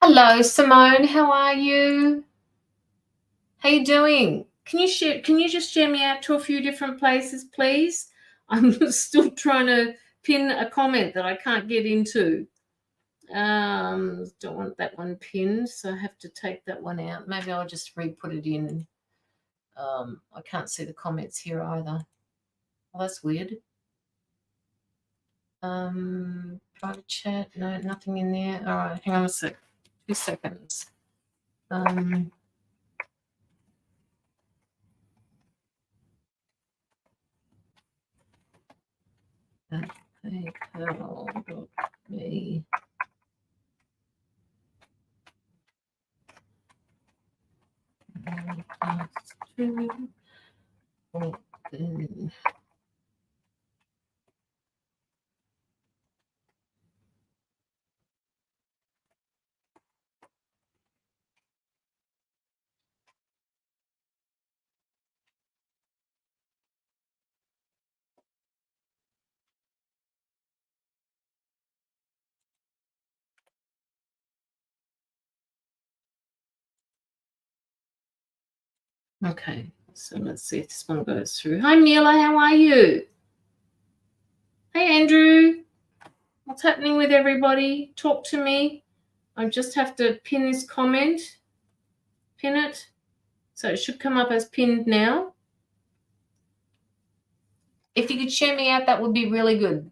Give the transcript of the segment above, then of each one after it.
Hello, Simone. How are you? How you doing? Can you just share me out to a few different places, please? I'm still trying to pin a comment that I can't get into. Don't want that one pinned, so I have to take that one out. Maybe I'll just re-put it in. I can't see the comments here either. Oh, that's weird. Private chat. No, nothing in there. All right, hang on a sec. 2 seconds. PayPal.me. Okay, so let's see if this one goes through. Hi, Mila, how are you? Hey, Andrew. What's happening with everybody? Talk to me. I just have to pin this comment. Pin it. So it should come up as pinned now. If you could share me out, that would be really good.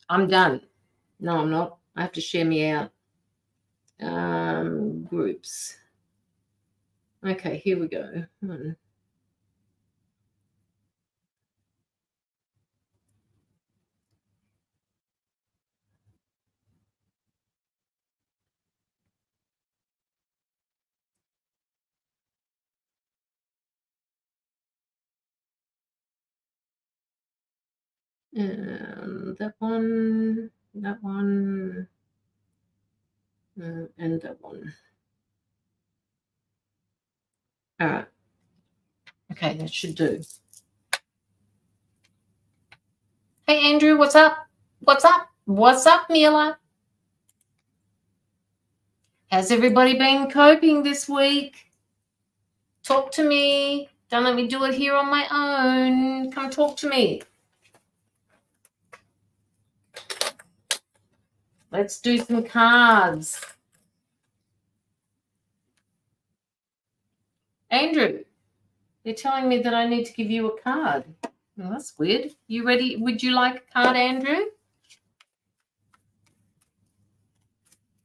I'm done. No, I'm not. I have to share me out. Groups. Okay, here we go. That one, and that one. All right. Okay, that should do. Hey, Andrew, what's up? What's up? What's up, Mila? How's everybody been coping this week? Talk to me. Don't let me do it here on my own. Come talk to me. Let's do some cards. Andrew, they're telling me that I need to give you a card. Well, that's weird. You ready? Would you like a card, Andrew?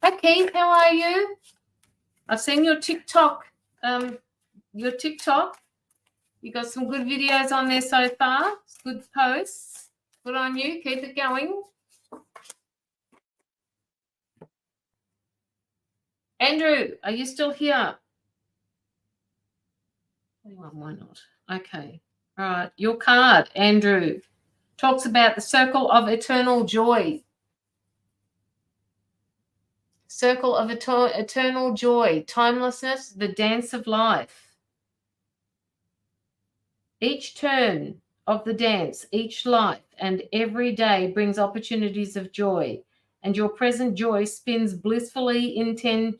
Hi, Keith. How are you? I've seen your TikTok. You got some good videos on there so far. Good posts. Good on you. Keep it going. Andrew, are you still here? Why not? Okay. All right. Your card, Andrew, talks about the circle of eternal joy. Circle of eternal joy, timelessness, the dance of life. Each turn of the dance, each life, and every day brings opportunities of joy, and your present joy spins blissful intentions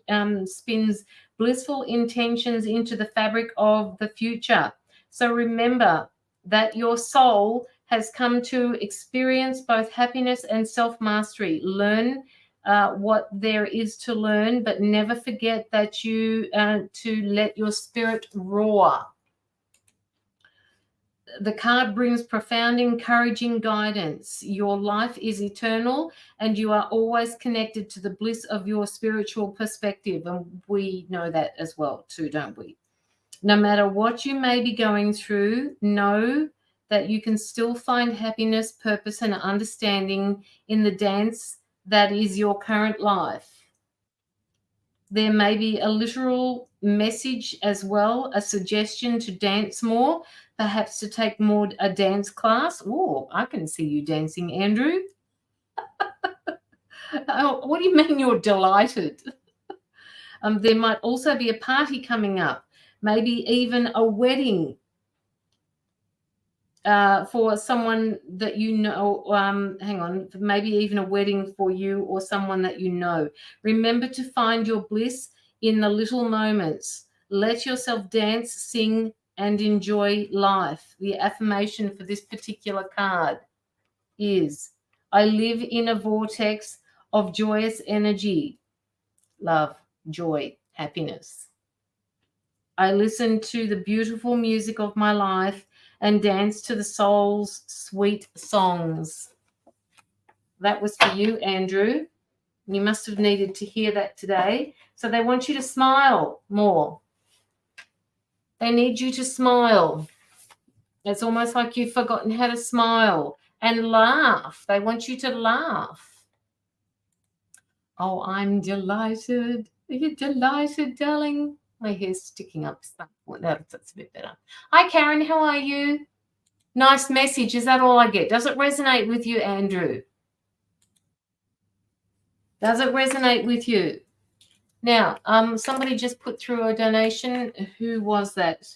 into the fabric of the future. So remember that your soul has come to experience both happiness and self-mastery. Learn what there is to learn, but never forget that you to let your spirit roar. The card brings profound, encouraging guidance. Your life is eternal, and you are always connected to the bliss of your spiritual perspective. And we know that as well too, don't we? No matter what you may be going through, know that you can still find happiness, purpose, and understanding in the dance that is your current life. There may be a literal message as well, a suggestion to dance more, perhaps to take more a dance class. Oh, I can see you dancing, Andrew. Oh, what do you mean you're delighted? There might also be a party coming up, maybe even a wedding. for someone that you know, hang on, maybe even a wedding for you or someone that you know. Remember to find your bliss in the little moments. Let yourself dance, sing, and enjoy life. The affirmation for this particular card is, I live in a vortex of joyous energy, love, joy, happiness. I listen to the beautiful music of my life and dance to the soul's sweet songs. That was for you, Andrew. You must have needed to hear that today. So they want you to smile more. They need you to smile. It's almost like you've forgotten how to smile and laugh. They want you to laugh. Oh, I'm delighted. Are you delighted, darling? My hair's sticking up. That's a bit better. Hi, Karen. How are you? Nice message. Is that all I get? Does it resonate with you, Andrew? Does it resonate with you? Now, somebody just put through a donation. Who was that?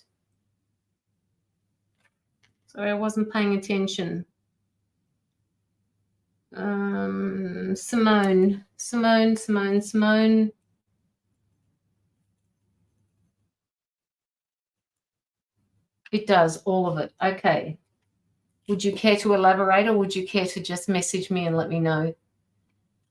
Sorry, I wasn't paying attention. Simone. It does, all of it. Okay. Would you care to elaborate, or would you care to just message me and let me know?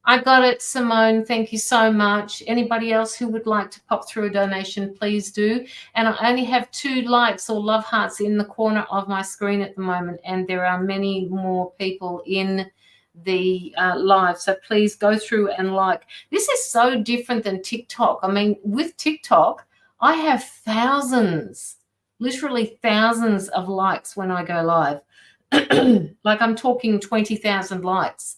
I got it, Simone. Thank you so much. Anybody else who would like to pop through a donation, please do. And I only have 2 likes or love hearts in the corner of my screen at the moment, and there are many more people in the live. So please go through and like. This is so different than TikTok. I mean, with TikTok, I have thousands, literally thousands of likes when I go live. Like I'm talking 20,000 likes.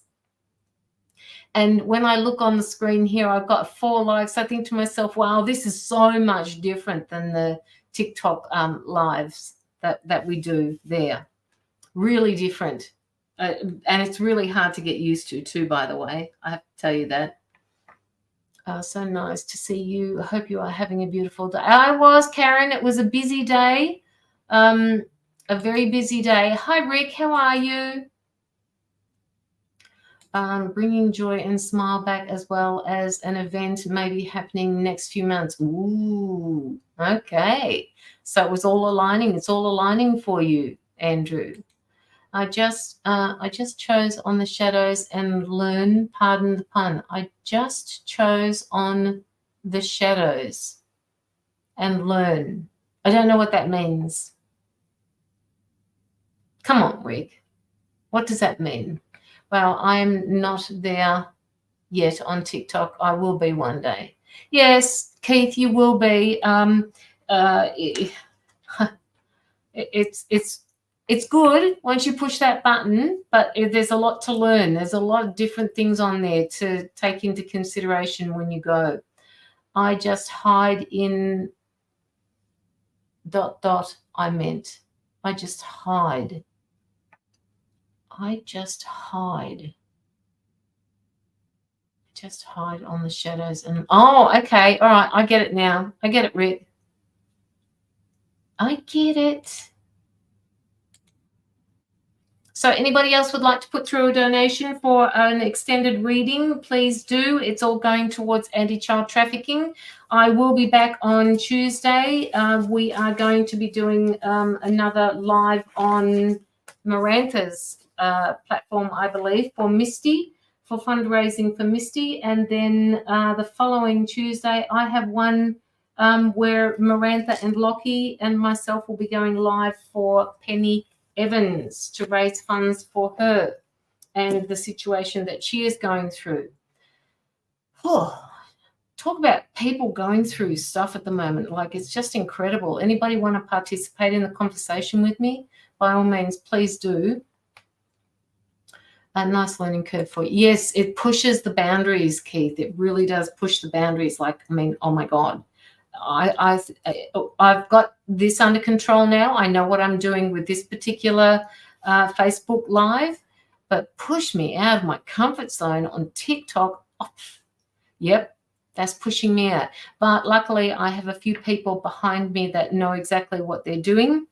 And when I look on the screen here, I've got 4 likes. I think to myself, wow, this is so much different than the TikTok lives that we do there. Really different. And it's really hard to get used to too, by the way. I have to tell you that. So nice to see you. I hope you are having a beautiful day. I was, Karen. It was a busy day. A very busy day. Hi, Rick. How are you? Bringing joy and smile back, as well as an event maybe happening next few months. Ooh, okay. So it was all aligning. It's all aligning for you, Andrew. I just chose on the shadows and learn, pardon the pun. I just chose on the shadows and learn. I don't know what that means. Come on, Rick. What does that mean? Well, I'm not there yet on TikTok. I will be one day. Yes, Keith, you will be. It's good once you push that button, but there's a lot to learn. There's a lot of different things on there to take into consideration when you go. I just hide in ... I meant. I just hide. I just hide. Just hide on the shadows. And oh, okay. All right. I get it now. I get it, Rick. I get it. So anybody else would like to put through a donation for an extended reading, please do. It's all going towards anti-child trafficking. I will be back on Tuesday. We are going to be doing another live on Marantha's platform, I believe, for Misty, for fundraising for Misty. And then the following Tuesday, I have one where Marantha and Lockie and myself will be going live for Penny Evans to raise funds for her and the situation that she is going through. Oh, talk about people going through stuff at the moment. Like, it's just incredible. Anybody want to participate in the conversation with me? By all means, please do. A nice learning curve for you. Yes, it pushes the boundaries, Keith. It really does push the boundaries. Like, I mean, oh my God. I've got this under control now. I know what I'm doing with this particular Facebook Live, but push me out of my comfort zone on TikTok. Oh, yep, That's pushing me out. But luckily, I have a few people behind me that know exactly what they're doing.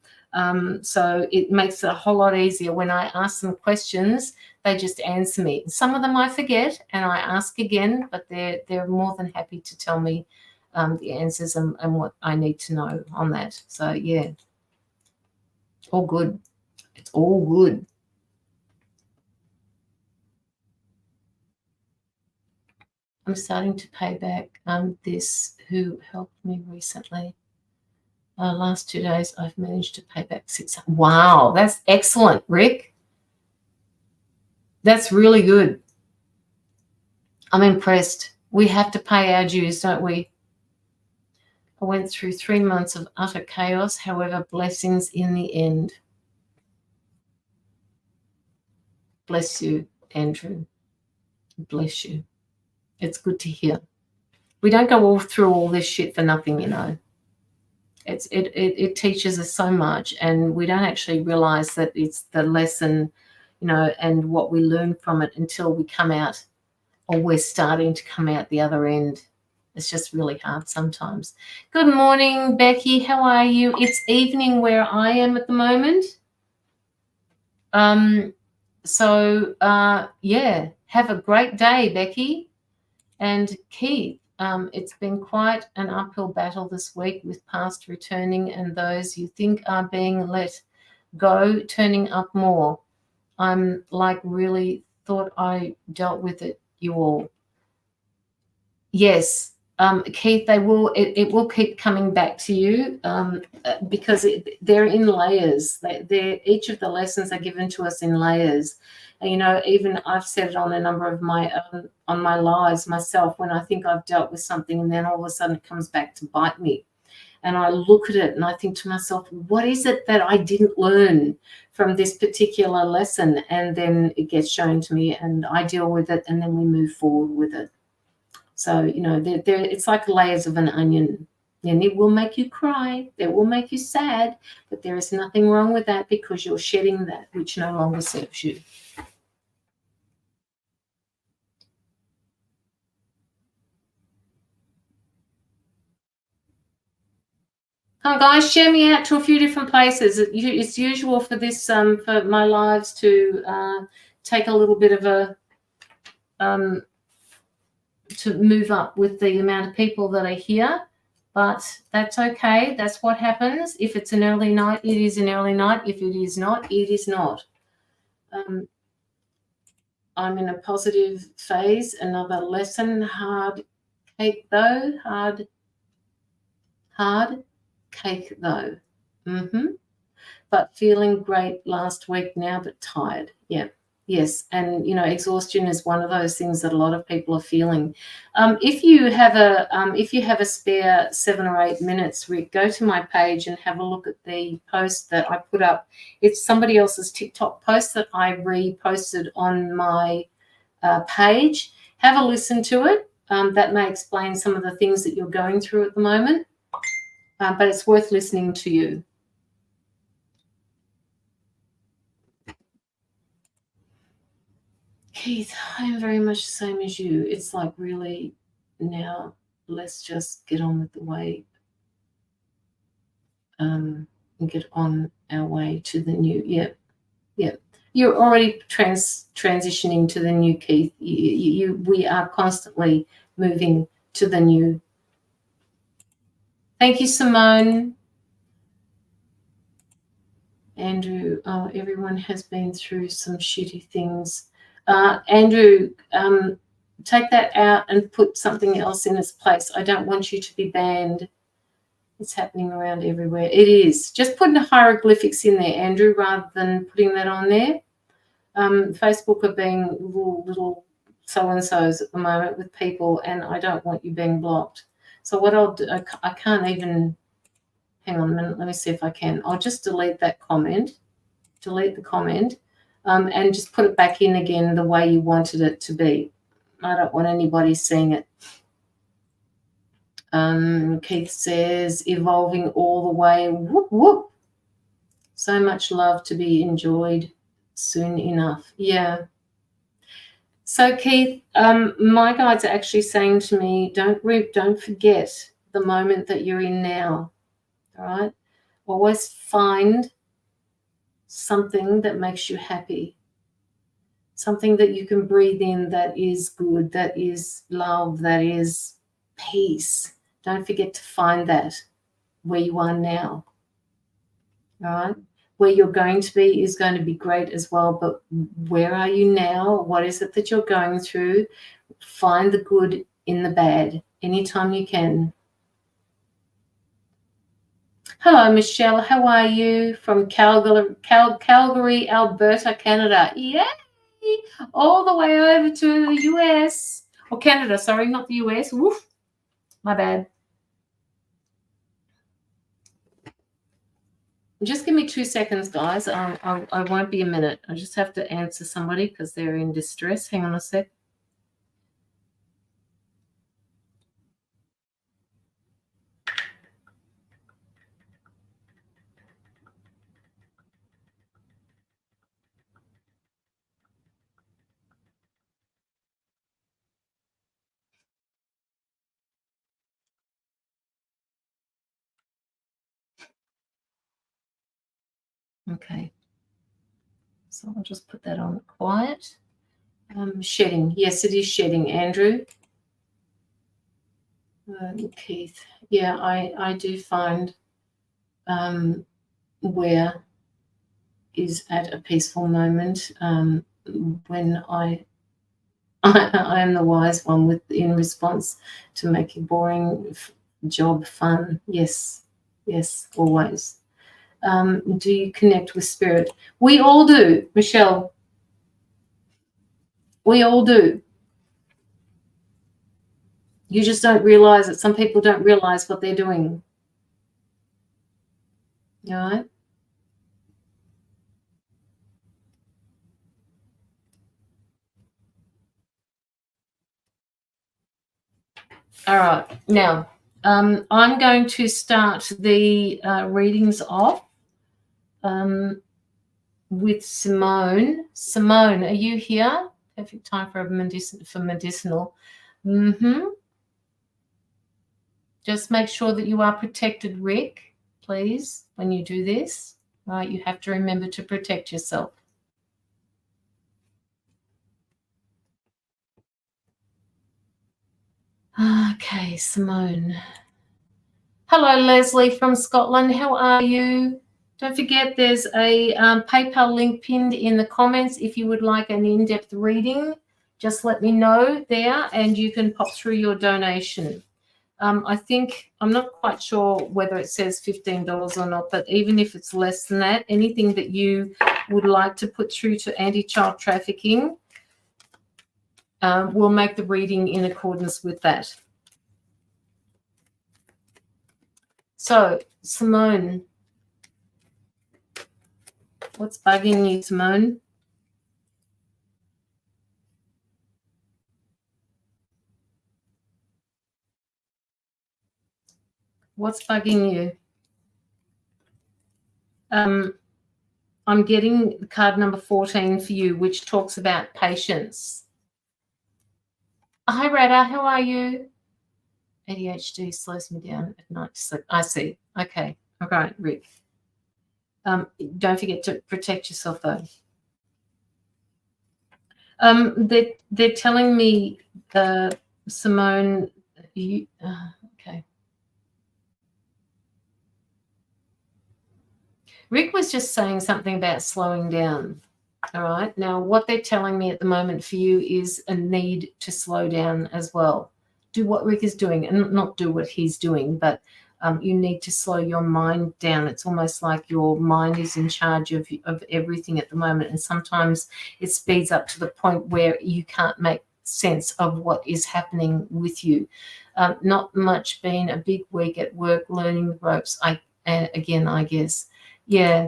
So it makes it a whole lot easier. When I ask them questions, they just answer me. Some of them I forget and I ask again, but they're more than happy to tell me the answers and what I need to know on that. So yeah, all good. It's all good. I'm starting to pay back this who helped me recently. Last 2 days, I've managed to pay back $600. Wow, that's excellent, Rick. That's really good. I'm impressed. We have to pay our dues, don't we? I went through 3 months of utter chaos, however, blessings in the end. Bless you, Andrew. Bless you. It's good to hear. We don't go through all this shit for nothing, you know. It teaches us so much, and we don't actually realize that it's the lesson, you know, and what we learn from it until we come out, or we're starting to come out the other end. It's just really hard sometimes. Good morning, Becky. How are you? It's evening where I am at the moment. Yeah, have a great day, Becky. And Keith, it's been quite an uphill battle this week with past returning and those you think are being let go turning up more. I'm like really thought I dealt with it, you all. Yes, Keith, they will. It will keep coming back to you because they're in layers. Each of the lessons are given to us in layers. And, you know, even I've said it on a number of my on my lives myself, when I think I've dealt with something and then all of a sudden it comes back to bite me. And I look at it and I think to myself, what is it that I didn't learn from this particular lesson? And then it gets shown to me and I deal with it and then we move forward with it. So, you know, it's like layers of an onion. And it will make you cry. It will make you sad. But there is nothing wrong with that because you're shedding that which no longer serves you. Hi guys, share me out to a few different places. It's usual for this for my lives to take a little bit of a to move up with the amount of people that are here, but that's okay. That's what happens. If it's an early night, it is an early night. If it is not, it is not. I'm in a positive phase. Another lesson. Hard cake though. Hard cake though. But feeling great last week now, but tired. Yeah. Yes. And, you know, exhaustion is one of those things that a lot of people are feeling. If you have a spare 7 or 8 minutes, Rick, go to my page and have a look at the post that I put up. It's somebody else's TikTok post that I reposted on my page. Have a listen to it. That may explain some of the things that you're going through at the moment, but it's worth listening to you. Keith, I am very much the same as you. It's like really now let's just get on with the way and get on our way to the new. Yep. You're already transitioning to the new, Keith. We are constantly moving to the new. Thank you, Simone. Andrew, everyone has been through some shitty things. Andrew, take that out and put something else in its place. I don't want you to be banned. It's happening around everywhere. It is. Just putting the hieroglyphics in there, Andrew, rather than putting that on there. Facebook are being little so-and-sos at the moment with people, and I don't want you being blocked. So what I'll do, I can't even, hang on a minute, let me see if I can. I'll just delete that comment, delete the comment, and just put it back in again the way you wanted it to be. I don't want anybody seeing it. Keith says, evolving all the way. Whoop, whoop. So much love to be enjoyed soon enough. Yeah. So Keith, my guides are actually saying to me, don't forget the moment that you're in now. All right. Always find something that makes you happy, something that you can breathe in that is good, that is love, that is peace. Don't forget to find that where you are now. All right. Where you're going to be is going to be great as well, but where are you now? What is it that you're going through? Find the good in the bad anytime you can. Hello, Michelle. How are you? From Calgary, Alberta, Canada. Yay! All the way over to the US. Or Canada, sorry, not the US. Woof. My bad. Just give me 2 seconds, guys. I won't be a minute. I just have to answer somebody because they're in distress. Hang on a sec. Okay. So I'll just put that on quiet. Shedding. Yes, it is shedding, Andrew. Keith. Yeah, I do find where is at a peaceful moment when I am the wise one in response to make a boring job fun. Yes, always. Do you connect with spirit? We all do, Michelle. We all do. You just don't realize it. Some people don't realize what they're doing. All right. All right. Now, I'm going to start the readings off with Simone. Simone, are you here? Perfect time for medicinal. Just make sure that you are protected, Rick, please, when you do this. Right, you have to remember to protect yourself. Okay, Simone. Hello, Leslie from Scotland. How are you? Don't forget there's a PayPal link pinned in the comments. If you would like an in-depth reading, just let me know there and you can pop through your donation. I think, I'm not quite sure whether it says $15 or not, but even if it's less than that, anything that you would like to put through to anti-child trafficking, we'll make the reading in accordance with that. So, Simone, what's bugging you, Simone? What's bugging you? I'm getting card number 14 for you, which talks about patience. Hi, Rada. How are you? ADHD slows me down at night. So I see. Okay. All right, Rick. Don't forget to protect yourself, though. They're telling me, Simone, you, okay. Rick was just saying something about slowing down. All right. Now, what they're telling me at the moment for you is a need to slow down as well. Do what Rick is doing and not do what he's doing, but you need to slow your mind down. It's almost like your mind is in charge of everything at the moment. And sometimes it speeds up to the point where you can't make sense of what is happening with you. Not much been a big week at work, learning the ropes. I guess. Yeah.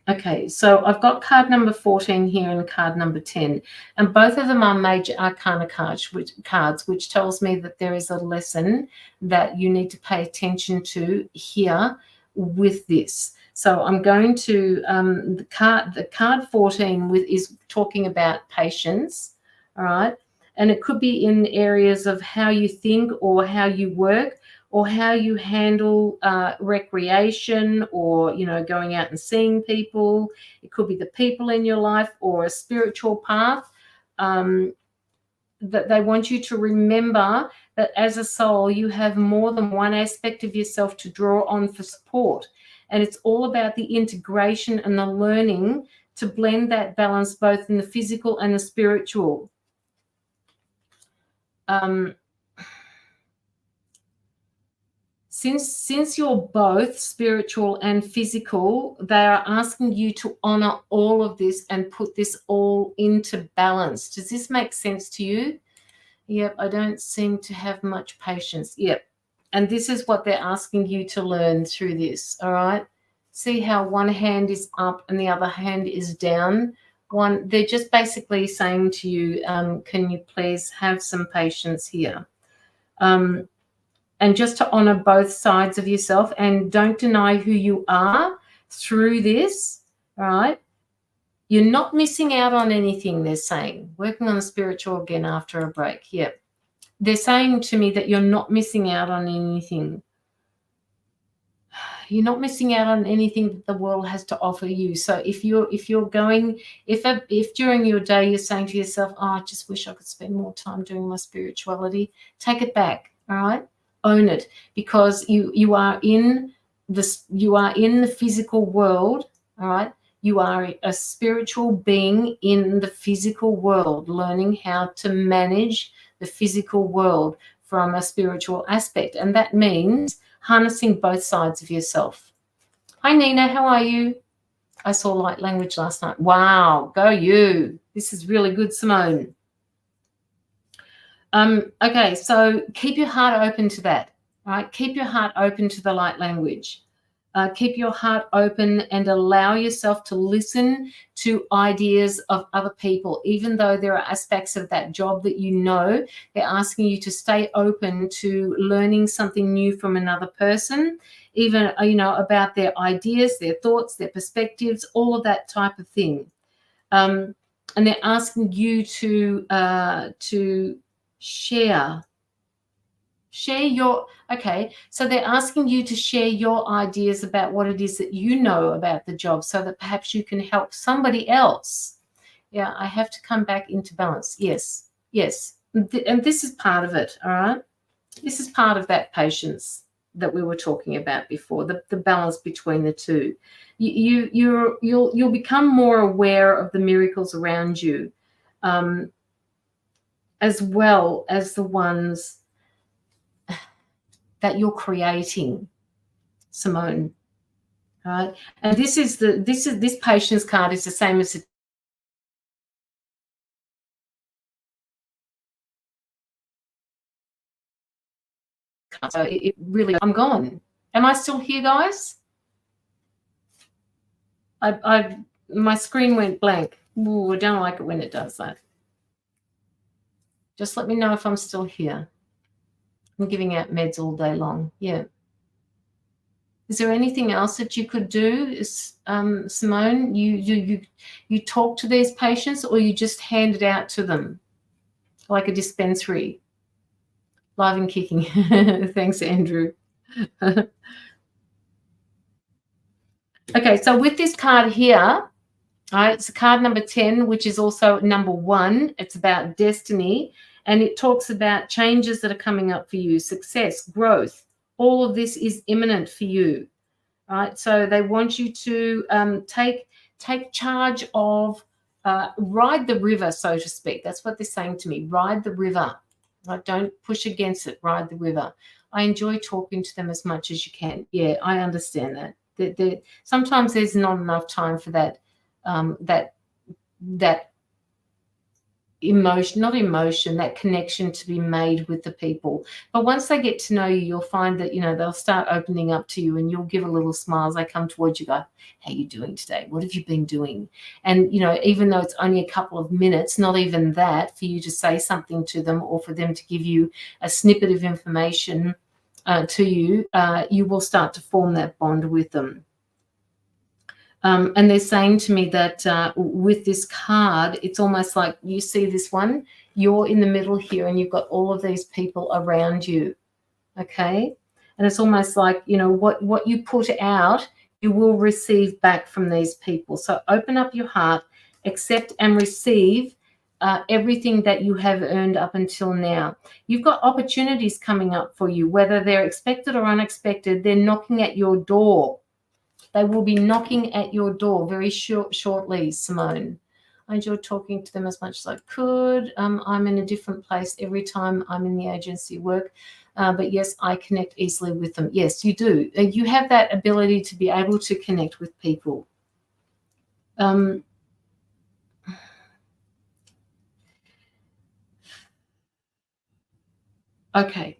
Okay, so I've got card number 14 here and card number 10, and both of them are major arcana cards, which tells me that there is a lesson that you need to pay attention to here with this. So I'm going to the card 14 is talking about patience, all right? And it could be in areas of how you think or how you work or how you handle recreation or, you know, going out and seeing people. It could be the people in your life or a spiritual path. That they want you to remember that as a soul, you have more than one aspect of yourself to draw on for support. And it's all about the integration and the learning to blend that balance both in the physical and the spiritual. Since you're both spiritual and physical, they are asking you to honor all of this and put this all into balance. Does this make sense to you? Yep, I don't seem to have much patience. Yep. And this is what they're asking you to learn through this, all right? See how one hand is up and the other hand is down? They're just basically saying to you, can you please have some patience here? And just to honor both sides of yourself and don't deny who you are through this, all right? You're not missing out on anything, they're saying. Working on the spiritual again after a break. Yep. They're saying to me that you're not missing out on anything. You're not missing out on anything that the world has to offer you. So if during your day you're saying to yourself, oh, I just wish I could spend more time doing my spirituality, take it back, all right? Own it, because you are in the physical world, all right? You are a spiritual being in the physical world, learning how to manage the physical world from a spiritual aspect. And that means harnessing both sides of yourself. Hi, Nina. How are you? I saw light language last night. Wow. Go you. This is really good, Simone. Okay, so keep your heart open to that, right? Keep your heart open to the light language. Keep your heart open and allow yourself to listen to ideas of other people, even though there are aspects of that job that you know, they're asking you to stay open to learning something new from another person, even, you know, about their ideas, their thoughts, their perspectives, all of that type of thing. And they're asking you to share your, okay, so they're asking you to share your ideas about what it is that you know about the job so that perhaps you can help somebody else. Yeah, I have to come back into balance. Yes, yes. And this is part of it, all right? This is part of that patience that we were talking about before, the balance between the two. You'll become more aware of the miracles around you, as well as the ones that you're creating, Simone. All right, and this patience card is the same as so it really. I'm gone. Am I still here, guys? My screen went blank. Ooh, I don't like it when it does that. Just let me know if I'm still here. I'm giving out meds all day long. Yeah. Is there anything else that you could do, Simone? You talk to these patients, or you just hand it out to them like a dispensary? Live and kicking. Thanks, Andrew. Okay, so with this card here, all right, it's card number 10, which is also number 1. It's about destiny, and it talks about changes that are coming up for you, success, growth. All of this is imminent for you, right? So they want you to take charge of, ride the river, so to speak. That's what they're saying to me. Ride the river. Like, don't push against it. Ride the river. I enjoy talking to them as much as you can. Yeah, I understand that. Sometimes there's not enough time for that. That emotion, not emotion, that connection to be made with the people. But once they get to know you, you'll find that, you know, they'll start opening up to you, and you'll give a little smile as they come towards you, go, how you doing today? What have you been doing? And, you know, even though it's only a couple of minutes, not even that, for you to say something to them or for them to give you a snippet of information, to you, you will start to form that bond with them. And they're saying to me that with this card, it's almost like you see this one, you're in the middle here and you've got all of these people around you, okay? And it's almost like, you know, what you put out, you will receive back from these people. So open up your heart, accept and receive everything that you have earned up until now. You've got opportunities coming up for you, whether they're expected or unexpected. They're knocking at your door. They will be knocking at your door very shortly, Simone. I enjoyed talking to them as much as I could. I'm in a different place every time I'm in the agency work. But yes, I connect easily with them. Yes, you do. You have that ability to be able to connect with people. Okay.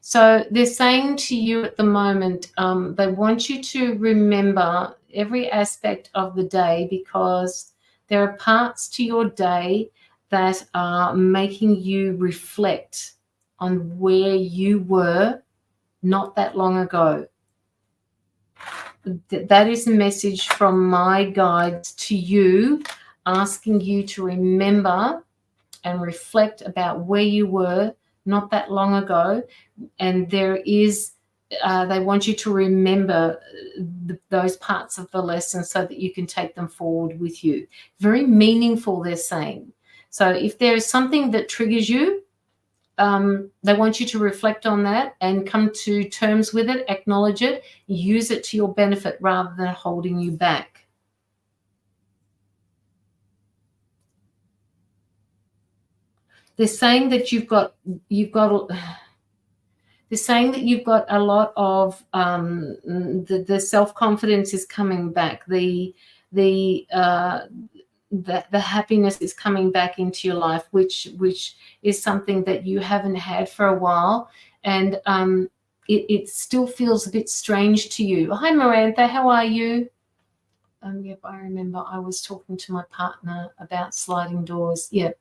So they're saying to you at the moment, they want you to remember every aspect of the day, because there are parts to your day that are making you reflect on where you were not that long ago. That is a message from my guides to you, asking you to remember and reflect about where you were not that long ago. And there is, they want you to remember those parts of the lesson so that you can take them forward with you. Very meaningful, they're saying. So if there is something that triggers you, they want you to reflect on that and come to terms with it, acknowledge it, use it to your benefit rather than holding you back. They're saying that you've got they're saying that you've got a lot of the self-confidence is coming back. The happiness is coming back into your life, which is something that you haven't had for a while, and it still feels a bit strange to you. Hi, Miranda, how are you? Yep, I remember I was talking to my partner about sliding doors. Yep.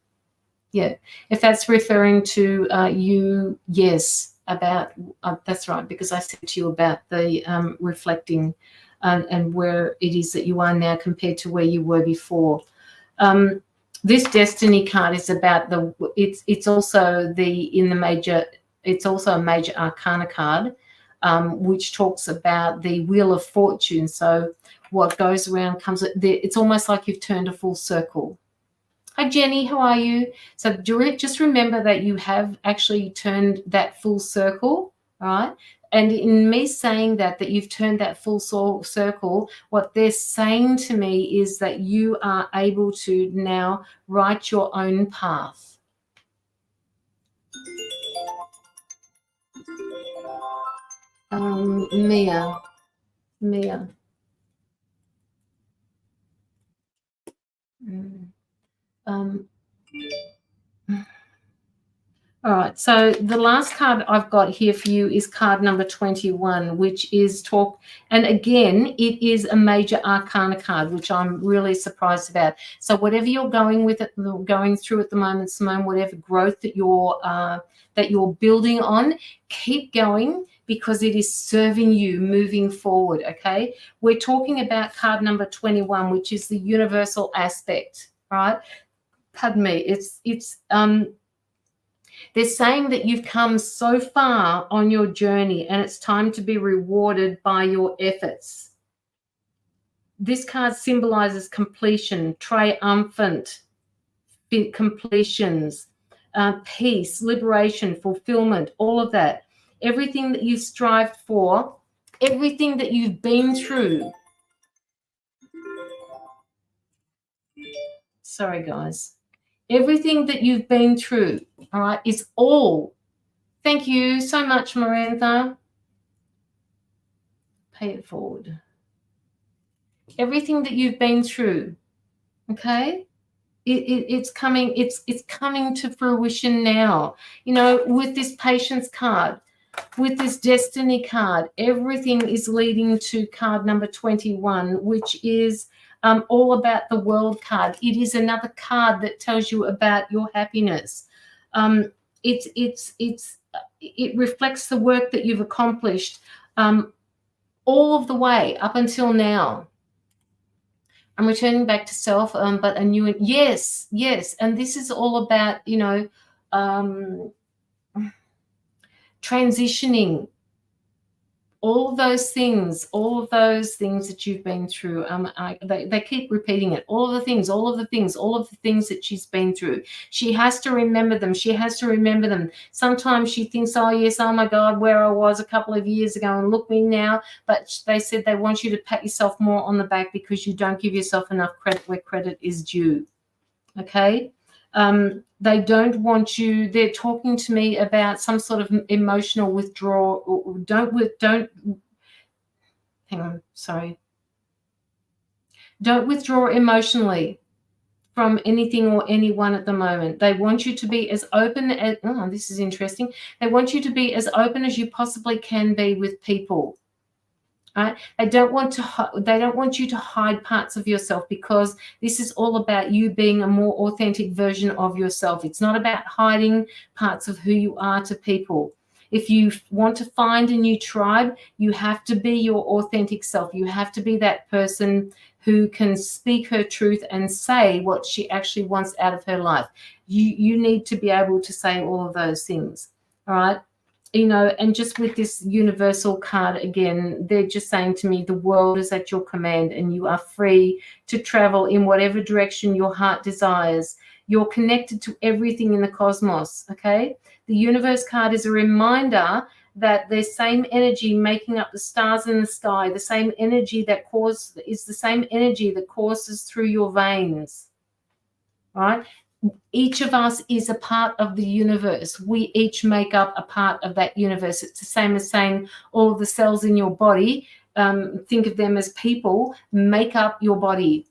Yeah, if that's referring to you, yes, about that's right, because I said to you about the reflecting and where it is that you are now compared to where you were before. This destiny card is about it's also it's also a major arcana card, which talks about the wheel of fortune. So what goes around comes. It's almost like you've turned a full circle. Hi, Jenny, how are you? So just remember that you have actually turned that full circle, right? And in me saying that you've turned that full circle, what they're saying to me is that you are able to now write your own path. Mia. All right, so the last card I've got here for you is card number 21, which is talk. And again, it is a major arcana card, which I'm really surprised about. So whatever you're going through at the moment, Simone, whatever growth that you're building on, keep going, because it is serving you moving forward, okay? We're talking about card number 21, which is the universal aspect, right? Pardon me. They're saying that you've come so far on your journey and it's time to be rewarded by your efforts. This card symbolizes completion, triumphant completions, peace, liberation, fulfillment, all of that. Everything that you've strived for, everything that you've been through. Sorry, guys. Everything that you've been through, all right, is all. Thank you so much, Miranda. Pay it forward. Everything that you've been through, okay, it's coming. It's coming to fruition now. You know, with this patience card, with this destiny card, everything is leading to card number 21, which is all about the world card. It is another card that tells you about your happiness. It's it reflects the work that you've accomplished all of the way up until now. I'm returning back to self, but a new, yes, and this is all about, you know, transitioning. All of those things that you've been through, they keep repeating it. All of the things that she's been through. She has to remember them. Sometimes she thinks, oh yes, oh my God, where I was a couple of years ago, and look me now. But they said they want you to pat yourself more on the back because you don't give yourself enough credit where credit is due. Okay. They don't want you. They're talking to me about some sort of emotional withdrawal. Don't hang on. Sorry. Don't withdraw emotionally from anything or anyone at the moment. They want you to be as open as, oh, this is interesting. They want you to be as open as you possibly can be with people. Right? They don't want you to hide parts of yourself, because this is all about you being a more authentic version of yourself. It's not about hiding parts of who you are to people. If you want to find a new tribe, you have to be your authentic self. You have to be that person who can speak her truth and say what she actually wants out of her life. You need to be able to say all of those things. All right. You know, and just with this universal card again, they're just saying to me, the world is at your command and you are free to travel in whatever direction your heart desires. You're connected to everything in the cosmos, okay? The universe card is a reminder that the same energy making up the stars in the sky, the same energy that is the same energy that courses through your veins, right? Each of us is a part of the universe. We each make up a part of that universe. It's the same as saying all of the cells in your body, think of them as people, make up your body.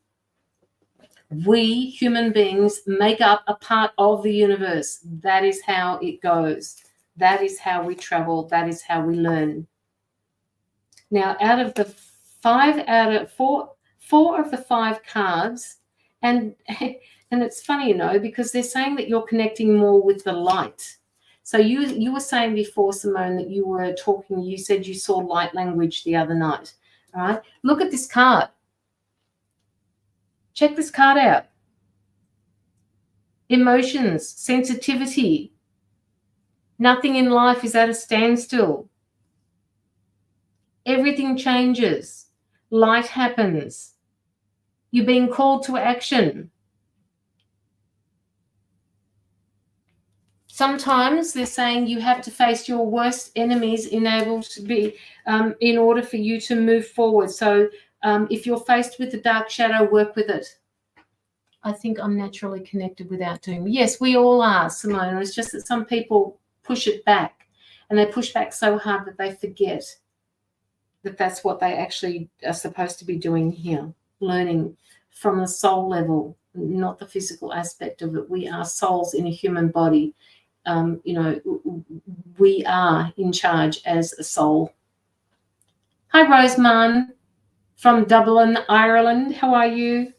We human beings make up a part of the universe. That is how it goes. That is how we travel. That is how we learn. Now, out of the four of the 5 cards, and it's funny, you know, because they're saying that you're connecting more with the light. So you were saying before, Simone, that you were talking, you said you saw light language the other night. All right. Look at this card. Check this card out. Emotions, sensitivity. Nothing in life is at a standstill. Everything changes. Light happens. You're being called to action. Sometimes they're saying you have to face your worst enemies in order for you to move forward. So if you're faced with a dark shadow, work with it. I think I'm naturally connected without doing. Yes, we all are, Simone. It's just that some people push it back, and they push back so hard that they forget that that's what they actually are supposed to be doing here, learning from the soul level, not the physical aspect of it. We are souls in a human body. You know, we are in charge as a soul. Hi, Roseman from Dublin, Ireland. How are you?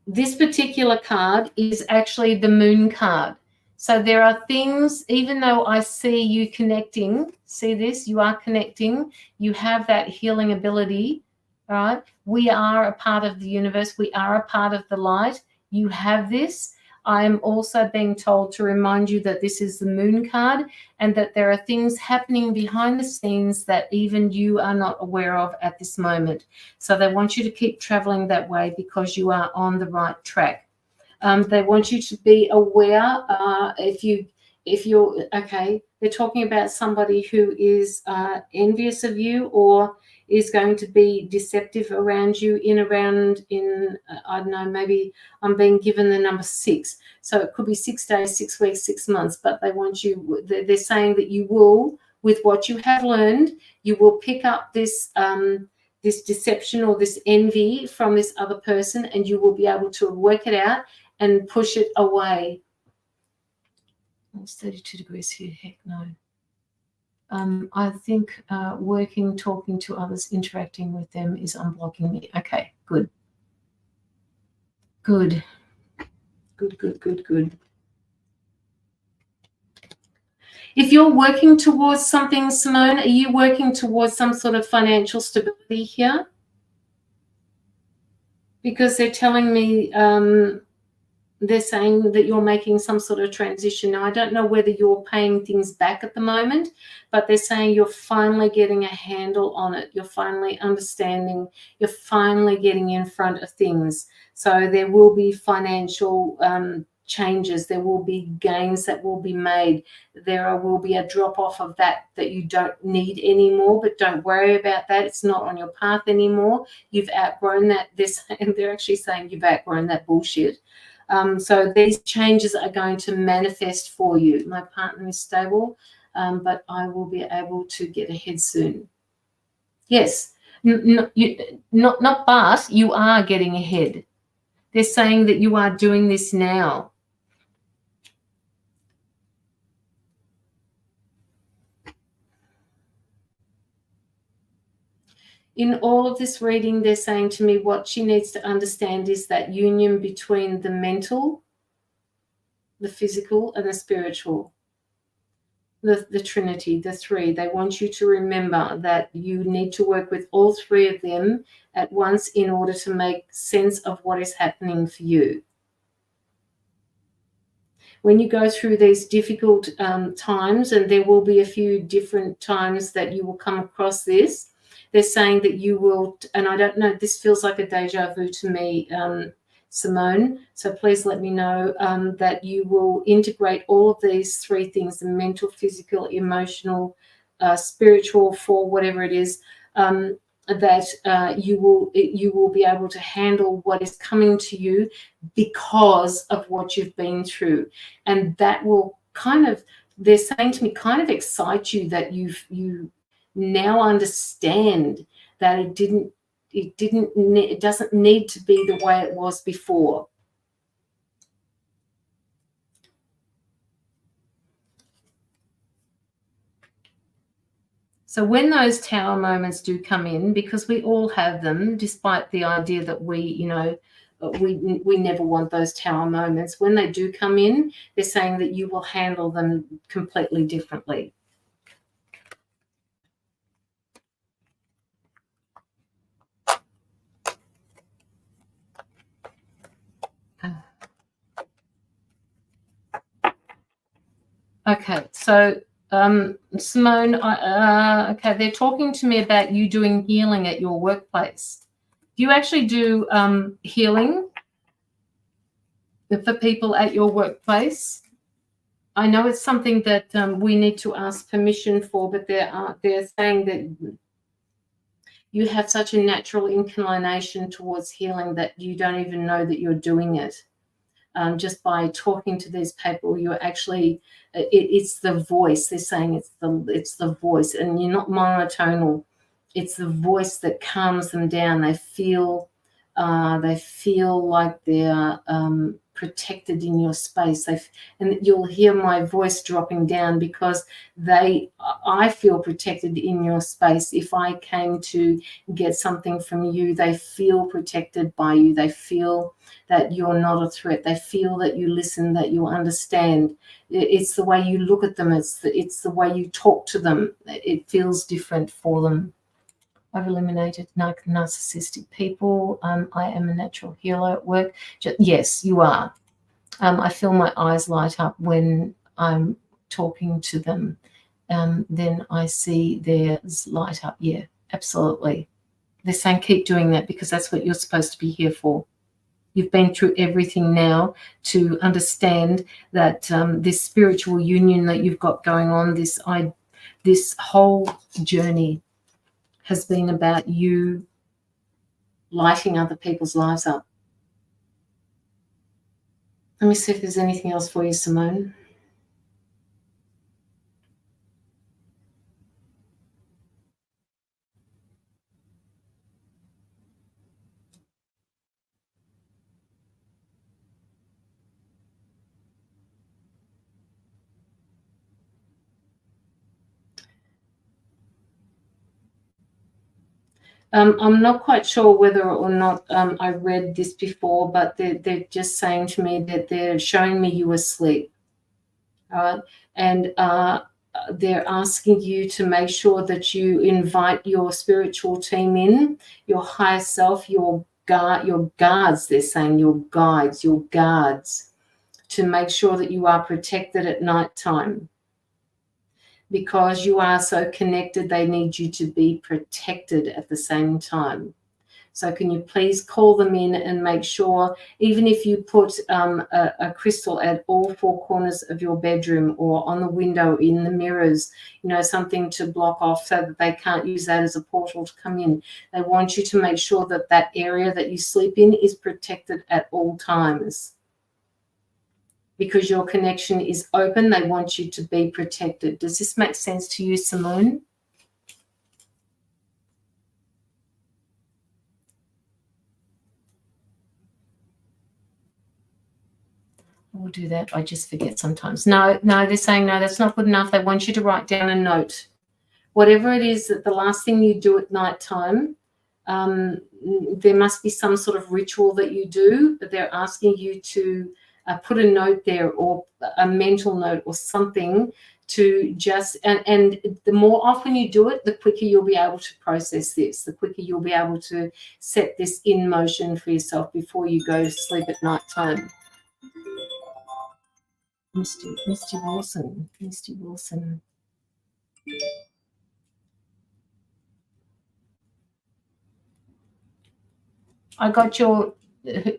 This particular card is actually the moon card. So there are things, even though I see you connecting, see this, you are connecting, you have that healing ability, right? We are a part of the universe. We are a part of the light. You have this. I am also being told to remind you that this is the moon card and that there are things happening behind the scenes that even you are not aware of at this moment. So they want you to keep traveling that way because you are on the right track. They want you to be aware if you're okay, they're talking about somebody who is envious of you or is going to be deceptive around you I don't know, maybe I'm being given the number 6. So it could be 6 days, 6 weeks, 6 months, but they want you, they're saying that you will, with what you have learned, you will pick up this this deception or this envy from this other person, and you will be able to work it out and push it away. It's 32 degrees here. Heck no. I think working, talking to others, interacting with them is unblocking me. Okay, good. Good. Good, good, good, good. If you're working towards something, Simone, are you working towards some sort of financial stability here? Because they're telling me, they're saying that you're making some sort of transition. Now, I don't know whether you're paying things back at the moment, but they're saying you're finally getting a handle on it. You're finally understanding. You're finally getting in front of things. So there will be financial changes. There will be gains that will be made. There will be a drop off of that you don't need anymore, but don't worry about that. It's not on your path anymore. You've outgrown that. They're actually saying you've outgrown that bullshit. So these changes are going to manifest for you. My partner is stable, but I will be able to get ahead soon. Yes, not but you are getting ahead. They're saying that you are doing this now. In all of this reading, they're saying to me what she needs to understand is that union between the mental, the physical, and the spiritual. The Trinity, the three. They want you to remember that you need to work with all three of them at once in order to make sense of what is happening for you. When you go through these difficult times, and there will be a few different times that you will come across this, they're saying that you will, and I don't know, this feels like a deja vu to me, Simone, so please let me know that you will integrate all of these three things, the mental, physical, emotional, spiritual, for whatever it is, that you will be able to handle what is coming to you because of what you've been through. And that will kind of, they're saying to me, kind of excite you that you now understand that it doesn't need to be the way it was before. So when those tower moments do come in, because we all have them, despite the idea that we never want those tower moments, when they do come in, they're saying that you will handle them completely differently. Okay, so Simone, okay, they're talking to me about you doing healing at your workplace. Do you actually do healing for people at your workplace? I know it's something that we need to ask permission for, but they're saying that you have such a natural inclination towards healing that you don't even know that you're doing it. Just by talking to these people, you're actually, it's the voice. They're saying it's the voice, and you're not monotonal. It's the voice that calms them down. They feel like they're protected in your space. And you'll hear my voice dropping down because I feel protected in your space. If I came to get something from you, they feel protected by you. They feel that you're not a threat. They feel that you listen, that you understand. It's the way you look at them. It's the way you talk to them. It feels different for them. I've eliminated narcissistic people. I am a natural healer at work. Yes, you are. I feel my eyes light up when I'm talking to them. Then I see theirs light up. Yeah, absolutely. They're saying keep doing that because that's what you're supposed to be here for. You've been through everything now to understand that this spiritual union that you've got going on, this whole journey has been about you lighting other people's lives up. Let me see if there's anything else for you, Simone. I'm not quite sure whether or not I read this before, but they're just saying to me that they're showing me you asleep. And they're asking you to make sure that you invite your spiritual team in, your higher self, your guards, they're saying, your guides, your guards, to make sure that you are protected at night time. Because you are so connected, they need you to be protected at the same time. So can you please call them in and make sure, even if you put a crystal at all four corners of your bedroom or on the window, in the mirrors, something to block off so that they can't use that as a portal to come in. They want you to make sure that that area that you sleep in is protected at all times. Because your connection is open, they want you to be protected. Does this make sense to you, Simone? We'll do that. I just forget sometimes. No, they're saying, no, that's not good enough. They want you to write down a note. Whatever it is, that the last thing you do at night time, there must be some sort of ritual that you do, but they're asking you to put a note there, or a mental note or something, to just, and the more often you do it, the quicker you'll be able to process this, the quicker you'll be able to set this in motion for yourself before you go to sleep at night time. Misty Wilson. I got your,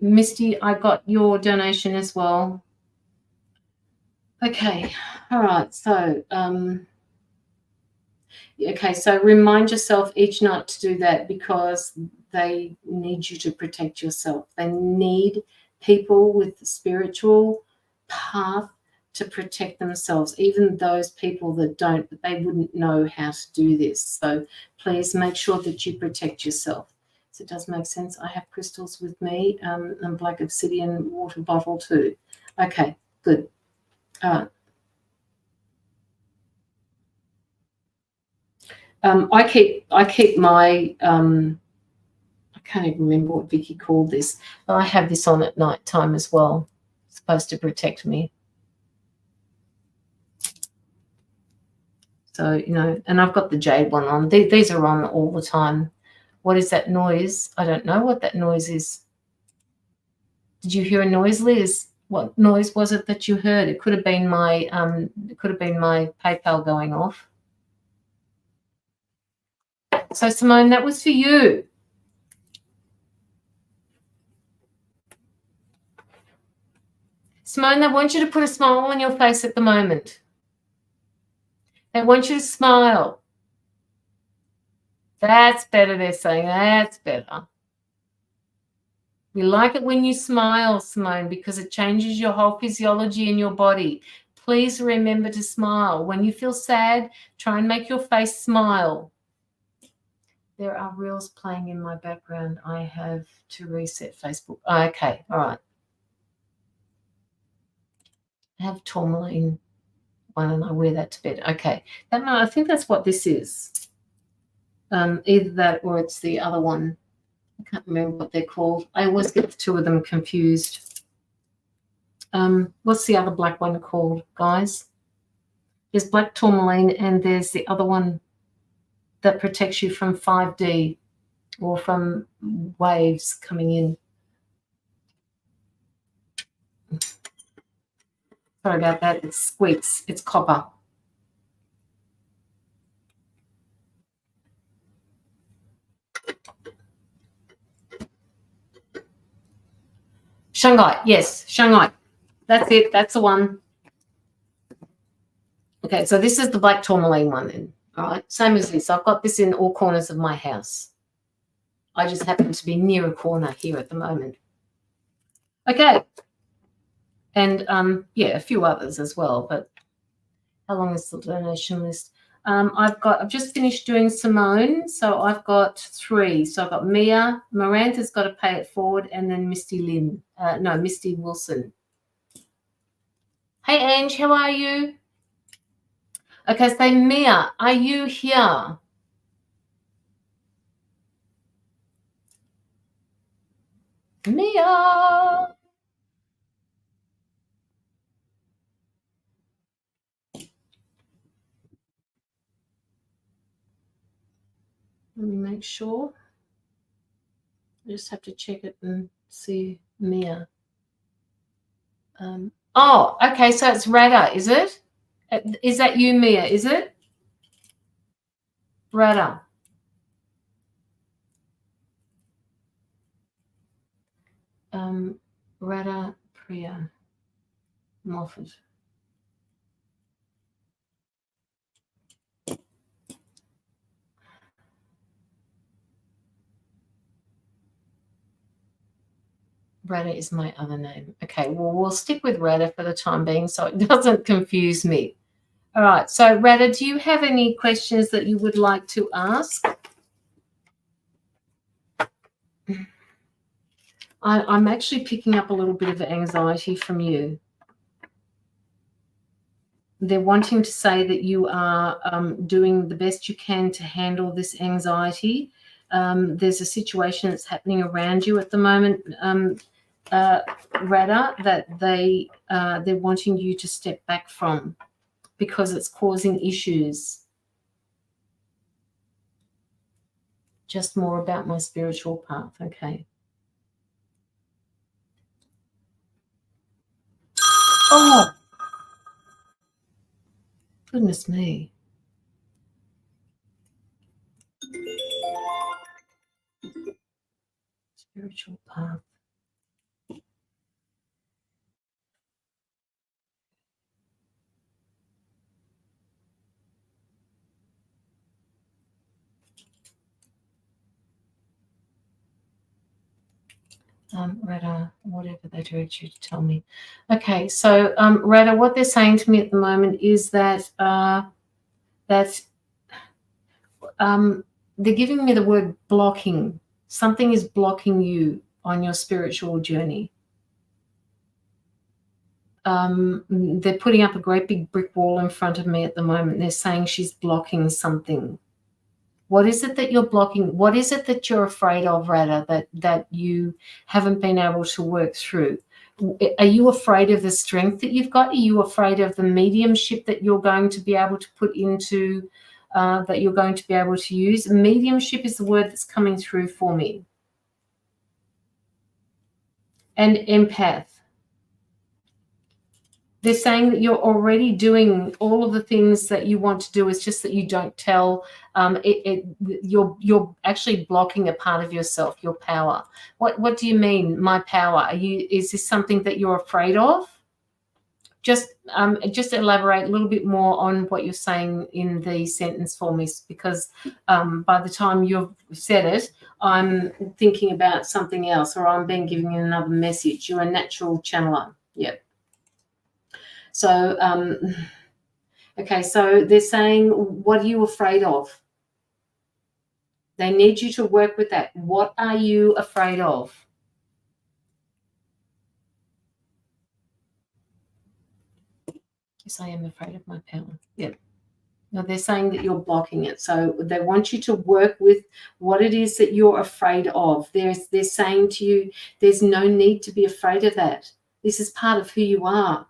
Misty, I got your donation as well. Okay, all right, so, okay, so remind yourself each night to do that, because they need you to protect yourself. They need people with the spiritual path to protect themselves, even those people that don't, but they wouldn't know how to do this. So please make sure that you protect yourself. So it does make sense. I have crystals with me, and black obsidian water bottle too. Okay, good. All right. I keep my, I can't even remember what Vicky called this. I have this on at night time as well. It's supposed to protect me. So, and I've got the jade one on. These are on all the time. What is that noise? I don't know what that noise is. Did you hear a noise, Liz? What noise was it that you heard? It could have been my PayPal going off. So, Simone, that was for you. Simone, they want you to put a smile on your face at the moment. They want you to smile. That's better, they're saying. That's better. We like it when you smile, Simone, because it changes your whole physiology in your body. Please remember to smile. When you feel sad, try and make your face smile. There are reels playing in my background. I have to reset Facebook. Okay, all right. I have tourmaline one, and I wear that to bed. Okay, I think that's what this is. Either that or it's the other one. I can't remember what they're called. I always get the two of them confused. What's the other black one called, guys? There's black tourmaline, and there's the other one that protects you from 5D or from waves coming in. Sorry about that. It squeaks. It's copper. Shanghai. Yes, Shanghai. That's it. That's the one. Okay, so this is the black tourmaline one then. All right, same as this. I've got this in all corners of my house. I just happen to be near a corner here at the moment. Okay. And, yeah, a few others as well, but how long is the donation list? I've just finished doing Simone, so I've got 3. So I've got Mia, Mirand's got to pay it forward, and then Misty Wilson. Hey, Ange, how are you? Okay, so Mia, are you here? Mia. Let me make sure. I just have to check it and see Mia. Oh, okay, so it's Radha, is it? Is that you, Mia, is it? Radha. Radha Priya Moffat. Radha is my other name. Okay, well, we'll stick with Radha for the time being so it doesn't confuse me. All right, so Radha, do you have any questions that you would like to ask? I'm actually picking up a little bit of anxiety from you. They're wanting to say that you are doing the best you can to handle this anxiety. There's a situation that's happening around you at the moment, Radha, that they're wanting you to step back from because it's causing issues. Just more about my spiritual path, okay. Oh, goodness me. Spiritual path. Radha, whatever they direct you to tell me. Okay, so Radha, what they're saying to me at the moment is that they're giving me the word blocking. Something is blocking you on your spiritual journey. They're putting up a great big brick wall in front of me at the moment. They're saying she's blocking something. What is it that you're blocking? What is it that you're afraid of, Radha, that you haven't been able to work through? Are you afraid of the strength that you've got? Are you afraid of the mediumship that you're going to be able to put into, that you're going to be able to use? Mediumship is the word that's coming through for me. And empath. They're saying that you're already doing all of the things that you want to do. It's just that you don't tell. You're actually blocking a part of yourself, your power. What do you mean, my power? Is this something that you're afraid of? Just elaborate a little bit more on what you're saying in the sentence for me, because by the time you've said it, I'm thinking about something else, or I'm being given another message. You're a natural channeler. Yep. So, okay, so they're saying, what are you afraid of? They need you to work with that. What are you afraid of? Yes, I am afraid of my power. Yep. Now they're saying that you're blocking it. So they want you to work with what it is that you're afraid of. They're saying to you, there's no need to be afraid of that. This is part of who you are.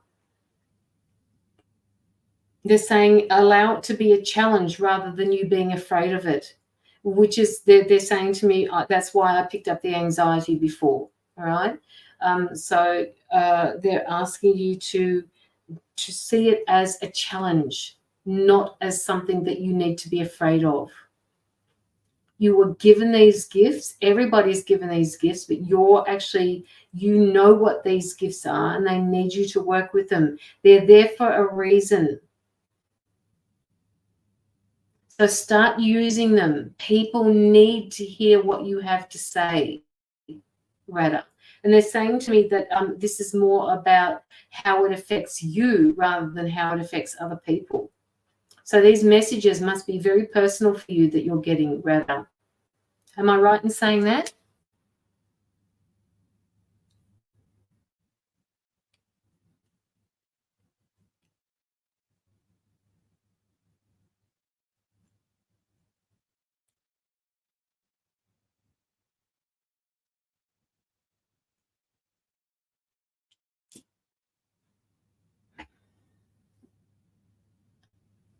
They're saying allow it to be a challenge rather than you being afraid of it, which is they're saying to me, that's why I picked up the anxiety before. All right. So they're asking you to see it as a challenge, not as something that you need to be afraid of. You were given these gifts. Everybody's given these gifts, but you're actually, you know what these gifts are, and they need you to work with them. They're there for a reason. So start using them. People need to hear what you have to say, Radha. And they're saying to me that this is more about how it affects you rather than how it affects other people. So these messages must be very personal for you that you're getting, Radha. Am I right in saying that?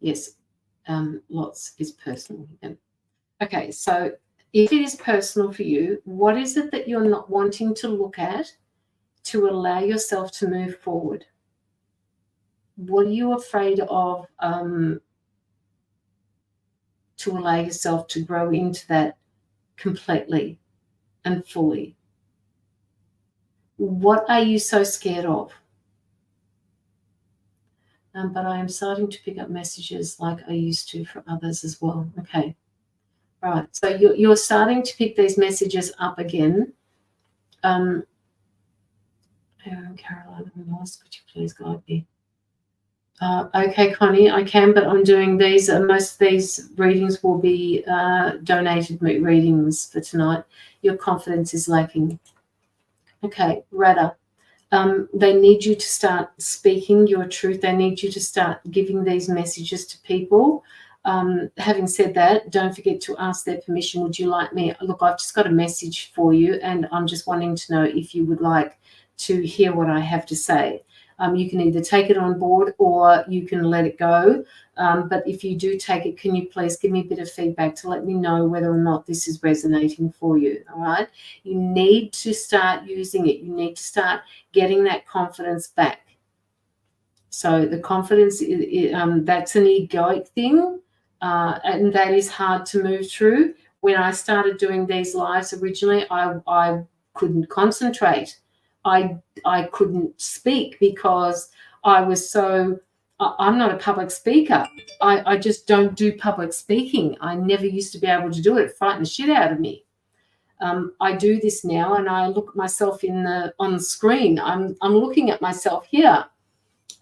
Yes. Lots is personal. Yeah. Okay, so if it is personal for you, what is it that you're not wanting to look at to allow yourself to move forward? What are you afraid of to allow yourself to grow into that completely and fully? What are you so scared of? But I am starting to pick up messages like I used to for others as well. Okay. Right. So you're starting to pick these messages up again. Caroline, I'm lost. Could you please guide me? Okay, Connie, I can, but I'm doing these. Most of these readings will be donated readings for tonight. Your confidence is lacking. Okay, Radha. They need you to start speaking your truth. They need you to start giving these messages to people. Having said that, don't forget to ask their permission. Would you like me? Look, I've just got a message for you, and I'm just wanting to know if you would like to hear what I have to say. You can either take it on board or you can let it go. But if you do take it, can you please give me a bit of feedback to let me know whether or not this is resonating for you, all right? You need to start using it. You need to start getting that confidence back. So the confidence, that's an egoic thing, and that is hard to move through. When I started doing these lives originally, I couldn't concentrate. I couldn't speak because I was so, I'm not a public speaker. I just don't do public speaking. I never used to be able to do it. It frightened the shit out of me. I do this now, and I look at myself on the screen. I'm looking at myself here,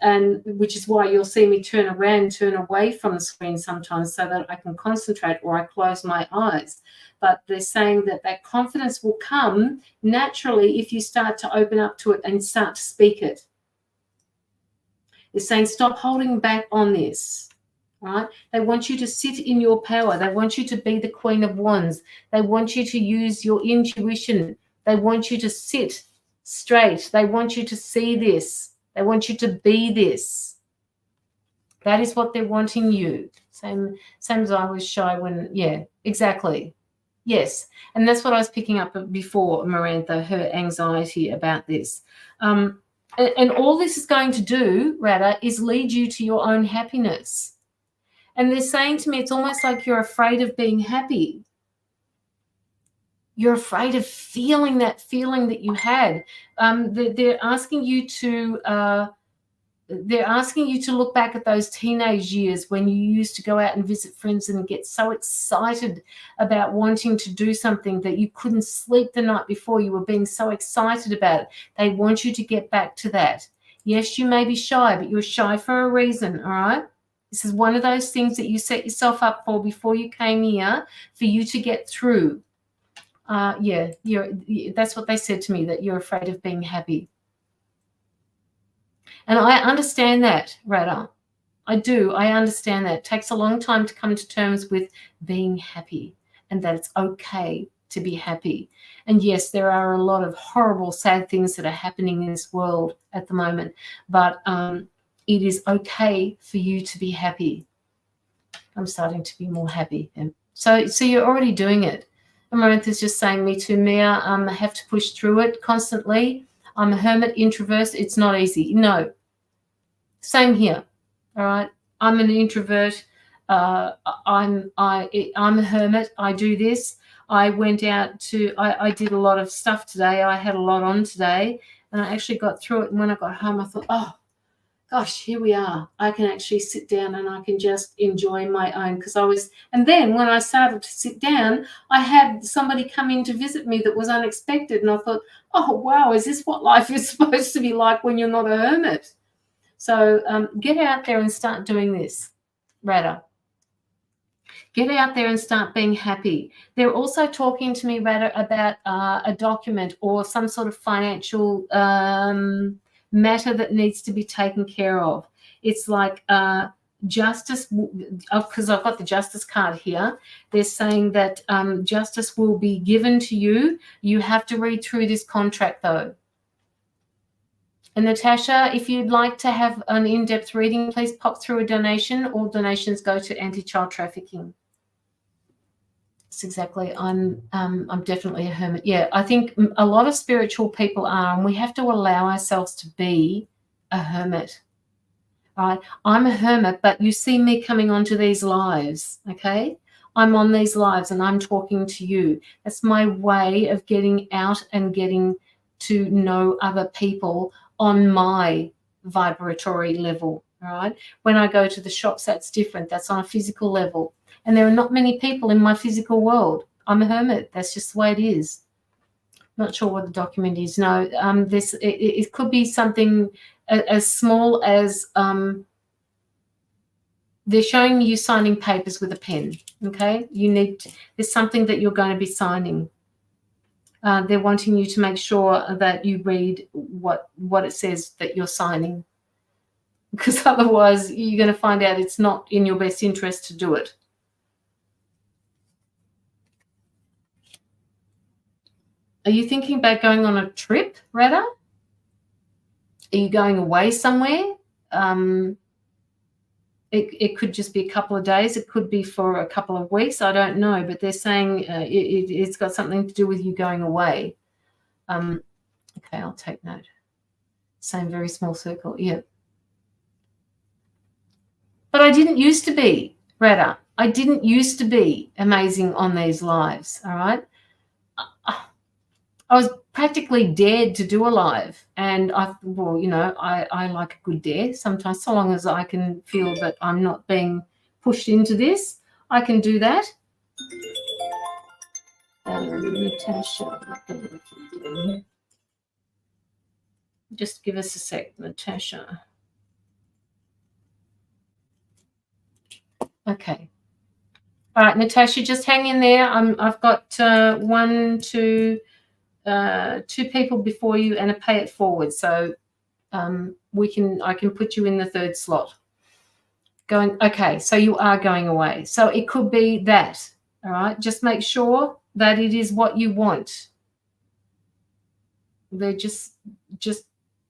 and which is why you'll see me turn away from the screen sometimes so that I can concentrate, or I close my eyes. But they're saying that confidence will come naturally if you start to open up to it and start to speak it. They're saying stop holding back on this. Right? They want you to sit in your power. They want you to be the Queen of Wands. They want you to use your intuition. They want you to sit straight. They want you to see this. They want you to be this. That is what they're wanting you. Same as I was shy when, yeah, exactly. Yes. And that's what I was picking up before, Miranda, her anxiety about this. And all this is going to do, Radha, is lead you to your own happiness. And they're saying to me, it's almost like you're afraid of being happy. You're afraid of feeling that feeling that you had. They're asking you to look back at those teenage years when you used to go out and visit friends and get so excited about wanting to do something that you couldn't sleep the night before. You were being so excited about it. They want you to get back to that. Yes, you may be shy, but you're shy for a reason, all right? This is one of those things that you set yourself up for before you came here for you to get through. That's what they said to me, that you're afraid of being happy. And I understand that, Radha. I do. I understand that. It takes a long time to come to terms with being happy and that it's okay to be happy. And yes, there are a lot of horrible, sad things that are happening in this world at the moment, but it is okay for you to be happy. I'm starting to be more happy. And so you're already doing it. Amarantha's just saying, me too, Mia. I have to push through it constantly. I'm a hermit, introvert. It's not easy. No. Same here. All right. I'm an introvert. I'm a hermit. I do this. I went out I did a lot of stuff today. I had a lot on today, and I actually got through it. And when I got home, I thought, oh, gosh, here we are. I can actually sit down and I can just enjoy my own, and then when I started to sit down, I had somebody come in to visit me that was unexpected. And I thought, oh, wow, is this what life is supposed to be like when you're not a hermit? So get out there and start doing this, Radha. Get out there and start being happy. They're also talking to me, Radha, about a document or some sort of financial matter that needs to be taken care of. It's like justice, because I've got the justice card here. They're saying that justice will be given to you. You have to read through this contract, though. And Natasha, if you'd like to have an in-depth reading, please pop through a donation. All donations go to anti-child trafficking. It's exactly. I'm definitely a hermit. Yeah, I think a lot of spiritual people are, and we have to allow ourselves to be a hermit. Right? I'm a hermit, but you see me coming onto these lives, okay? I'm on these lives and I'm talking to you. That's my way of getting out and getting to know other people on my vibratory level, right? When I go to the shops, that's different. That's on a physical level. And there are not many people in my physical world. I'm a hermit. That's just the way it is. Not sure what the document is. No, it could be something as small as they're showing you signing papers with a pen. Okay, there's something that you're going to be signing. They're wanting you to make sure that you read what it says that you're signing, because otherwise you're going to find out it's not in your best interest to do it. Are you thinking about going on a trip, rather? Are you going away somewhere? It could just be a couple of days. It could be for a couple of weeks. I don't know, but they're saying it's got something to do with you going away. Okay, I'll take note. Same very small circle, yeah. But I didn't used to be, Rada. I didn't used to be amazing on these lives, all right? I was practically dared to do a live, and I like a good dare sometimes, so long as I can feel that I'm not being pushed into this, I can do that. Natasha, just give us a sec, Natasha. Okay. All right, Natasha, just hang in there. I've got two people before you and a pay it forward, so I can put you in the third slot. Okay, so you are going away. So it could be that. All right, just make sure that it is what you want. They just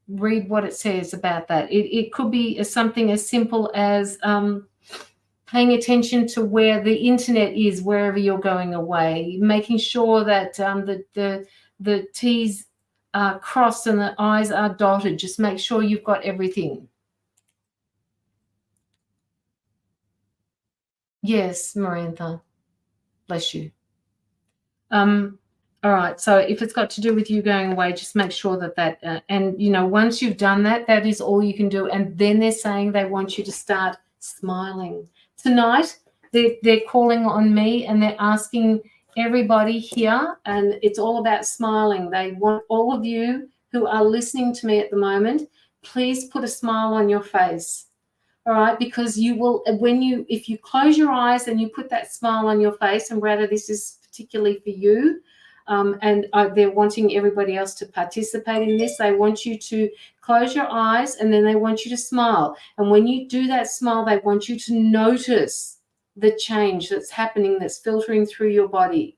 read what it says about that. It could be something as simple as paying attention to where the internet is wherever you're going away, making sure that the T's are crossed and the I's are dotted. Just make sure you've got everything. Yes, Marantha. Bless you. All right. So if it's got to do with you going away, just make sure that and once you've done that, that is all you can do. And then they're saying they want you to start smiling. Tonight, they're calling on me and they're asking everybody here, and it's all about smiling. They want all of you who are listening to me at the moment, please put a smile on your face. All right, because you will, if you close your eyes and you put that smile on your face, and rather this is particularly for you, and they're wanting everybody else to participate in this. They want you to close your eyes and then they want you to smile. And when you do that smile, they want you to notice the change that's happening, that's filtering through your body,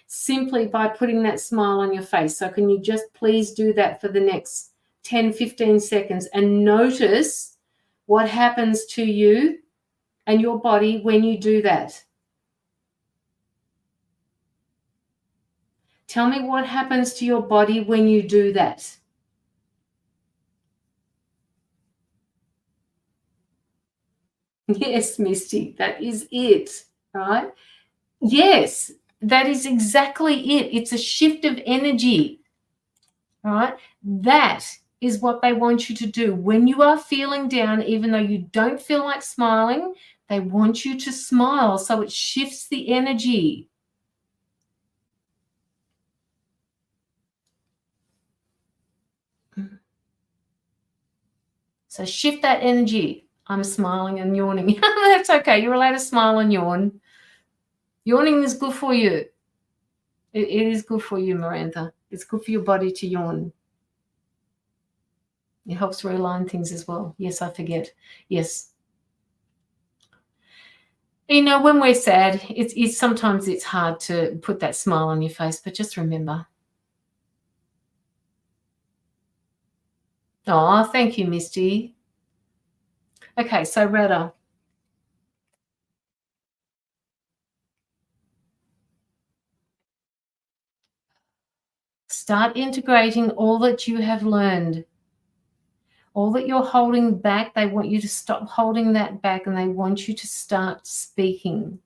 simply by putting that smile on your face. So can you just please do that for the next 10, 15 seconds and notice what happens to you and your body when you do that? Tell me what happens to your body when you do that. Yes, Misty, that is it, right? Yes, that is exactly it. It's a shift of energy, right? That is what they want you to do. When you are feeling down, even though you don't feel like smiling, they want you to smile so it shifts the energy. So shift that energy. I'm smiling and yawning. That's okay. You're allowed to smile and yawn. Yawning is good for you. It is good for you, Miranda. It's good for your body to yawn. It helps realign things as well. Yes, I forget. Yes. When we're sad, it's sometimes it's hard to put that smile on your face, but just remember. Oh, thank you, Misty. Okay, so Rada. Start integrating all that you have learned. All that you're holding back, they want you to stop holding that back, and they want you to start speaking.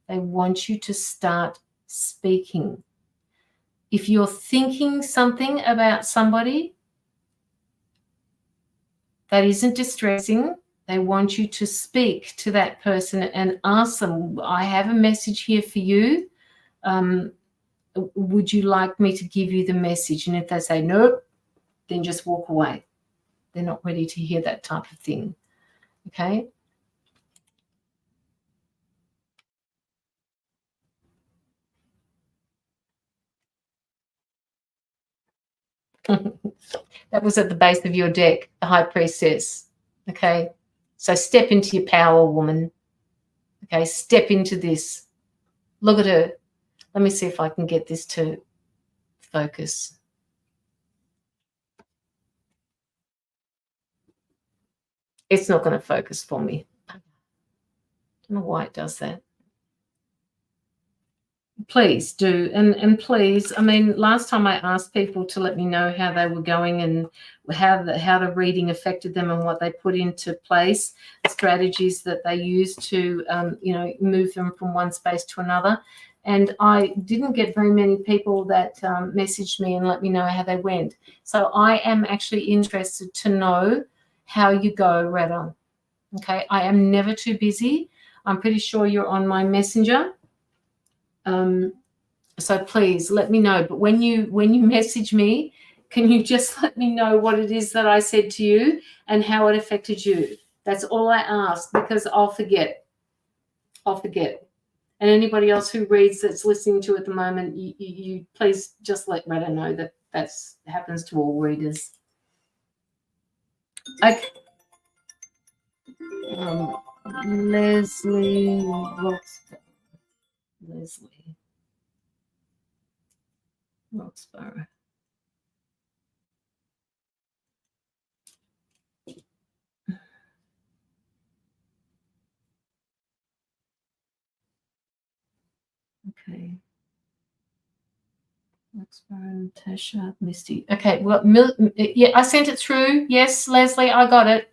They want you to start speaking. If you're thinking something about somebody that isn't distressing, they want you to speak to that person and ask them, I have a message here for you. Would you like me to give you the message? And if they say nope, then just walk away. They're not ready to hear that type of thing. Okay? That was at the base of your deck, the High Priestess. Okay? So step into your power, woman. Okay? Step into this. Look at her. Let me see if I can get this to focus. It's not going to focus for me. I don't know why it does that. Please do. And please, I mean, last time I asked people to let me know how they were going and how the reading affected them and what they put into place, strategies that they used to, move them from one space to another. And I didn't get very many people that messaged me and let me know how they went. So I am actually interested to know how you go, Retta. Okay, I am never too busy. I'm pretty sure you're on my messenger. So please let me know. But when you message me, can you just let me know what it is that I said to you and how it affected you? That's all I ask, because I'll forget. And anybody else who reads that's listening to at the moment, you please just let Retta know that that's happens to all readers. Okay. Leslie Roxborough. Okay. Roxborough, Tasha, Misty. Okay, well, yeah, I sent it through. Yes, Leslie, I got it.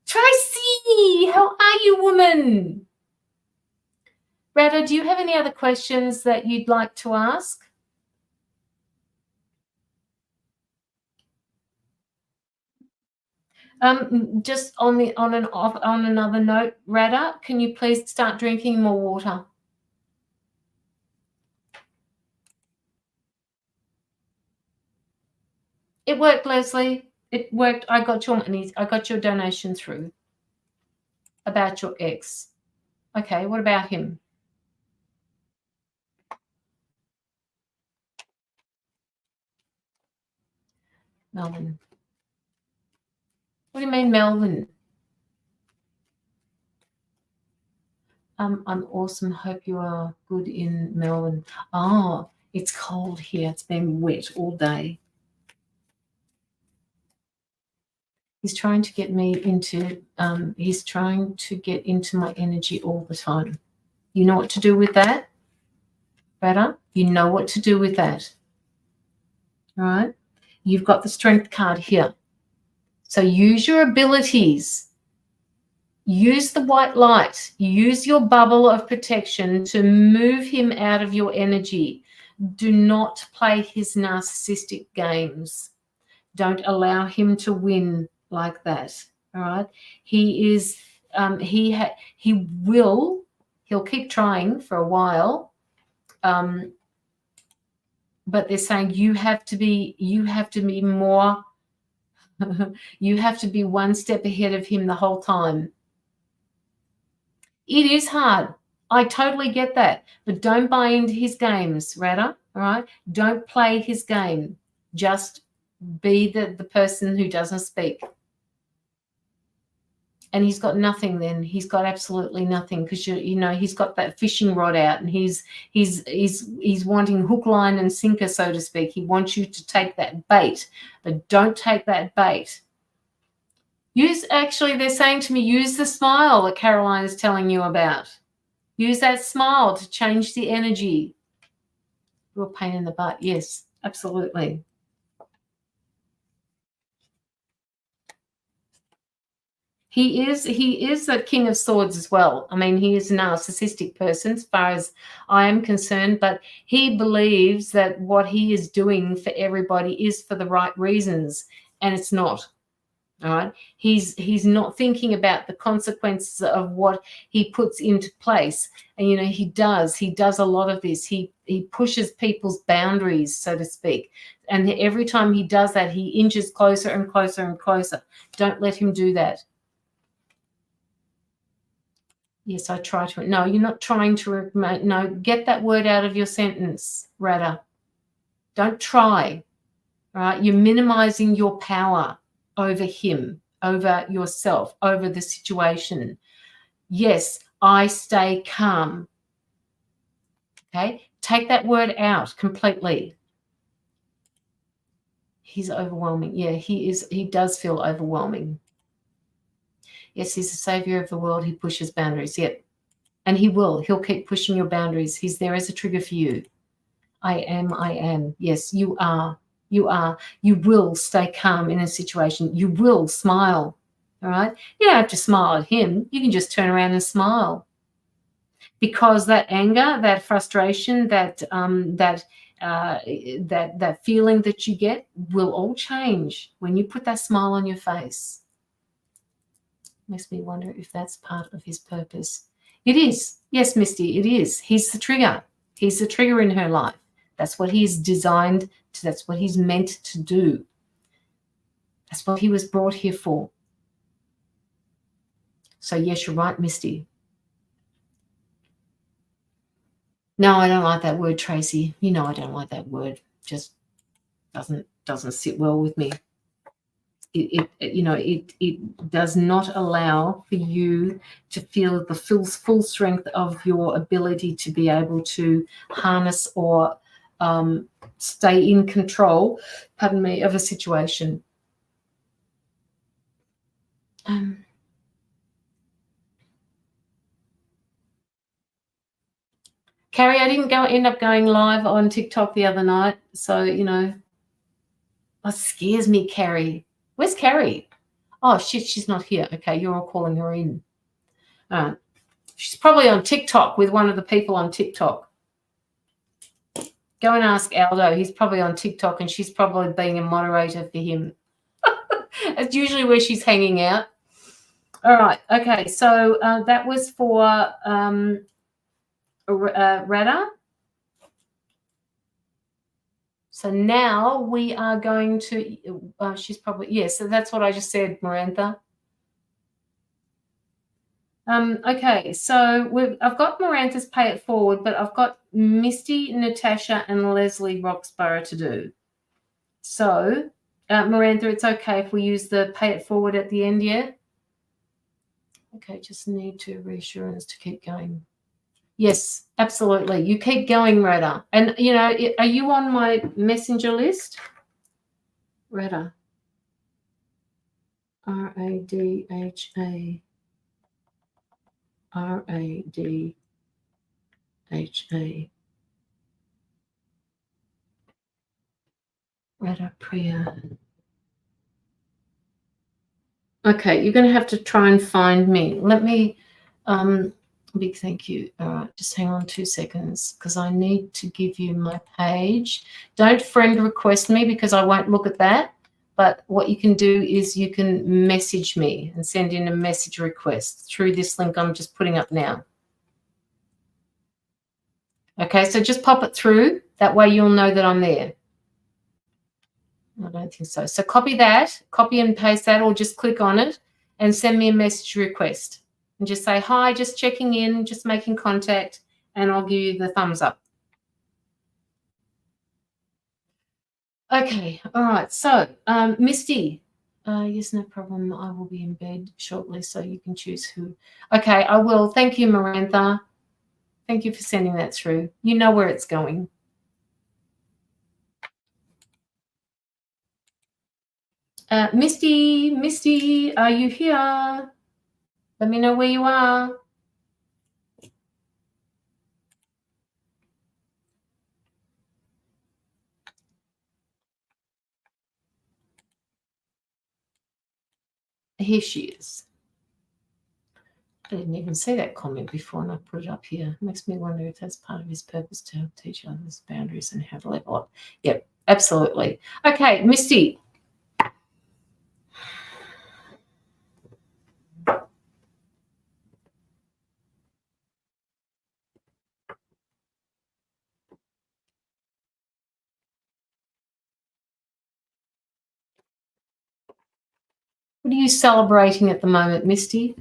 Tracy, how are you, woman? Retta, do you have any other questions that you'd like to ask? Just on another note, Retta, can you please start drinking more water? It worked, Leslie. It worked. I got your money. I got your donation through about your ex. Okay, what about him? Melvin. What do you mean, Melvin? I'm awesome. Hope you are good in Melbourne. Oh, it's cold here. It's been wet all day. He's trying to get me into, he's trying to get into my energy all the time. You know what to do with that, Retta? You know what to do with that. All right? You've got the strength card here. So use your abilities. Use the white light. Use your bubble of protection to move him out of your energy. Do not play his narcissistic games. Don't allow him to win like that. All right. He is. He'll keep trying for a while. But they're saying you have to be more. You have to be one step ahead of him the whole time. It is hard. I totally get that. But don't buy into his games, Retta. All right. Don't play his game. Just be the person who doesn't speak. And he's got nothing then. He's got absolutely nothing, because he's got that fishing rod out, and he's wanting hook, line, and sinker, so to speak. He wants you to take that bait, but don't take that bait. They're saying to me, use the smile that Caroline is telling you about. Use that smile to change the energy. Real pain in the butt, yes. Absolutely. He is a king of swords as well. I mean, he is a narcissistic person as far as I am concerned, but he believes that what he is doing for everybody is for the right reasons, and it's not. All right. He's not thinking about the consequences of what he puts into place. And he does a lot of this. He pushes people's boundaries, so to speak. And every time he does that, he inches closer and closer and closer. Don't let him do that. Yes, I try to. No, you're not trying to. No, get that word out of your sentence, Radha. Don't try. All right. You're minimizing your power over him, over yourself, over the situation. Yes, I stay calm. Okay. Take that word out completely. He's overwhelming. Yeah, he is. He does feel overwhelming. Yes, he's the savior of the world. He pushes boundaries. Yep. And he will. He'll keep pushing your boundaries. He's there as a trigger for you. I am. Yes, you are. You are. You will stay calm in a situation. You will smile. All right. You don't have to smile at him. You can just turn around and smile. Because that anger, that frustration, that feeling that you get will all change when you put that smile on your face. Makes me wonder if that's part of his purpose. It is. Yes, Misty, it is. He's the trigger. He's the trigger in her life. That's what he's designed to, that's what he's meant to do. That's what he was brought here for. So yes, you're right, Misty. No, I don't like that word, Tracy. I don't like that word. Just doesn't sit well with me. It does not allow for you to feel the full strength of your ability to be able to harness or stay in control, of a situation. Carrie, I didn't end up going live on TikTok the other night, so that scares me, Carrie. Where's Carrie? Oh shit, she's not here. Okay, you're all calling her in. She's probably on TikTok with one of the people on TikTok. Go and ask Aldo. He's probably on TikTok and she's probably being a moderator for him. That's usually where she's hanging out. All right. Okay. So that was for Radha. So now we are going to, she's probably, yes, so that's what I just said, Marantha. Okay, so I've got Marantha's Pay It Forward, but I've got Misty, Natasha, and Leslie Roxborough to do. So, Marantha, it's okay if we use the Pay It Forward at the end, yeah? Okay, just need to reassurance to keep going. Yes, absolutely. You keep going, Radha. And, are you on my messenger list? Radha. Radha. Radha. Radha Priya. Okay, you're going to have to try and find me. Let me, big thank you. All right, just hang on 2 seconds because I need to give you my page. Don't friend request me because I won't look at that. But what you can do is you can message me and send in a message request through this link I'm just putting up now. Okay, so just pop it through. That way you'll know that I'm there. I don't think so. So copy that, copy and paste that, or just click on it and send me a message request. And just say, hi, just checking in, just making contact, and I'll give you the thumbs up. Okay, all right. So, Misty, yes, no problem. I will be in bed shortly, so you can choose who. Okay, I will. Thank you, Marantha. Thank you for sending that through. You know where it's going. Misty, are you here? Let me know where you are. Here she is. I didn't even see that comment before, and I put it up here. It makes me wonder if that's part of his purpose, to help teach others boundaries and how to level up. Yep, absolutely. Okay, Misty. What are you celebrating at the moment, Misty?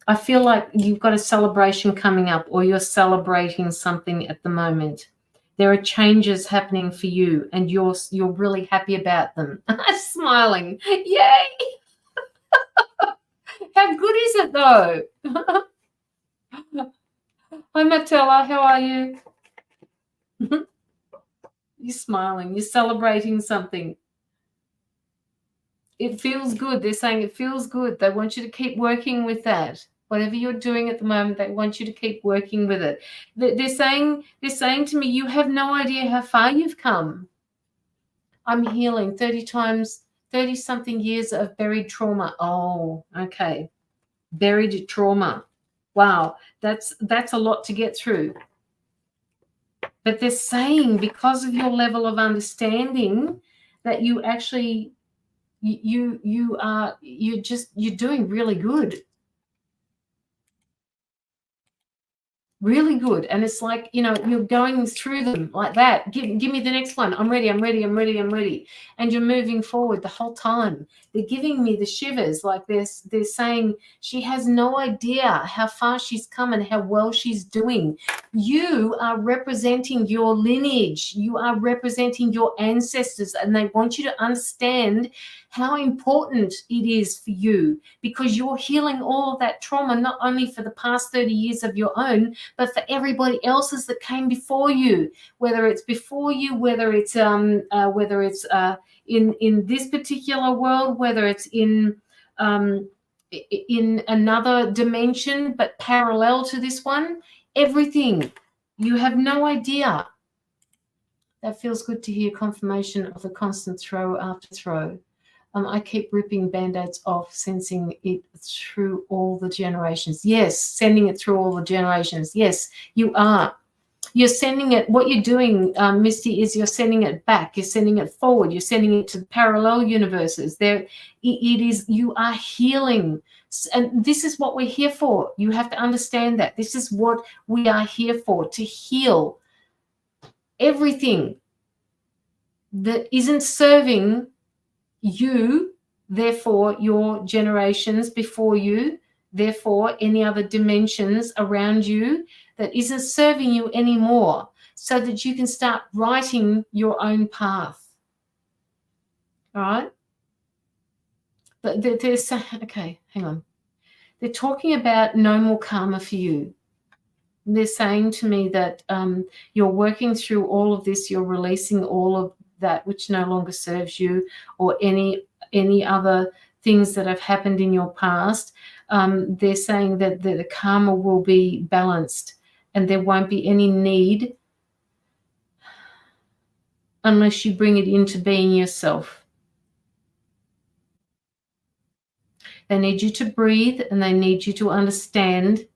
I feel like you've got a celebration coming up, or you're celebrating something at the moment. There are changes happening for you, and you're really happy about them. Smiling. Yay! How good is it, though? Hi, Matella. How are you? You're smiling. You're celebrating something. It feels good. They're saying it feels good. They want you to keep working with that. Whatever you're doing at the moment, they want you to keep working with it. They're saying to me, you have no idea how far you've come. I'm healing 30-something years of buried trauma. Oh, okay. Buried trauma. Wow, that's a lot to get through. But they're saying because of your level of understanding that you actually you're doing really good. Really good. And it's like, you're going through them like that. Give me the next one. I'm ready. And you're moving forward the whole time. They're giving me the shivers. Like they're saying she has no idea how far she's come and how well she's doing. You are representing your lineage. You are representing your ancestors, and they want you to understand how important it is for you, because you're healing all of that trauma, not only for the past 30 years of your own, but for everybody else's that came before you, whether it's before you, whether it's in this particular world, whether it's in another dimension, but parallel to this one, everything. You have no idea. That feels good to hear. Confirmation of the constant throw after throw. I keep ripping Band-Aids off, sensing it through all the generations. Yes, sending it through all the generations. Yes, you are. You're sending it. What you're doing, Misty, is you're sending it back. You're sending it forward. You're sending it to the parallel universes. It is. You are healing, and this is what we're here for. You have to understand that this is what we are here for: to heal everything that isn't serving you, therefore your generations before you, therefore any other dimensions around you that isn't serving you anymore, so that you can start writing your own path. All right? But there's, okay, hang on. They're talking about no more karma for you. They're saying to me that you're working through all of this, you're releasing all of that which no longer serves you, or any other things that have happened in your past. They're saying that the karma will be balanced, and there won't be any need unless you bring it into being yourself. They need you to breathe, and they need you to understand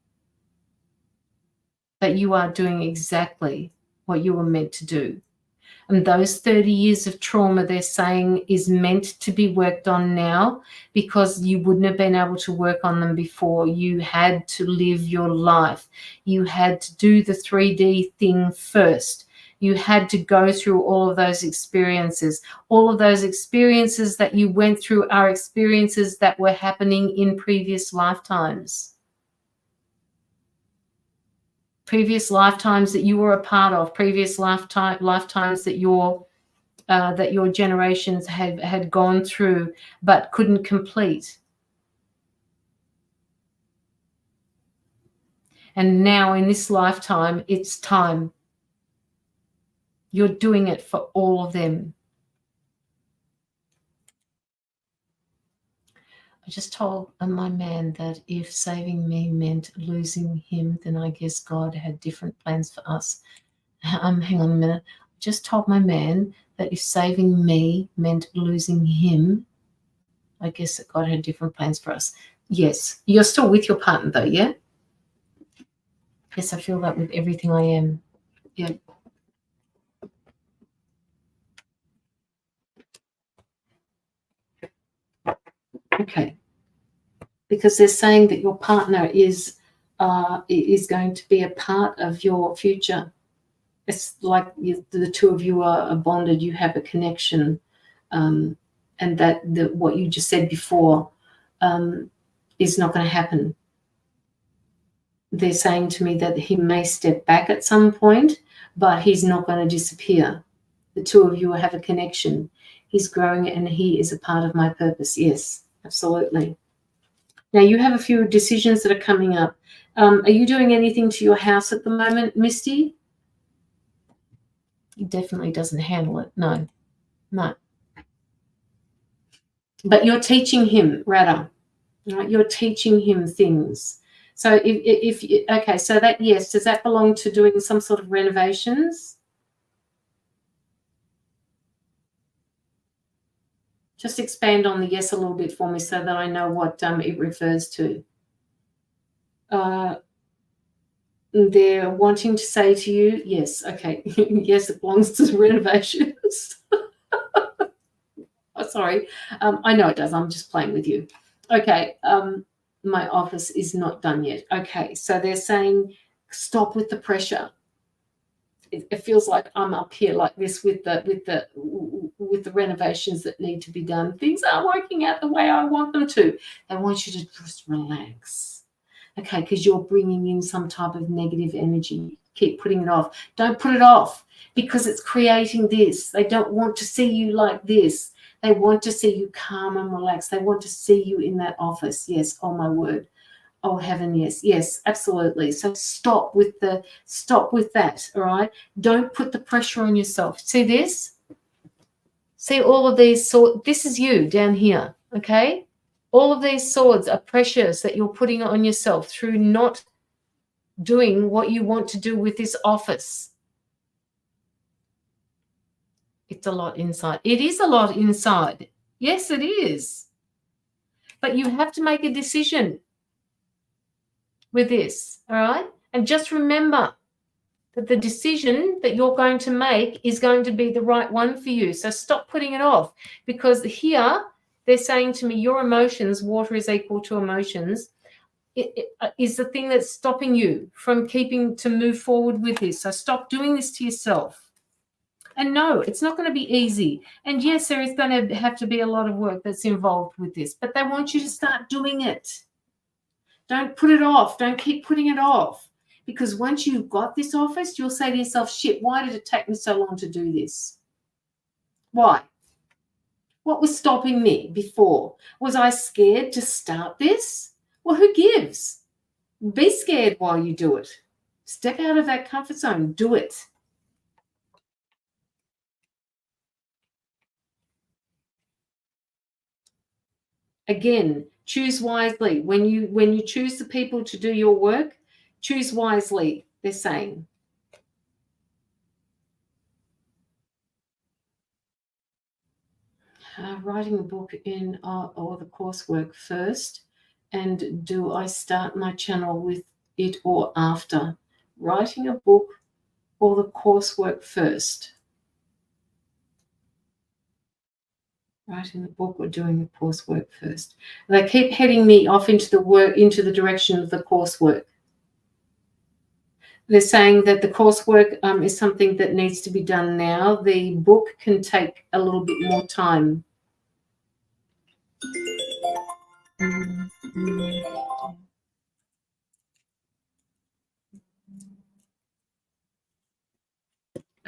that you are doing exactly what you were meant to do. And those 30 years of trauma, they're saying, is meant to be worked on now, because you wouldn't have been able to work on them before. You had to live your life. You had to do the 3D thing first. You had to go through all of those experiences. All of those experiences that you went through are experiences that were happening in previous lifetimes. Previous lifetimes that you were a part of, previous lifetimes that your generations had gone through but couldn't complete. And now in this lifetime, it's time. You're doing it for all of them. I just told my man that if saving me meant losing him, then I guess God had different plans for us. Hang on a minute. just told my man that if saving me meant losing him, I guess that God had different plans for us. Yes, you're still with your partner though, yeah? Yes, I feel that with everything I am. Yeah. Okay. Because they're saying that your partner is going to be a part of your future. It's like the two of you are bonded. You have a connection, and that what you just said before is not going to happen. They're saying to me that he may step back at some point, but he's not going to disappear. The two of you have a connection. He's growing and he is a part of my purpose. Yes, absolutely. Now, you have a few decisions that are coming up. Are you doing anything to your house at the moment, Misty? He definitely doesn't handle it. No. But you're teaching him, rather. Right? You're teaching him things. So if okay, so that, yes, does that belong to doing some sort of renovations? Just expand on the yes a little bit for me so that I know what it refers to. They're wanting to say to you, yes, okay, yes, it belongs to renovations. Oh, sorry. I know it does. I'm just playing with you. Okay. My office is not done yet. Okay. So they're saying stop with the pressure. It feels like I'm up here like this with the renovations that need to be done. Things aren't working out the way I want them to. They want you to just relax. Okay, because you're bringing in some type of negative energy. Keep putting it off. Don't put it off because it's creating this. They don't want to see you like this. They want to see you calm and relaxed. They want to see you in that office. Yes, oh my word. Oh heaven, yes, yes, absolutely. So stop with that, all right? Don't put the pressure on yourself. See this? See all of these swords? This is you down here, okay? All of these swords are pressures that you're putting on yourself through not doing what you want to do with this office. It's a lot inside. It is a lot inside. Yes, it is. But you have to make a decision with this, all right? And just remember that the decision that you're going to make is going to be the right one for you. So stop putting it off, because here they're saying to me, your emotions, water is equal to emotions, it is the thing that's stopping you from keeping to move forward with this. So stop doing this to yourself. And no, it's not going to be easy. And yes, there is going to have to be a lot of work that's involved with this, but they want you to start doing it. Don't put it off. Don't keep putting it off. Because once you've got this office, you'll say to yourself, shit, why did it take me so long to do this? Why? What was stopping me before? Was I scared to start this? Well, who gives? Be scared while you do it. Step out of that comfort zone. Do it. Again, choose wisely. When you choose the people to do your work, choose wisely, they're saying. Writing a book in or the coursework first, and do I start my channel with it or after? Writing a book or the coursework first? Writing the book or doing the coursework first? They keep heading me off into the direction of the coursework. They're saying that the coursework is something that needs to be done now. The book can take a little bit more time.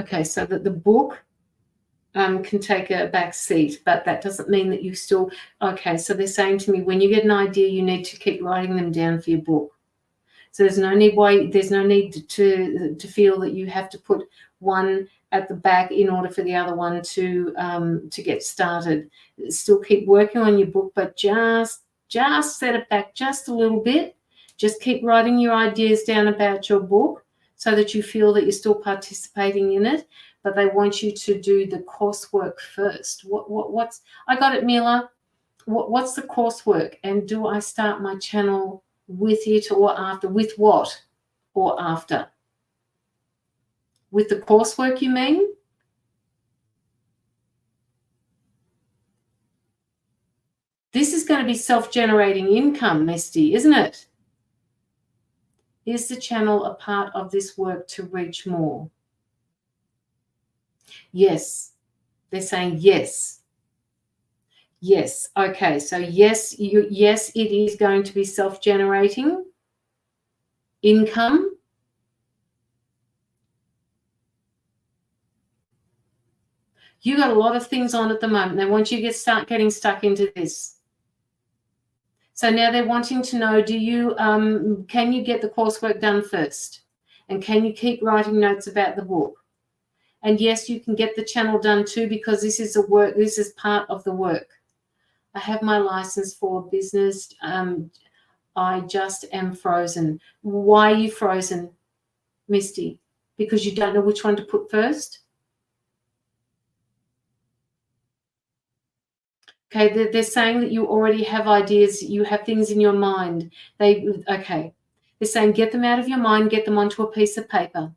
Okay, so that the book can take a back seat, but that doesn't mean that you still, okay, so they're saying to me, when you get an idea, you need to keep writing them down for your book. So there's no need to feel that you have to put one at the back in order for the other one to get started. Still keep working on your book, but just set it back just a little bit. Just keep writing your ideas down about your book so that you feel that you're still participating in it. but they want you to do the coursework first. What's I got it, Mila. What's the coursework? And do I start my channel with it or after? With what or after? With the coursework, you mean? This is going to be self-generating income, Misty, isn't it? Is the channel a part of this work to reach more? Yes. They're saying yes. Yes. Okay. So yes, yes, it is going to be self-generating income. You got a lot of things on at the moment. They want you to start getting stuck into this. So now they're wanting to know, do you can you get the coursework done first? And can you keep writing notes about the book? And yes, you can get the channel done too, because this is a work, this is part of the work. I have my license for business. I just am frozen. Why are you frozen, Misty? Because you don't know which one to put first? Okay, they're saying that you already have ideas, you have things in your mind. Okay, they're saying get them out of your mind, get them onto a piece of paper.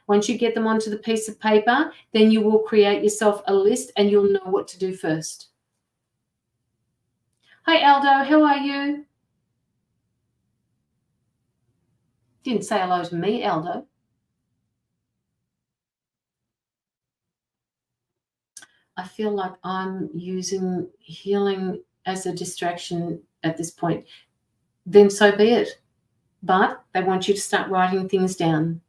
Once you get them onto the piece of paper, then you will create yourself a list and you'll know what to do first. Hi, Aldo, how are you? Didn't say hello to me, Aldo. I feel like I'm using healing as a distraction at this point. Then so be it. But they want you to start writing things down.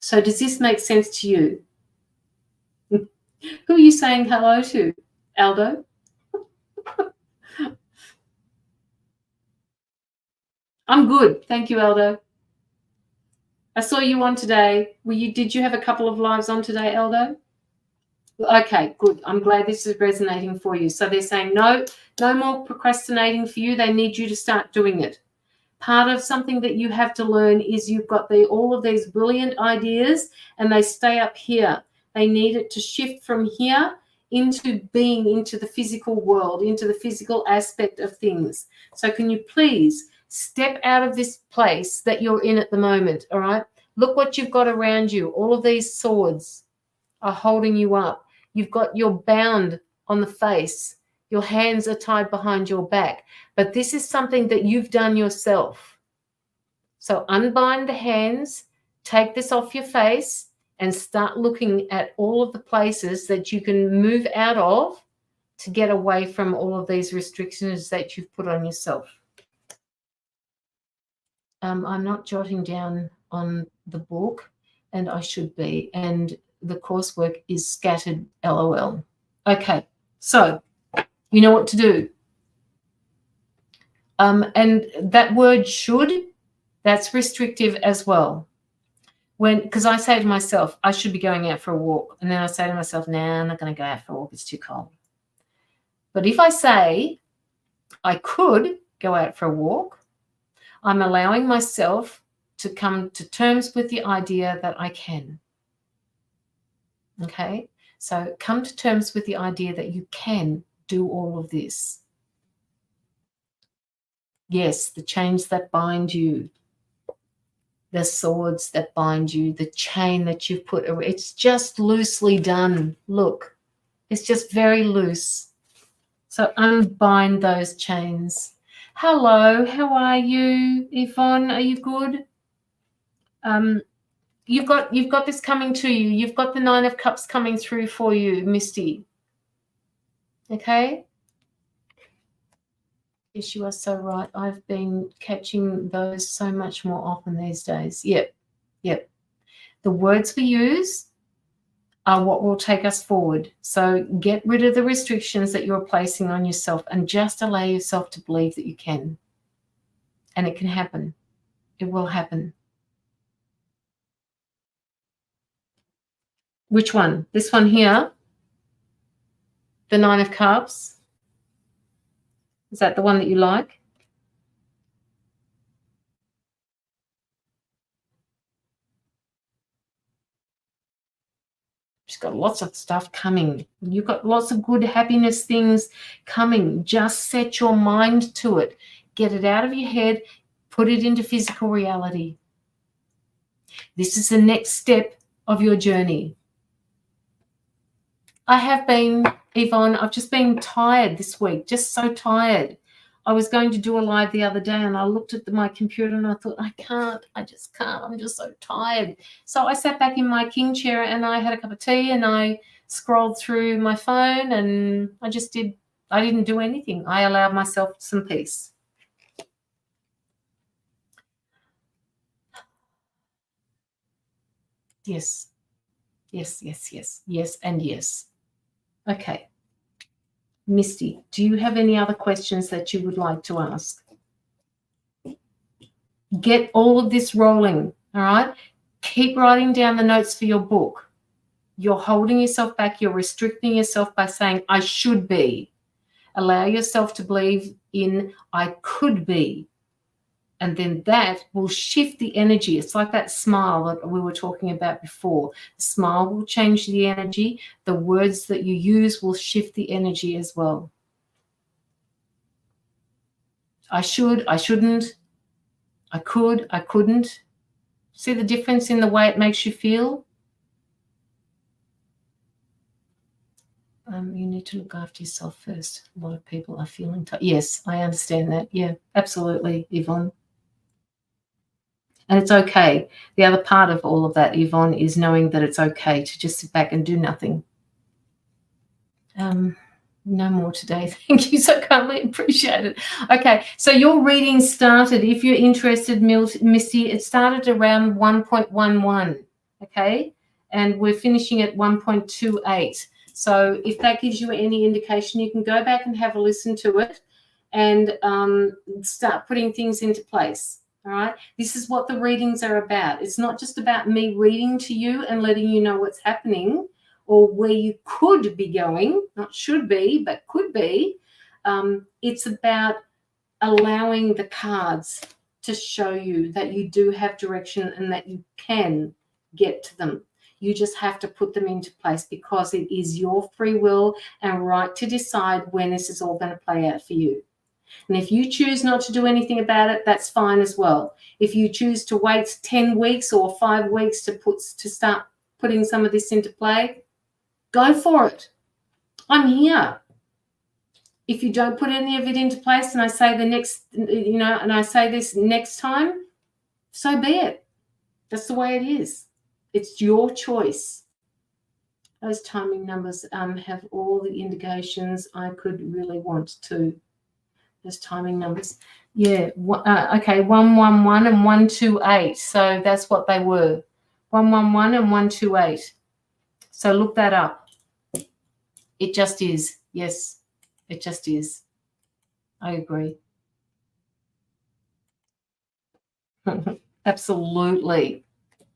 So does this make sense to you? Who are you saying hello to, Aldo? I'm good. Thank you, Aldo. I saw you on today. Did you have a couple of lives on today, Aldo? Okay, good. I'm glad this is resonating for you. So they're saying no more procrastinating for you. They need you to start doing it. Part of something that you have to learn is you've got all of these brilliant ideas and they stay up here. They need it to shift from here into being into the physical world, into the physical aspect of things. So can you please step out of this place that you're in at the moment, all right? Look what you've got around you. All of these swords are holding you up. You're bound on the face. Your hands are tied behind your back. But this is something that you've done yourself. So unbind the hands, take this off your face, and start looking at all of the places that you can move out of to get away from all of these restrictions that you've put on yourself. I'm not jotting down on the book, and I should be. And the coursework is scattered, LOL. Okay, so you know what to do. And that word should, that's restrictive as well. Because I say to myself, I should be going out for a walk. And then I say to myself, nah, I'm not going to go out for a walk. It's too cold. But if I say I could go out for a walk, I'm allowing myself to come to terms with the idea that I can. Okay? So come to terms with the idea that you can do all of this. Yes, the chains that bind you, the swords that bind you, the chain that you've put, it's just loosely done. Look, it's just very loose. So unbind those chains. Hello, how are you, Yvonne? Are you good? You've got this coming to you. You've got the 9 of Cups coming through for you, Misty. Okay? Yes, you are so right. I've been catching those so much more often these days. Yep. The words we use are what will take us forward. So get rid of the restrictions that you're placing on yourself and just allow yourself to believe that you can. And it can happen. It will happen. Which one? This one here? The 9 of Cups? Is that the one that you like? she's got lots of stuff coming. You've got lots of good happiness things coming. Just set your mind to it. Get it out of your head. Put it into physical reality. This is the next step of your journey. I have been, Yvonne, I've just been tired this week, just so tired. I was going to do a live the other day and I looked at my computer and I thought, I just can't. I'm just so tired. So I sat back in my king chair and I had a cup of tea and I scrolled through my phone and I didn't do anything. I allowed myself some peace. Yes, yes, yes, yes, yes, and yes. Okay. Misty, do you have any other questions that you would like to ask? Get all of this rolling, all right? Keep writing down the notes for your book. You're holding yourself back. You're restricting yourself by saying, I should be. Allow yourself to believe in, I could be. And then that will shift the energy. It's like that smile that we were talking about before. The smile will change the energy. The words that you use will shift the energy as well. I should, I shouldn't, I could, I couldn't. See the difference in the way it makes you feel? You need to look after yourself first. A lot of people are feeling tired. Yes, I understand that. Yeah, absolutely, Yvonne. And it's okay. The other part of all of that, Yvonne, is knowing that it's okay to just sit back and do nothing. No more today. Thank you so kindly. Appreciate it. Okay, so your reading started, if you're interested, Misty, it started around 1.11, okay? And we're finishing at 1.28. So if that gives you any indication, you can go back and have a listen to it and start putting things into place. All right. This is what the readings are about. It's not just about me reading to you and letting you know what's happening or where you could be going, not should be, but could be. It's about allowing the cards to show you that you do have direction and that you can get to them. You just have to put them into place because it is your free will and right to decide when this is all going to play out for you. And if you choose not to do anything about it, that's fine as well. If you choose to wait 10 weeks or 5 weeks to start putting some of this into play, go for it. I'm here. If you don't put any of it into place and I say and I say this next time, so be it. That's the way it is. It's your choice. Those timing numbers have all the indications I could really want to. Those timing numbers. Yeah. Okay. 111 and 128. So that's what they were. 111 and 128. So look that up. It just is. Yes, it just is. I agree. Absolutely.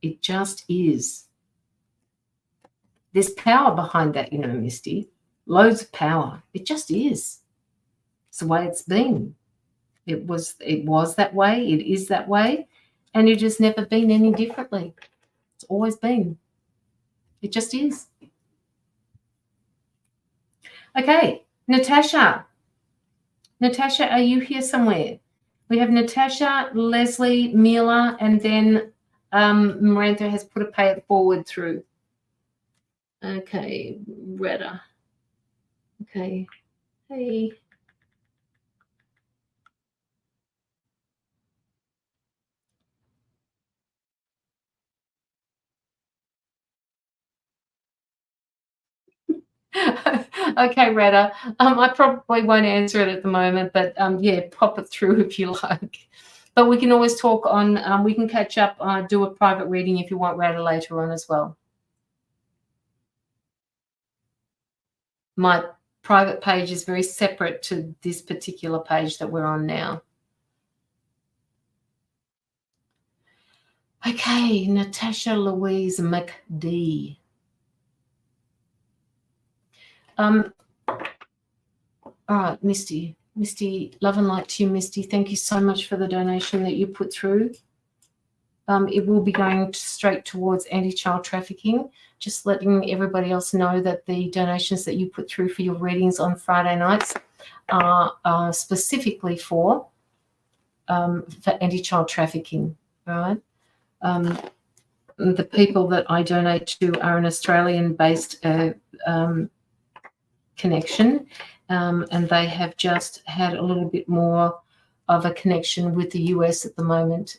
It just is. There's power behind that, Misty. Loads of power. It just is. It's the way it's been. It was that way. It is that way. And it has never been any differently. It's always been. It just is. Okay, Natasha. Natasha, are you here somewhere? We have Natasha, Leslie, Mila, and then Marantha has put a pay it forward through. Okay, Retta. Okay, hey. Okay, Retta. I probably won't answer it at the moment, but yeah, pop it through if you like. But we can always talk on, we can catch up, do a private reading if you want, Retta, later on as well. My private page is very separate to this particular page that we're on now. Okay, Natasha Louise McD. All right, Misty, love and light to you, Misty. Thank you so much for the donation that you put through. it will be going straight towards anti-child trafficking. Just letting everybody else know that the donations that you put through for your readings on Friday nights are specifically for anti-child trafficking, right? The people that I donate to are an Australian-based connection, and they have just had a little bit more of a connection with the US at the moment,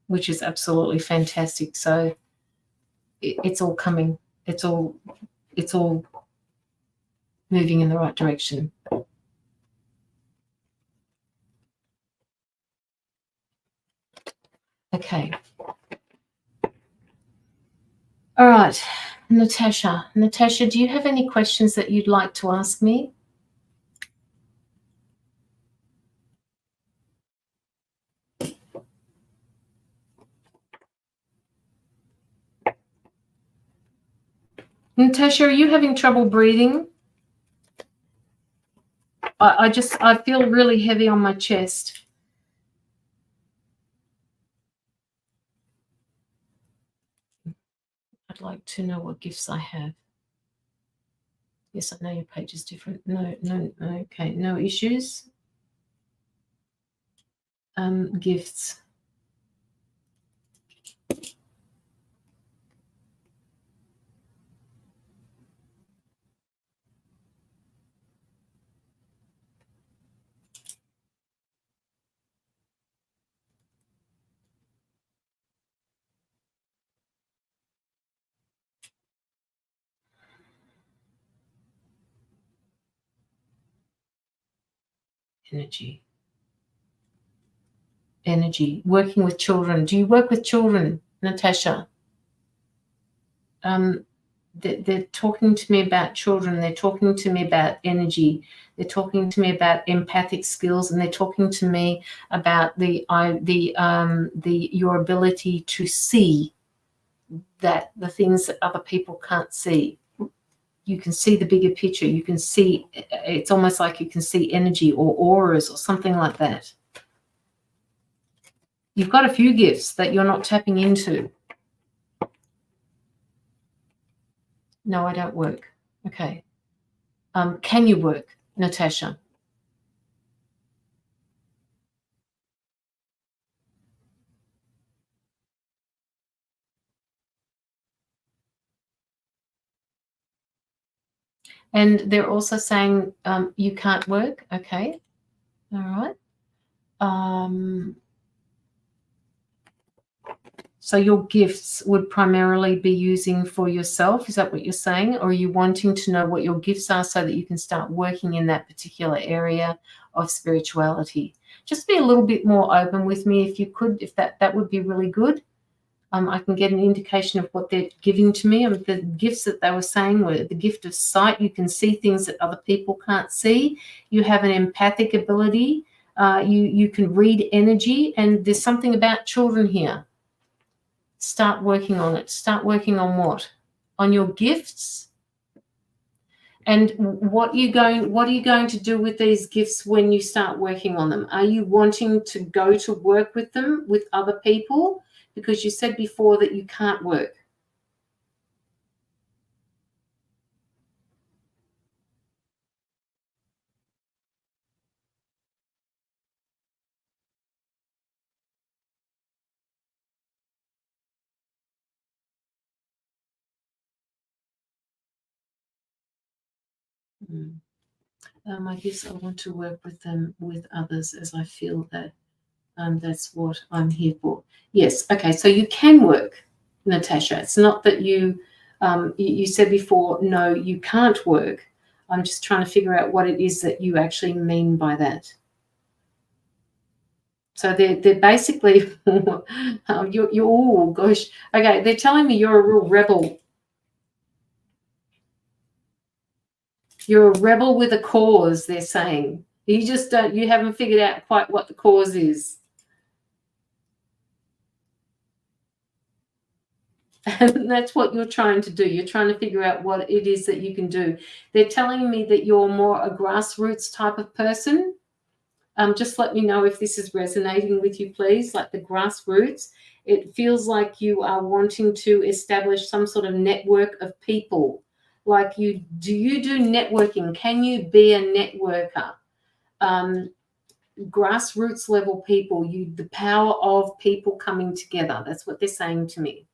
which is absolutely fantastic. So it's all coming. It's all moving in the right direction. Okay. All right, Natasha. Natasha, do you have any questions that you'd like to ask me? Natasha, are you having trouble breathing? I feel really heavy on my chest. I'd like to know what gifts I have. Yes, I know your page is different. No, okay, no issues. Gifts. Energy. Working with children. Do you work with children, Natasha? They're talking to me about children. They're talking to me about energy. They're talking to me about empathic skills, and they're talking to me about your ability to see that the things that other people can't see. You can see the bigger picture. You can see, it's almost like you can see energy or auras or something like that. You've got a few gifts that you're not tapping into. No, I don't work. Okay. Can you work, Natasha? And they're also saying you can't work. Okay. All right. So your gifts would primarily be using for yourself. Is that what you're saying? Or are you wanting to know what your gifts are so that you can start working in that particular area of spirituality? Just be a little bit more open with me if you could, if that would be really good. I can get an indication of what they're giving to me. The gifts that they were saying were the gift of sight. You can see things that other people can't see. You have an empathic ability. You can read energy. And there's something about children here. Start working on it. Start working on what? On your gifts. And what are you going to do with these gifts when you start working on them? Are you wanting to go to work with them, with other people? Because you said before that you can't work. I guess I want to work with them, with others, as I feel that that's what I'm here for. Yes. Okay. So you can work, Natasha. It's not that you said before, no, you can't work. I'm just trying to figure out what it is that you actually mean by that. So they're basically, oh gosh, okay. They're telling me you're a real rebel. You're a rebel with a cause. They're saying you just don't. You haven't figured out quite what the cause is. And that's what you're trying to do. You're trying to figure out what it is that you can do. They're telling me that you're more a grassroots type of person. Just let me know if this is resonating with you, please. Like the grassroots, it feels like you are wanting to establish some sort of network of people. Like do you do networking? Can you be a networker? Grassroots level people, the power of people coming together. That's what they're saying to me.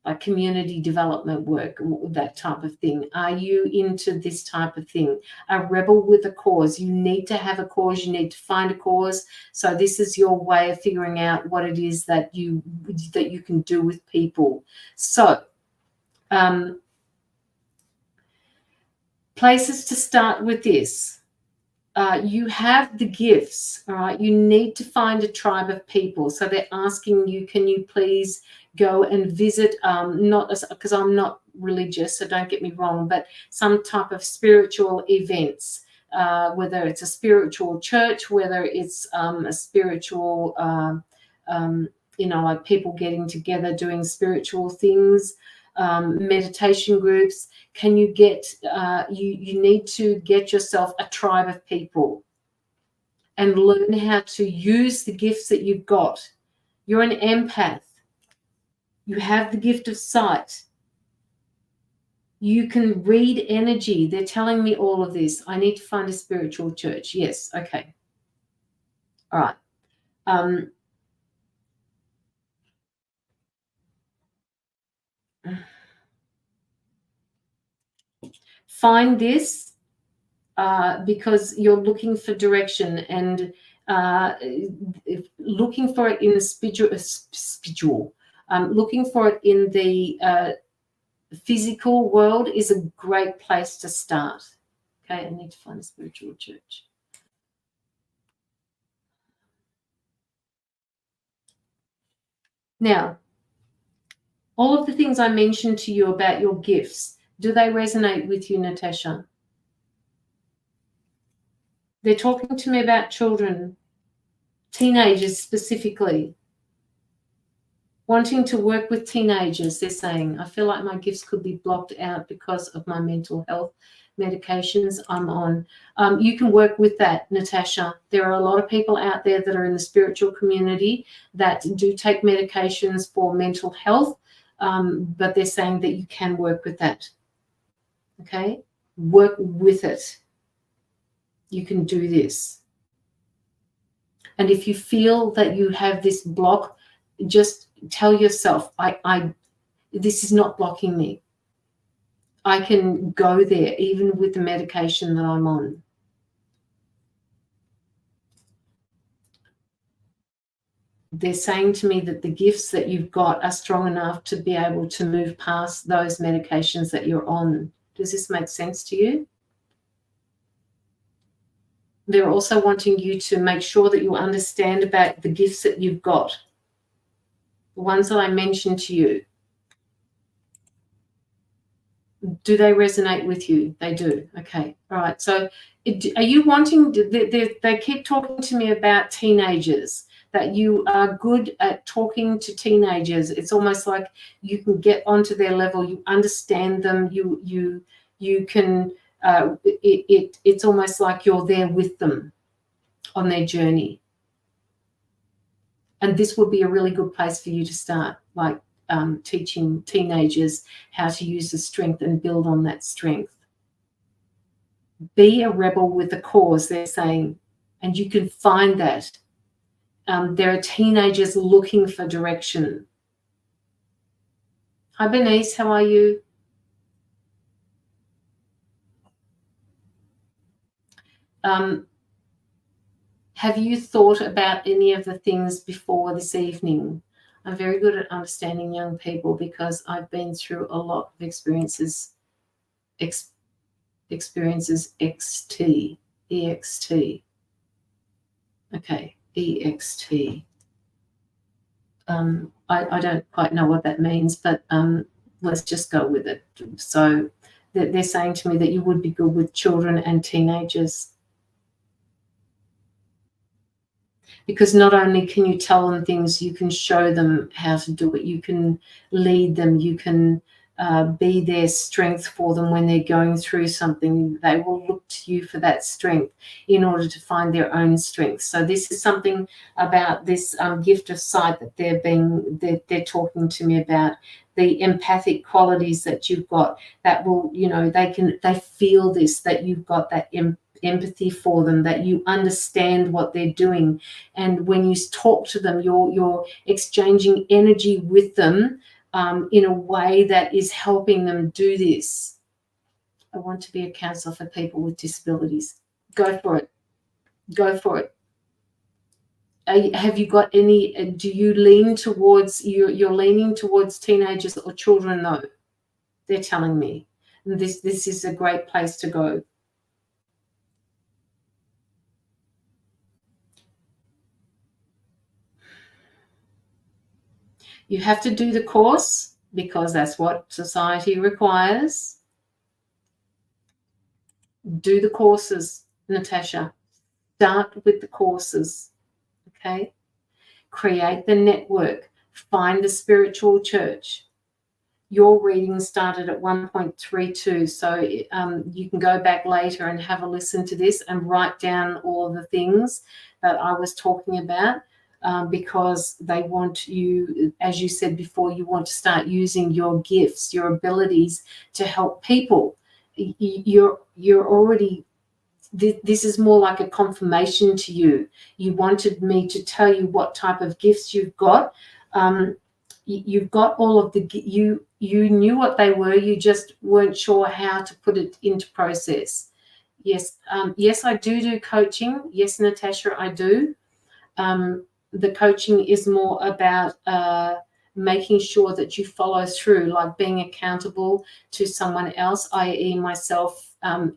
Like community development work, that type of thing. Are you into this type of thing? A rebel with a cause. You need to have a cause. You need to find a cause. So this is your way of figuring out what it is that you can do with people. So places to start with this. You have the gifts, all right? You need to find a tribe of people. So they're asking you, can you please go and visit, not because I'm not religious, so don't get me wrong, but some type of spiritual events, whether it's a spiritual church, whether it's a spiritual, like people getting together doing spiritual things, meditation groups. Can you get you need to get yourself a tribe of people and learn how to use the gifts that you've got. You're an empath. You have the gift of sight. You can read energy. They're telling me all of this. I need to find a spiritual church. Yes. Okay. All right. Find this because you're looking for direction and looking for it in the spiritual. Looking for it in the physical world is a great place to start. Okay, I need to find a spiritual church. Now, all of the things I mentioned to you about your gifts, do they resonate with you, Natasha? They're talking to me about children, teenagers specifically. Wanting to work with teenagers, they're saying, I feel like my gifts could be blocked out because of my mental health medications I'm on. You can work with that, Natasha. There are a lot of people out there that are in the spiritual community that do take medications for mental health, but they're saying that you can work with that. Okay? Work with it. You can do this. And if you feel that you have this block, just tell yourself, this is not blocking me. I can go there even with the medication that I'm on. They're saying to me that the gifts that you've got are strong enough to be able to move past those medications that you're on. Does this make sense to you? They're also wanting you to make sure that you understand about the gifts that you've got, the ones that I mentioned to you. Do they resonate with you? They do. Okay. All right. So are you wanting, they keep talking to me about teenagers, that you are good at talking to teenagers. It's almost like you can get onto their level. You understand them. You can, it's almost like you're there with them on their journey. And this would be a really good place for you to start, like teaching teenagers how to use the strength and build on that strength. Be a rebel with a cause, they're saying, and you can find that. There are teenagers looking for direction. Hi, Bernice, how are you? Have you thought about any of the things before this evening? I'm very good at understanding young people because I've been through a lot of experiences XT, EXT. Okay, EXT. I don't quite know what that means, but let's just go with it. So they're saying to me that you would be good with children and teenagers. Because not only can you tell them things, you can show them how to do it. You can lead them. You can be their strength for them when they're going through something. They will look to you for that strength in order to find their own strength. So this is something about this gift of sight that they're talking to me about. The empathic qualities that you've got, that will, they feel this, that you've got that empathy for them, that you understand what they're doing, and when you talk to them, you're exchanging energy with them in a way that is helping them do this. I want to be a counsellor for people with disabilities. Go for it. Go for it. Have you got any, do you lean towards, you're leaning towards teenagers or children? No, they're telling me. This is a great place to go. You have to do the course because that's what society requires. Do the courses, Natasha. Start with the courses. Okay, create the network, find a spiritual church. Your reading started at 1.32, so you can go back later and have a listen to this and write down all of the things that I was talking about, because they want you, as you said before, you want to start using your gifts, your abilities to help people. You're already, this is more like a confirmation to you. You wanted me to tell you what type of gifts you've got. You've got all of the, you knew what they were, you just weren't sure how to put it into process. Yes, yes, I do coaching. Yes, Natasha, I do. The coaching is more about making sure that you follow through, like being accountable to someone else, i.e. myself,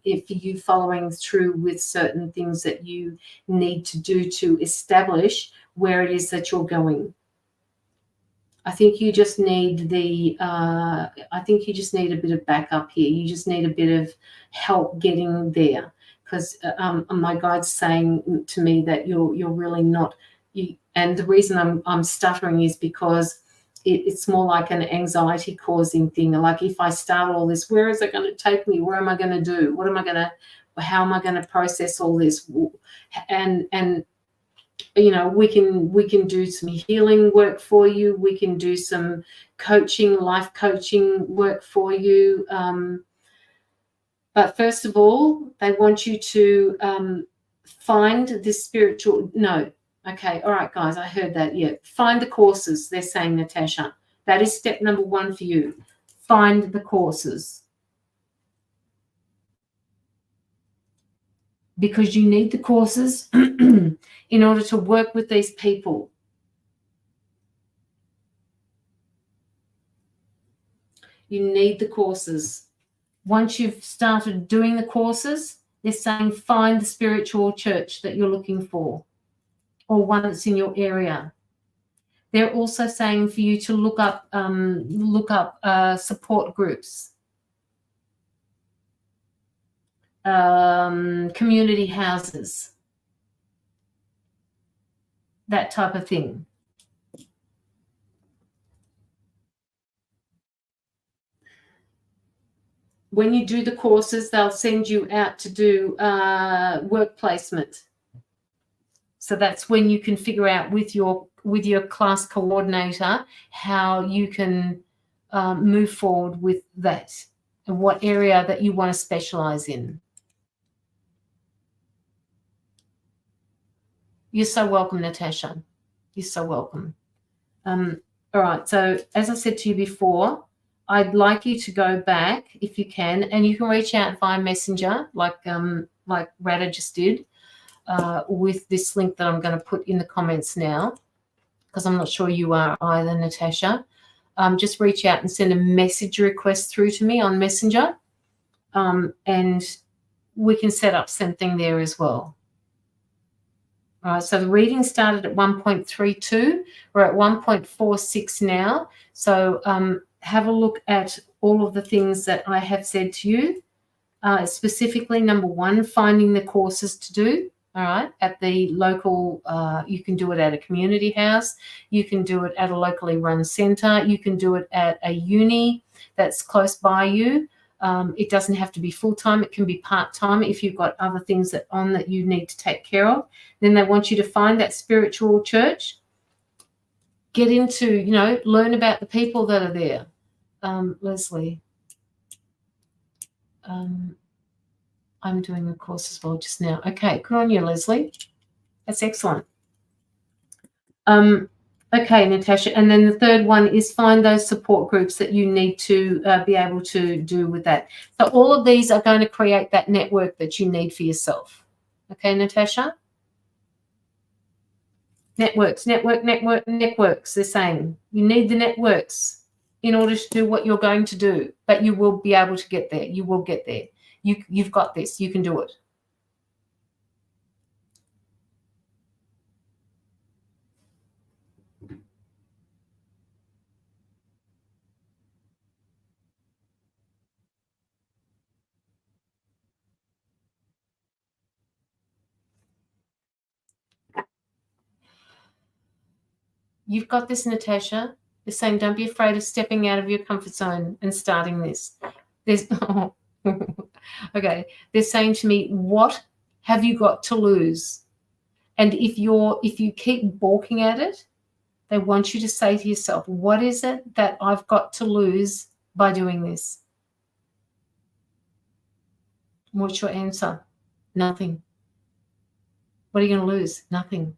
if you following through with certain things that you need to do to establish where it is that you're going. I think you just need a bit of backup here. You just need a bit of help getting there, because my guide's saying to me that you're really not. And the reason I'm stuttering is because it's more like an anxiety causing thing. Like, if I start all this, where is it going to take me? Where am I going to do? How am I going to process all this? And we can do some healing work for you. We can do some coaching, life coaching work for you. But first of all, they want you to find this spiritual. No. Okay. All right, guys. I heard that. Yeah. Find the courses. They're saying, Natasha. That is step number 1 for you. Find the courses. Because you need the courses in order to work with these people. You need the courses. Once you've started doing the courses, they're saying find the spiritual church that you're looking for, or one that's in your area. They're also saying for you to look up support groups, community houses, that type of thing. When you do the courses, they'll send you out to do work placement. So that's when you can figure out with your class coordinator how you can move forward with that and what area that you want to specialize in. You're so welcome, Natasha. You're so welcome. All right. So as I said to you before, I'd like you to go back if you can, and you can reach out via Messenger, like Rada just did, with this link that I'm going to put in the comments now, because I'm not sure you are either, Natasha. Just reach out and send a message request through to me on Messenger, and we can set up something there as well. All right, so the reading started at 1.32. We're at 1.46 now. So have a look at all of the things that I have said to you. Specifically, number 1, finding the courses to do. all right, at the local, you can do it at a community house, you can do it at a locally run centre, you can do it at a uni that's close by you. It doesn't have to be full-time, it can be part-time if you've got other things that you need to take care of. Then they want you to find that spiritual church, get into, learn about the people that are there. Leslie, I'm doing a course as well just now. Okay, good on you, Leslie. That's excellent. Okay, Natasha. And then the third one is find those support groups that you need to be able to do with that. So all of these are going to create that network that you need for yourself. Okay, Natasha? Networks. They're saying you need the networks in order to do what you're going to do, but you will be able to get there. You will get there. You've got this. You can do it. You've got this, Natasha. They're saying don't be afraid of stepping out of your comfort zone and starting this. Okay. They're saying to me, what have you got to lose? And if you keep balking at it, they want you to say to yourself, what is it that I've got to lose by doing this? What's your answer? Nothing. What are you going to lose? Nothing.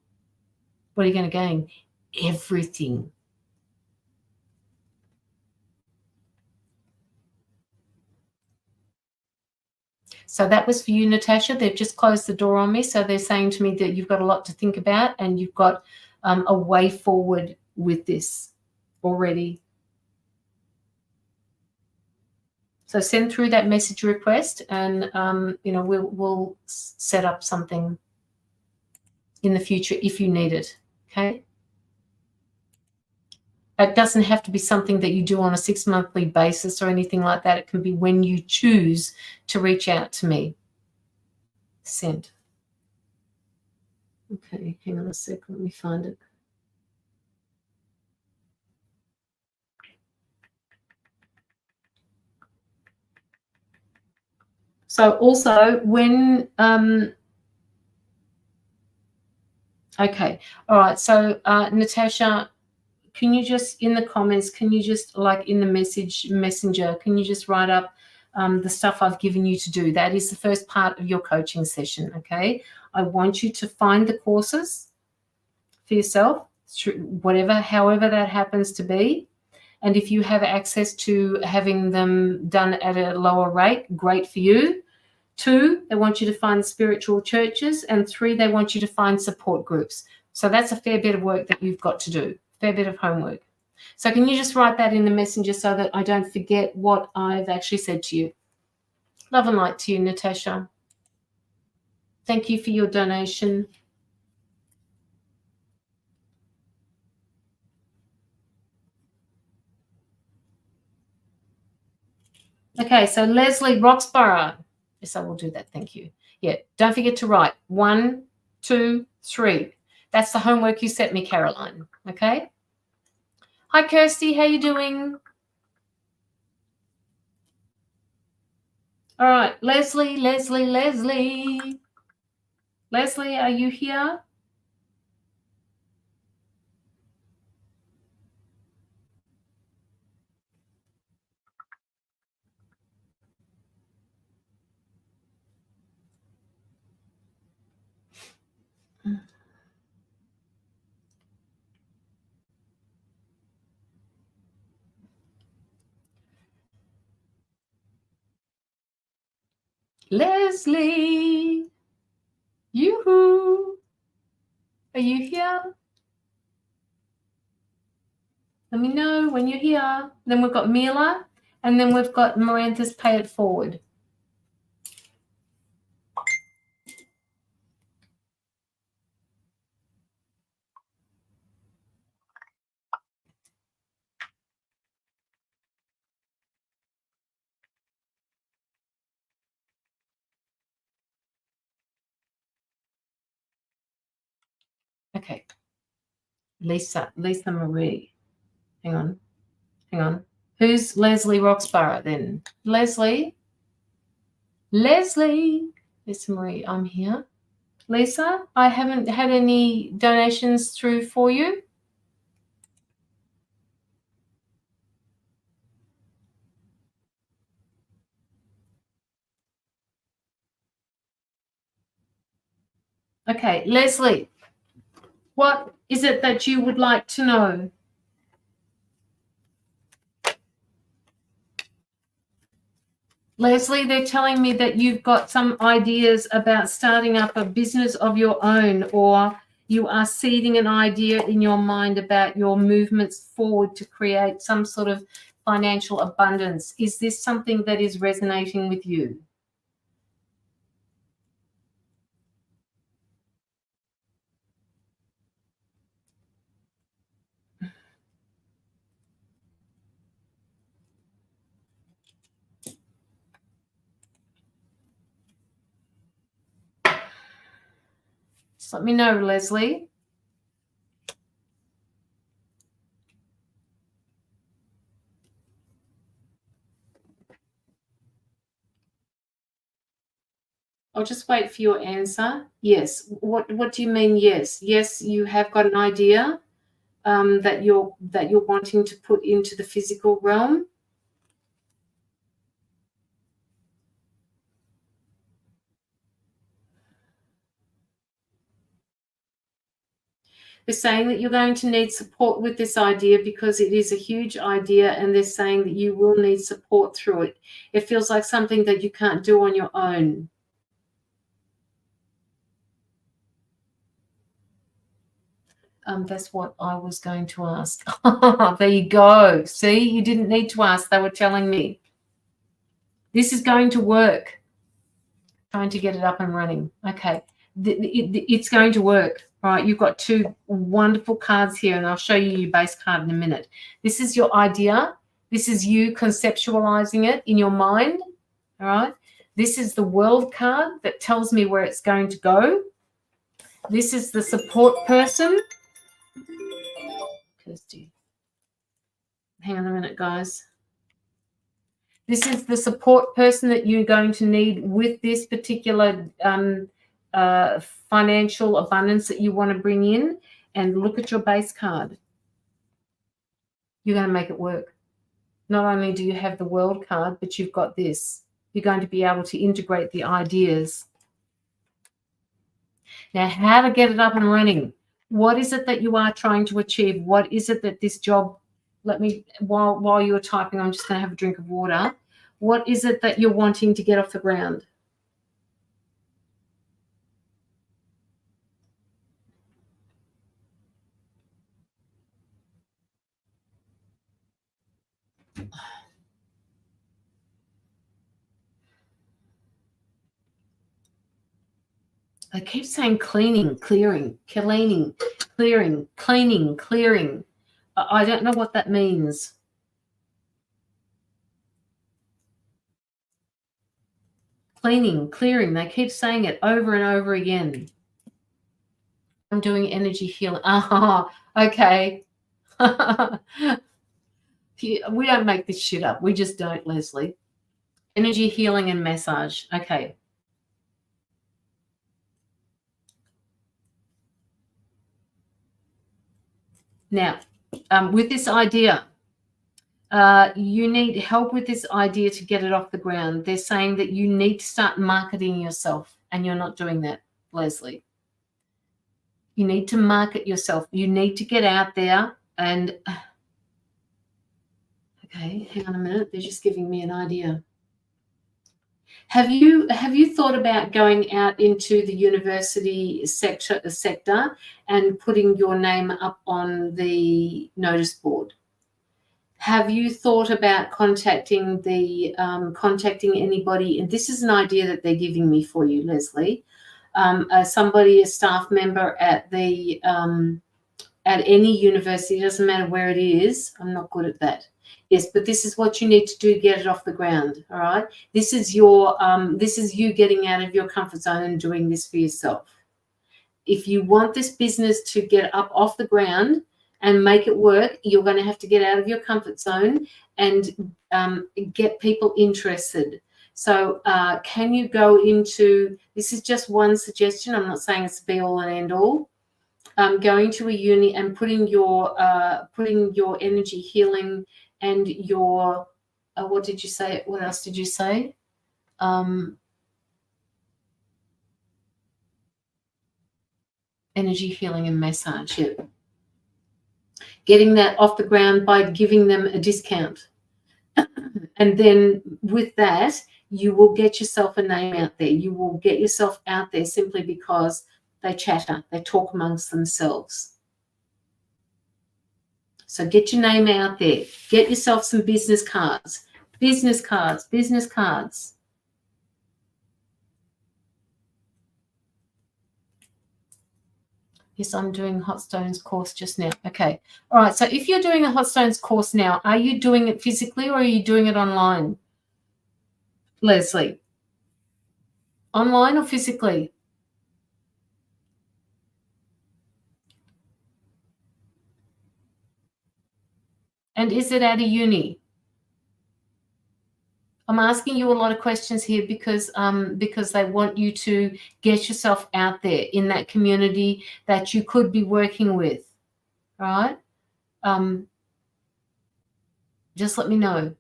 What are you going to gain? Everything. So that was for you, Natasha. They've just closed the door on me. So they're saying to me that you've got a lot to think about and you've got a way forward with this already. So send through that message request and, we'll set up something in the future if you need it, okay? It doesn't have to be something that you do on a 6-monthly basis or anything like that. It can be when you choose to reach out to me. Send. Okay, hang on a sec. Let me find it. So also when, okay, all right. So Natasha, can you just, in the comments, can you just, like in the messenger, can you just write up the stuff I've given you to do? That is the first part of your coaching session, okay? I want you to find the courses for yourself, however that happens to be. And if you have access to having them done at a lower rate, great for you. 2, they want you to find spiritual churches. And 3, they want you to find support groups. So that's a fair bit of work that you've got to do, fair bit of homework. So can you just write that in the messenger so that I don't forget what I've actually said to you? Love and light to you, Natasha. Thank you for your donation. Okay, so Leslie Roxborough. Yes, I will do that. Thank you. Yeah, don't forget to write 1, 2, 3. That's the homework you sent me, Caroline. Okay. Hi, Kirsty. How you doing? All right, Leslie. Leslie, are you here? Leslie, yoo-hoo. Are you here? Let me know when you're here. Then we've got Mila, and then we've got Mirandha's Pay It Forward. Okay. Lisa Marie. Hang on. Who's Leslie Roxburgh then? Leslie, Lisa Marie, I'm here. Lisa, I haven't had any donations through for you. Okay, Leslie, what is it that you would like to know? Leslie, they're telling me that you've got some ideas about starting up a business of your own, or you are seeding an idea in your mind about your movements forward to create some sort of financial abundance. Is this something that is resonating with you? Just let me know, Leslie. I'll just wait for your answer. Yes. What do you mean? Yes. Yes, you have got an idea that you're wanting to put into the physical realm. They're saying that you're going to need support with this idea because it is a huge idea, and they're saying that you will need support through it. It feels like something that you can't do on your own. That's what I was going to ask. There you go. See, you didn't need to ask. They were telling me. This is going to work. Trying to get it up and running. Okay. It's going to work. Right, you've got two wonderful cards here, and I'll show you your base card in a minute. This is your idea. This is you conceptualizing it in your mind. All right. This is the world card that tells me where it's going to go. This is the support person. Kirsty. Hang on a minute, guys. This is the support person that you're going to need with this particular financial abundance that you want to bring in. And look at your base card. You're going to make it work. Not only do you have the world card, but you've got this. You're going to be able to integrate the ideas. Now, how to get it up and running. What is it that you are trying to achieve? What is it that this job, while you're typing, I'm just going to have a drink of water. What is it that you're wanting to get off the ground? I keep saying cleaning, clearing, cleaning, clearing, cleaning, clearing. I don't know what that means. Cleaning, clearing. They keep saying it over and over again. I'm doing energy healing. Okay. We don't make this shit up. We just don't, Leslie. Energy healing and massage. Okay. Now, with this idea, you need help with this idea to get it off the ground. They're saying that you need to start marketing yourself, and you're not doing that, Leslie. You need to market yourself. You need to get out there and okay, hang on a minute. They're just giving me an idea. Have you thought about going out into the university sector and putting your name up on the notice board? Have you thought about contacting anybody? And this is an idea that they're giving me for you, Leslie. A staff member at any university, doesn't matter where it is. I'm not good at that. Yes, but this is what you need to do, get it off the ground. All right. This is you getting out of your comfort zone and doing this for yourself. if you want this business to get up off the ground and make it work, you're going to have to get out of your comfort zone and get people interested. So can you go into, this is just one suggestion, I'm not saying it's be all and end all, going to a uni and putting your energy healing and your, what did you say? What else did you say? Energy healing and massage, yeah. Getting that off the ground by giving them a discount. And then with that, you will get yourself a name out there. You will get yourself out there simply because they chatter, they talk amongst themselves. So get your name out there. Get yourself some business cards. Business cards, business cards. Yes, I'm doing Hot Stones course just now. Okay. All right. So if you're doing a Hot Stones course now, are you doing it physically or are you doing it online, Leslie? Online or physically? And is it at a uni? I'm asking you a lot of questions here because they want you to get yourself out there in that community that you could be working with, right? Just let me know.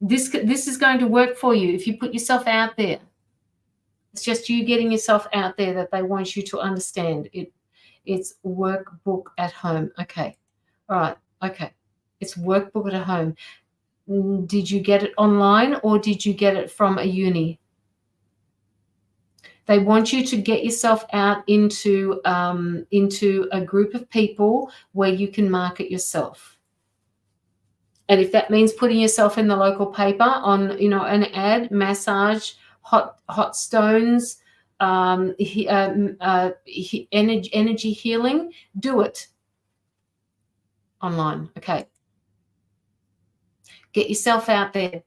This is going to work for you if you put yourself out there. It's just you getting yourself out there that they want you to understand. It's workbook at home. Okay. All right. Okay. It's workbook at home. Did you get it online or did you get it from a uni? They want you to get yourself out into a group of people where you can market yourself. And if that means putting yourself in the local paper on, an ad, massage, hot stones, energy healing, do it online. Okay. Get yourself out there.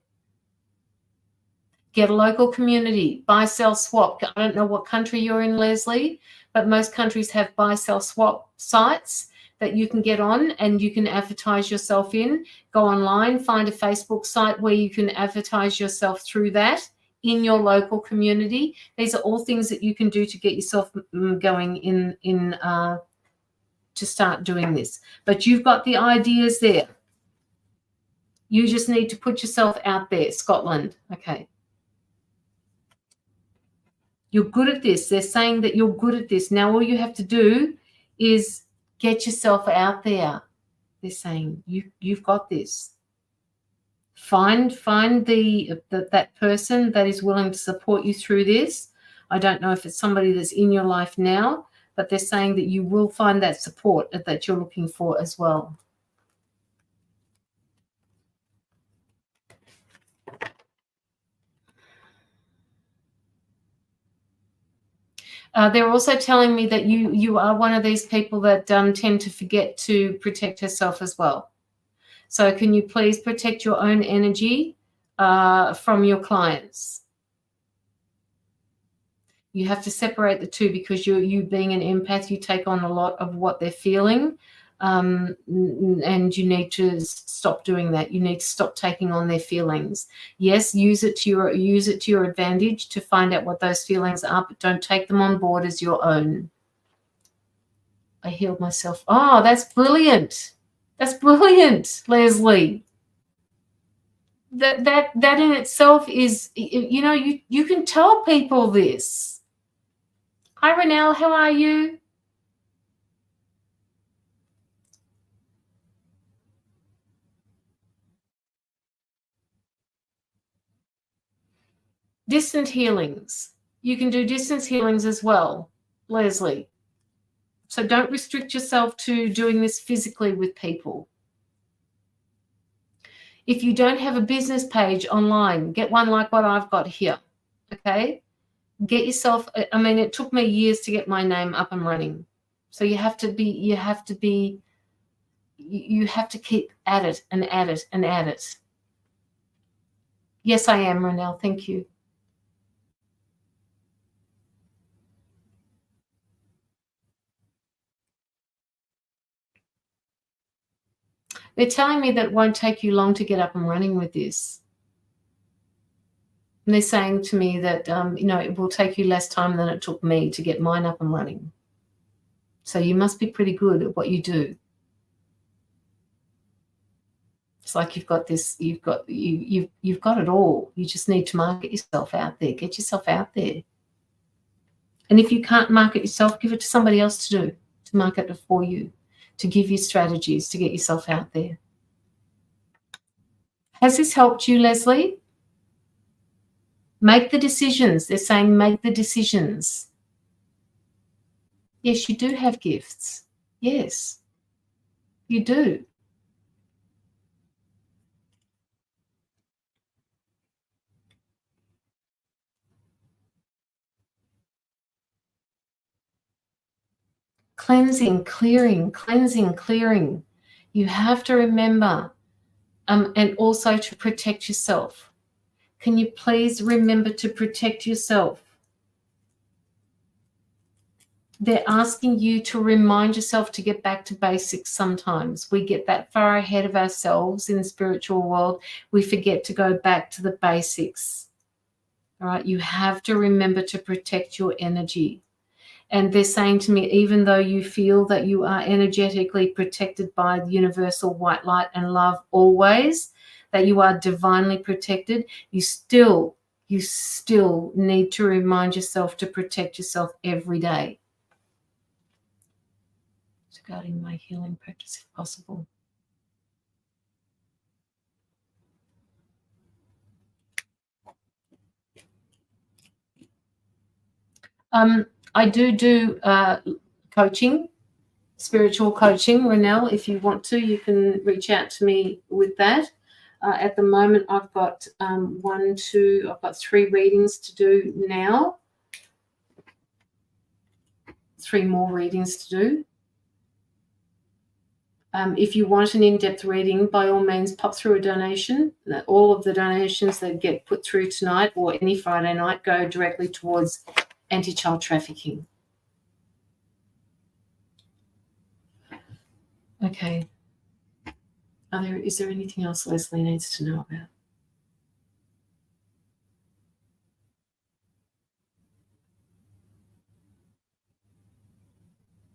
Get a local community. Buy, sell, swap. I don't know what country you're in, Leslie, but most countries have buy, sell, swap sites that you can get on and you can advertise yourself in. Go online, find a Facebook site where you can advertise yourself through that in your local community. These are all things that you can do to get yourself going in to start doing this. But you've got the ideas there. You just need to put yourself out there. Scotland. Okay. You're good at this. They're saying that you're good at this. Now all you have to do is get yourself out there. They're saying you've got this. Find that person that is willing to support you through this. I don't know if it's somebody that's in your life now, but they're saying that you will find that support that you're looking for as well. They're also telling me that you are one of these people that tend to forget to protect herself as well. So can you please protect your own energy from your clients? You have to separate the two because you being an empath, you take on a lot of what they're feeling, and you need to stop doing that. You need to stop taking on their feelings. Yes, use it to your advantage to find out what those feelings are, but don't take them on board as your own. I healed myself. Oh, that's brilliant. That's brilliant, Leslie. That in itself is, you can tell people this. Hi, Renelle, how are you? Distant healings. You can do distance healings as well, Leslie. So don't restrict yourself to doing this physically with people. If you don't have a business page online, get one like what I've got here, okay? Get yourself, I mean, it took me years to get my name up and running. So you have to keep at it and at it and at it. Yes, I am, Renelle. Thank you. They're telling me that it won't take you long to get up and running with this. And they're saying to me that, it will take you less time than it took me to get mine up and running. So you must be pretty good at what you do. It's like you've got this, you've got it all. You just need to market yourself out there. Get yourself out there. And if you can't market yourself, give it to somebody else to do, to market it for you, to give you strategies to get yourself out there. Has this helped you, Leslie? Make the decisions. They're saying make the decisions. Yes, you do have gifts. Yes, you do. Cleansing, clearing, cleansing, clearing. You have to remember, and also to protect yourself. Can you please remember to protect yourself? They're asking you to remind yourself to get back to basics sometimes. We get that far ahead of ourselves in the spiritual world. We forget to go back to the basics. All right, you have to remember to protect your energy. And they're saying to me, even though you feel that you are energetically protected by the universal white light and love always, that you are divinely protected, you still need to remind yourself to protect yourself every day. Regarding my healing practice, if possible. I do coaching, spiritual coaching. Renelle, if you want to, you can reach out to me with that. At the moment, I've got I've got 3 readings to do now. 3 more readings to do. If you want an in-depth reading, by all means, pop through a donation. All of the donations that get put through tonight or any Friday night go directly towards anti-child trafficking. Okay. Is there anything else Leslie needs to know about?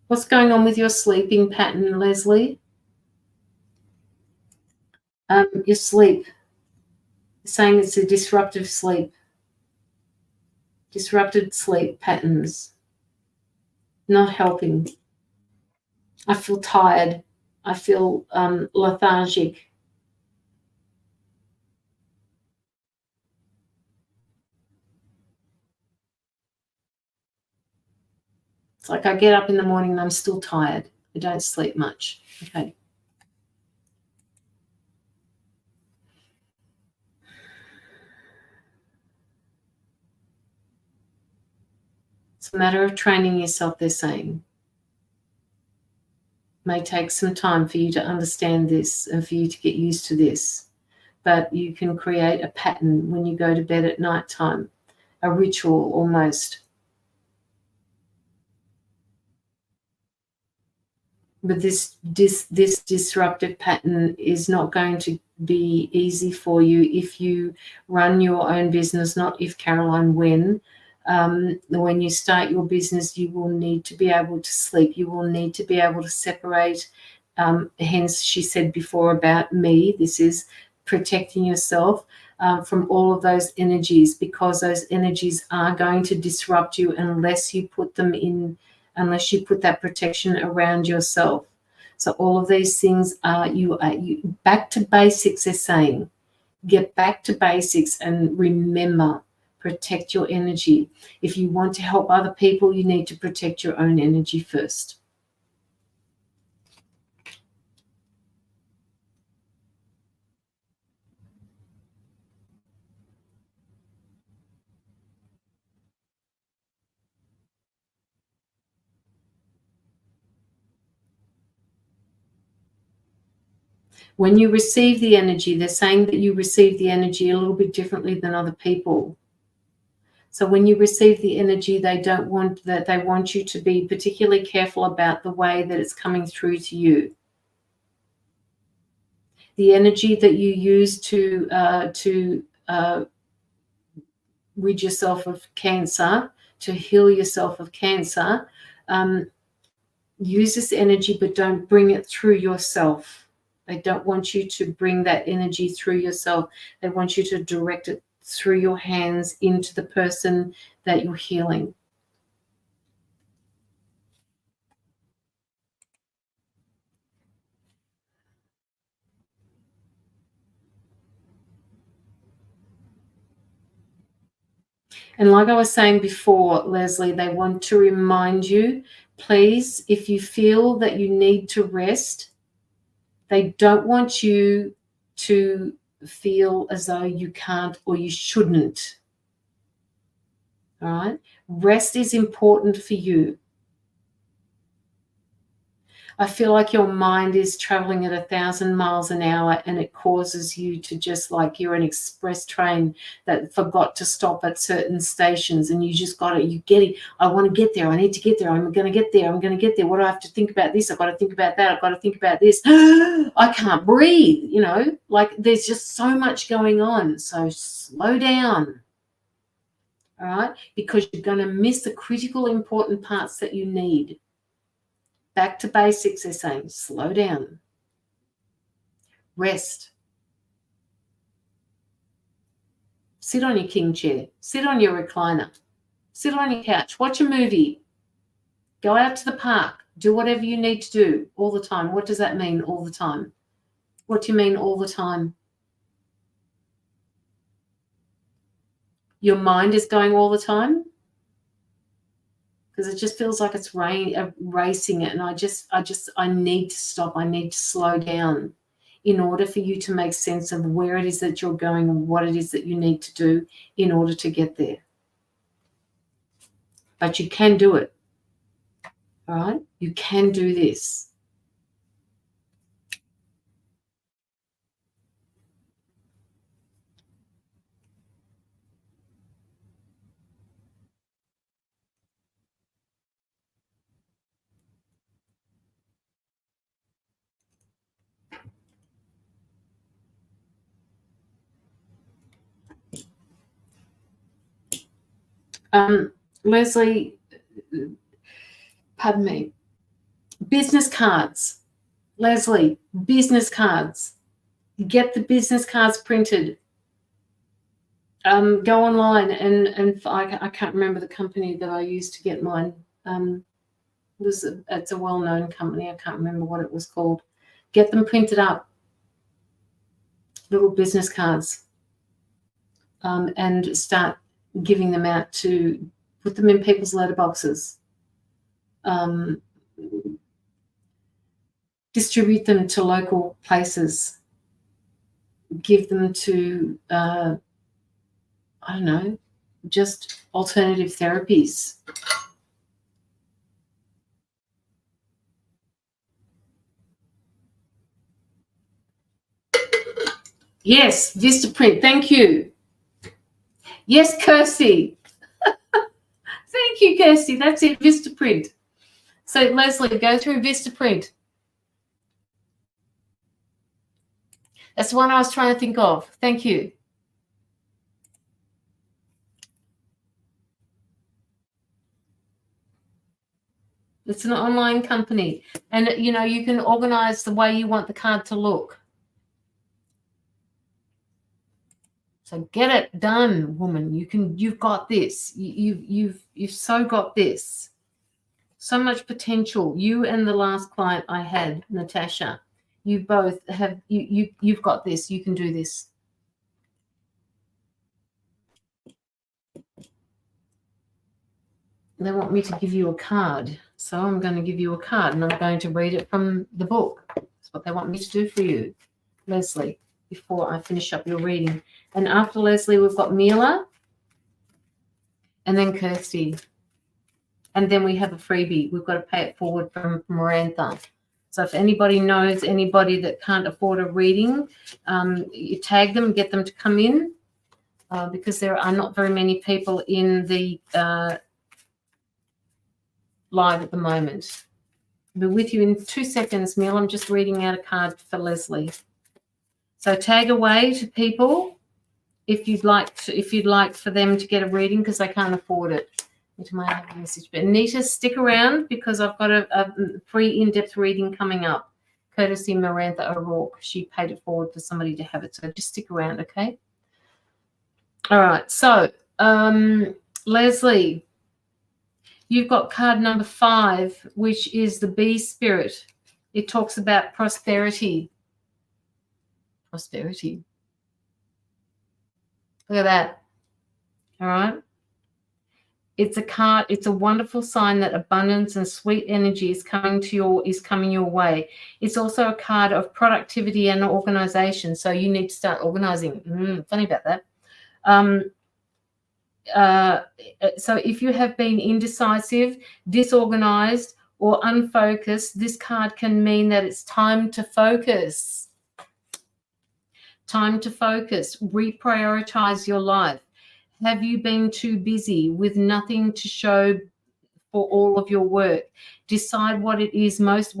What's going on with your sleeping pattern, Leslie? Your sleep. You're saying it's a disruptive sleep. Disrupted sleep patterns. Not helping. I feel tired. I feel lethargic. It's like I get up in the morning and I'm still tired. I don't sleep much. Okay. It's a matter of training yourself, they're saying. It may take some time for you to understand this and for you to get used to this. But you can create a pattern when you go to bed at night time, a ritual almost. But this disruptive pattern is not going to be easy for you if you run your own business, not if, Caroline, when. When you start your business, you will need to be able to sleep. You will need to be able to separate. Hence, she said before about me, this is protecting yourself from all of those energies, because those energies are going to disrupt you unless you put them in, unless you put that protection around yourself. So all of these things are you back to basics, they're saying. Get back to basics and remember, protect your energy. If you want to help other people, you need to protect your own energy first. When you receive the energy, they're saying that you receive the energy a little bit differently than other people. So when you receive the energy, they want you to be particularly careful about the way that it's coming through to you. The energy that you use to rid yourself of cancer, to heal yourself of cancer, use this energy, but don't bring it through yourself. They don't want you to bring that energy through yourself. They want you to direct it through your hands into the person that you're healing. And like I was saying before, Leslie, they want to remind you, please, if you feel that you need to rest, they don't want you to feel as though you can't or you shouldn't. All right? Rest is important for you. I feel like your mind is traveling at 1,000 miles an hour, and it causes you to just like you're an express train that forgot to stop at certain stations, and you just got it. You get it. I want to get there. I need to get there. I'm going to get there. I'm going to get there. What do I have to think about this? I've got to think about that. I've got to think about this. I can't breathe, you know, like there's just so much going on. So slow down. All right, because you're going to miss the critical, important parts that you need. Back to basics, they're saying, slow down. Rest. Sit on your king chair. Sit on your recliner. Sit on your couch. Watch a movie. Go out to the park. Do whatever you need to do all the time. What does that mean, all the time? What do you mean all the time? Your mind is going all the time? Because it just feels like it's racing it, and I need to stop. I need to slow down in order for you to make sense of where it is that you're going and what it is that you need to do in order to get there. But you can do it. All right? You can do this. Leslie, pardon me, business cards. Leslie, business cards. Get the business cards printed. Go online and I can't remember the company that I used to get mine. It's a well-known company. I can't remember what it was called. Get them printed up, little business cards, and start giving them out to put them in people's letterboxes. Distribute them to local places. Give them to, I don't know, just alternative therapies. Yes, Vistaprint. Thank you. Yes, Kirsty. Thank you, Kirsty. That's it, Vistaprint. So, Leslie, go through Vistaprint. That's the one I was trying to think of. Thank you. It's an online company. And, you know, you can organize the way you want the card to look. So get it done, woman. You've got this. You've so got this. So much potential. You and the last client I had, Natasha, you both have, you've got this. You can do this. They want me to give you a card. So I'm going to give you a card, and I'm going to read it from the book. That's what they want me to do for you, Leslie, before I finish up your reading. And after Leslie, we've got Mila, and then Kirsty. And then we have a freebie. We've got to pay it forward from Marantha. So if anybody knows anybody that can't afford a reading, you tag them, get them to come in, because there are not very many people in the live at the moment. I'll be with you in 2 seconds, Neil. I'm just reading out a card for Leslie. So tag away to people if you'd like for them to get a reading, because they can't afford it. Into my happy message. But Anita, stick around, because I've got a free in-depth reading coming up, courtesy Miranda O'Rourke. She paid it forward for somebody to have it. So just stick around, okay? All right. So, Leslie, you've got card number 5, which is the bee spirit. It talks about prosperity. Prosperity. Look at that. All right. It's a card. It's a wonderful sign that abundance and sweet energy is coming your way. It's also a card of productivity and organization. So you need to start organizing. Funny about that. So if you have been indecisive, disorganized, or unfocused, this card can mean that it's time to focus. Time to focus. Reprioritize your life. Have you been too busy with nothing to show for all of your work? Decide what is most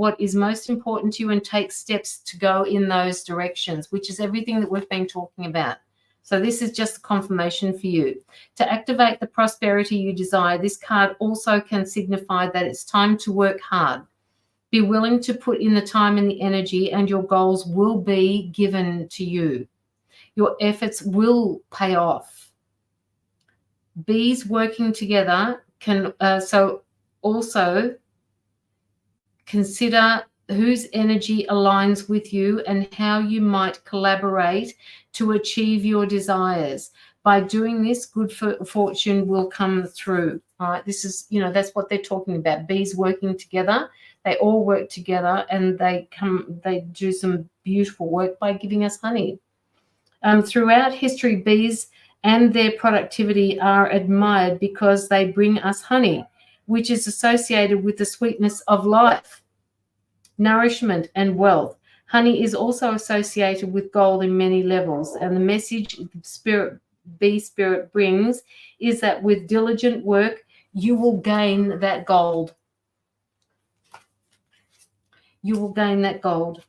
important to you and take steps to go in those directions, which is everything that we've been talking about. So this is just a confirmation for you. To activate the prosperity you desire, this card also can signify that it's time to work hard. Be willing to put in the time and the energy, and your goals will be given to you. Your efforts will pay off. Bees working together can also consider whose energy aligns with you and how you might collaborate to achieve your desires. By doing this, good fortune will come through. All right, this is, that's what they're talking about. Bees working together. They all work together, and they do some beautiful work by giving us honey. Throughout history, bees and their productivity are admired because they bring us honey, which is associated with the sweetness of life, nourishment, and wealth. Honey is also associated with gold in many levels, and the message bee spirit brings is that with diligent work, you will gain that gold. You will gain that gold.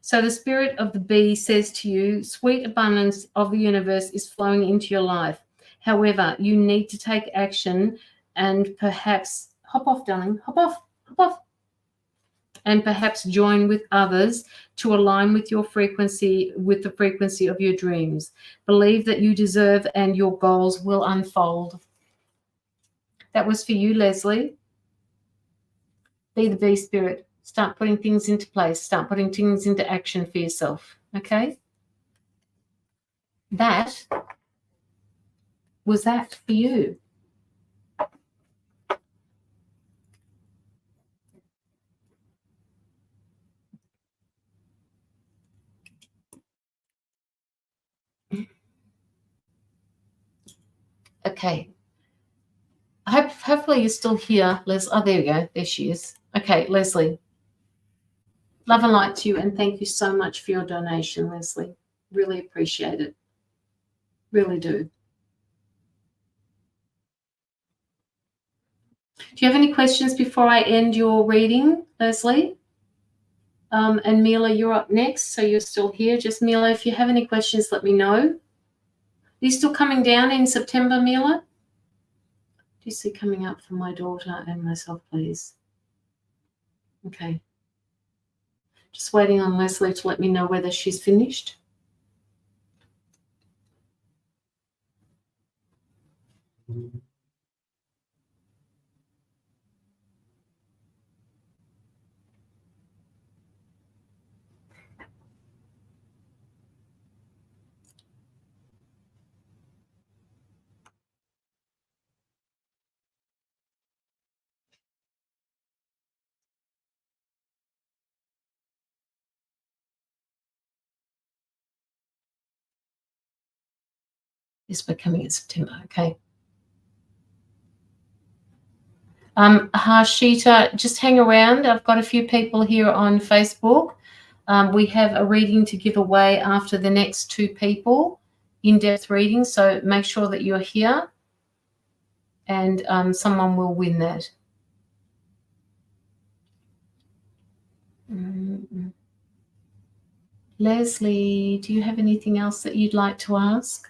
So the spirit of the bee says to you, sweet abundance of the universe is flowing into your life. However, you need to take action and perhaps hop off, darling, hop off, and perhaps join with others to align with your frequency, with the frequency of your dreams. Believe that you deserve, and your goals will unfold. That was for you, Leslie. Be the bee spirit. Start putting things into place. Start putting things into action for yourself. Okay? That was that for you. Okay. Hopefully you're still here, Les. Oh, there we go. There she is. Okay, Leslie. Love and light to you, and thank you so much for your donation, Leslie. Really appreciate it. Really do. Do you have any questions before I end your reading, Leslie? And Mila, you're up next, so you're still here. Just Mila, if you have any questions, let me know. Are you still coming down in September, Mila? Do you see coming up for my daughter and myself, please? Okay. Just waiting on Leslie to let me know whether she's finished. This we're coming in September, okay. Harshita, just hang around. I've got a few people here on Facebook. We have a reading to give away after the next 2 people, in-depth reading, so make sure that you're here, and someone will win that. Leslie, do you have anything else that you'd like to ask?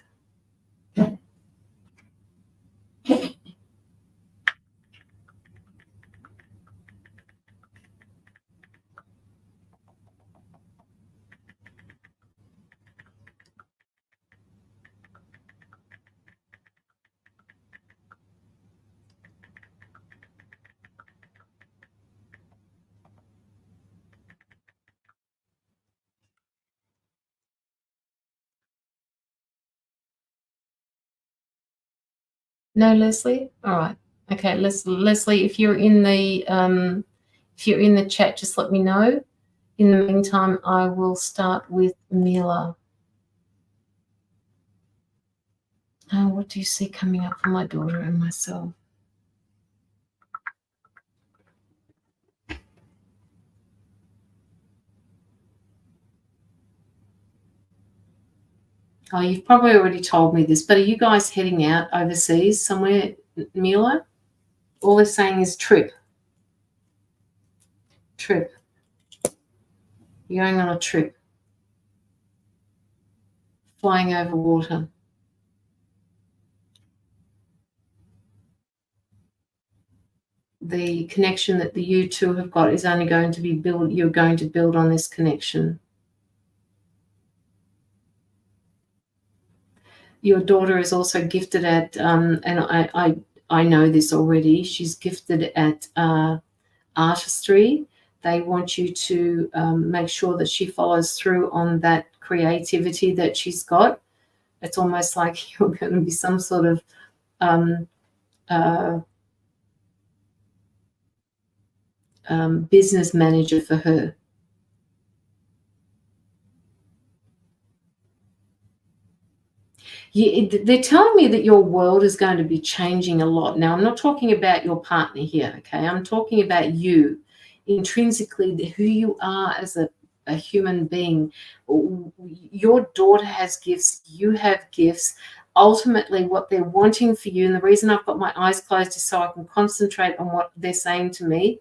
No, Leslie? All right. Okay, Leslie, if you're in the chat, just let me know. In the meantime, I will start with Mila. Oh, what do you see coming up for my daughter and myself? Oh, you've probably already told me this, but are you guys heading out overseas somewhere, Mila? All they're saying is trip. Trip. You're going on a trip. Flying over water. The connection that you two have got is only going to be built. You're going to build on this connection. Your daughter is also gifted at, and I know this already. She's gifted at artistry. They want you to make sure that she follows through on that creativity that she's got. It's almost like you're going to be some sort of business manager for her. They're telling me that your world is going to be changing a lot. Now, I'm not talking about your partner here, okay? I'm talking about you, intrinsically, who you are as a human being. Your daughter has gifts. You have gifts. Ultimately, what they're wanting for you, and the reason I've got my eyes closed is so I can concentrate on what they're saying to me.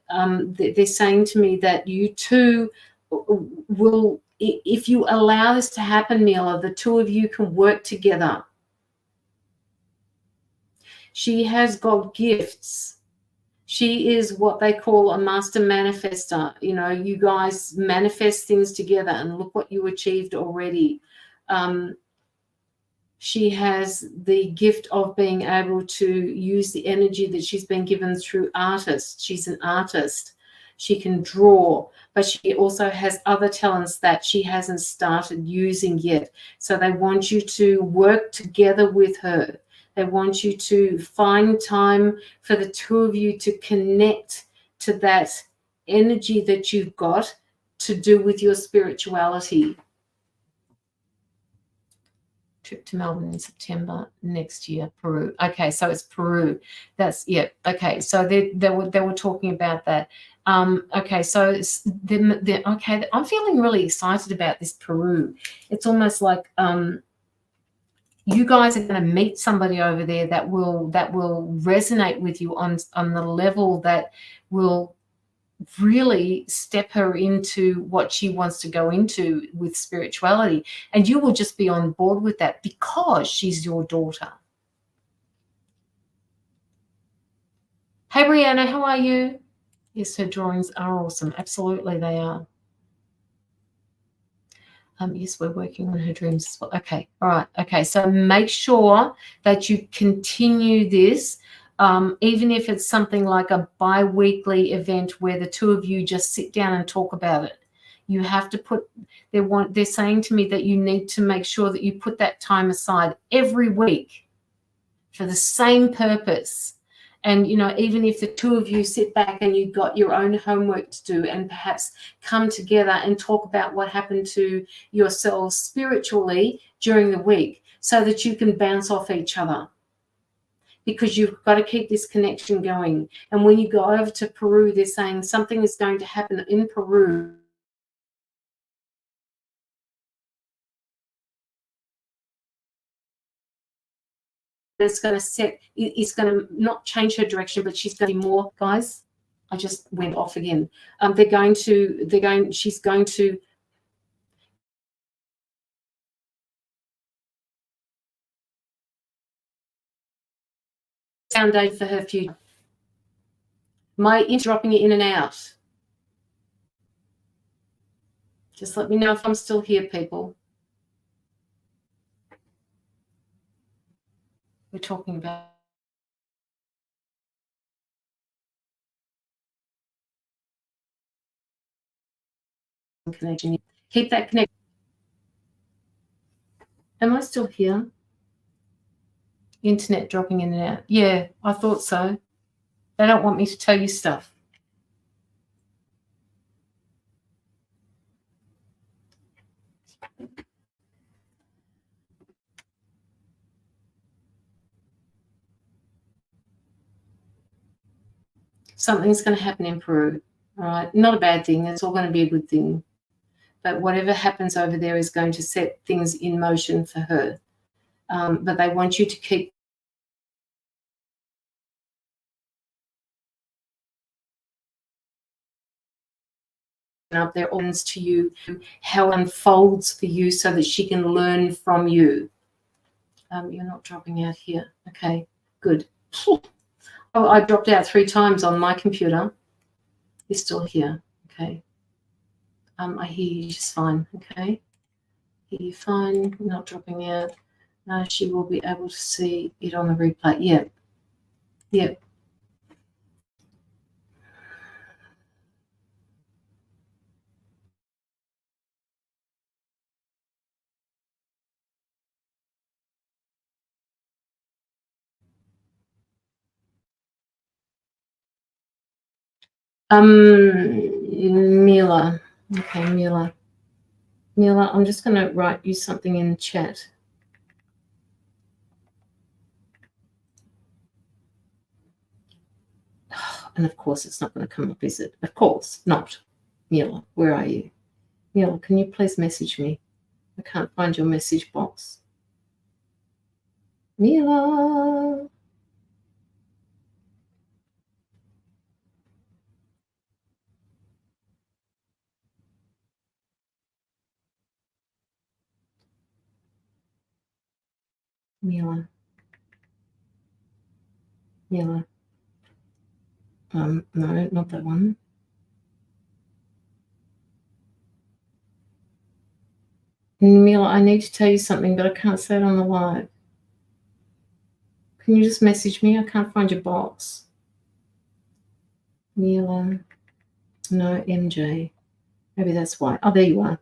They're saying to me that you two will, if you allow this to happen, Mila, the two of you can work together. She has got gifts. She is what they call a master manifester. You know, you guys manifest things together, and look what you achieved already. She has the gift of being able to use the energy that she's been given through artists. She's an artist. She can draw, but she also has other talents that she hasn't started using yet. So they want you to work together with her. They want you to find time for the two of you to connect to that energy that you've got to do with your spirituality. Trip to Melbourne in September next year, Peru. Okay, so it's Peru. That's, yeah, okay. So they were talking about that. Okay, so okay, I'm feeling really excited about this Peru. It's almost like you guys are going to meet somebody over there that will resonate with you on the level that will really step her into what she wants to go into with spirituality, and you will just be on board with that because she's your daughter. Hey Brianna, how are you? Yes, her drawings are awesome. Absolutely, they are. Yes, we're working on her dreams as well. Okay, all right. Okay, so make sure that you continue this, even if it's something like a bi-weekly event where the two of you just sit down and talk about it. You have to put, they're saying to me that you need to make sure that you put that time aside every week for the same purpose. And, you know, even if the two of you sit back and you've got your own homework to do and perhaps come together and talk about what happened to yourselves spiritually during the week so that you can bounce off each other, because you've got to keep this connection going. And when you go over to Peru, they're saying something is going to happen in Peru. It's going to not change her direction, but she's going to be more, guys. I just went off again. She's going to foundation for her future. My dropping it in and out. Just let me know if I'm still here, people. We're talking about connection. Keep that connection. Am I still here? Internet dropping in and out. Yeah, I thought so. They don't want me to tell you stuff. Something's going to happen in Peru. All right, not a bad thing. It's all going to be a good thing. But whatever happens over there is going to set things in motion for her. But they want you to keep up their organs to you, how it unfolds for you so that she can learn from you. You're not dropping out here. Okay, good. Oh, I dropped out 3 times on my computer. You're still here. Okay. I hear you just fine. Okay. Hear you fine. Not dropping out. She will be able to see it on the replay. Yep. Yep. Mila. Okay, Mila. Mila, I'm just going to write you something in the chat. And of course, it's not going to come up, is it? Of course not. Mila, where are you? Mila, can you please message me? I can't find your message box. Mila. Mila. Mila. No, not that one. Mila, I need to tell you something, but I can't say it on the live. Can you just message me? I can't find your box. Mila. No, MJ. Maybe that's why. Oh, there you are.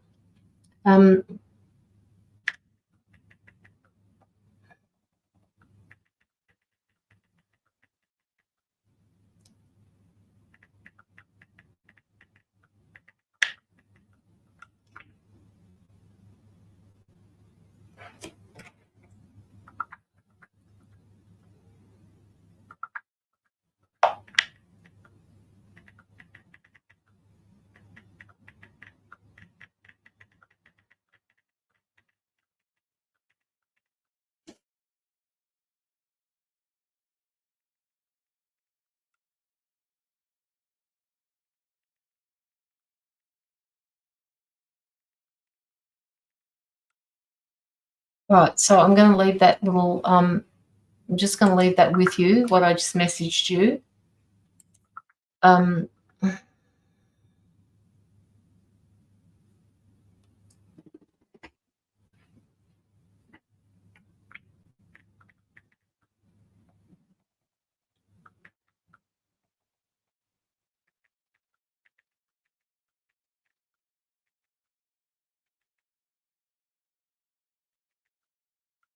Right, so I'm going to leave that little, I'm just going to leave that with you, what I just messaged you.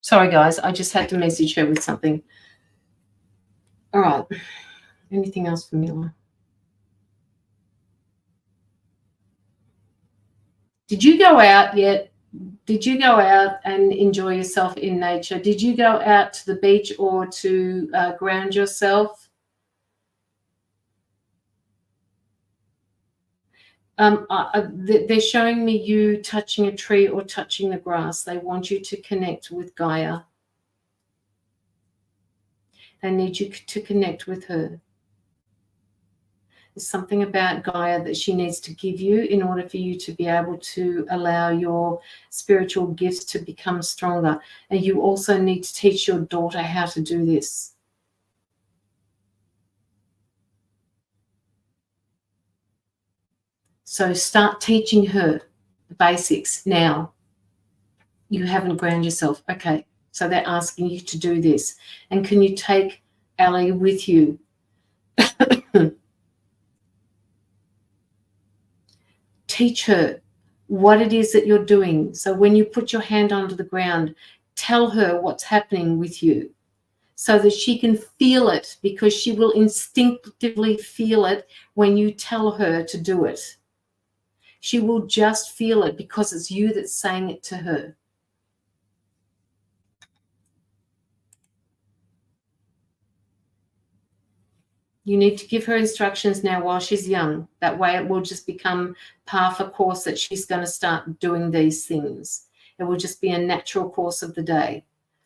Sorry, guys, I just had to message her with something. All right. Anything else for Mila? Did you go out yet? Did you go out and enjoy yourself in nature? Did you go out to the beach or to ground yourself? They're showing me you touching a tree or touching the grass. They want you to connect with Gaia. They need you to connect with her. There's something about Gaia that she needs to give you in order for you to be able to allow your spiritual gifts to become stronger. And you also need to teach your daughter how to do this. So start teaching her the basics now. You haven't grounded yourself. Okay, so they're asking you to do this. And can you take Ali with you? Teach her what it is that you're doing. So when you put your hand onto the ground, tell her what's happening with you so that she can feel it, because she will instinctively feel it when you tell her to do it. She will just feel it because it's you that's saying it to her. You need to give her instructions now while she's young. That way it will just become par for course that she's going to start doing these things. It will just be a natural course of the day.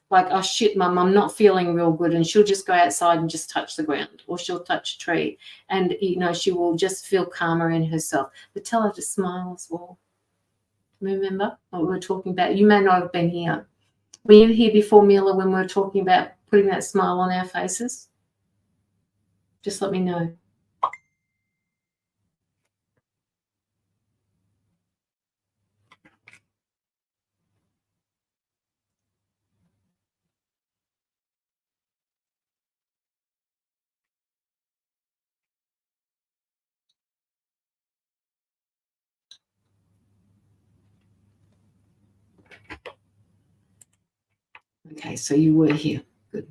Like, oh shit, Mum, I'm not feeling real good. And she'll just go outside and just touch the ground, or she'll touch a tree. And, you know, she will just feel calmer in herself. But tell her to smile as well. Remember what we were talking about? You may not have been here. Were you here before, Mila, when we were talking about putting that smile on our faces? Just let me know. Okay, so you were here. Good.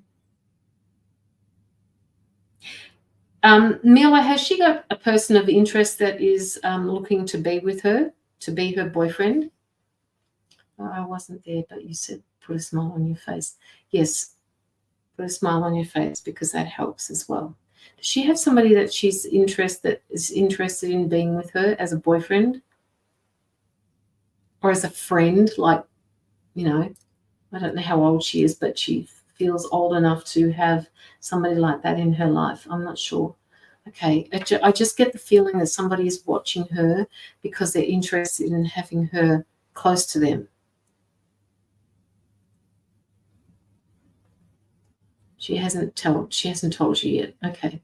Mila, has she got a person of interest that is looking to be with her, to be her boyfriend? Oh, I wasn't there, but you said put a smile on your face. Yes, put a smile on your face, because that helps as well. Does she have somebody that is interested in being with her as a boyfriend or as a friend? Like, you know, I don't know how old she is, but she feels old enough to have somebody like that in her life. I'm not sure. Okay, I just get the feeling that somebody is watching her because they're interested in having her close to them. She hasn't told you yet. Okay.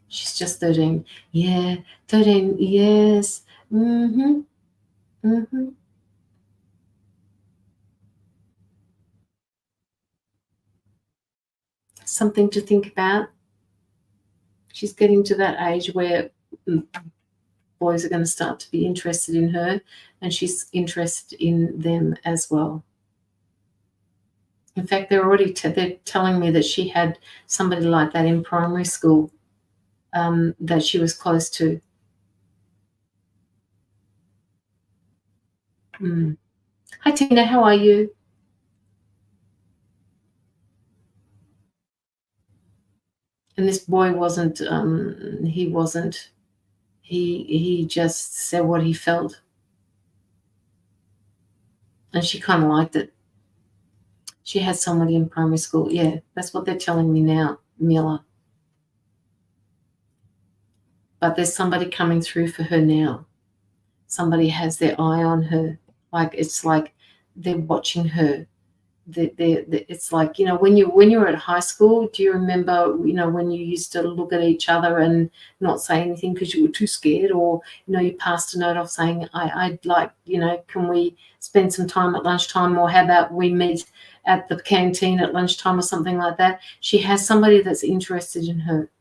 She's just 13. Yeah, 13. Yes. Mm-hmm. Mm-hmm. Something to think about. She's getting to that age where boys are going to start to be interested in her, and she's interested in them as well. In fact, they're already they're telling me that she had somebody like that in primary school that she was close to. Hi, Tina. How are you? And this boy wasn't. He wasn't. He just said what he felt, and she kind of liked it. She had somebody in primary school. Yeah, that's what they're telling me now, Mila. But there's somebody coming through for her now. Somebody has their eye on her. Like, it's like they're watching her. It's like, you know, when you were at high school, do you remember, you know, when you used to look at each other and not say anything because you were too scared, or, you know, you passed a note off saying, I'd like, you know, can we spend some time at lunchtime, or how about we meet at the canteen at lunchtime, or something like that? She has somebody that's interested in her.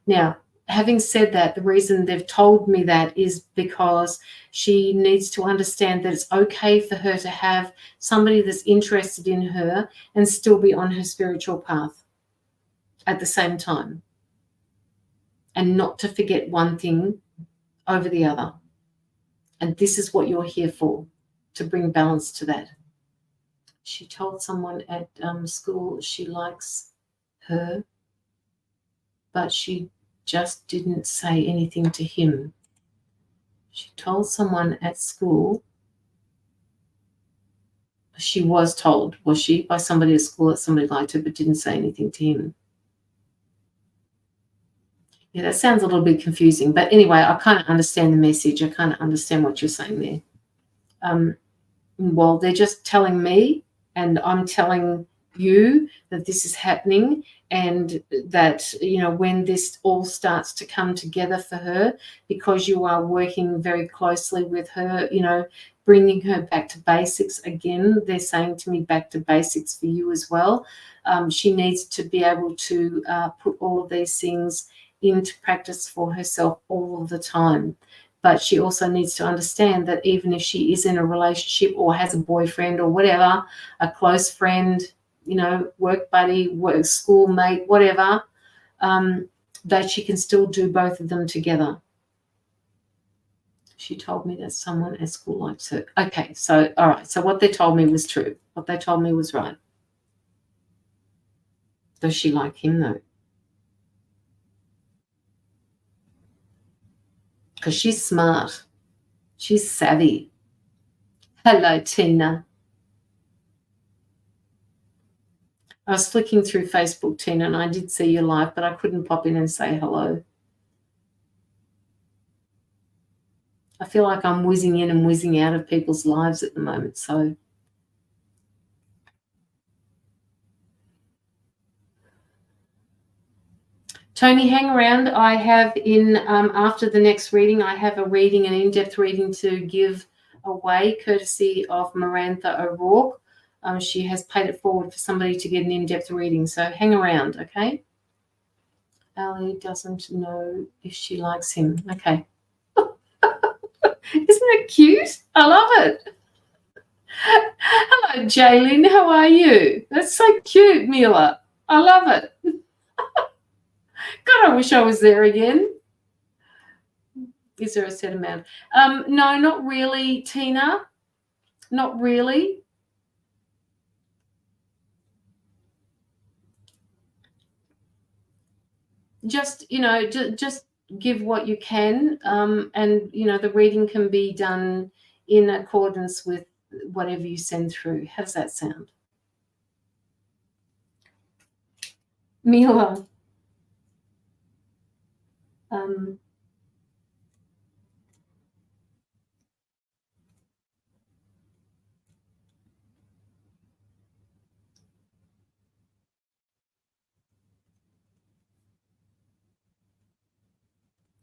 Now, having said that, the reason they've told me that is because she needs to understand that it's okay for her to have somebody that's interested in her and still be on her spiritual path at the same time, and not to forget one thing over the other. And this is what you're here for, to bring balance to that. She told someone at school she likes her, but she just didn't say anything to him. She told someone at school, she was told, was she, by somebody at school that somebody liked her but didn't say anything to him? Yeah, that sounds a little bit confusing. But anyway, I kind of understand the message. I kind of understand what you're saying there. Well, they're just telling me, and I'm telling you that this is happening, and that, you know, when this all starts to come together for her, because you are working very closely with her, you know, bringing her back to basics again. They're saying to me back to basics for you as well. She needs to be able to put all of these things into practice for herself all of the time. But she also needs to understand that even if she is in a relationship or has a boyfriend or whatever, a close friend, you know, work buddy, work schoolmate, whatever, that she can still do both of them together. She told me that someone at school likes her. Okay, so, all right. So what they told me was true. What they told me was right. Does she like him, though? Because she's smart. She's savvy. Hello, Tina. I was flicking through Facebook, Tina, and I did see you live, but I couldn't pop in and say hello. I feel like I'm whizzing in and whizzing out of people's lives at the moment, so... Tony, hang around. I have after the next reading, I have a reading, an in-depth reading to give away, courtesy of Miranda O'Rourke. She has paid it forward for somebody to get an in-depth reading, so hang around, okay? Ali doesn't know if she likes him. Okay. Isn't it cute? I love it. Hello, Jaylin. How are you? That's so cute, Mila. I love it. God, I wish I was there again. Is there a set amount? No, not really, Tina. Not really. Just, you know, just give what you can, and, you know, the reading can be done in accordance with whatever you send through. How does that sound? Mila.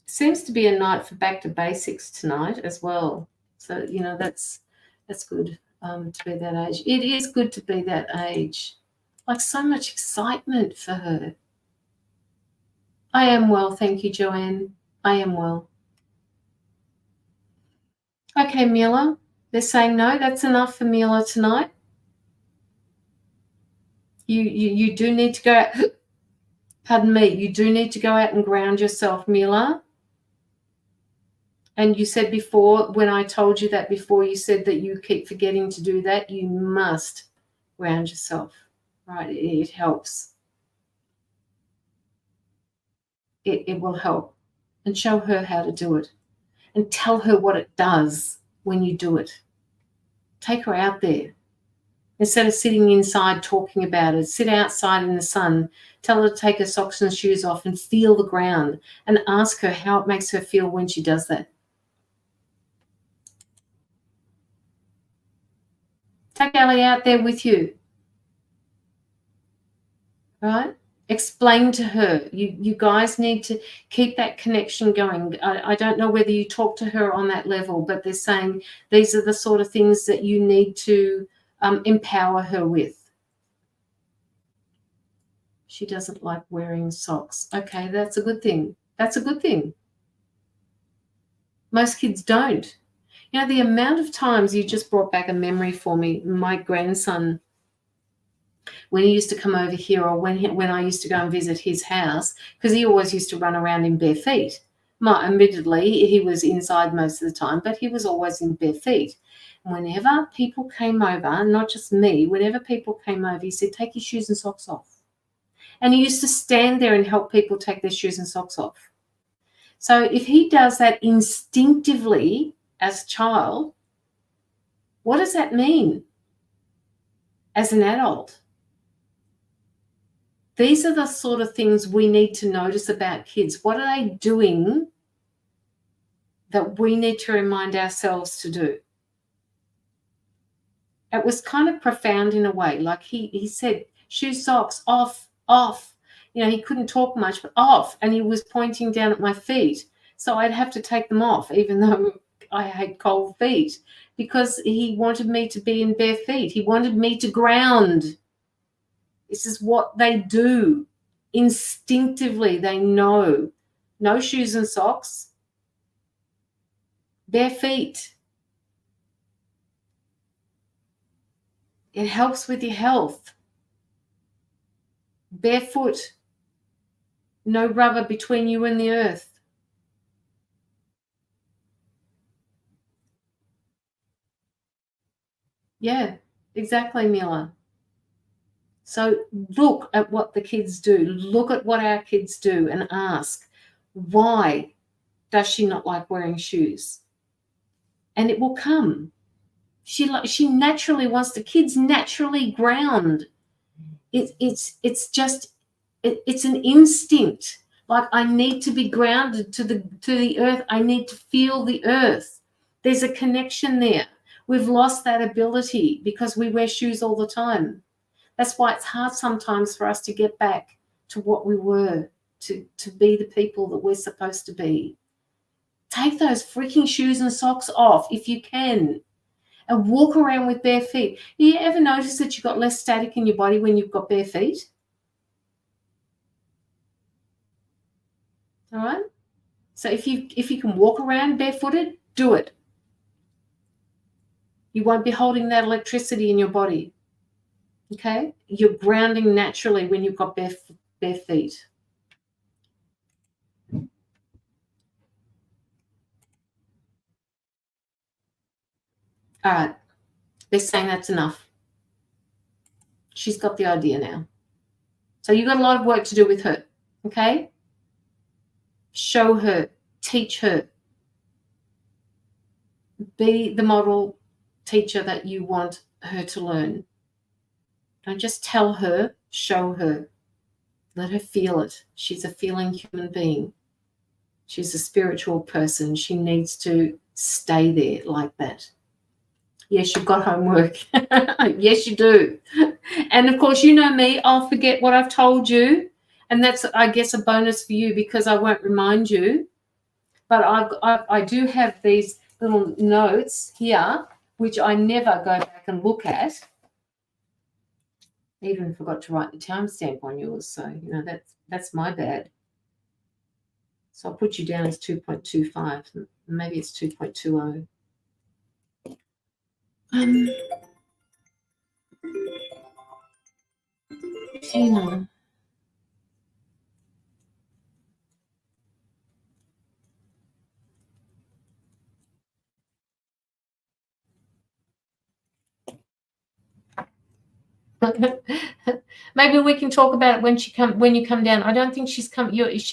Seems to be a night for back to basics tonight as well. So, you know, that's good, to be that age. It is good to be that age. Like, so much excitement for her. I am well, thank you, Joanne. I am well. Okay, Mila. They're saying no, that's enough for Mila tonight. You do need to go out. Pardon me. You do need to go out and ground yourself, Mila. And you said before, when I told you that before, you said that you keep forgetting to do that. You must ground yourself, right? It helps. It will help. And show her how to do it. And tell her what it does when you do it. Take her out there. Instead of sitting inside talking about it, sit outside in the sun. Tell her to take her socks and shoes off and feel the ground, and ask her how it makes her feel when she does that. Take Ali out there with you. Right? Explain to her. You guys need to keep that connection going. I don't know whether you talk to her on that level, but they're saying these are the sort of things that you need to empower her with. She doesn't like wearing socks. Okay, that's a good thing. That's a good thing. Most kids don't. You know, the amount of times, you just brought back a memory for me. My grandson, when he used to come over here, or when I used to go and visit his house, because he always used to run around in bare feet. Admittedly, he was inside most of the time, but he was always in bare feet. Whenever people came over, not just me, whenever people came over, he said, take your shoes and socks off. And he used to stand there and help people take their shoes and socks off. So if he does that instinctively as a child, what does that mean as an adult? These are the sort of things we need to notice about kids. What are they doing that we need to remind ourselves to do? It was kind of profound in a way. Like he said, shoe socks, off, off. You know, he couldn't talk much, but off. And he was pointing down at my feet. So I'd have to take them off, even though I had cold feet, because he wanted me to be in bare feet. He wanted me to ground. This is what they do. Instinctively, they know. No shoes and socks. Bare feet. It helps with your health. Barefoot. No rubber between you and the earth. Yeah, exactly, Mila. So look at what the kids do. Look at what our kids do and ask, why does she not like wearing shoes? And it will come. She naturally wants the kids naturally ground. It's just it's an instinct. Like, I need to be grounded to the earth. I need to feel the earth. There's a connection there. We've lost that ability because we wear shoes all the time. That's why it's hard sometimes for us to get back to what we were, to be the people that we're supposed to be. Take those freaking shoes and socks off if you can, and walk around with bare feet. You ever notice that you've got less static in your body when you've got bare feet? All right? So if you can walk around barefooted, do it. You won't be holding that electricity in your body. Okay? You're grounding naturally when you've got bare feet. All right. They're saying that's enough. She's got the idea now. So you've got a lot of work to do with her. Okay? Show her. Teach her. Be the model teacher that you want her to learn. Don't just tell her, show her. Let her feel it. She's a feeling human being. She's a spiritual person. She needs to stay there like that. Yes, you've got homework. Yes, you do. And of course, you know me, I'll forget what I've told you. And that's, I guess, a bonus for you because I won't remind you. But I do have these little notes here, which I never go back and look at. I even forgot to write the timestamp on yours. So, you know, that's my bad. So I'll put you down as 2.25. Maybe it's 2.20. Tina. Maybe we can talk about it when you come down. I don't think she's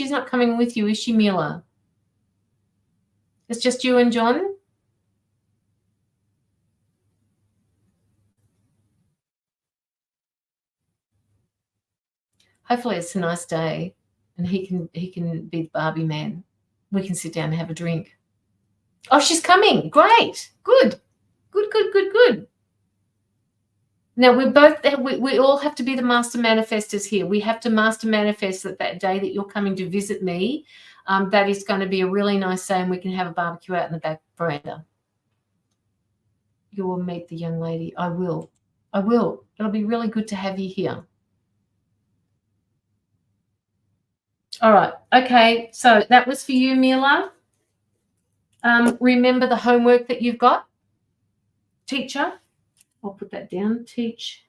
not coming with you, is she, Mila? It's just you and John? Hopefully it's a nice day and he can be the Barbie man. We can sit down and have a drink. Oh, she's coming. Great. Good. Now we all have to be the master manifestors here. We have to master manifest that day that you're coming to visit me, that is going to be a really nice day and we can have a barbecue out in the back veranda. You will meet the young lady. I will. It'll be really good to have you here. All right. Okay. So that was for you, Mila. Remember the homework that you've got, teacher. I'll put that down. Teach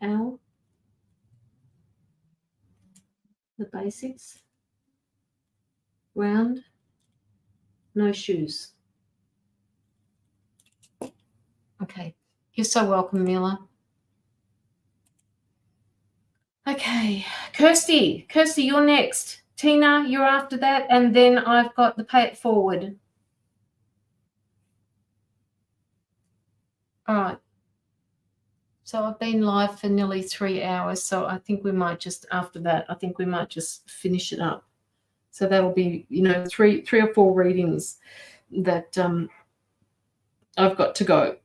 Al the basics. Round. No shoes. Okay. You're so welcome, Mila. Okay. Kirsty, you're next. Tina, you're after that. And then I've got the pay it forward. All right. So I've been live for nearly 3 hours. So I think we might just, after that, I think we might just finish it up. So that'll be, you know, three or four readings that I've got to go.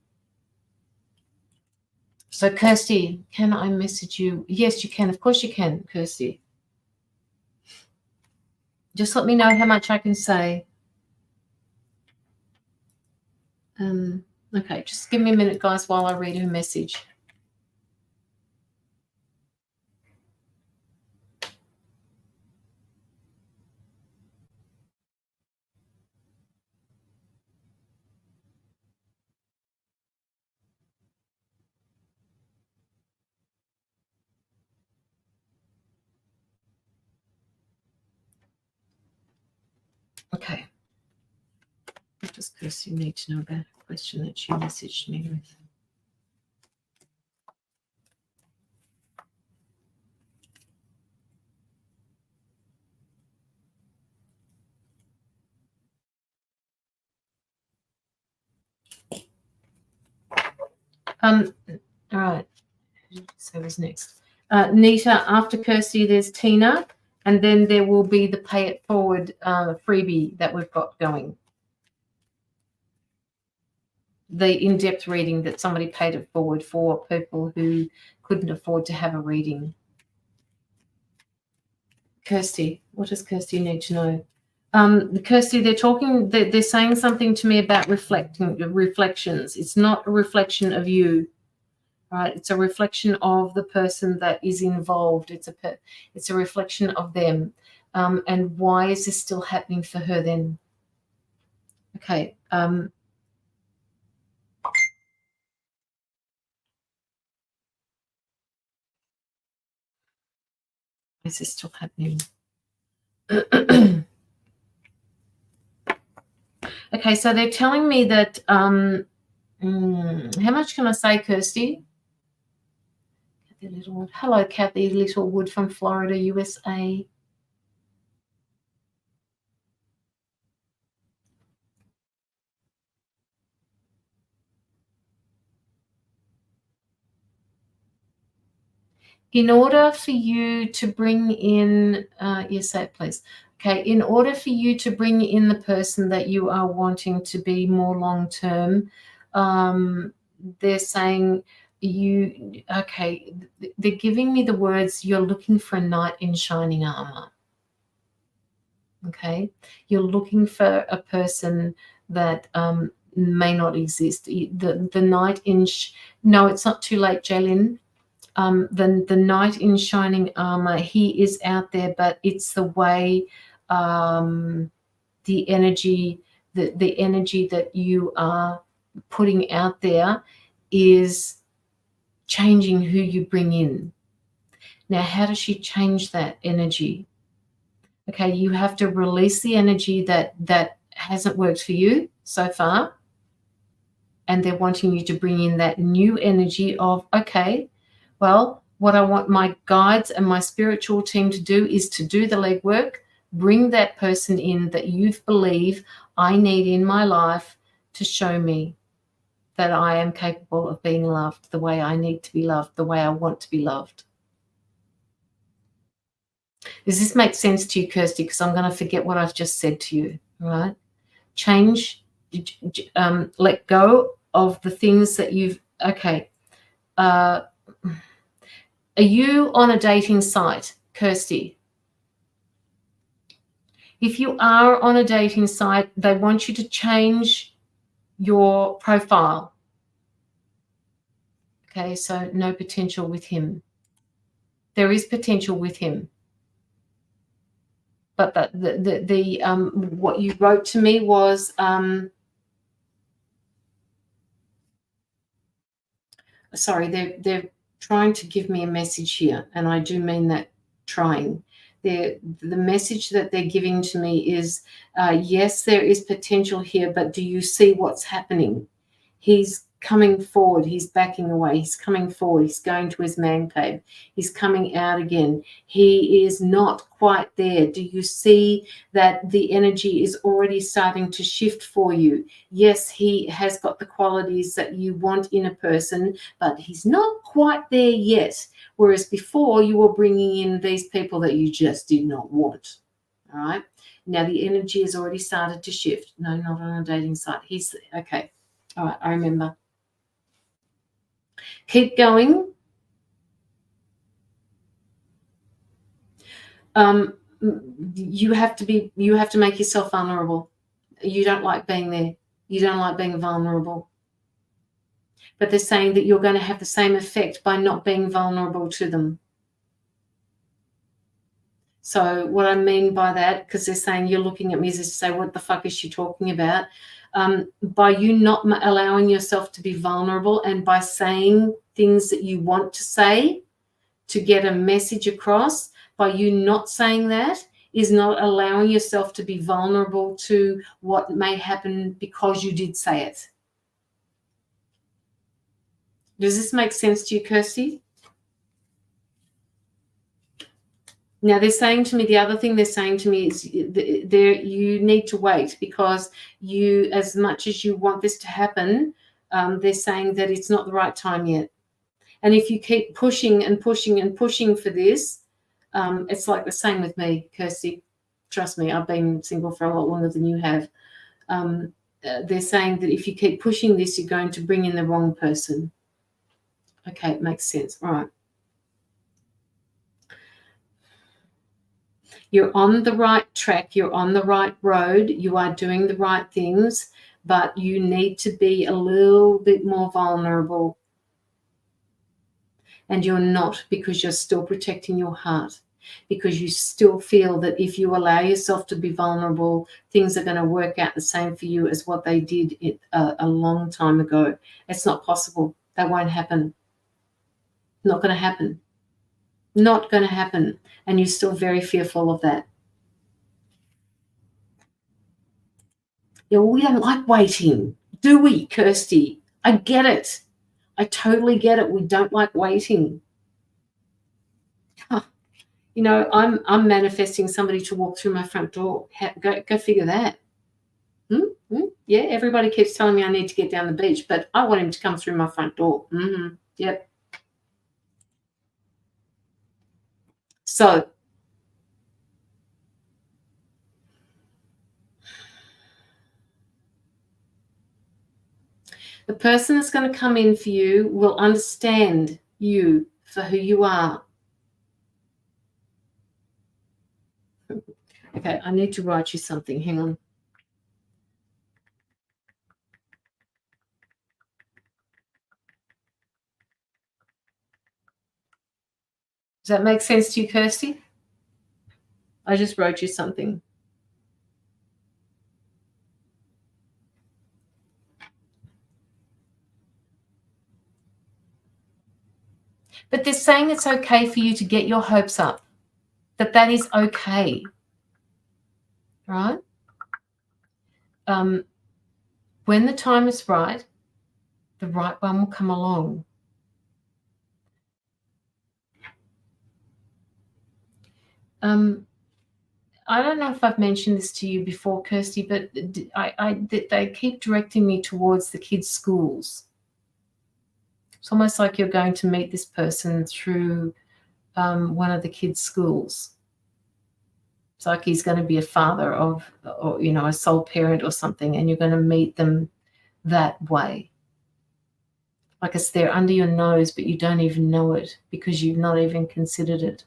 So, Kirsty, can I message you? Yes, you can. Of course you can, Kirsty. Just let me know how much I can say. Okay, just give me a minute, guys, while I read her message. Okay. What does Kirsty need to know about a question that she messaged me with? All right. So who's next? Nita, after Kirsty, there's Tina, and then there will be the Pay It Forward freebie that we've got going. The in-depth reading that somebody paid it forward for people who couldn't afford to have a reading. Kirsty, what does Kirsty need to know? Kirsty, they're saying something to me about reflections. It's not a reflection of you, right? It's a reflection of the person that is involved. It's a reflection of them. And why is this still happening for her then? Okay. Is this still happening? Okay, so they're telling me that, how much can I say, Kirsty? Kathy Littlewood. Hello, Kathy Littlewood from Florida, USA. In order for you to bring in, yes, say it, please. Okay, in order for you to bring in the person that you are wanting to be more long-term, they're saying they're giving me the words, you're looking for a knight in shining armor. Okay, you're looking for a person that may not exist. The knight in, no, it's not too late, Jaylin. The knight in shining armor, he is out there, but it's the way, the energy that you are putting out there is changing who you bring in. Now, how does she change that energy? Okay, you have to release the energy that hasn't worked for you so far, and they're wanting you to bring in that new energy of, okay, well, what I want my guides and my spiritual team to do is to do the legwork, bring that person in that you believe I need in my life to show me that I am capable of being loved the way I need to be loved, the way I want to be loved. Does this make sense to you, Kirsty? Because I'm going to forget what I've just said to you, right? Change, let go of the things that you've, okay. Are you on a dating site, Kirsty? If you are on a dating site, they want you to change your profile. Okay, so no potential with him. There is potential with him. But what you wrote to me was, sorry, they're trying to give me a message here, and I do mean that, trying. The message that they're giving to me is, yes, there is potential here, but do you see what's happening? He's coming forward. He's backing away. He's coming forward. He's going to his man cave. He's coming out again. He is not quite there. Do you see that the energy is already starting to shift for you? Yes, he has got the qualities that you want in a person, but he's not quite there yet. Whereas before you were bringing in these people that you just did not want. All right. Now the energy has already started to shift. No, not on a dating site. He's okay. All right, I remember. Keep going. You have to make yourself vulnerable. You don't like being there. You don't like being vulnerable. But they're saying that you're going to have the same effect by not being vulnerable to them. So what I mean by that, because they're saying you're looking at me as if to say, what the fuck is she talking about? By you not allowing yourself to be vulnerable and by saying things that you want to say to get a message across, by you not saying that is not allowing yourself to be vulnerable to what may happen because you did say it. Does this make sense to you, Kirsty? Now, they're saying to me, the other thing they're saying to me is you need to wait because you, as much as you want this to happen, they're saying that it's not the right time yet. And if you keep pushing and pushing and pushing for this, it's like the same with me, Kirsty. Trust me, I've been single for a lot longer than you have. They're saying that if you keep pushing this, you're going to bring in the wrong person. Okay, it makes sense. All right. You're on the right track. You're on the right road. You are doing the right things, but you need to be a little bit more vulnerable. And you're not, because you're still protecting your heart, because you still feel that if you allow yourself to be vulnerable, things are going to work out the same for you as what they did a long time ago. It's not possible. That won't happen. Not going to happen. Not going to happen. And you're still very fearful of that. Yeah, well, we don't like waiting, do we, Kirsty? I get it. I totally get it. We don't like waiting. You know, I'm manifesting somebody to walk through my front door. Go figure that. Yeah, everybody keeps telling me I need to get down the beach, but I want him to come through my front door. Yep. So the person that's going to come in for you will understand you for who you are. Okay, I need to write you something. Hang on. Does that make sense to you, Kirsty? I just wrote you something. But they're saying it's okay for you to get your hopes up, that is okay, right? When the time is right, the right one will come along. I don't know if I've mentioned this to you before, Kirsty, but they keep directing me towards the kids' schools. It's almost like you're going to meet this person through one of the kids' schools. It's like he's going to be a father of, or a sole parent or something, and you're going to meet them that way. Like it's there under your nose, but you don't even know it because you've not even considered it.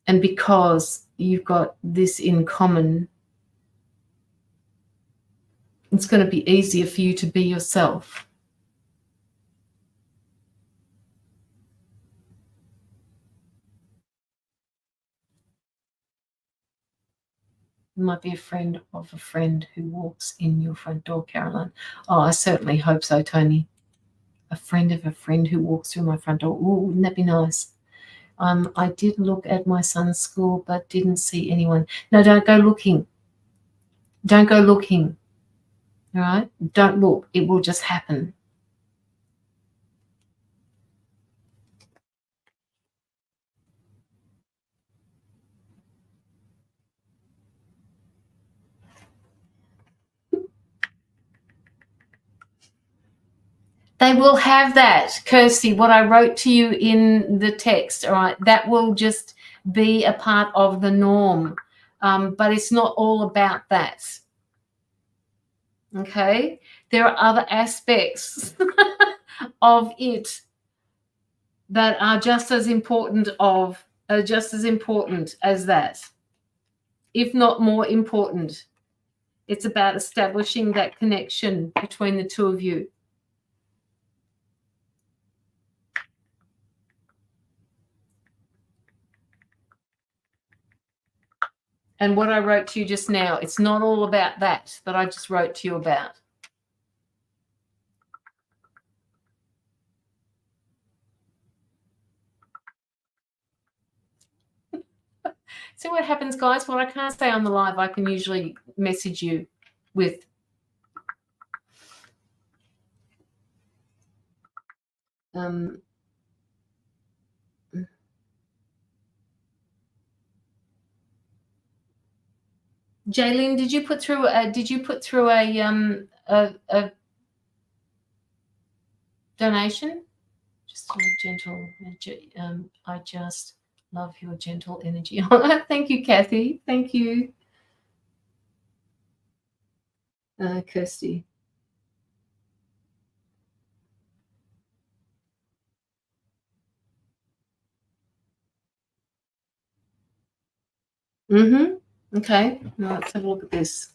And because you've got this in common, it's going to be easier for you to be yourself. You might be a friend of a friend who walks in your front door, Caroline. Oh, I certainly hope so, Tony. A friend of a friend who walks through my front door. Ooh, wouldn't that be nice? I did look at my son's school, but didn't see anyone. No, don't go looking. Don't go looking. All right? Don't look. It will just happen. They will have that, Kirsty, what I wrote to you in the text, all right? That will just be a part of the norm. But it's not all about that. Okay? There are other aspects of it that are just as important as that, if not more important. It's about establishing that connection between the two of you. And what I wrote to you just now, it's not all about that I just wrote to you about. See what happens, guys? What I can't say on the live, I can usually message you with. Jaylene, did you put through a donation? Just gentle. I just love your gentle energy. Thank you, Kathy. Thank you, Kirsty. Okay. Now let's have a look at this.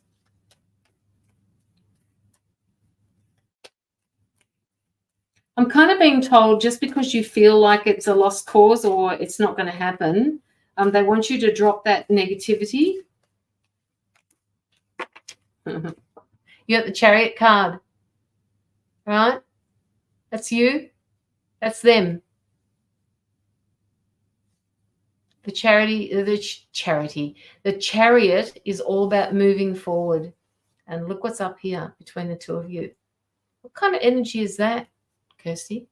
I'm kind of being told just because you feel like it's a lost cause or it's not going to happen, they want you to drop that negativity. You got the Chariot card, right? That's you. That's them. The Chariot is all about moving forward. And look what's up here between the two of you. What kind of energy is that, Kirsty?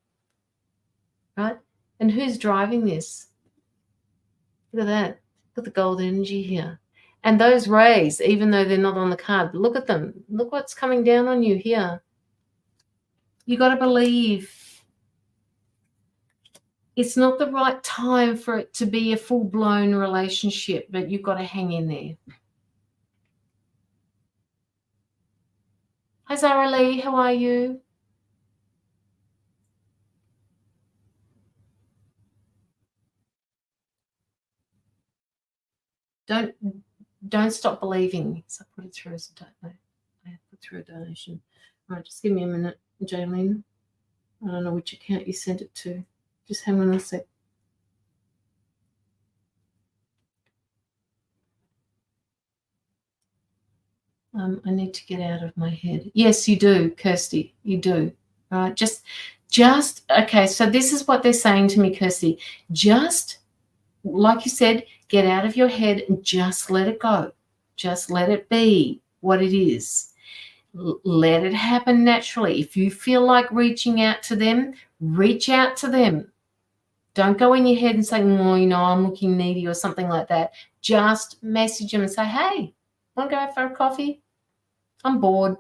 Right? And who's driving this? Look at that. Look at the gold energy here. And those rays, even though they're not on the card, look at them. Look what's coming down on you here. You got to believe. It's not the right time for it to be a full-blown relationship, but you've got to hang in there. Hi, Zara Lee. How are you? Don't stop believing. So I put it through as I put through a donation. All right, just give me a minute, Jaylene. I don't know which account you sent it to. Just hang on a sec. I need to get out of my head. Yes, you do, Kirsty. You do. All right. Just okay. So this is what they're saying to me, Kirsty. Just like you said, get out of your head and just let it go. Just let it be what it is. Let it happen naturally. If you feel like reaching out to them, reach out to them. Don't go in your head and say, oh, I'm looking needy or something like that. Just message them and say, hey, want to go out for a coffee? I'm bored.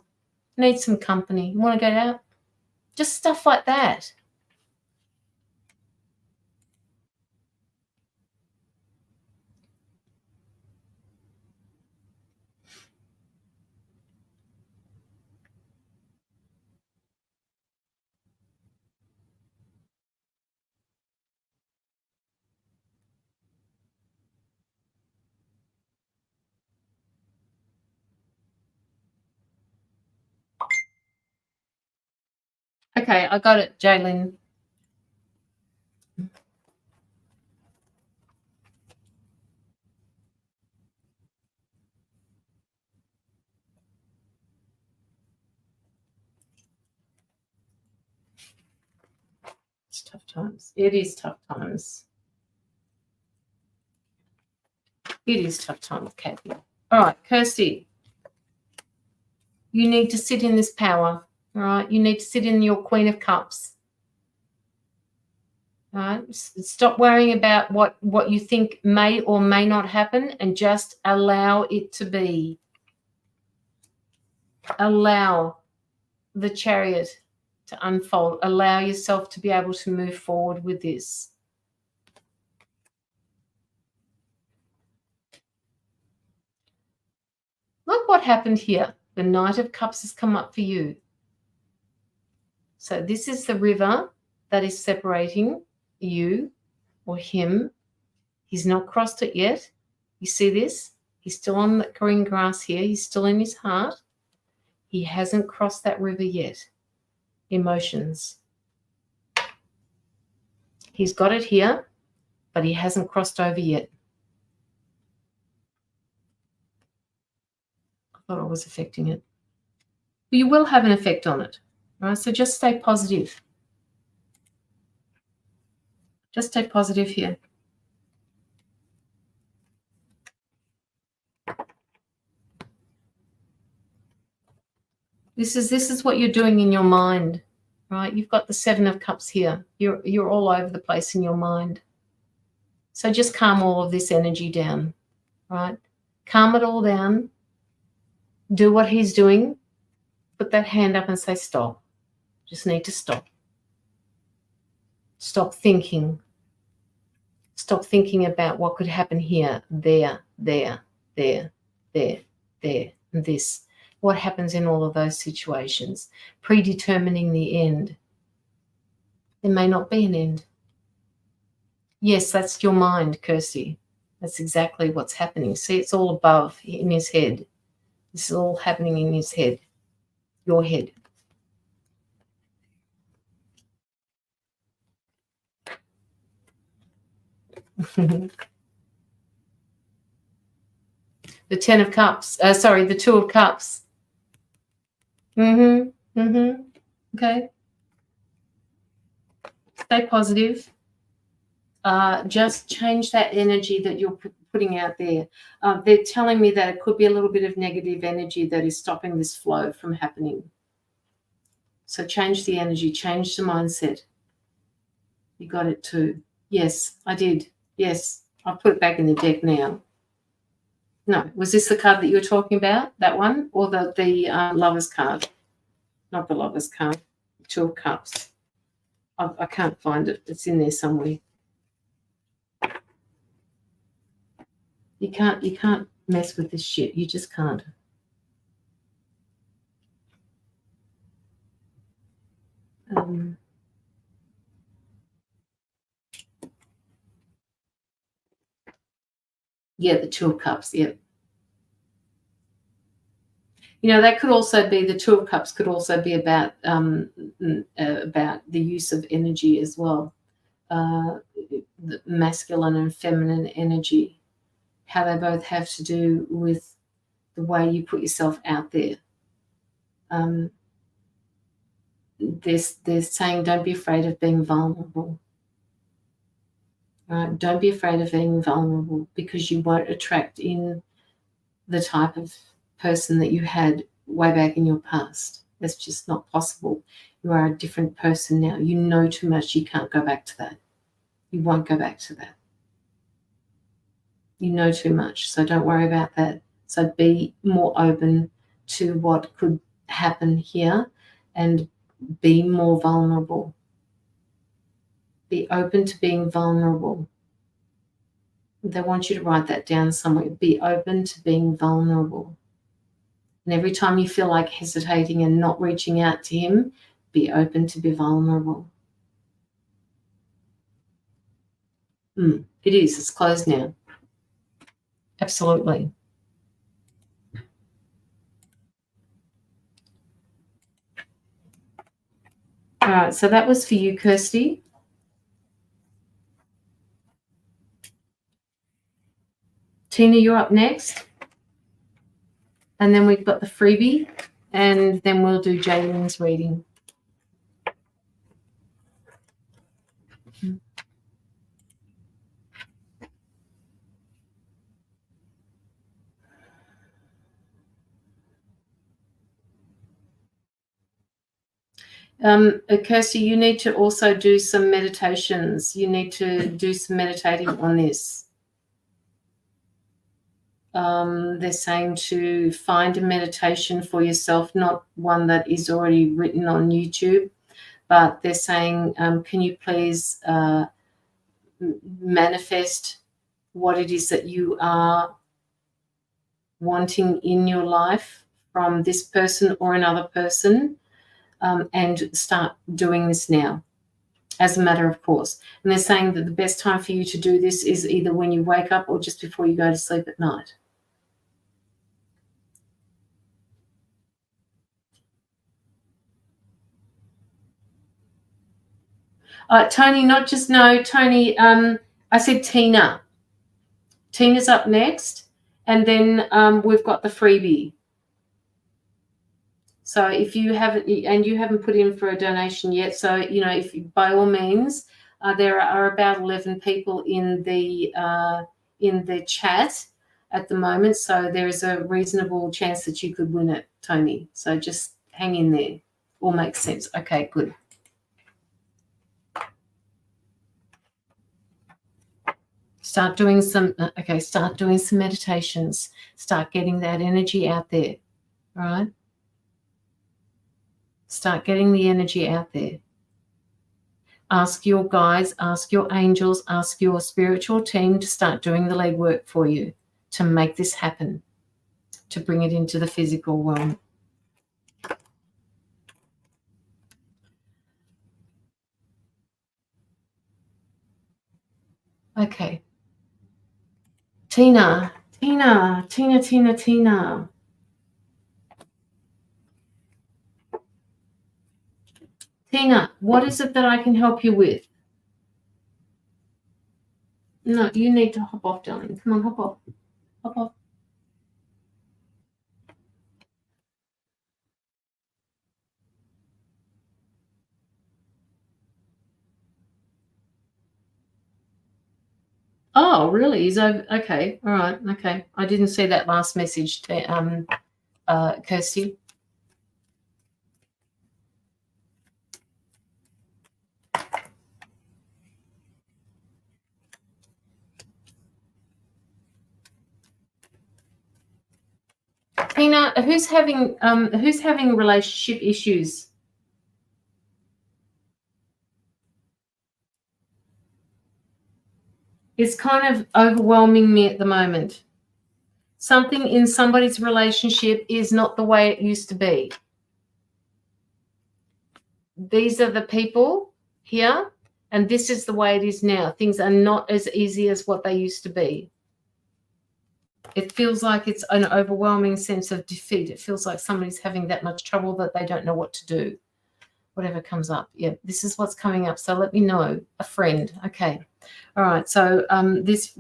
Need some company. Want to go out? Just stuff like that. Okay, I got it, Jaylene. It's tough times. It is tough times. It is tough times, Kathy. All right, Kirsty. You need to sit in this power. All right, you need to sit in your Queen of Cups. All right, stop worrying about what you think may or may not happen, and just allow it to be. Allow the Chariot to unfold. Allow yourself to be able to move forward with this. Look what happened here The Knight of Cups has come up for you. So this is the river that is separating you or him. He's not crossed it yet. You see this? He's still on the green grass here. He's still in his heart. He hasn't crossed that river yet. Emotions. He's got it here, but he hasn't crossed over yet. I thought I was affecting it. You will have an effect on it. All right? So just stay positive. Just stay positive here. This is what you're doing in your mind, right? You've got the Seven of Cups here. You're all over the place in your mind. So just calm all of this energy down, right? Calm it all down. Do what he's doing. Put that hand up and say stop. Just need to stop. Stop thinking. Stop thinking about what could happen here, there, and this. What happens in all of those situations? Predetermining the end. There may not be an end. Yes, that's your mind, Kirsty. That's exactly what's happening. See, it's all above in his head. This is all happening in his head, your head. The Ten of Cups. The Two of Cups. Okay. Stay positive. Just change that energy that you're putting out there. They're telling me that it could be a little bit of negative energy that is stopping this flow from happening. So change the energy, change the mindset. You got it too. Yes, I did. Yes, I'll put it back in the deck now. No, was this the card that you were talking about? That one? Or the Lover's card? Not the Lover's card. Two of Cups. I can't find it. It's in there somewhere. You can't mess with this shit. You just can't. Yeah, the Two of Cups. Yeah. You know, that could also be, the Two of Cups could also be about the use of energy as well. The masculine and feminine energy, how they both have to do with the way you put yourself out there. They're saying don't be afraid of being vulnerable. Right? Don't be afraid of being vulnerable, because you won't attract in the type of person that you had way back in your past. That's just not possible. You are a different person now. You know too much. You can't go back to that. You won't go back to that. You know too much, so don't worry about that. So be more open to what could happen here and be more vulnerable. Be open to being vulnerable. They want you to write that down somewhere. Be open to being vulnerable. And every time you feel like hesitating and not reaching out to him, be open to be vulnerable. It is. It's closed now. Absolutely. All right, so that was for you, Kirsty. Tina, you're up next. And then we've got the freebie, and then we'll do Jalen's reading. Kirsty, you need to also do some meditations. You need to do some meditating on this. They're saying to find a meditation for yourself, not one that is already written on YouTube, but they're saying, can you please manifest what it is that you are wanting in your life from this person or another person, and start doing this now, as a matter of course. And they're saying that the best time for you to do this is either when you wake up or just before you go to sleep at night. Tony, not just no, Tony, I said Tina. Tina's up next, and then we've got the freebie. So if you haven't, and you haven't put in for a donation yet, so, you know, if by all means, there are about 11 people in the chat at the moment, so there is a reasonable chance that you could win it, Tony. So just hang in there. All makes sense. Okay, good. Start doing some meditations. Start getting that energy out there. All right? Start getting the energy out there. Ask your guides, ask your angels, ask your spiritual team to start doing the legwork for you to make this happen, to bring it into the physical realm. Okay. Tina. Tina, what is it that I can help you with? No, you need to hop off, darling. Come on, hop off. Hop off. Oh, really? He's over. Okay. All right. Okay. I didn't see that last message, Kirsty. Tina, who's having relationship issues? It's kind of overwhelming me at the moment. Something in somebody's relationship is not the way it used to be. These are the people here, and this is the way it is now. Things are not as easy as what they used to be. It feels like it's an overwhelming sense of defeat. It feels like somebody's having that much trouble that they don't know what to do. Whatever comes up. Yeah, this is what's coming up. So let me know. A friend. Okay. All right. So this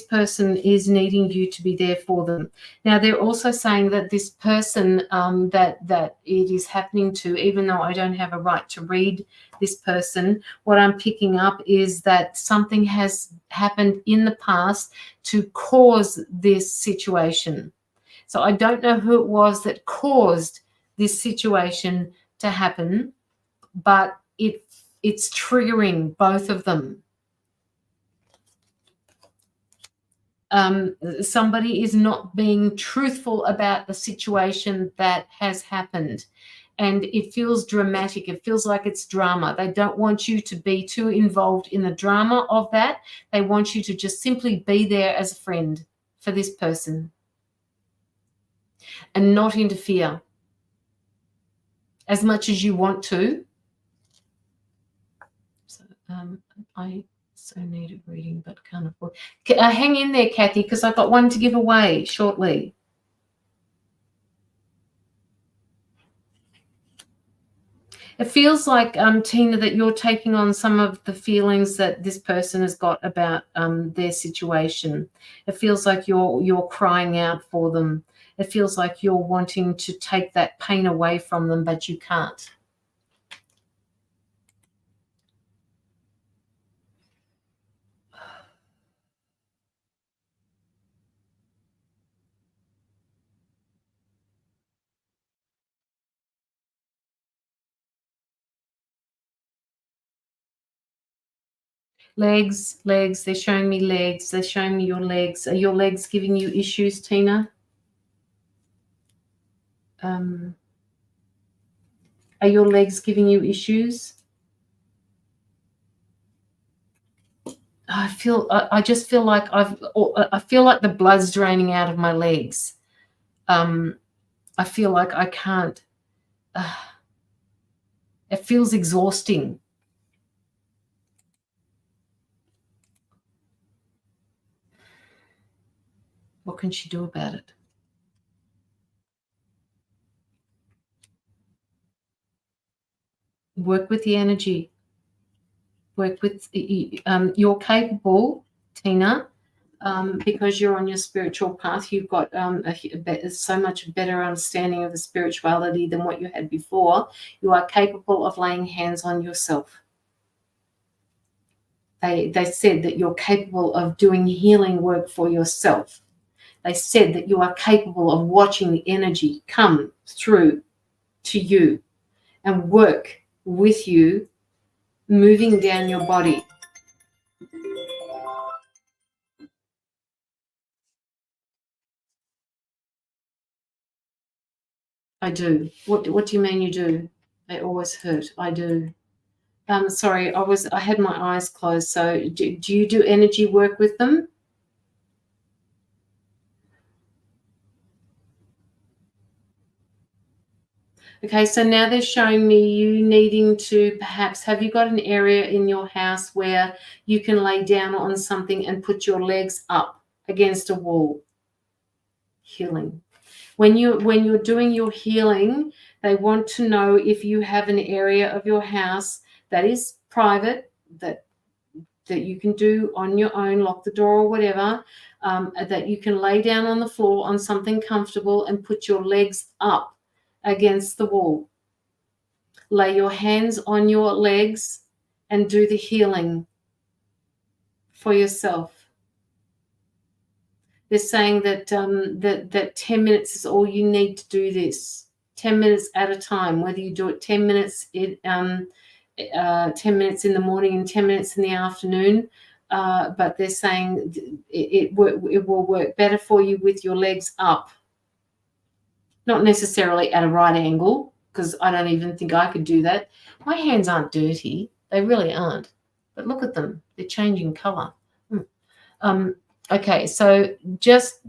person is needing you to be there for them. Now they're also saying that this person that it is happening to, even though I don't have a right to read this person, what I'm picking up is that something has happened in the past to cause this situation. So I don't know who it was that caused this situation to happen, but it's triggering both of them. Somebody is not being truthful about the situation that has happened, and it feels dramatic. It feels like it's drama. They don't want you to be too involved in the drama of that. They want you to just simply be there as a friend for this person and not interfere as much as you want to. So I so need a reading but can't afford. Hang in there, Kathy, because I've got one to give away shortly. It feels like, Tina, that you're taking on some of the feelings that this person has got about their situation. It feels like you're crying out for them. It feels like you're wanting to take that pain away from them, but you can't. Legs, they're showing me legs. They're showing me your legs. Are your legs giving you issues, Tina? Are your legs giving you issues? I just feel like I feel like the blood's draining out of my legs. I feel like I can't. It feels exhausting. What can she do about it? Work with the energy. Work with, you're capable, Tina, because you're on your spiritual path. You've got so much better understanding of the spirituality than what you had before. You are capable of laying hands on yourself. They said that you're capable of doing healing work for yourself. They said that you are capable of watching the energy come through to you and work with you, moving down your body. I do. What do you mean you do? They always hurt. I do. Sorry, I had my eyes closed. So do you do energy work with them? Okay, so now they're showing me you needing to perhaps, have you got an area in your house where you can lay down on something and put your legs up against a wall? Healing. When you're doing your healing, they want to know if you have an area of your house that is private, that you can do on your own, lock the door or whatever, that you can lay down on the floor on something comfortable and put your legs up against the wall. Lay your hands on your legs and do the healing for yourself. They're saying that that 10 minutes is all you need to do this. 10 minutes at a time, whether you do it 10 minutes 10 minutes in the morning and 10 minutes in the afternoon. But they're saying it will work better for you with your legs up. Not necessarily at a right angle, because I don't even think I could do that. My hands aren't dirty. They really aren't. But look at them. They're changing color. Okay, so just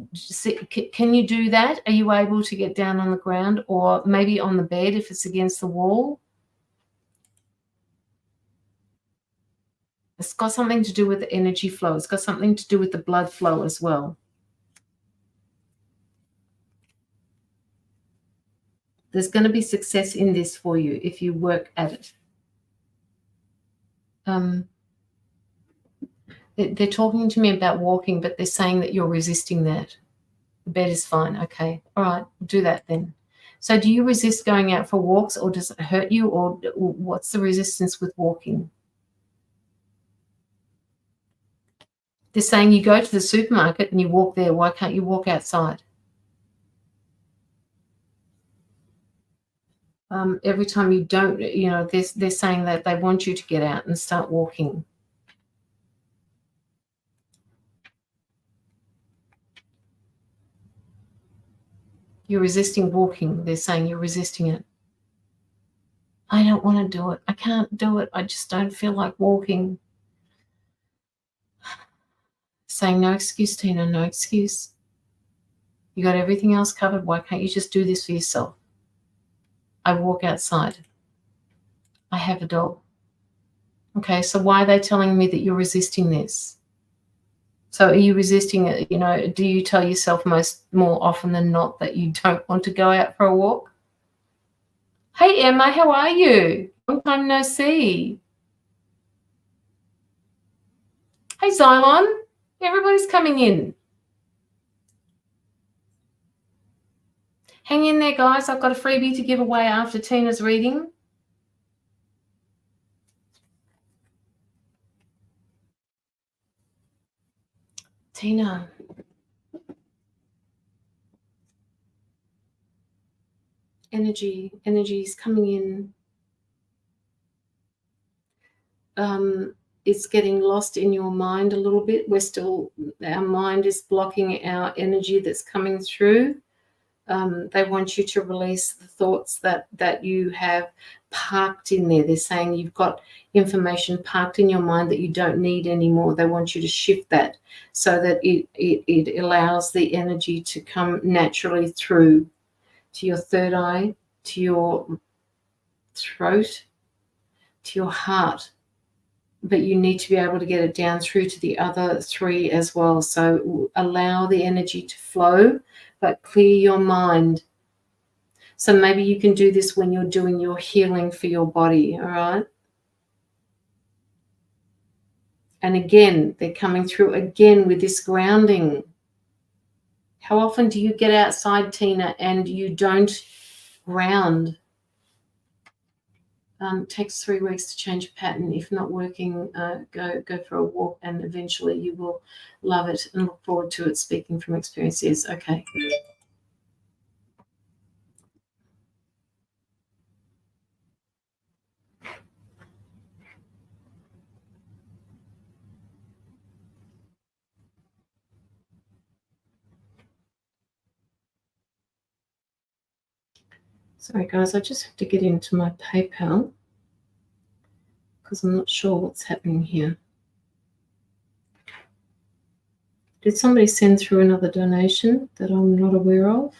can you do that? Are you able to get down on the ground or maybe on the bed if it's against the wall? It's got something to do with the energy flow. It's got something to do with the blood flow as well. There's going to be success in this for you if you work at it. They're talking to me about walking, but they're saying that you're resisting that. The bed is fine. Okay. All right. Do that then. So do you resist going out for walks, or does it hurt you, or what's the resistance with walking? They're saying you go to the supermarket and you walk there. Why can't you walk outside? Every time you don't, they're saying that they want you to get out and start walking. You're resisting walking. They're saying you're resisting it. I don't want to do it. I can't do it. I just don't feel like walking. Saying no excuse, Tina, no excuse. You got everything else covered. Why can't you just do this for yourself? I walk outside. I have a dog. Okay, so why are they telling me that you're resisting this? So are you resisting it? Do you tell yourself more often than not that you don't want to go out for a walk? Hey, Emma, how are you? Long time no see. Hey, Xylon. Everybody's coming in. Hang in there, guys. I've got a freebie to give away after Tina's reading. Tina. Energy is coming in. It's getting lost in your mind a little bit. Our mind is blocking our energy that's coming through. They want you to release the thoughts that you have parked in there. They're saying you've got information parked in your mind that you don't need anymore. They want you to shift that so that it allows the energy to come naturally through to your third eye, to your throat, to your heart. But you need to be able to get it down through to the other three as well. So allow the energy to flow, but clear your mind. So maybe you can do this when you're doing your healing for your body, all right? And again, they're coming through again with this grounding. How often do you get outside, Tina, and you don't ground? Takes 3 weeks to change a pattern. If not working, go for a walk, and eventually you will love it and look forward to it. Speaking from experience, yes. Okay. Sorry, guys, I just have to get into my PayPal because I'm not sure what's happening here. Did somebody send through another donation that I'm not aware of?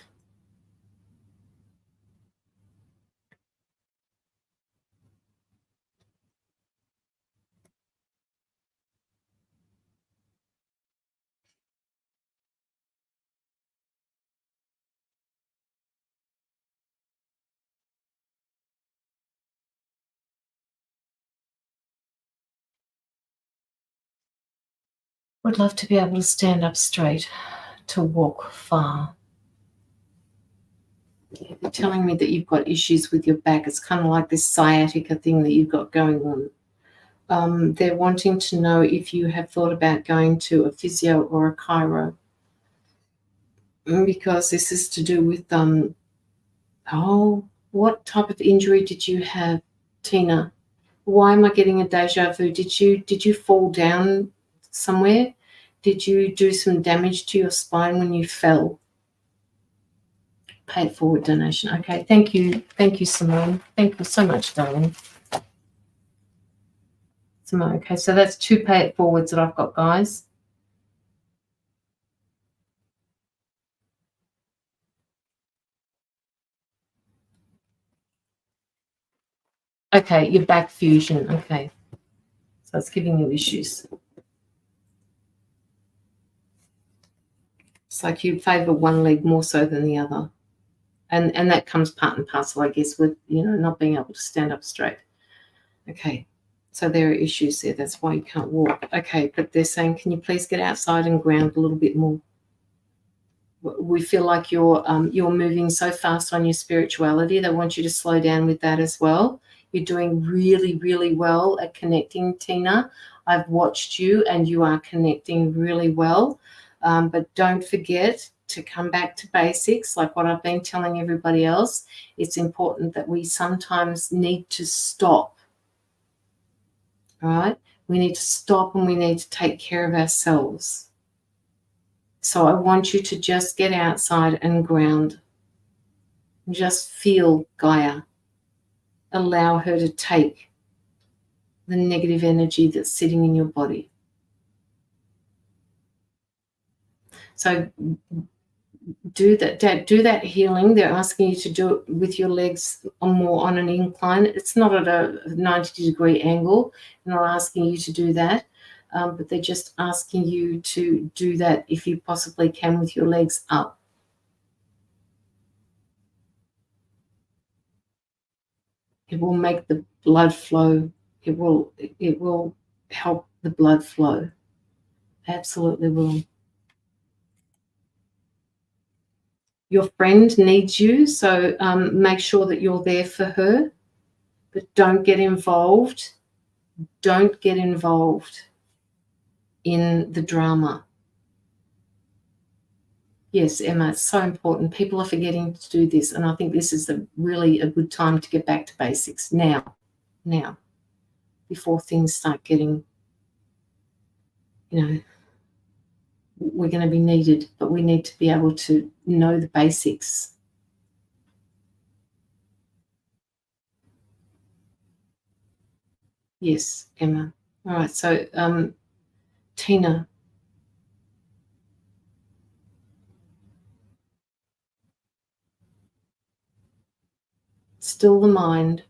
Would love to be able to stand up straight, to walk far. You're telling me that you've got issues with your back. It's kind of like this sciatica thing that you've got going on. They're wanting to know if you have thought about going to a physio or a chiro, because this is to do with what type of injury did you have, Tina? Why am I getting a deja vu? Did you fall down somewhere? Did you do some damage to your spine when you fell? Pay it forward donation. Okay, thank you, Simone. Thank you so much, darling. Simone. Okay, so that's 2 pay it forwards that I've got, guys. Okay, your back fusion. Okay, so it's giving you issues. It's like you favour one leg more so than the other. And that comes part and parcel, I guess, with, not being able to stand up straight. Okay, so there are issues there. That's why you can't walk. Okay, but they're saying, can you please get outside and ground a little bit more? We feel like you're moving so fast on your spirituality. They want you to slow down with that as well. You're doing really, really well at connecting, Tina. I've watched you, and you are connecting really well. But don't forget to come back to basics, like what I've been telling everybody else. It's important that we sometimes need to stop, all right? We need to stop, and we need to take care of ourselves. So I want you to just get outside and ground. Just feel Gaia. Allow her to take the negative energy that's sitting in your body. So do that healing. They're asking you to do it with your legs more on an incline. It's not at a 90-degree angle. They're not asking you to do that, but they're just asking you to do that if you possibly can with your legs up. It will make the blood flow. It will help the blood flow. Absolutely will. Your friend needs you, so make sure that you're there for her, but don't get involved. Don't get involved in the drama. Yes, Emma, it's so important. People are forgetting to do this, and I think this is really a good time to get back to basics now, before things start getting, we're going to be needed, but we need to be able to know the basics. Yes, Emma. All right, so Tina. still the mind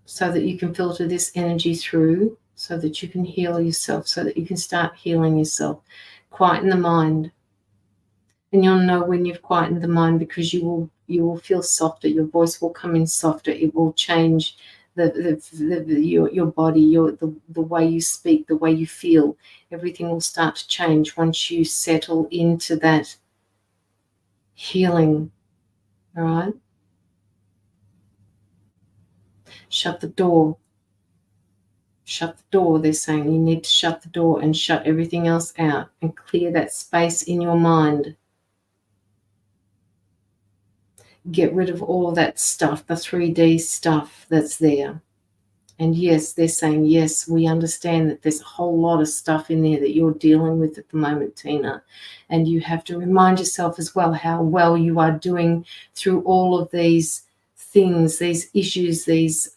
so that you can filter this energy through, so that you can heal yourself, so that you can start healing yourself. Quieten the mind. And you'll know when you've quietened the mind, because you will feel softer. Your voice will come in softer. It will change your body, the way you speak, the way you feel. Everything will start to change once you settle into that healing. All right? Shut the door. Shut the door. They're saying you need to shut the door and shut everything else out and clear that space in your mind. Get rid of all that stuff, the 3D stuff that's there. And yes, they're saying, yes, we understand that there's a whole lot of stuff in there that you're dealing with at the moment, Tina. And you have to remind yourself as well how well you are doing through all of these things, these issues, these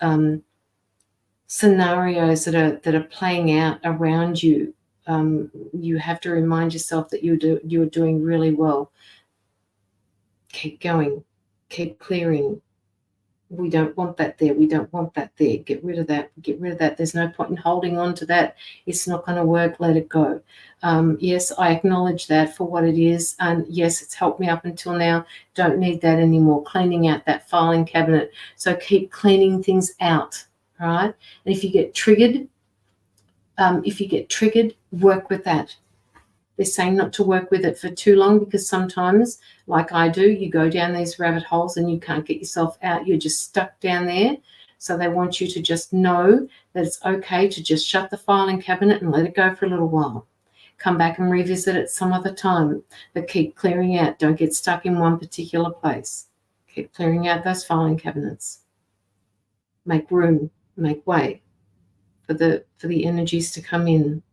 scenarios that are playing out around you. You have to remind yourself that you're doing really well. Keep going. Keep clearing. We don't want that there. We don't want that there. Get rid of that. Get rid of that. There's no point in holding on to that. It's not going to work. Let it go. Yes, I acknowledge that for what it is. And yes, it's helped me up until now. Don't need that anymore. Cleaning out that filing cabinet. So keep cleaning things out. All right. And if you get triggered, work with that. They're saying not to work with it for too long, because sometimes, like I do, you go down these rabbit holes and you can't get yourself out. You're just stuck down there. So they want you to just know that it's okay to just shut the filing cabinet and let it go for a little while. Come back and revisit it some other time, but keep clearing out. Don't get stuck in one particular place. Keep clearing out those filing cabinets. Make room, make way for the energies to come in.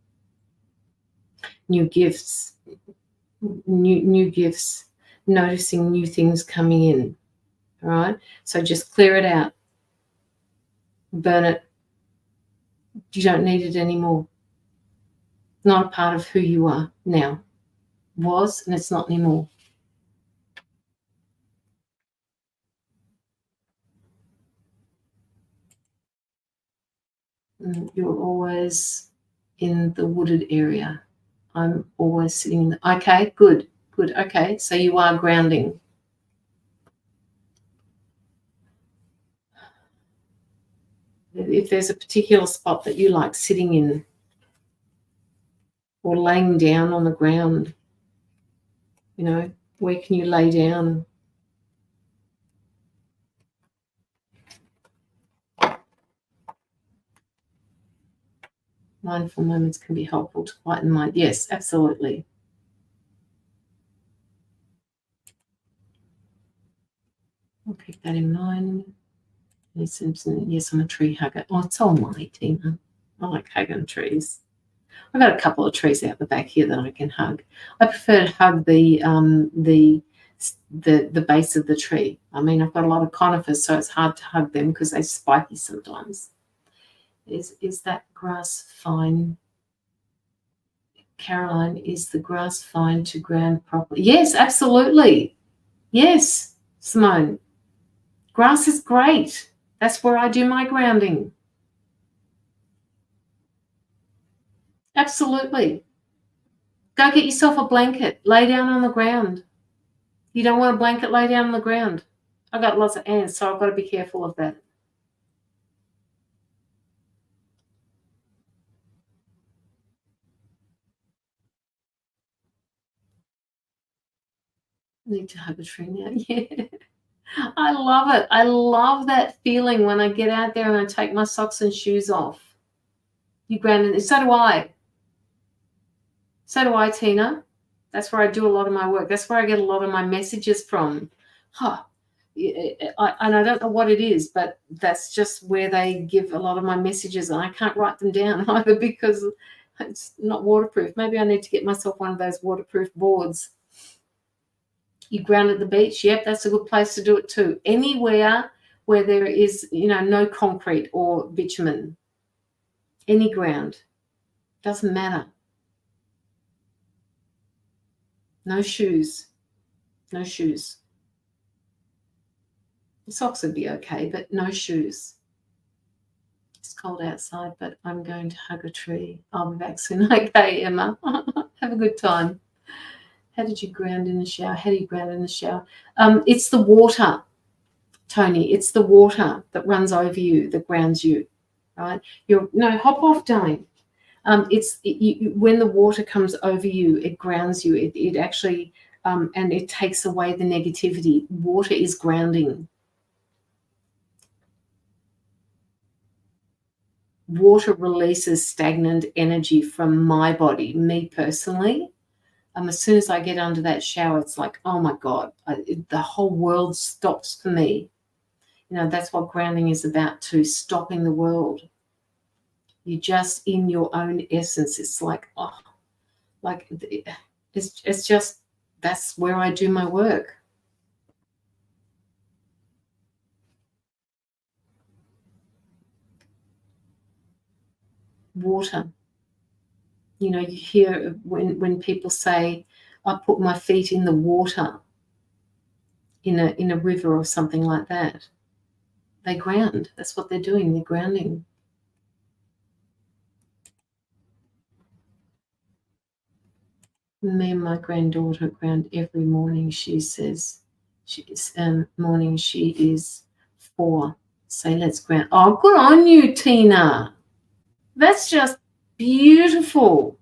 New gifts, new gifts, noticing new things coming in. All right? So just clear it out. Burn it. You don't need it anymore. Not a part of who you are now. Was, and it's not anymore. You're always in the wooded area. I'm always sitting in the... Okay, good. Okay, so you are grounding. If there's a particular spot that you like sitting in or laying down on the ground, where can you lay down? Mindful moments can be helpful to quieten the mind. Yes, absolutely. I'll keep that in mind. Yes, I'm a tree hugger. Oh, it's all my Tina. I like hugging trees. I've got a couple of trees out the back here that I can hug. I prefer to hug the base of the tree. I mean, I've got a lot of conifers, so it's hard to hug them because they're spiky sometimes. Is that grass fine? Caroline, is the grass fine to ground properly? Yes, absolutely. Yes, Simone. Grass is great. That's where I do my grounding. Absolutely. Go get yourself a blanket. Lay down on the ground. You don't want a blanket, lay down on the ground. I've got lots of ants, so I've got to be careful of that. I need to hug a tree now. Yeah. I love it. I love that feeling when I get out there and I take my socks and shoes off. You grounded. So do I. So do I, Tina. That's where I do a lot of my work. That's where I get a lot of my messages from. And I don't know what it is, but that's just where they give a lot of my messages, and I can't write them down either because it's not waterproof. Maybe I need to get myself one of those waterproof boards. You ground at the beach? Yep, that's a good place to do it too. Anywhere where there is, no concrete or bitumen. Any ground. Doesn't matter. No shoes. No shoes. The socks would be okay, but no shoes. It's cold outside, but I'm going to hug a tree. I'll be back soon. Okay, Emma. Have a good time. How did you ground in the shower? How do you ground in the shower? It's the water, Tony. It's the water that runs over you, that grounds you, right? No, hop off, darling. When the water comes over you, it grounds you. It actually, and it takes away the negativity. Water is grounding. Water releases stagnant energy from my body, me personally. As soon as I get under that shower, it's like, oh my God, the whole world stops for me. That's what grounding is about too, stopping the world. You're just in your own essence. It's like, it's just, that's where I do my work. Water. You hear when people say, I put my feet in the water, in a river or something like that. They ground. That's what they're doing. They're grounding. Me and my granddaughter ground every morning. She says she is she is 4. Say let's ground. Oh, good on you, Tina. That's just beautiful.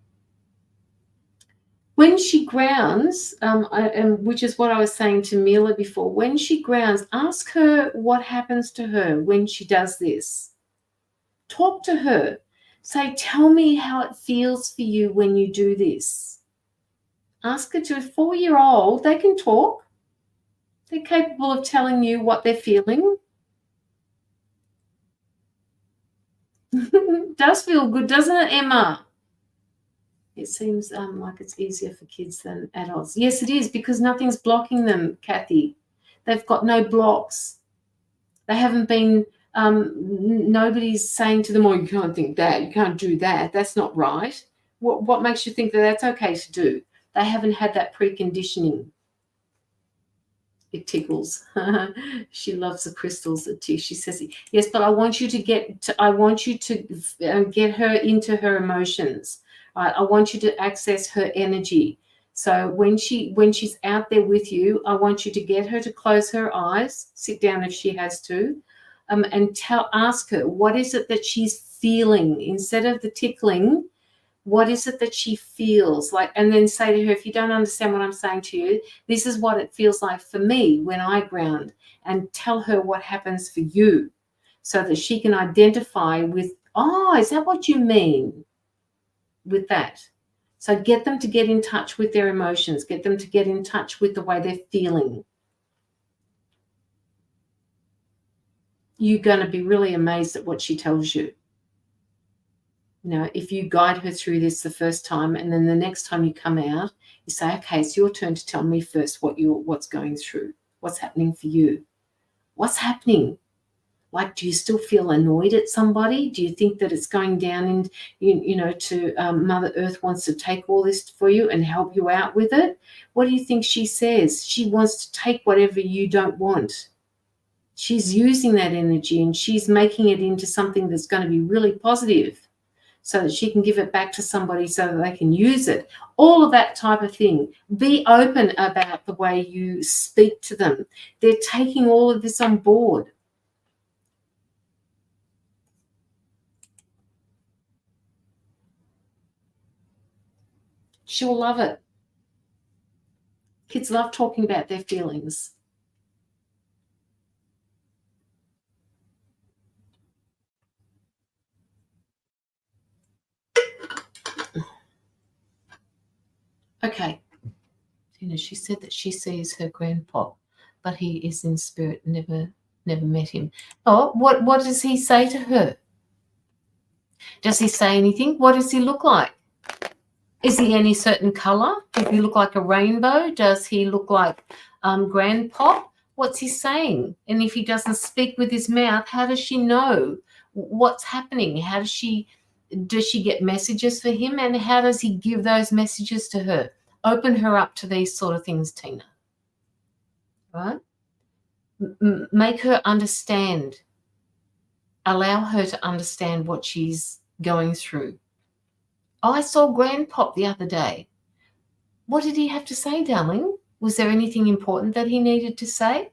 When she grounds, which is what I was saying to Mila before, when she grounds, ask her what happens to her when she does this. Talk to her. Say, tell me how it feels for you when you do this. Ask her to. A 4-year-old, they can talk. They're capable of telling you what they're feeling. It does feel good, doesn't it, Emma? It seems like it's easier for kids than adults. Yes, it is, because nothing's blocking them, Kathy. They've got no blocks. They haven't been, nobody's saying to them, oh, you can't think that, you can't do that. That's not right. What makes you think that that's okay to do? They haven't had that preconditioning. It tickles. She loves the crystals. She says, yes, but I want you to get her into her emotions. Right? I want you to access her energy. So when she's out there with you, I want you to get her to close her eyes, sit down if she has to, and ask her, what is it that she's feeling? Instead of the tickling, what is it that she feels like? And then say to her, if you don't understand what I'm saying to you, this is what it feels like for me when I ground, and tell her what happens for you, so that she can identify with, oh, is that what you mean with that? So get them to get in touch with their emotions, get them to get in touch with the way they're feeling. You're going to be really amazed at what she tells you. If you guide her through this the first time, and then the next time you come out, you say, okay, it's your turn to tell me first what's going through, what's happening for you. What's happening? Like, do you still feel annoyed at somebody? Do you think that it's going down and, Mother Earth wants to take all this for you and help you out with it? What do you think she says? She wants to take whatever you don't want. She's using that energy and she's making it into something that's going to be really positive, so that she can give it back to somebody so that they can use it. All of that type of thing. Be open about the way you speak to them. They're taking all of this on board. She'll love it. Kids love talking about their feelings. Okay. She said that she sees her grandpa, but he is in spirit, never met him. Oh, what does he say to her? Does he say anything? What does he look like? Is he any certain color? Does he look like a rainbow? Does he look like grandpa? What's he saying? And if he doesn't speak with his mouth, how does she know what's happening? Does she get messages for him? And how does he give those messages to her? Open her up to these sort of things, Tina. Right? Make her understand. Allow her to understand what she's going through. I saw Grandpop the other day. What did he have to say, darling? Was there anything important that he needed to say?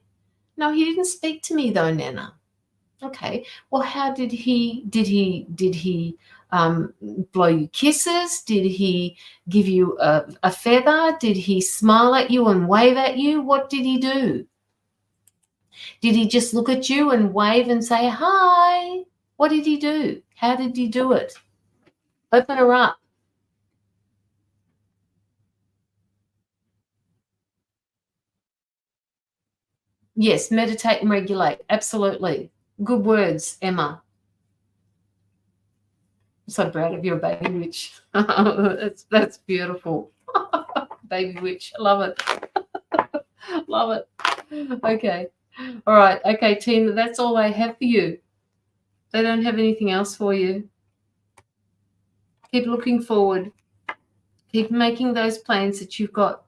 No, he didn't speak to me though, Nana. Okay. Well, how did he blow you kisses? Did he give you a feather? Did he smile at you and wave at you? What did he do? Did he just look at you and wave and say hi? What did he do? How did he do it? Open her up. Yes, meditate and regulate. Absolutely. Good words, Emma. I'm so proud of your baby witch. That's beautiful. Baby witch. I love it. Love it. Okay. All right. Okay, Tina, that's all they have for you. They don't have anything else for you. Keep looking forward. Keep making those plans that you've got.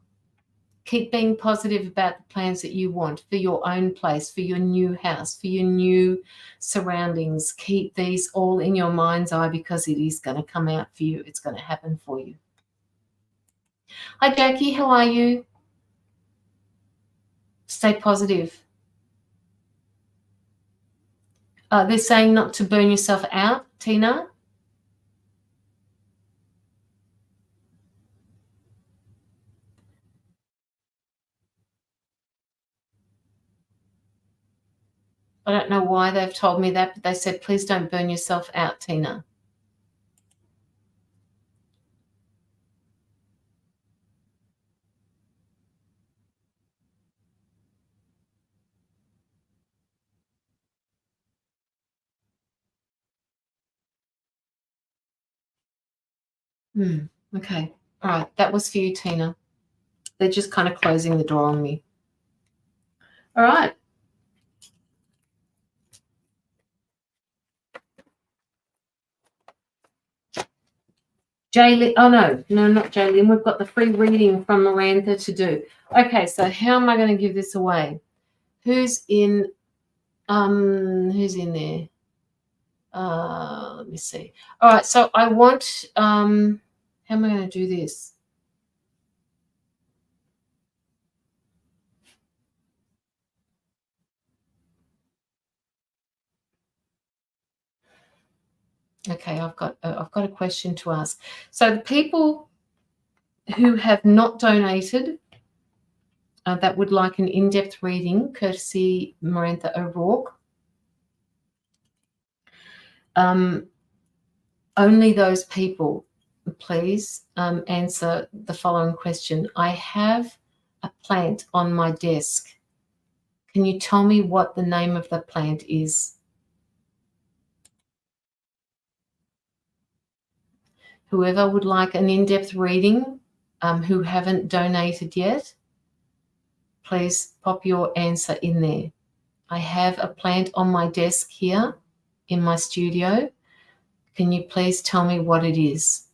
Keep being positive about the plans that you want for your own place, for your new house, for your new surroundings. Keep these all in your mind's eye because it is going to come out for you. It's going to happen for you. Hi, Jackie. How are you? Stay positive. They're saying not to burn yourself out, Tina. I don't know why they've told me that, but they said, please don't burn yourself out, Tina. Okay. All right. That was for you, Tina. They're just kind of closing the door on me. All right. Jaylyn, oh no, not Jaylyn. We've got the free reading from Miranda to do. Okay, so how am I going to give this away? Who's in there? Let me see. All right, so I want how am I going to do this? Okay, I've got a question to ask. So the people who have not donated that would like an in-depth reading, courtesy Miranda O'Rourke. Only those people, please answer the following question. I have a plant on my desk. Can you tell me what the name of the plant is? Whoever would like an in-depth reading who haven't donated yet, please pop your answer in there. I have a plant on my desk here in my studio. Can you please tell me what it is?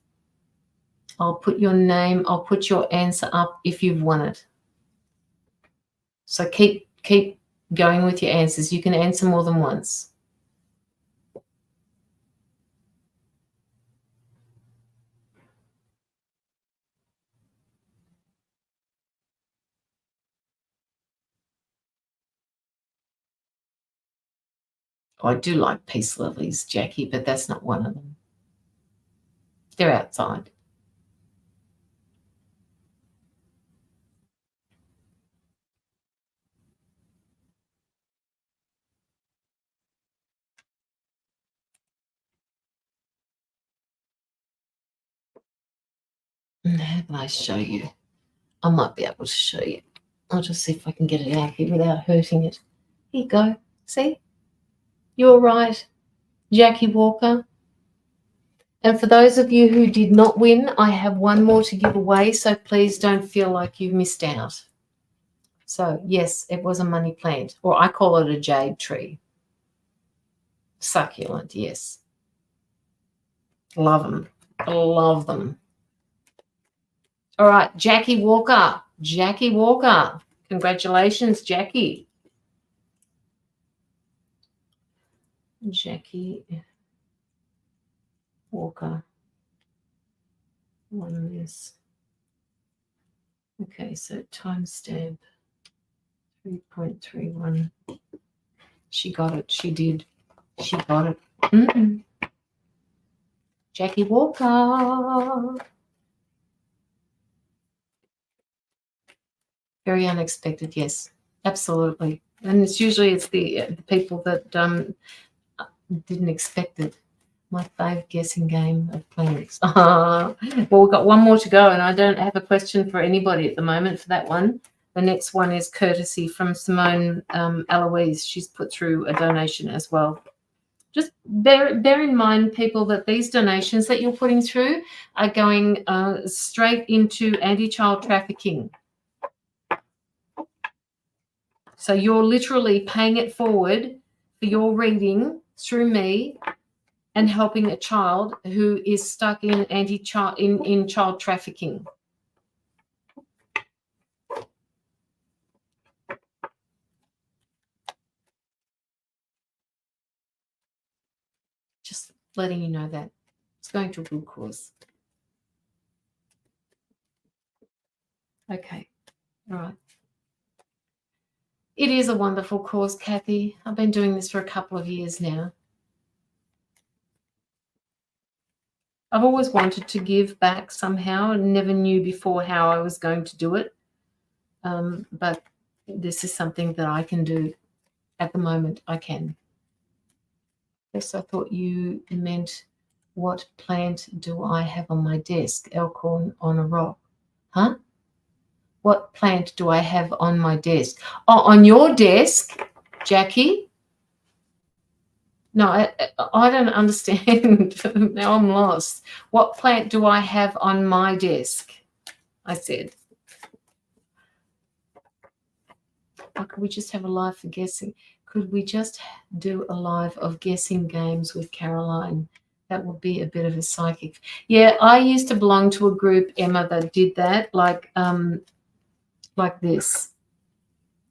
I'll put your name, I'll put your answer up if you've won it. So keep going with your answers. You can answer more than once. Oh, I do like peace lilies, Jackie, but that's not one of them. They're outside. How can I show you? I might be able to show you. I'll just see if I can get it out here without hurting it. Here you go. See? You're right, Jackie Walker. And for those of you who did not win, I have one more to give away, so please don't feel like you missed out. So, yes, it was a money plant, or I call it a jade tree. Succulent, yes. Love them. Love them. All right, Jackie Walker. Jackie Walker. Congratulations, Jackie. Jackie Walker on this. Okay, so timestamp 3.31. She got it. She did. She got it. Jackie Walker. Very unexpected, yes, absolutely. And it's usually the people that didn't expect it. My fave guessing game of planets. Well, we've got one more to go, and I don't have a question for anybody at the moment for that one. The next one is courtesy from Simone Eloise. She's put through a donation as well. Just bear in mind, people, that these donations that you're putting through are going straight into anti-child trafficking. So you're literally paying it forward for your reading through me and helping a child who is stuck in in child trafficking. Just letting you know that it's going to a good cause. Okay, all right. It is a wonderful cause, Kathy. I've been doing this for a couple of years now. I've always wanted to give back somehow and never knew before how I was going to do it. But this is something that I can do at the moment. I can. Yes, I thought you meant what plant do I have on my desk? Elkhorn on a rock. Huh? What plant do I have on my desk? Oh, on your desk, Jackie? No, I don't understand. Now I'm lost. What plant do I have on my desk? I said. Or could we just have a live for guessing? Could we just do a live of guessing games with Caroline? That would be a bit of a psychic. Yeah, I used to belong to a group, Emma, that did that, like this.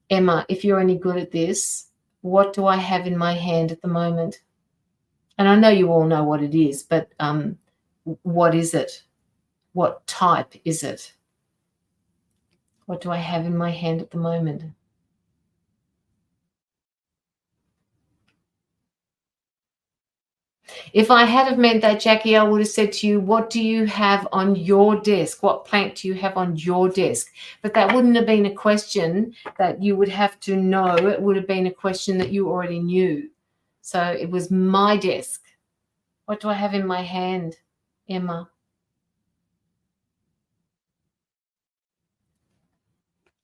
Emma, if you're any good at this, what do I have in my hand at the moment? And I know you all know what it is, but what is it? What type is it? What do I have in my hand at the moment? If I had have meant that, Jackie, I would have said to you, what do you have on your desk? What plant do you have on your desk? But that wouldn't have been a question that you would have to know. It would have been a question that you already knew. So it was my desk. What do I have in my hand, Emma?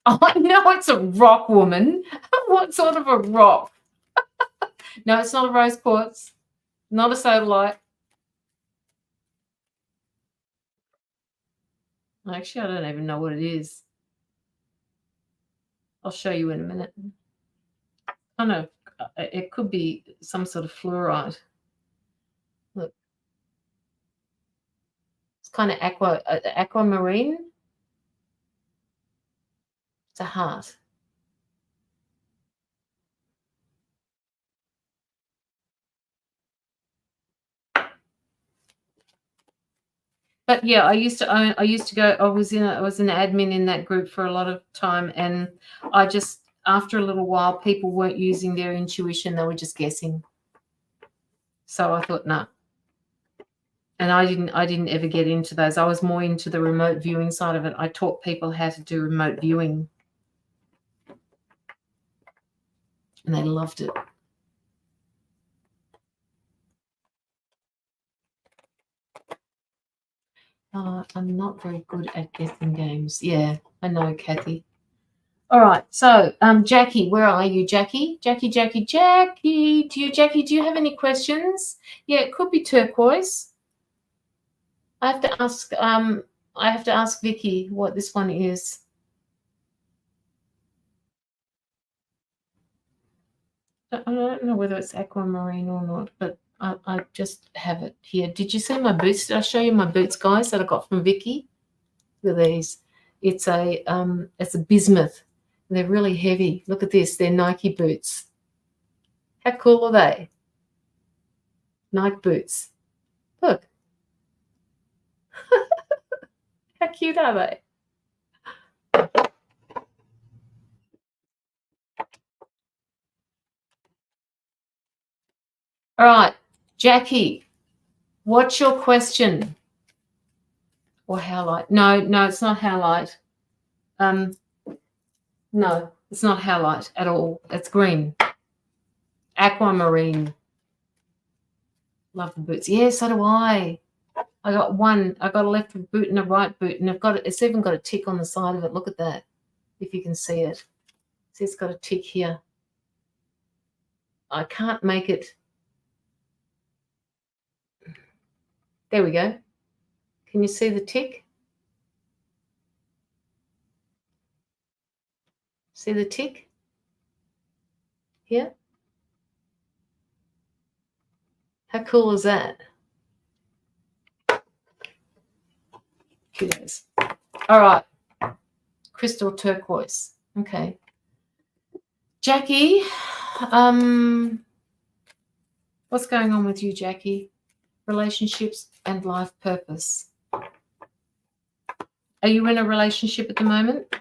Oh, I know it's a rock, woman. What sort of a rock? No, it's not a rose quartz. Not a sodalite. Actually, I don't even know what it is. I'll show you in a minute. I know it could be some sort of fluorite. Look, it's kind of aquamarine. It's a heart. But yeah, I was an admin in that group for a lot of time, and I just, after a little while, people weren't using their intuition, they were just guessing. So I thought, nah. And I didn't ever get into those. I was more into the remote viewing side of it. I taught people how to do remote viewing. And they loved it. I'm not very good at guessing games. Yeah, I know, Kathy. All right. So, Jackie, where are you, Jackie? Jackie. Do you have any questions? Yeah, it could be turquoise. I have to ask Vicky what this one is. I don't know whether it's aquamarine or not, but I just have it here. Did you see my boots? Did I show you my boots, guys, that I got from Vicky? Look at these. It's a bismuth. They're really heavy. Look at this. They're Nike boots. How cool are they? Nike boots. Look. How cute are they? All right, Jackie, what's your question? Or howlight? No, it's not howlight. No, it's not howlight at all. It's green. Aquamarine. Love the boots. Yeah, so do I. I got one. I got a left boot and a right boot, and it's even got a tick on the side of it. Look at that. If you can see it. See, it's got a tick here. I can't make it. There we go. Can you see the tick? See the tick? Here? How cool is that? Kudos. All right. Crystal turquoise. Okay. Jackie, what's going on with you, Jackie? Relationships and life purpose. Are you in a relationship at the moment?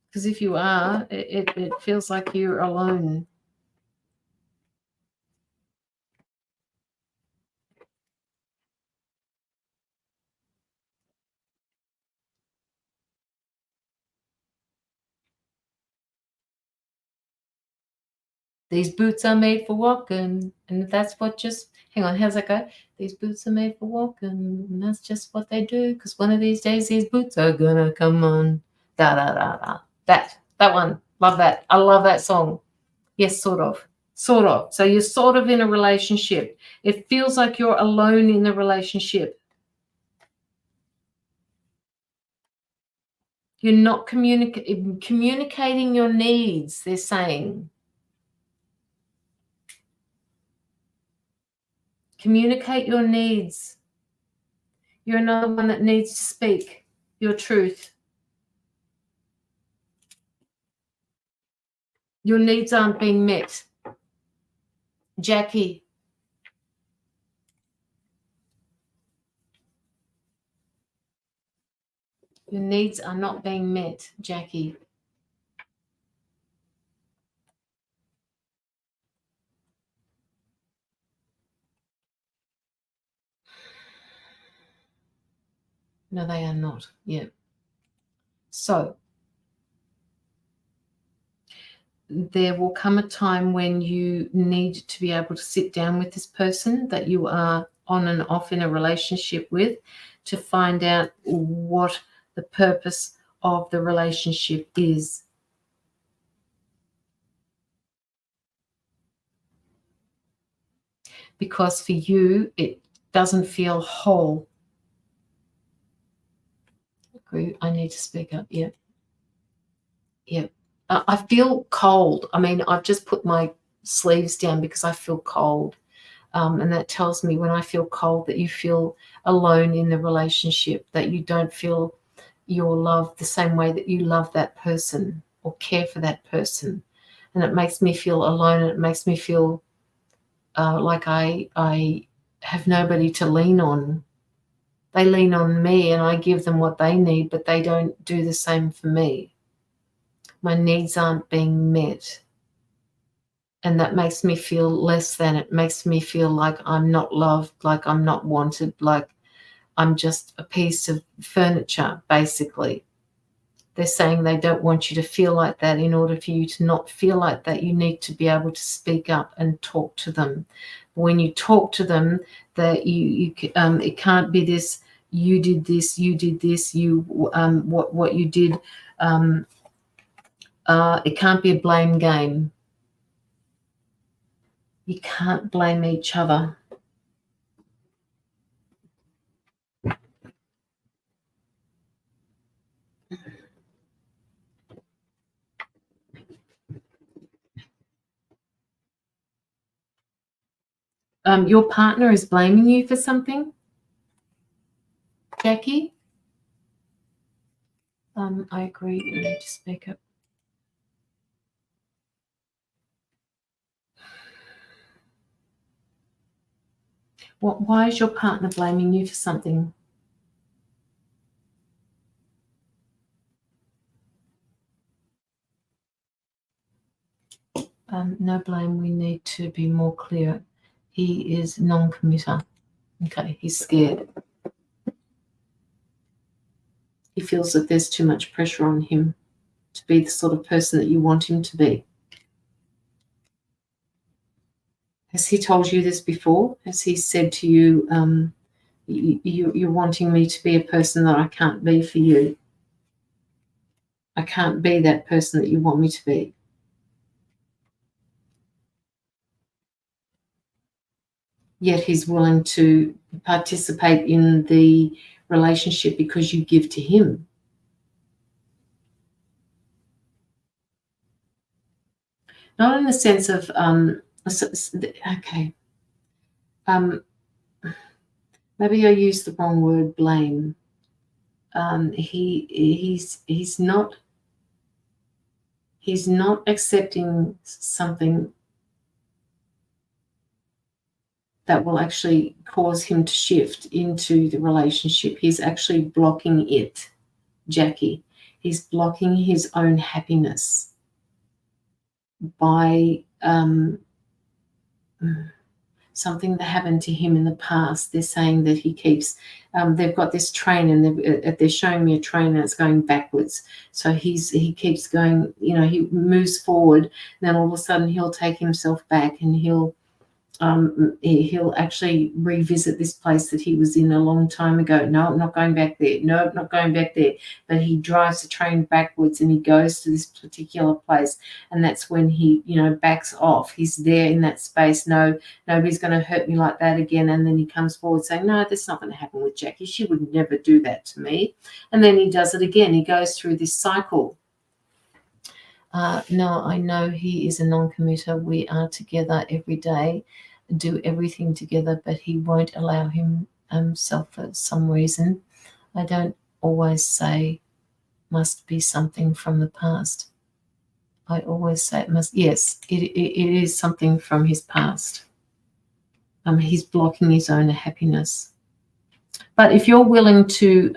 Because if you are, it feels like you're alone. These boots are made for walking, and that's what just, hang on, how's that go? These boots are made for walking, and that's just what they do, because one of these days these boots are gonna come on. Da da da da. That one, love that. I love that song. Yes, sort of. Sort of. So you're sort of in a relationship. It feels like you're alone in the relationship. You're not communicating your needs, they're saying. Communicate your needs. You're another one that needs to speak your truth. Your needs aren't being met. Jackie. Your needs are not being met, Jackie. No, they are not. Yeah. So there will come a time when you need to be able to sit down with this person that you are on and off in a relationship with to find out what the purpose of the relationship is. Because for you, it doesn't feel whole. I need to speak up. Yeah. Yeah. I feel cold. I mean, I've just put my sleeves down because I feel cold. And that tells me when I feel cold that you feel alone in the relationship, that you don't feel your love the same way that you love that person or care for that person. And it makes me feel alone. It makes me feel like I have nobody to lean on. They lean on me and I give them what they need, but they don't do the same for me. My needs aren't being met. And that makes me feel less than. It makes me feel like I'm not loved, like I'm not wanted, like I'm just a piece of furniture, basically. They're saying they don't want you to feel like that. In order for you to not feel like that, you need to be able to speak up and talk to them. When you talk to them, that it can't be this, you did this, what you did. It can't be a blame game. You can't blame each other. Your partner is blaming you for something, Jackie? I agree. You need to speak up. Why is your partner blaming you for something? No blame. We need to be more clear. He is non-committer. Okay, he's scared. He feels that there's too much pressure on him to be the sort of person that you want him to be. Has he told you this before? Has he said to you, you're wanting me to be a person that I can't be for you? I can't be that person that you want me to be. Yet he's willing to participate in the relationship because you give to him. Not in the sense of, okay, maybe I used the wrong word, blame. He's not accepting something that will actually cause him to shift into the relationship. He's actually blocking it, Jackie. He's blocking his own happiness by something that happened to him in the past. They're saying that he keeps, they've got this train and they're showing me a train and it's going backwards. So he keeps going, he moves forward, and then all of a sudden he'll take himself back and he'll actually revisit this place that he was in a long time ago. No, I'm not going back there. No, I'm not going back there. But he drives the train backwards and he goes to this particular place, and that's when he, backs off. He's there in that space. No, nobody's going to hurt me like that again. And then he comes forward saying, no, that's not going to happen with Jackie. She would never do that to me. And then he does it again. He goes through this cycle. No, I know he is a non-committer. We are together every day, do everything together, but he won't allow himself for some reason. I don't always say must be something from the past. I always say it must. Yes, it is something from his past. He's blocking his own happiness. But if you're willing to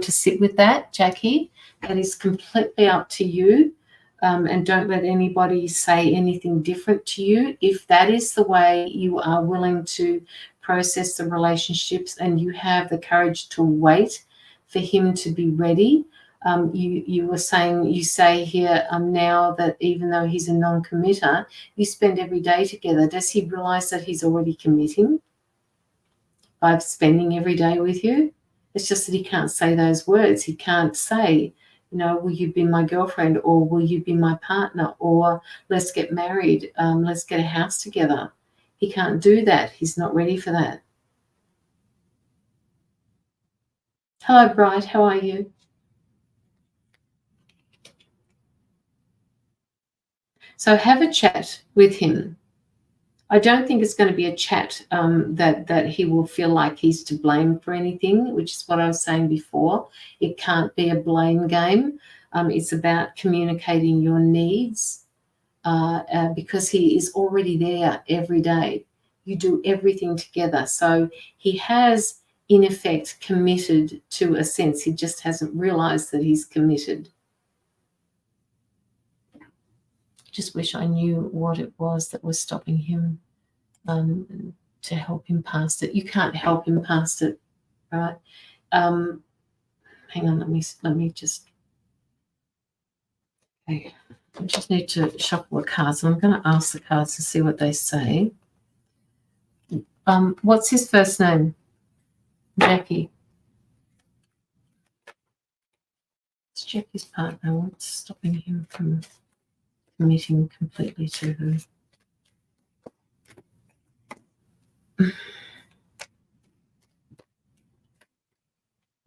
sit with that, Jackie, that is completely up to you. And don't let anybody say anything different to you. If that is the way you are willing to process the relationships and you have the courage to wait for him to be ready, you say here now that even though he's a non-committer, you spend every day together. Does he realize that he's already committing by spending every day with you? It's just that he can't say those words. He can't say, will you be my girlfriend, or will you be my partner, or let's get married, let's get a house together. He can't do that. He's not ready for that. Hello, Bright. How are you? So have a chat with him. I don't think it's going to be a chat that he will feel like he's to blame for anything, which is what I was saying before. It can't be a blame game. It's about communicating your needs because he is already there every day. You do everything together. So he has, in effect, committed to a sense. He just hasn't realized that he's committed. Just wish I knew what it was that was stopping him to help him past it. You can't help him past it, right? Hang on, let me just. Okay, I just need to shuffle the cards. I'm going to ask the cards to see what they say. What's his first name? Jackie. It's Jackie's partner. What's stopping him from committing completely to her?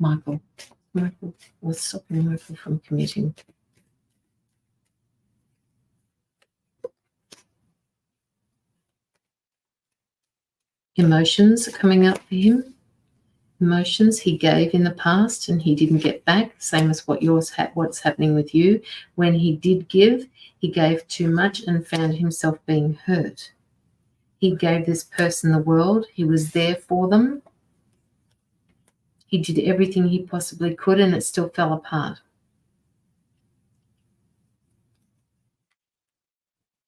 Michael. What's stopping Michael from committing? Emotions are coming up for him. Emotions he gave in the past and he didn't get back, same as what's happening with you. When he did give, he gave too much and found himself being hurt. He gave this person the world. He was there for them. He did everything he possibly could, and it still fell apart.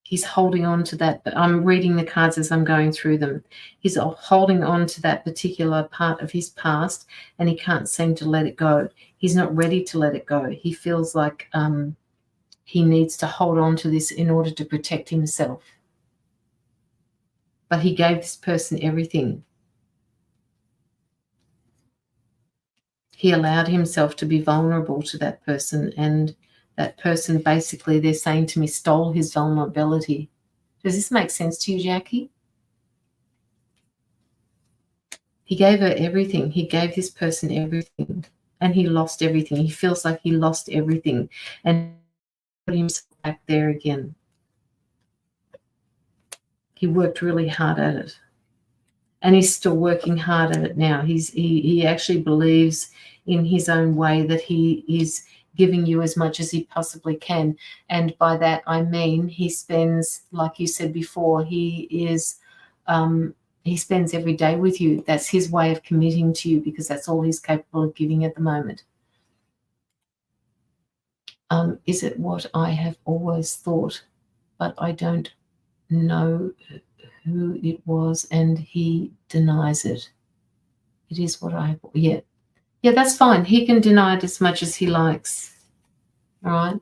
He's holding on to that. But I'm reading the cards as I'm going through them. He's holding on to that particular part of his past, and he can't seem to let it go. He's not ready to let it go. He feels like he needs to hold on to this in order to protect himself. But he gave this person everything. He allowed himself to be vulnerable to that person, and that person, basically, they're saying to me, stole his vulnerability. Does this make sense to you, Jackie? He gave her everything. He gave this person everything, and he lost everything. He feels like he lost everything, and put himself back there again. He worked really hard at it, and he's still working hard at it now. He actually believes in his own way that he is giving you as much as he possibly can. And by that, I mean, he spends, like you said before, he spends every day with you. That's his way of committing to you, because that's all he's capable of giving at the moment. Is it what I have always thought, but I don't know who it was, and he denies it. It is what I, yeah, that's fine. He can deny it as much as he likes. All right,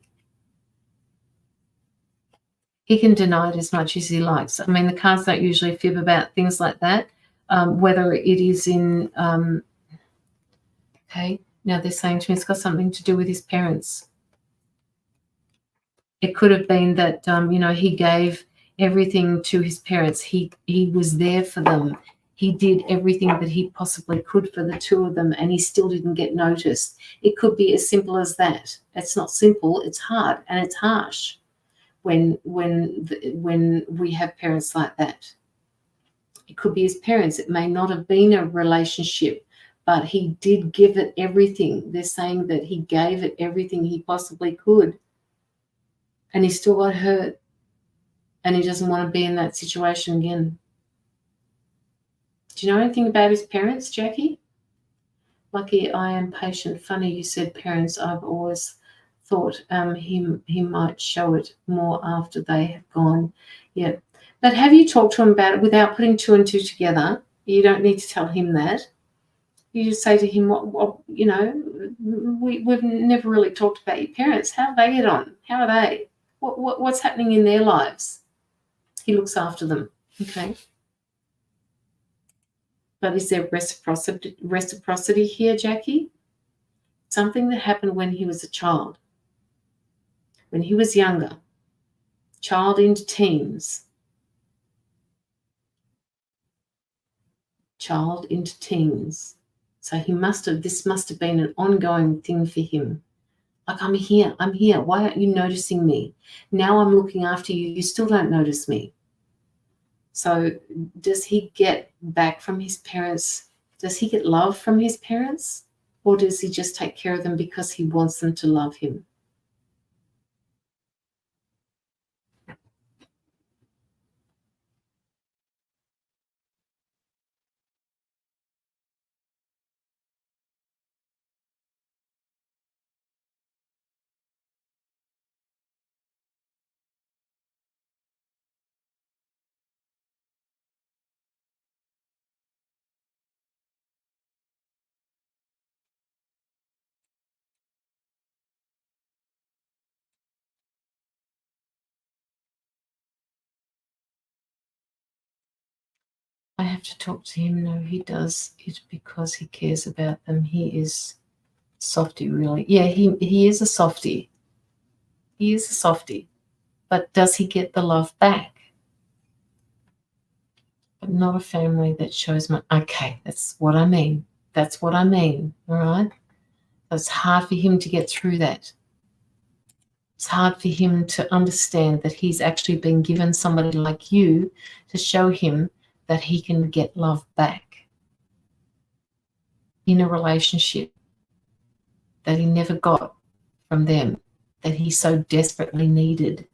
he can deny it as much as he likes. I mean, the cards don't usually fib about things like that, whether it is in okay, now they're saying to me it's got something to do with his parents. It could have been that he gave everything to his parents. He was there for them. He did everything that he possibly could for the two of them, and he still didn't get noticed. It could be as simple as that. It's not simple. It's hard, and it's harsh when we have parents like that. It could be his parents. It may not have been a relationship, but he did give it everything. They're saying that he gave it everything he possibly could, and he still got hurt, and he doesn't want to be in that situation again. Do you know anything about his parents, Jackie? Lucky I am patient. Funny you said parents. I've always thought he might show it more after they have gone. Yeah. But have you talked to him about it without putting two and two together? You don't need to tell him that. You just say to him, what we've never really talked about your parents. How do they get on? How are they? What's happening in their lives? He looks after them. Okay. But is there reciprocity here, Jackie? Something that happened when he was a child, when he was younger, child into teens. Child into teens. So this must have been an ongoing thing for him. Like, I'm here. Why aren't you noticing me? Now I'm looking after you. You still don't notice me. So does he get back from his parents? Does he get love from his parents? Or does he just take care of them because he wants them to love him? I have to talk to him. No, he does it because he cares about them. He is softy, really. Yeah, he is a softy. He is a softy. But does he get the love back? But not a family that shows my... Okay, that's what I mean. That's what I mean, all right? It's hard for him to get through that. It's hard for him to understand that he's actually been given somebody like you to show him that he can get love back in a relationship that he never got from them, that he so desperately needed.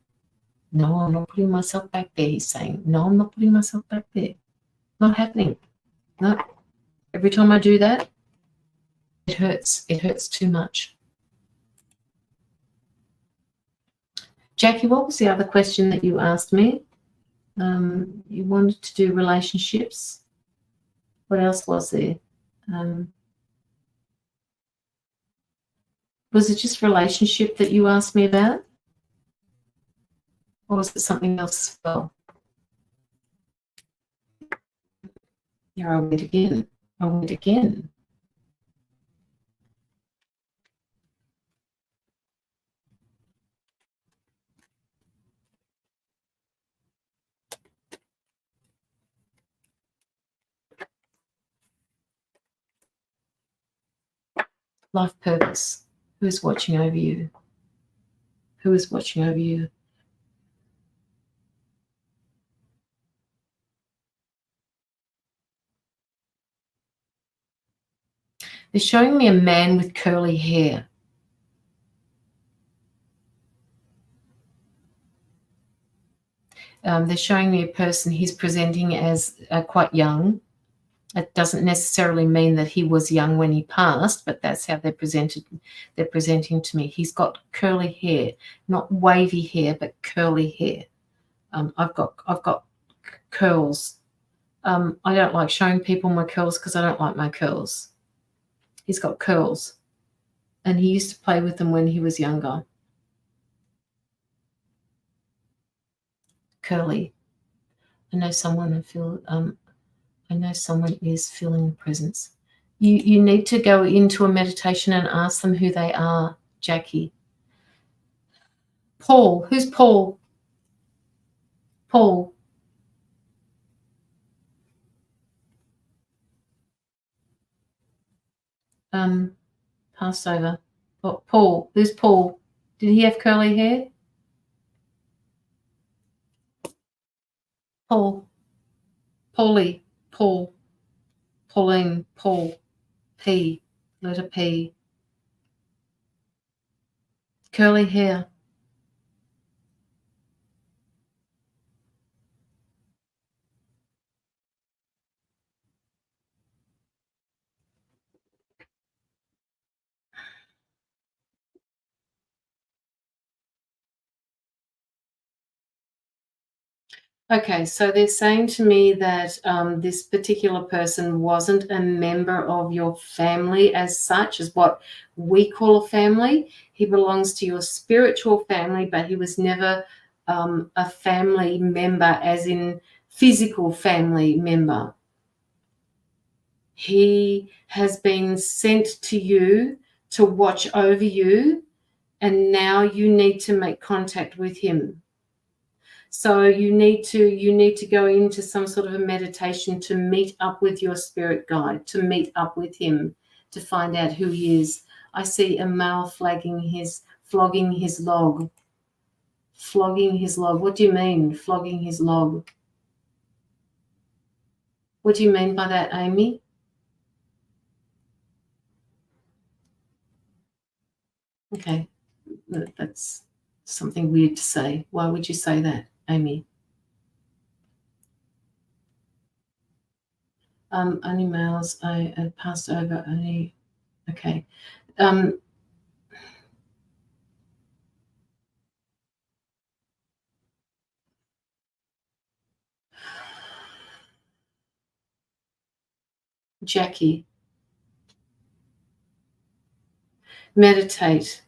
No, I'm not putting myself back there, he's saying. No, I'm not putting myself back there. Not happening. No. Every time I do that, it hurts. It hurts too much. Jackie, what was the other question that you asked me? You wanted to do relationships. What else was there? Was it just relationship that you asked me about? Or was it something else as well? Here I went again. I went again. Life purpose. Who is watching over you? Who is watching over you? They're showing me a man with curly hair. They're showing me a person, he's presenting as quite young. It doesn't necessarily mean that he was young when he passed, but that's how they're presenting to me. He's got curly hair, not wavy hair, but curly hair. I've got curls. I don't like showing people my curls because I don't like my curls. He's got curls, and he used to play with them when he was younger. Curly. I know someone is feeling the presence. You need to go into a meditation and ask them who they are, Jackie. Paul. Who's Paul? Paul. Passed over. Paul. Who's Paul? Did he have curly hair? Paul. Paulie. Paul. Pauline. Paul. P. Letter P. Curly hair. Okay, so they're saying to me that this particular person wasn't a member of your family as such, as what we call a family. He belongs to your spiritual family, but he was never a family member, as in physical family member. He has been sent to you to watch over you, and now you need to make contact with him. So you need to go into some sort of a meditation to meet up with your spirit guide, to meet up with him, to find out who he is. I see a male flogging his log. Flogging his log. What do you mean, flogging his log? What do you mean by that, Amy? Okay, that's something weird to say. Why would you say that, Amy? Only males. I passed over only. Okay. Jackie, meditate.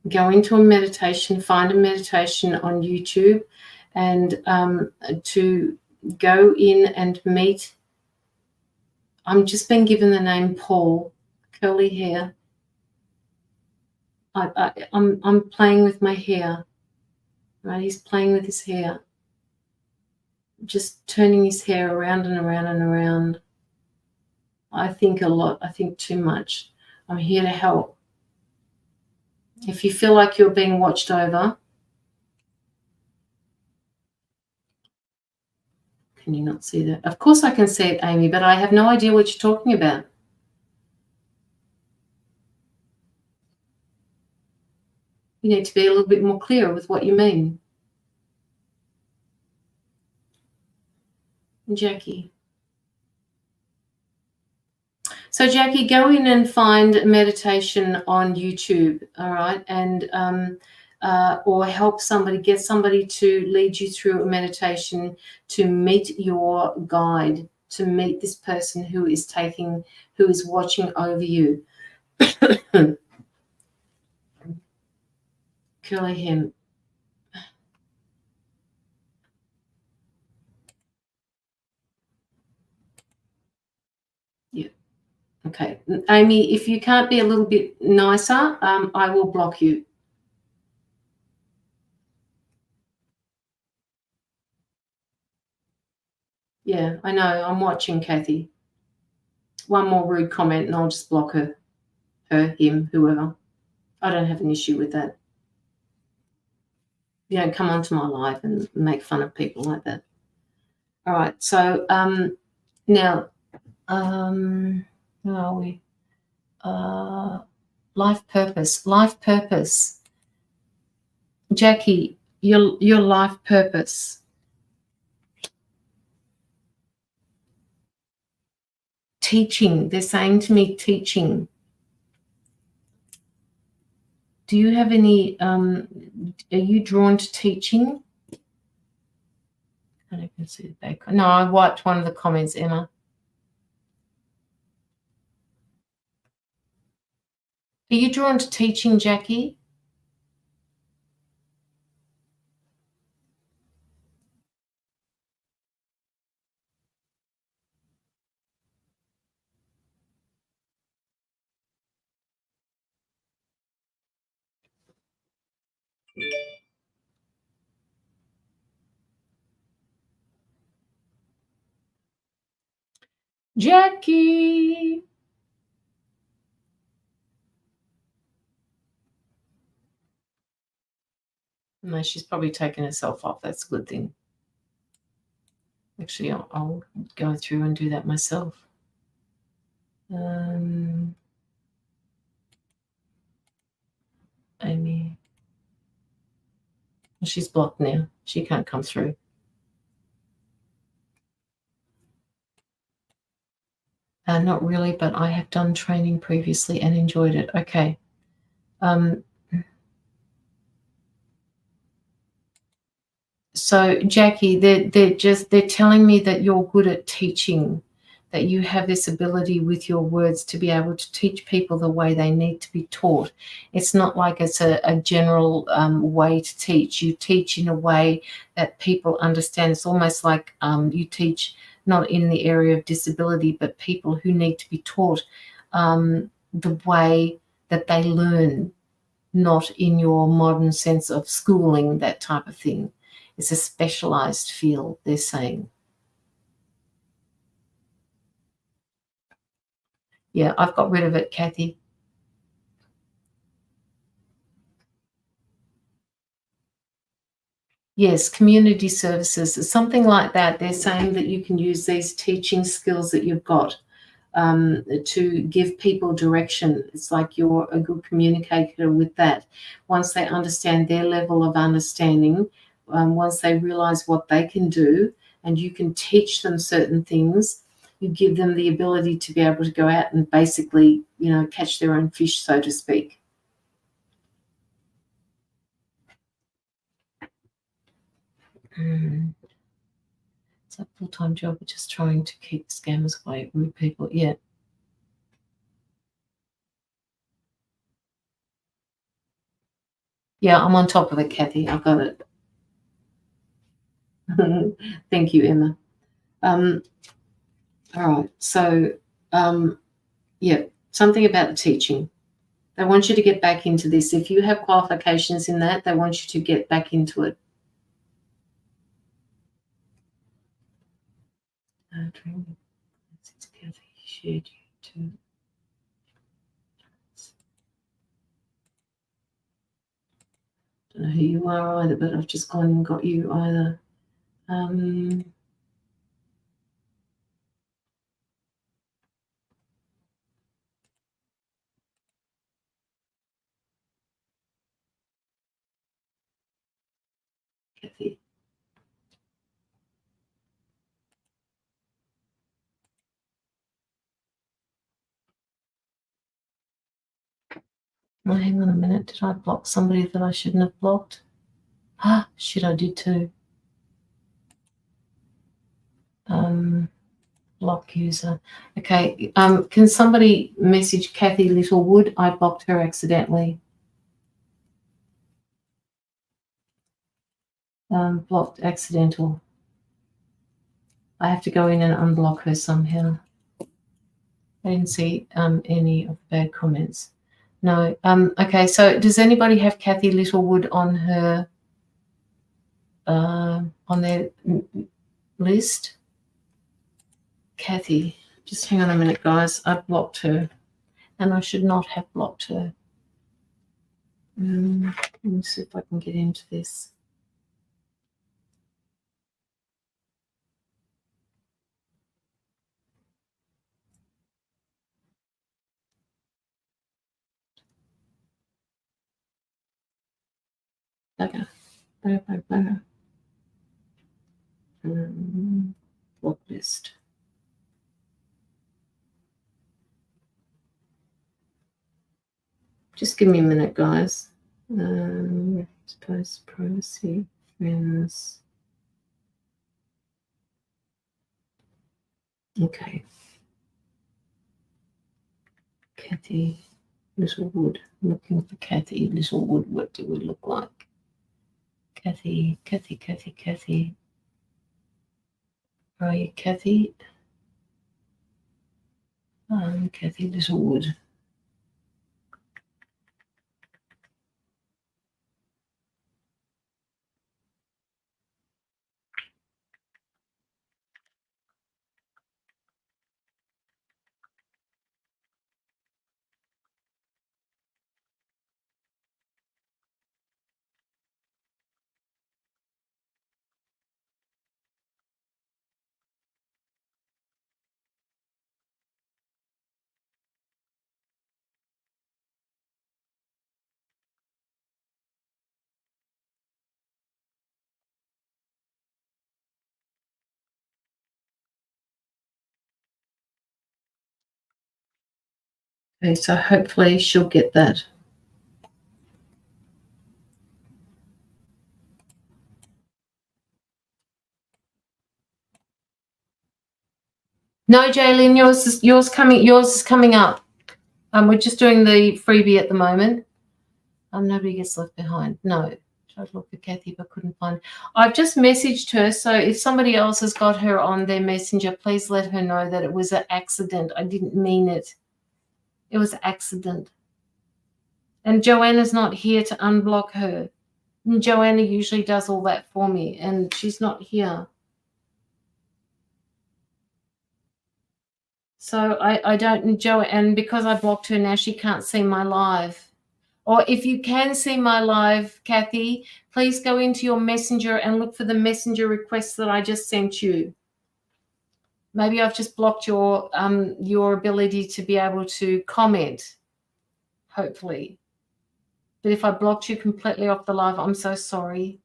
Go into a meditation, find a meditation on YouTube, and to go in and meet. I'm just been given the name Paul, curly hair. I'm playing with my hair, right? He's playing with his hair, just turning his hair around and around and around. I think a lot. I think too much. I'm here to help. If you feel like you're being watched over, can you not see that? Of course I can see it, Amy, but I have no idea what you're talking about. You need to be a little bit more clear with what you mean. Jackie. So Jackie, go in and find meditation on YouTube, all right, and or help somebody, get somebody to lead you through a meditation to meet your guide, to meet this person who is watching over you. Curly him. Yeah. Okay. Amy, if you can't be a little bit nicer, I will block you. Yeah, I know. I'm watching, Kathy. One more rude comment and I'll just block her, him, whoever. I don't have an issue with that. You don't come onto my live and make fun of people like that. All right. So now, where are we? Life purpose. Life purpose. Jackie, your life purpose. Teaching. They're saying to me teaching. Do you have any, are you drawn to teaching? I don't even see the back. No, I wiped one of the comments, Emma. Are you drawn to teaching, Jackie? Jackie. No, she's probably taken herself off. That's a good thing. Actually, I'll go through and do that myself. Amy. She's blocked now. She can't come through. Not really, but I have done training previously and enjoyed it. Okay. So Jackie, they're telling me that you're good at teaching, that you have this ability with your words to be able to teach people the way they need to be taught. It's not like it's a general way to teach. You teach in a way that people understand. It's almost like you teach not in the area of disability, but people who need to be taught the way that they learn, not in your modern sense of schooling, that type of thing. It's a specialized field, they're saying. Yeah, I've got rid of it, Kathy. Yes, community services, something like that. They're saying that you can use these teaching skills that you've got to give people direction. It's like you're a good communicator with that. Once they understand their level of understanding, once they realize what they can do, and you can teach them certain things, you give them the ability to be able to go out and basically, catch their own fish, so to speak. It's a full-time job, but just trying to keep scammers away, rude people. Yeah. Yeah, I'm on top of it, Kathy. I've got it. Thank you, Emma. All right. So, yeah, something about the teaching. They want you to get back into this. If you have qualifications in that, they want you to get back into it. Training together, shared you too. Don't know who you are either, but I've just gone and got you either. Kathy. Oh, hang on a minute. Did I block somebody that I shouldn't have blocked? Ah, shit, I did too. Block user. Okay. Can somebody message Kathy Littlewood? I blocked her accidentally. Blocked accidental. I have to go in and unblock her somehow. I didn't see any of the bad comments. No. Okay. So does anybody have Kathy Littlewood on her on their list? Kathy, just hang on a minute, guys. I blocked her, and I should not have blocked her. Let me see if I can get into this. Okay. Block list. Just give me a minute, guys. Post privacy, friends. Okay. Kathy Littlewood. Looking for Kathy Littlewood. What do we look like? Kathy. Where are you, Kathy? Kathy Littlewood. Okay, so hopefully she'll get that. No, Jaylin, yours is coming up. We're just doing the freebie at the moment. Nobody gets left behind. No. Tried to look for Kathy but couldn't find. I've just messaged her, so if somebody else has got her on their messenger, please let her know that it was an accident. I didn't mean it. It was an accident. And Joanna's not here to unblock her. And Joanna usually does all that for me, and she's not here. So I don't, and because I blocked her now, she can't see my live. Or if you can see my live, Kathy, please go into your messenger and look for the messenger request that I just sent you. Maybe I've just blocked your ability to be able to comment, hopefully. But if I blocked you completely off the live, I'm so sorry.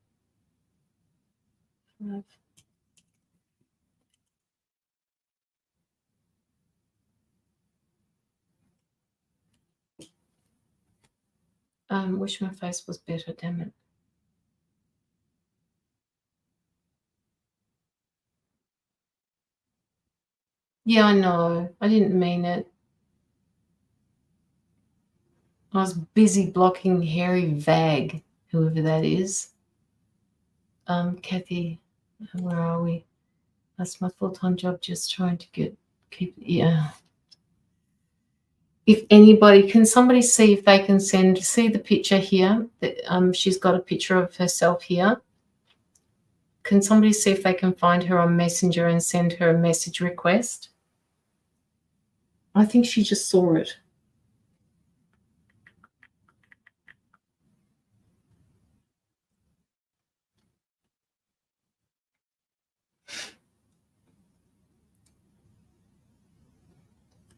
Wish my face was better, damn it. Yeah, I know. I didn't mean it. I was busy blocking Harry Vag, whoever that is. Kathy, where are we? That's my full-time job, just trying to yeah. If anybody, can somebody see if they can see the picture here? That she's got a picture of herself here. Can somebody see if they can find her on Messenger and send her a message request? I think she just saw it.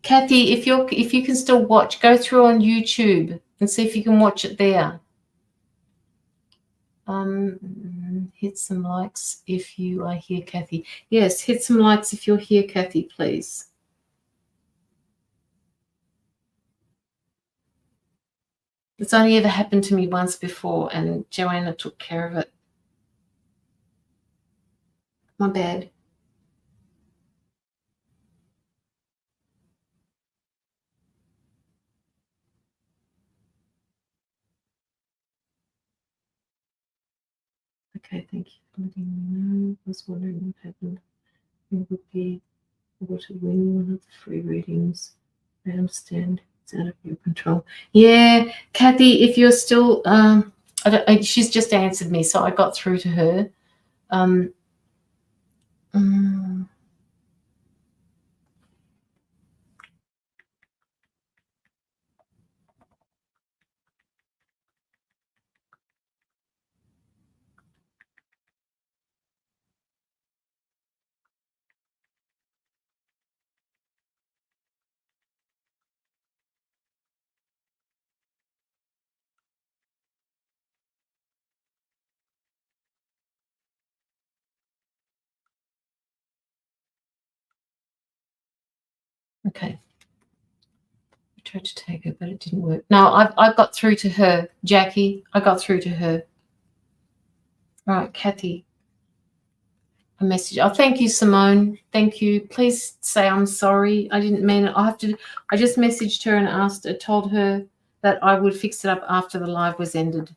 Kathy, if you can still watch, go through on YouTube and see if you can watch it there. Hit some likes if you are here, Kathy. Yes, hit some likes if you're here, Kathy, please. It's only ever happened to me once before, and Joanna took care of it. My bad. Okay, thank you for letting me know. I was wondering what happened. It would be able to win one of the free readings. I understand it's out of your control. Yeah, Kathy, if you're still, she's just answered me, so I got through to her. Okay. I tried to take her, but it didn't work. No, I got through to her, Jackie. I got through to her. All right, Kathy. A message. Oh, thank you, Simone. Thank you. Please say I'm sorry. I didn't mean it. I just messaged her and told her that I would fix it up after the live was ended.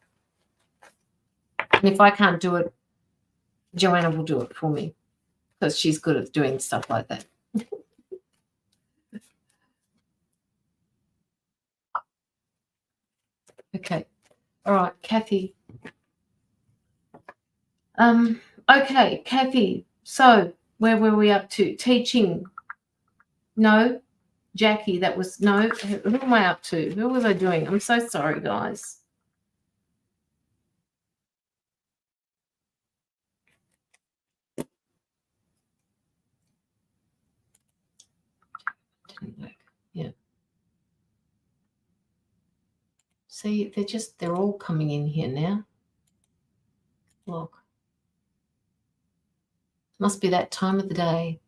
And if I can't do it, Joanna will do it for me because she's good at doing stuff like that. Okay. All right, Kathy. Okay, Kathy. So where were we up to? Teaching. No. Jackie, that was no. Who am I up to? Who was I doing? I'm so sorry, guys. Didn't work. Yeah. See, they're all coming in here now. Look. Must be that time of the day.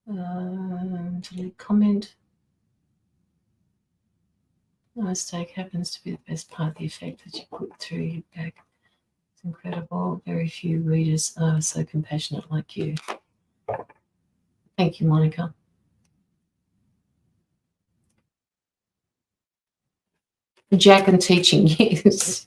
Delete comment. No mistake happens to be the best part of the effect that you put through your back. It's incredible. Very few readers are so compassionate like you. Thank you, Monica. Jack and teaching, yes.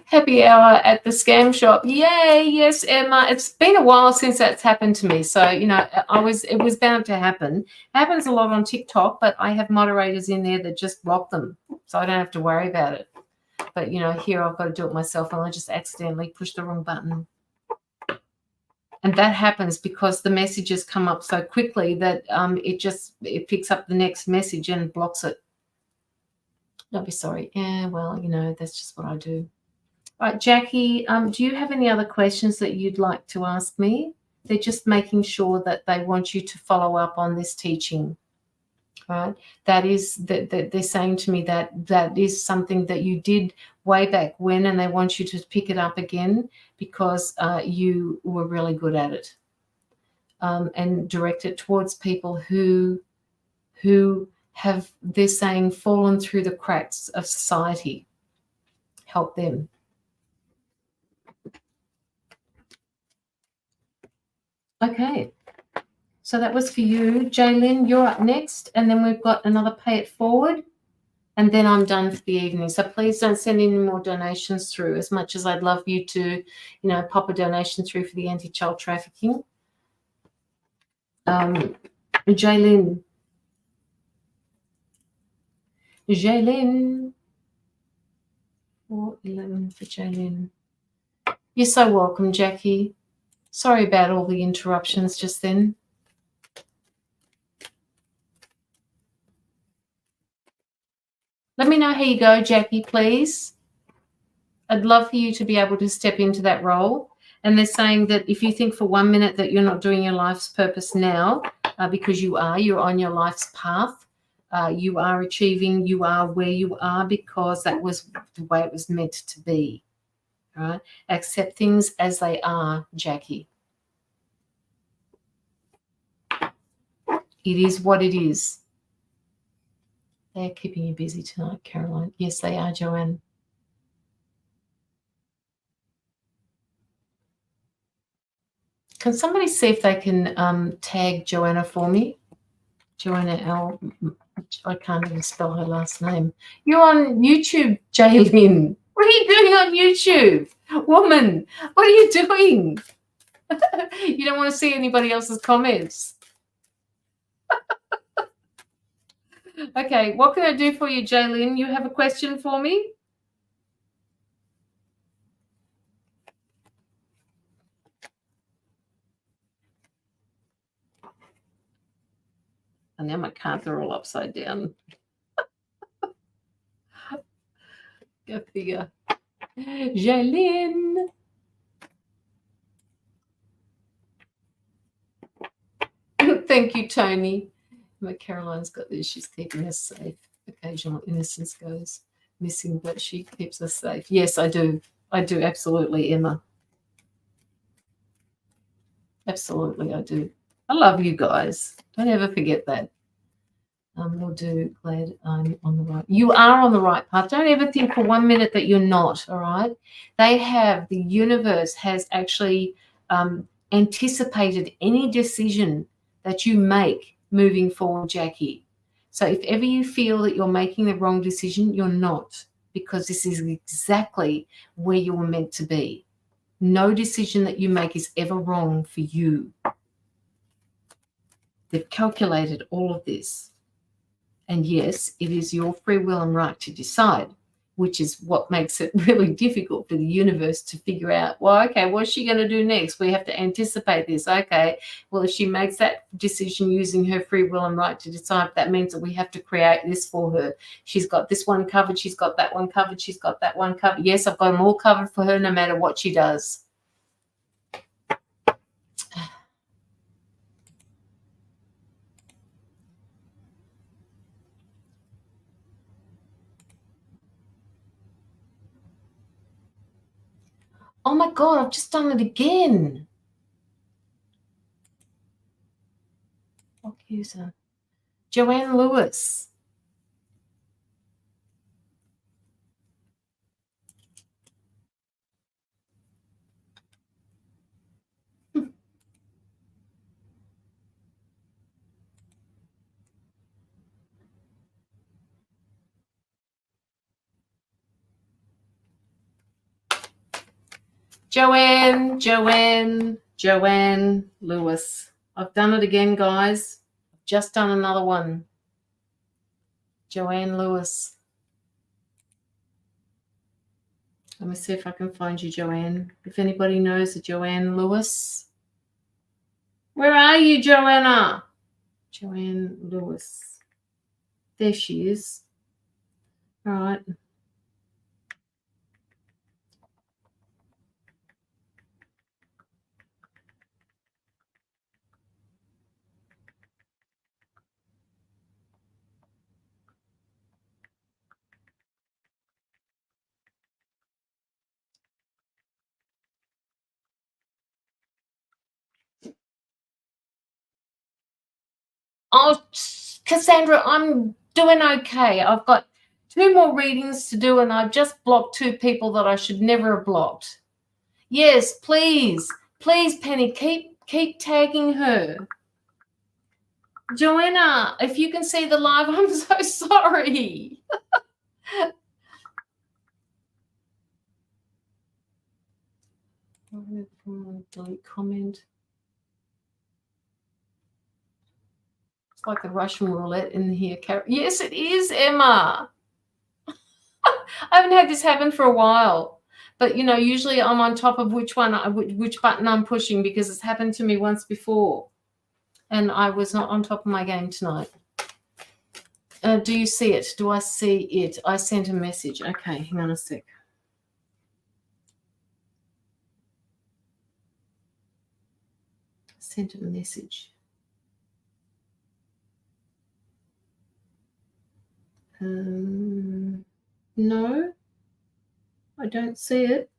Happy hour at the scam shop. Yay, yes, Emma. It's been a while since that's happened to me. So, it was bound to happen. It happens a lot on TikTok, but I have moderators in there that just block them. So I don't have to worry about it. But, here I've got to do it myself and I just accidentally push the wrong button. And that happens because the messages come up so quickly that it picks up the next message and blocks it. Don't be sorry. Yeah, well, that's just what I do. All right, Jackie, do you have any other questions that you'd like to ask me? They're just making sure that they want you to follow up on this teaching, right? That is that they're saying to me that is something that you did way back when, and they want you to pick it up again because you were really good at it, and direct it towards people who have, they're saying, fallen through the cracks of society. Help them. Okay. So that was for you. Jaylyn, you're up next. And then we've got another Pay It Forward. And then I'm done for the evening. So please don't send any more donations through, as much as I'd love you to, pop a donation through for the anti-child trafficking. Jaylyn. 411 for Jaylyn. You're so welcome, Jackie. Sorry about all the interruptions just then. Let me know how you go, Jackie, please. I'd love for you to be able to step into that role. And they're saying that if you think for 1 minute that you're not doing your life's purpose now, because you're on your life's path, you are achieving, you are where you are because that was the way it was meant to be. All right? Accept things as they are, Jackie. It is what it is. They're keeping you busy tonight, Caroline. Yes, they are, Joanne. Can somebody see if they can tag Joanna for me? Joanna L. I can't even spell her last name. You're on YouTube, Jaylin. What are you doing on YouTube? Woman, what are you doing? You don't want to see anybody else's comments. Okay, what can I do for you, Jaylin? You have a question for me? And now my cards are all upside down. Go figure. Jaylin. Thank you, Tony. But Caroline's got this. She's keeping us safe. Occasional innocence goes missing, but she keeps us safe. Yes, I do. I do, absolutely, Emma. Absolutely, I do. I love you guys. Don't ever forget that. We'll do. Glad I'm on the right. You are on the right path. Don't ever think for 1 minute that you're not. All right. The universe has actually anticipated any decision that you make moving forward, Jackie. So if ever you feel that you're making the wrong decision, you're not, because this is exactly where you were meant to be. No decision that you make is ever wrong for you. They've calculated all of this. And yes, it is your free will and right to decide, which is what makes it really difficult for the universe to figure out, well, okay, what's she going to do next? We have to anticipate this. Okay, well, if she makes that decision using her free will and right to decide, that means that we have to create this for her. She's got this one covered. She's got that one covered. She's got that one covered. Yes, I've got them all covered for her no matter what she does. Oh my God, I've just done it again. Block user. Joanne Lewis. Joanne Lewis. I've done it again, guys. I've just done another one. Joanne Lewis. Let me see if I can find you, Joanne. If anybody knows a Joanne Lewis. Where are you, Joanna? Joanne Lewis. There she is. All right. Oh, Cassandra, I'm doing okay. I've got 2 more readings to do, and I've just blocked 2 people that I should never have blocked. Yes, please, Penny, keep tagging her. Joanna, if you can see the live, I'm so sorry. Delete comment. It's like the Russian roulette in here. Yes, it is, Emma. I haven't had this happen for a while, but usually I'm on top of which button I'm pushing, because it's happened to me once before, and I was not on top of my game tonight. Do you see it? Do I see it? I sent a message. Okay, hang on a sec. Sent a message. No, I don't see it.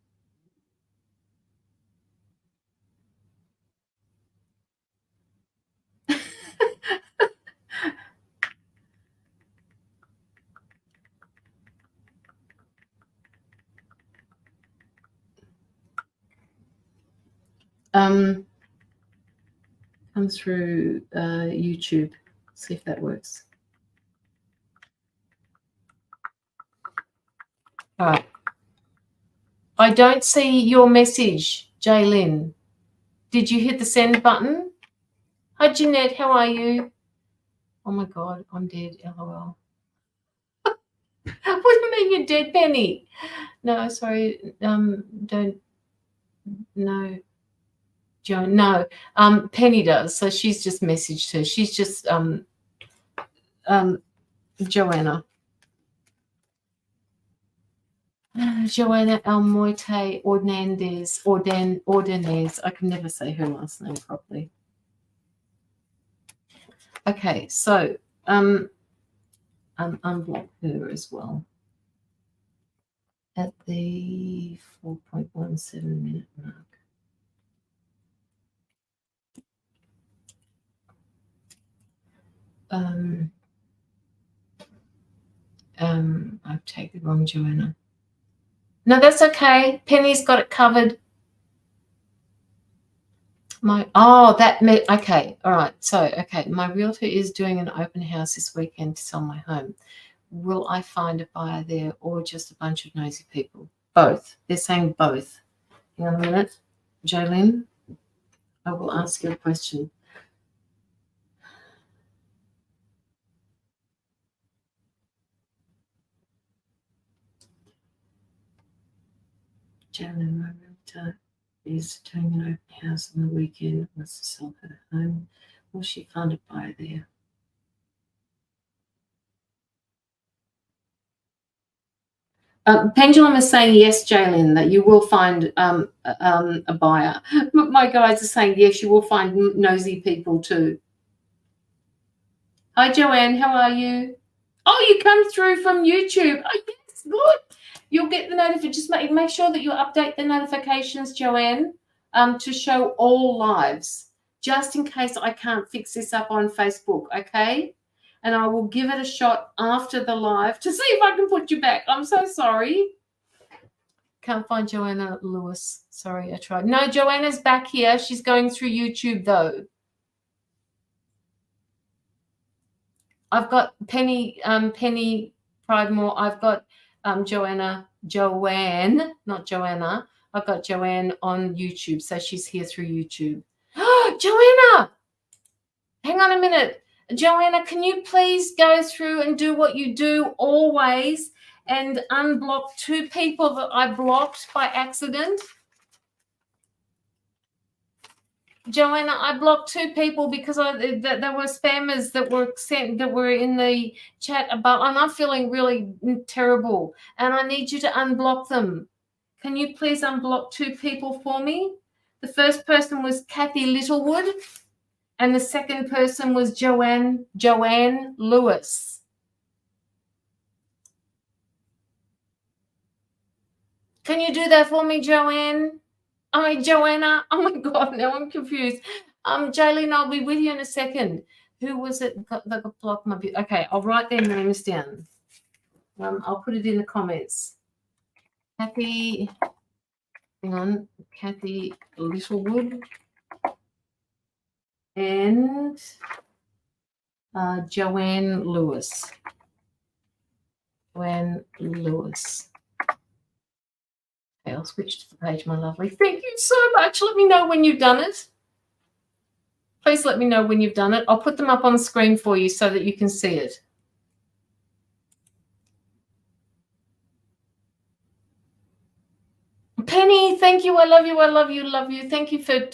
come through YouTube. See if that works. All right. I don't see your message, Jaylyn. Did you hit the send button? Hi, Jeanette. How are you? Oh, my God. I'm dead. LOL. What do you mean you're dead, Penny? No, sorry. Don't. No. Joan. No. Penny does. So she's just messaged her. She's just Joanna. Joanna Almoite Ordanez. I can never say her last name properly. Okay, so unblock her as well at the 4.17 minute mark. I've taken the wrong Joanna. No, that's okay. Penny's got it covered. Okay, all right. So, okay, my realtor is doing an open house this weekend to sell my home. Will I find a buyer there or just a bunch of nosy people? Both. They're saying both. Hang on a minute. Jaylyn, I will ask you a question. Jaylyn, my realtor is doing an open house on the weekend, wants to sell her home. Will she find a buyer there? Pendulum is saying yes, Jaylyn, that you will find a buyer. My guys are saying yes, you will find nosy people too. Hi, Joanne. How are you? Oh, you come through from YouTube. Oh, yes, good. You'll get the notification. Just make sure that you update the notifications, Joanne, to show all lives, just in case I can't fix this up on Facebook, okay? And I will give it a shot after the live to see if I can put you back. I'm so sorry. Can't find Joanna Lewis. Sorry, I tried. No, Joanna's back here. She's going through YouTube, though. I've got Penny Pridemore. I've got Joanne, not Joanna. I've got Joanne on YouTube, so she's here through YouTube. Joanna! Hang on a minute. Joanna, can you please go through and do what you do always and unblock 2 people that I blocked by accident? Joanna, I blocked 2 people because there were spammers that were in the chat about, and I'm feeling really terrible, and I need you to unblock them. Can you please unblock 2 people for me? The first person was Kathy Littlewood, and the second person was Joanne Lewis. Can you do that for me, Joanne? Joanna. Oh my God, now I'm confused. Jaylyn, I'll be with you in a second. Who was it that got blocked? Okay, I'll write their names down. I'll put it in the comments. Kathy, hang on, Kathy Littlewood and Joanne Lewis. Joanne Lewis. Okay, I'll switch to the page, my lovely. Thank you so much. Let me know when you've done it. Please let me know when you've done it. I'll put them up on the screen for you so that you can see it. Penny, thank you. I love you. I love you. Love you. Thank you for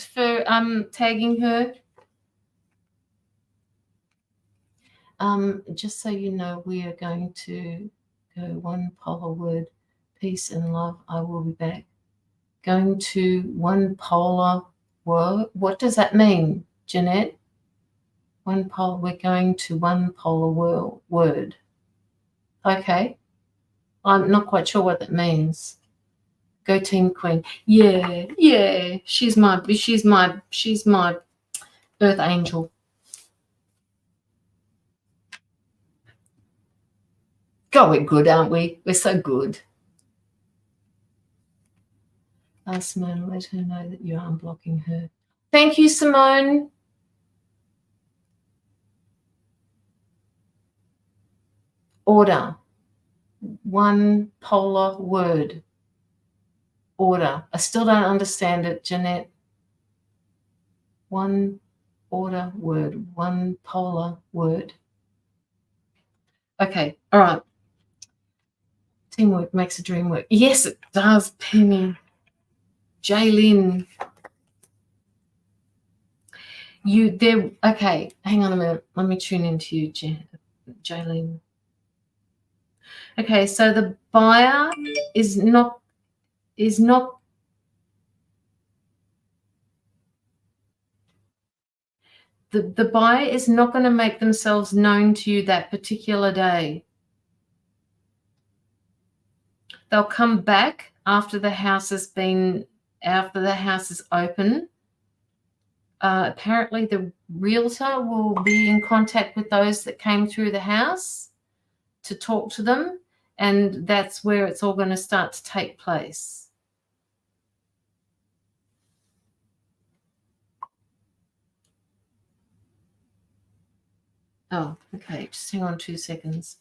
tagging her. Just so you know, we are going to go one polar word, peace and love. I will be back. Going to one polar word. What does that mean, Jeanette? We're going to one polar word. Okay. I'm not quite sure what that means. Go Team Queen. Yeah. She's my earth angel. God, we're good, aren't we? We're so good. Ask Simone, let her know that you are unblocking her. Thank you, Simone. Order. One polar word. Order. I still don't understand it, Jeanette. One order word. One polar word. Okay. All right. Teamwork makes a dream work. Yes, it does, Penny. Jaylin. You there? Okay, hang on a minute. Let me tune into you, Jaylin. Okay, so the buyer is not the buyer is not going to make themselves known to you that particular day. They'll come back after the house is open. Apparently the realtor will be in contact with those that came through the house to talk to them, and that's where it's all going to start to take place. Oh, okay. Just hang on 2 seconds.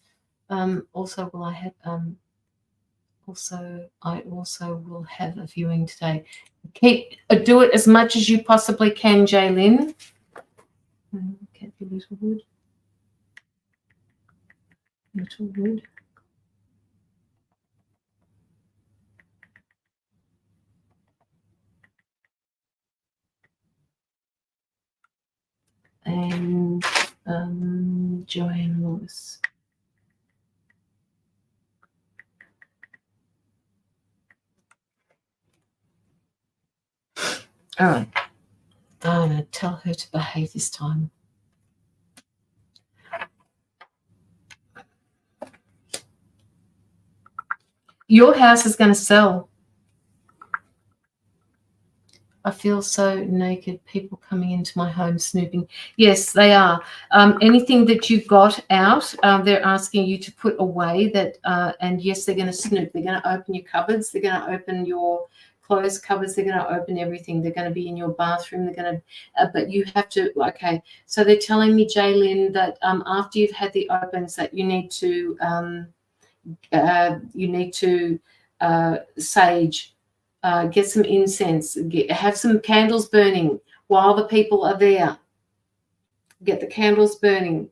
Also, will I have I also will have a viewing today. Do it as much as you possibly can, Jaylin. Kathy Littlewood. Littlewood. And Joanne Lewis. All right. I'm going to tell her to behave this time. Your house is going to sell. I feel so naked. People coming into my home snooping. Yes, they are. Anything that you've got out, they're asking you to put away. And yes, they're going to snoop. They're going to open your cupboards. They're going to open your clothes cupboards. They're going to open everything. They're going to be in your bathroom. They're going to, but you have to. Okay, so they're telling me, Jaylin, that after you've had the opens, that you need to sage. Get some incense, have some candles burning while the people are there. Get the candles burning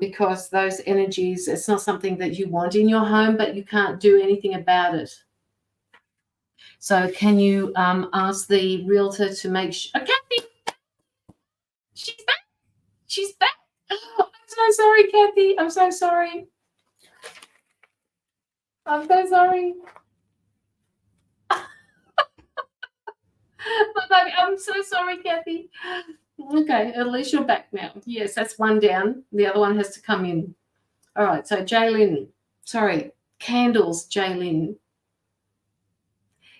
because those energies, it's not something that you want in your home, but you can't do anything about it. So can you ask the realtor to make sure? Oh, Kathy, she's back. She's back. Oh, I'm so sorry, Kathy. I'm so sorry. I'm so sorry. I'm so sorry, Kathy. Okay, at least you're back now. Yes, that's one down. The other one has to come in. All right, so Jaylin, sorry, candles, Jaylin.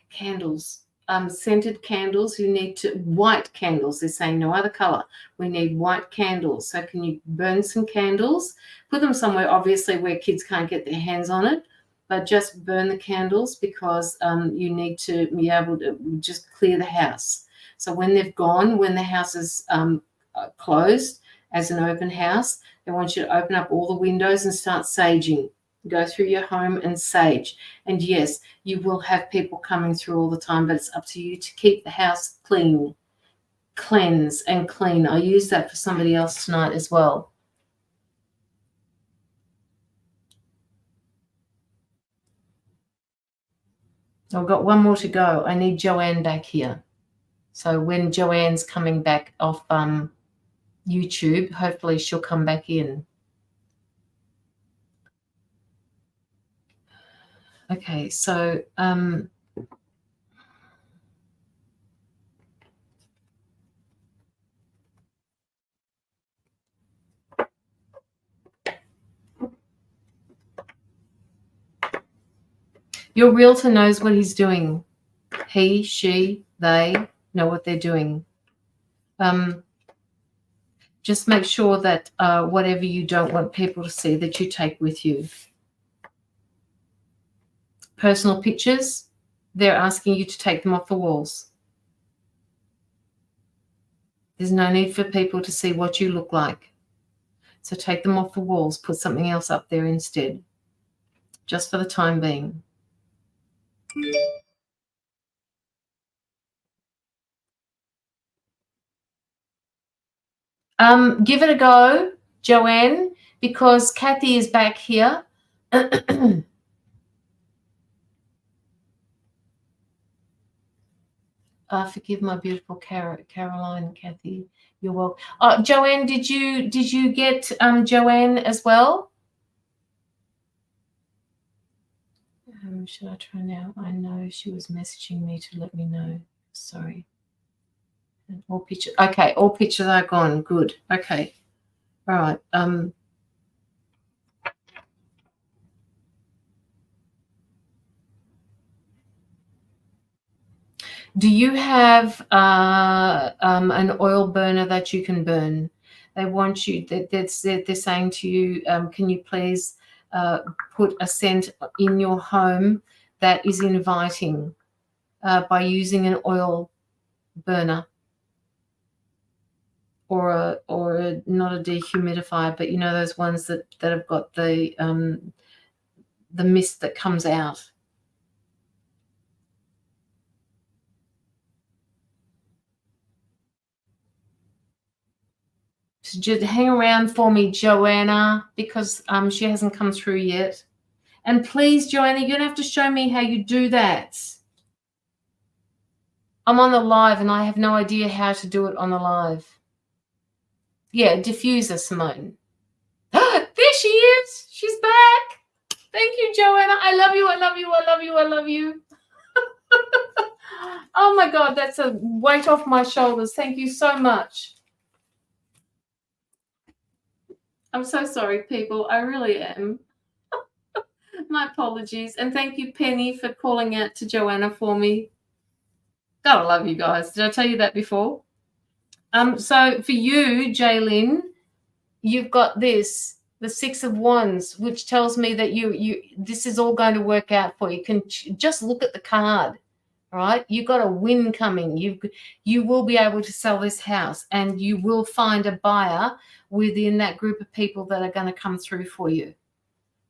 Candles, scented candles. You need white candles. They're saying no other color. We need white candles. So can you burn some candles? Put them somewhere, obviously, where kids can't get their hands on it. But just burn the candles because you need to be able to just clear the house. So when they've gone, when the house is closed as an open house, they want you to open up all the windows and start saging. Go through your home and sage. And yes, you will have people coming through all the time, but it's up to you to keep the house clean, cleanse and clean. I used that for somebody else tonight as well. I've got one more to go. I need Joanne back here. So when Joanne's coming back off YouTube, hopefully she'll come back in. Okay, so your realtor knows what he's doing. He, she, they know what they're doing. Just make sure that whatever you don't want people to see, that you take with you. Personal pictures, they're asking you to take them off the walls. There's no need for people to see what you look like. So take them off the walls, put something else up there instead, just for the time being. Give it a go, Joanne, because Kathy is back here. Forgive my beautiful Caroline, Kathy. You're welcome. Joanne, did you get Joanne as well? Should I try now? I know she was messaging me to let me know. Sorry. All pictures. Okay, all pictures are gone. Good. Okay. All right. Do you have an oil burner that you can burn? They want you. They're saying to you, can you please put a scent in your home that is inviting by using an oil burner or not a dehumidifier, but you know those ones that have got the mist that comes out. So just hang around for me, Joanna, because she hasn't come through yet. And please, Joanna, you're going to have to show me how you do that. I'm on the live and I have no idea how to do it on the live. Yeah, diffuser, Simone. There she is. She's back. Thank you, Joanna. I love you. I love you. I love you. I love you. Oh, my God. That's a weight off my shoulders. Thank you so much. I'm so sorry, people. I really am. My apologies. And thank you, Penny, for calling out to Joanna for me. God, I love you guys. Did I tell you that before? So for you, Jaylin, you've got this, the Six of Wands, which tells me that this is all going to work out for you. You can just look at the card, right? You've got a win coming. You will be able to sell this house, and you will find a buyer within that group of people that are going to come through for you.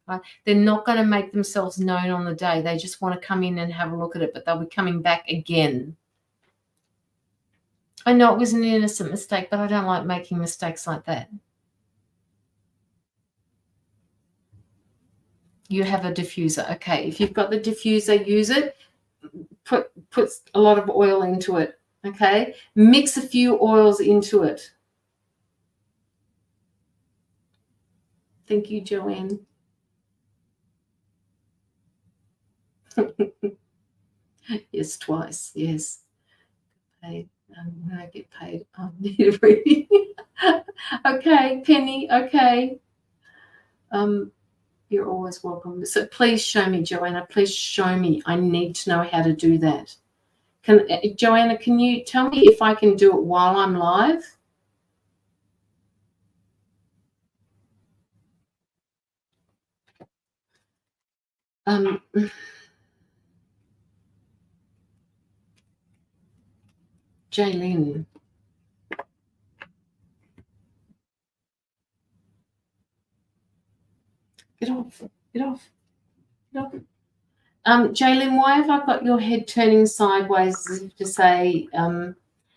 Right? They're not going to make themselves known on the day. They just want to come in and have a look at it, but they'll be coming back again. I know it was an innocent mistake, but I don't like making mistakes like that. You have a diffuser. Okay, if you've got the diffuser, use it. Put a lot of oil into it. Okay, mix a few oils into it. Thank you, Joanne. Yes, twice. Yes. Paid. When I get paid, I need a reading. Okay, Penny. Okay. You're always welcome. So please show me, Joanna. Please show me. I need to know how to do that. Joanna, can you tell me if I can do it while I'm live? Jaylin. Get off. Get off. Get off. Jaylin, why have I got your head turning sideways as if to say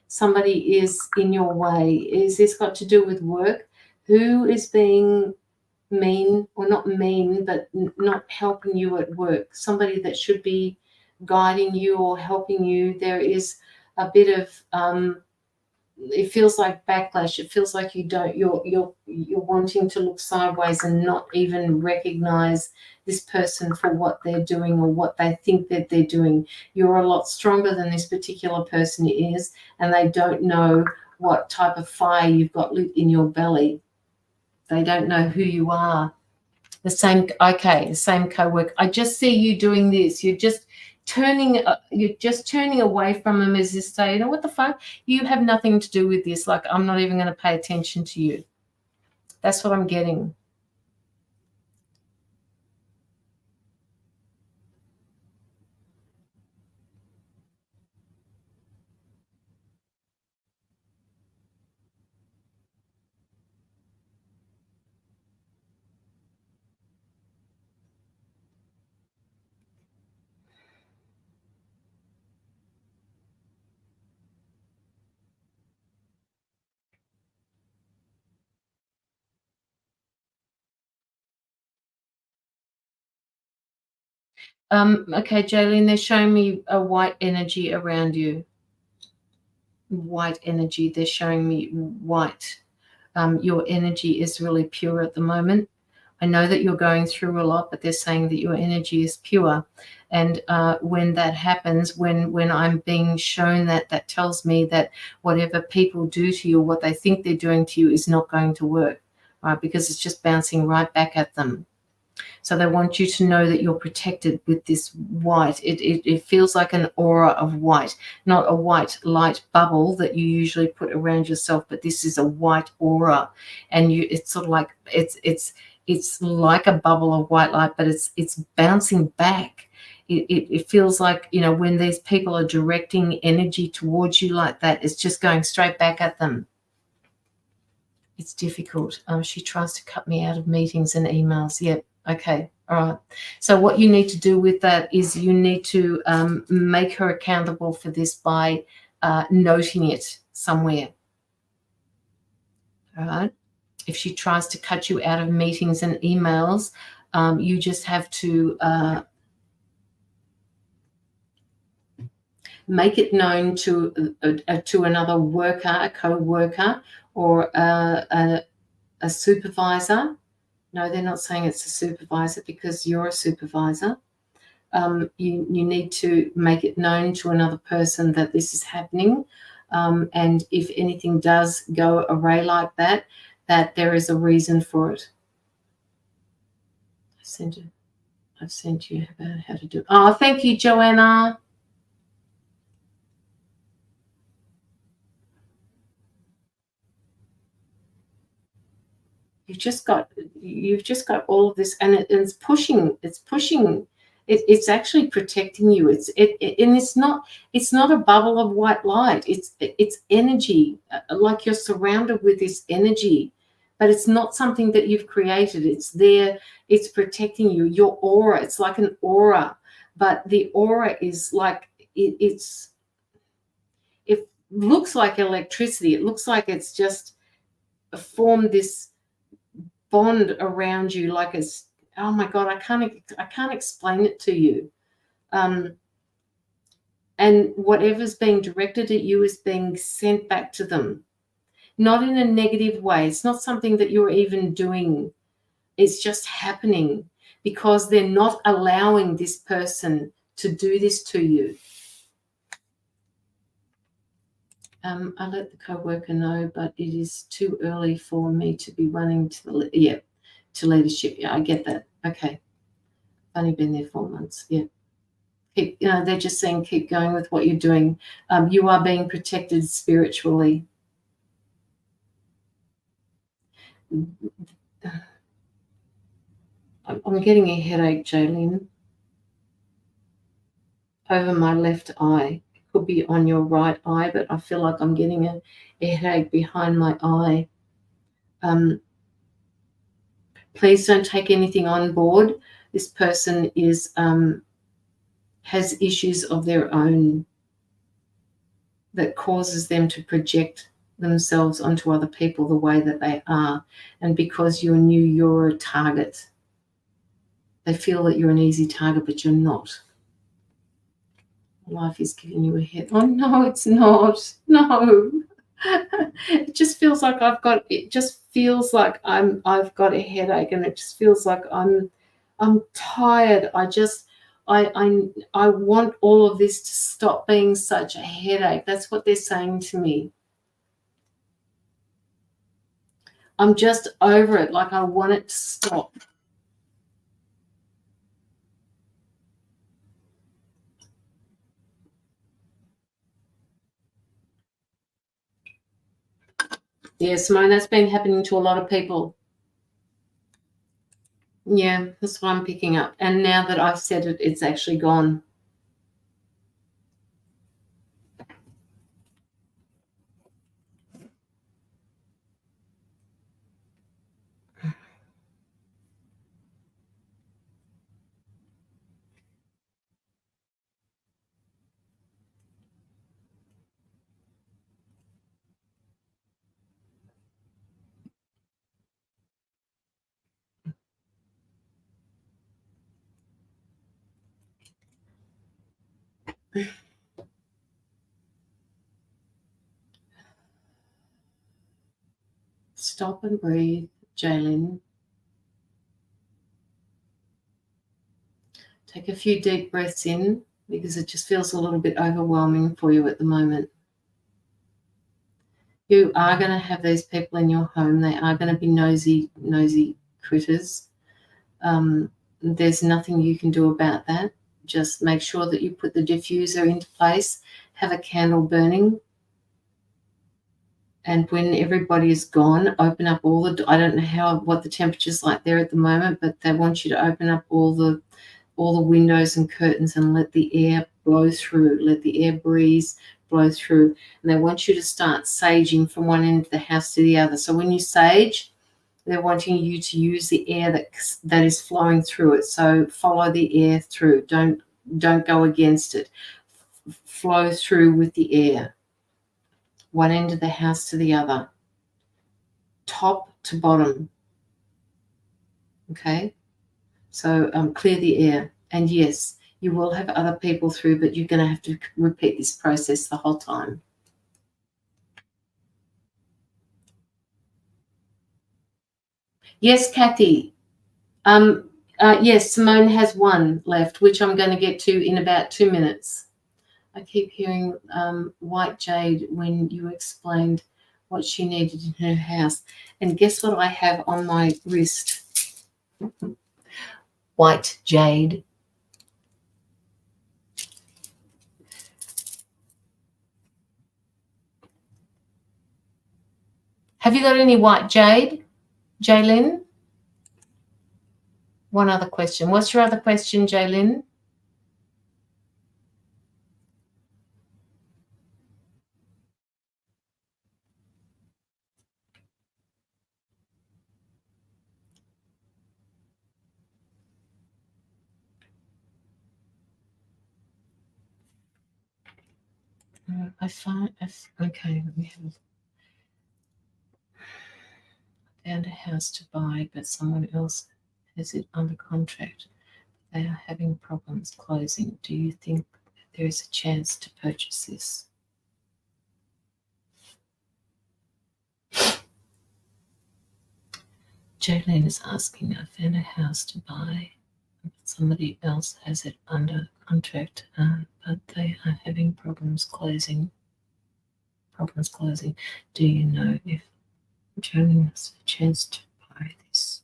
somebody is in your way? Is this got to do with work? Who is being mean, or not mean, but not helping you at work? Somebody that should be guiding you or helping you. There is a bit of it feels like backlash. It feels like you're wanting to look sideways and not even recognize this person for what they're doing or what they think that they're doing. You're a lot stronger than this particular person is, and they don't know what type of fire you've got lit in your belly. They don't know who you are. The same co-worker. I just see you doing this. You're just turning away from them as if say, you know, what the fuck? You have nothing to do with this. Like, I'm not even going to pay attention to you. That's what I'm getting. Okay, Jaylene, they're showing me a white energy around you. White energy. They're showing me white. Your energy is really pure at the moment. I know that you're going through a lot, but they're saying that your energy is pure. And when that happens, when I'm being shown that, that tells me that whatever people do to you, what they think they're doing to you is not going to work, right? Because it's just bouncing right back at them. So they want you to know that you're protected with this white. It feels like an aura of white, not a white light bubble that you usually put around yourself, but this is a white aura. And it's sort of like it's like a bubble of white light, but it's bouncing back. It feels like, you know, when these people are directing energy towards you like that, it's just going straight back at them. It's difficult. She tries to cut me out of meetings and emails. Yep. Okay. All right. So what you need to do with that is you need to make her accountable for this by noting it somewhere. All right. If she tries to cut you out of meetings and emails, you just have to make it known to another worker, a co-worker, or a supervisor. No, they're not saying it's a supervisor because you're a supervisor. You need to make it known to another person that this is happening. And if anything does go awry like that, that there is a reason for it. I've sent you about how to do it. Oh, thank you, Joanna. You've just got all of this, and it's pushing. It's actually protecting you. And it's not a bubble of white light. It's energy, like you're surrounded with this energy, but it's not something that you've created. It's there. It's protecting you. Your aura. It's like an aura, but the aura is like it looks like electricity. It looks like it's just formed this bond around you, like it's, oh my god, I can't explain it to you. And whatever's being directed at you is being sent back to them, not in a negative way. It's not something that you're even doing. It's just happening because they're not allowing this person to do this to you. I let the co-worker know, but it is too early for me to be running to leadership. Yeah, I get that. Okay. I've only been there 4 months. Yeah. They're just saying keep going with what you're doing. You are being protected spiritually. I'm getting a headache, Jaylene, over my left eye. It could be on your right eye, but I feel like I'm getting a headache behind my eye. Please don't take anything on board. This person has issues of their own that causes them to project themselves onto other people the way that they are. And because you knew you're a target, they feel that you're an easy target, but you're not. Life is giving you a head. Oh no, it's not. No. It just feels like I've got a headache, and it just feels like I'm tired. I want all of this to stop being such a headache. That's what they're saying to me. I'm just over it. Like I want it to stop. Yeah, Simone, that's been happening to a lot of people. Yeah, that's what I'm picking up. And now that I've said it, it's actually gone. Stop and breathe, Jaylin. Take a few deep breaths in because it just feels a little bit overwhelming for you at the moment. You are going to have these people in your home. They are going to be nosy critters. There's nothing you can do about that. Just make sure that you put the diffuser into place, have a candle burning, and when everybody is gone, open up all the, I don't know what the temperature's like there at the moment, but they want you to open up all the windows and curtains and let the air blow through, let the air breeze blow through. And they want you to start saging from one end of the house to the other. So when you sage, they're wanting you to use the air that is flowing through it. So follow the air through. Don't go against it. Flow through with the air. One end of the house to the other. Top to bottom. Okay? So clear the air. And yes, you will have other people through, but you're going to have to repeat this process the whole time. Yes, Kathy. Yes, Simone has one left, which I'm going to get to in about 2 minutes. I keep hearing white jade when you explained what she needed in her house. And guess what I have on my wrist? White jade. Have you got any white jade, Jaylin? One other question. What's your other question, Jaylin? Okay, let me have. Found a house to buy, but someone else has it under contract. They are having problems closing. Do you think there is a chance to purchase this? Jaylene is asking, I found a house to buy, but somebody else has it under contract, but they are having problems closing. Do you know if Jaylene has a chance to buy this?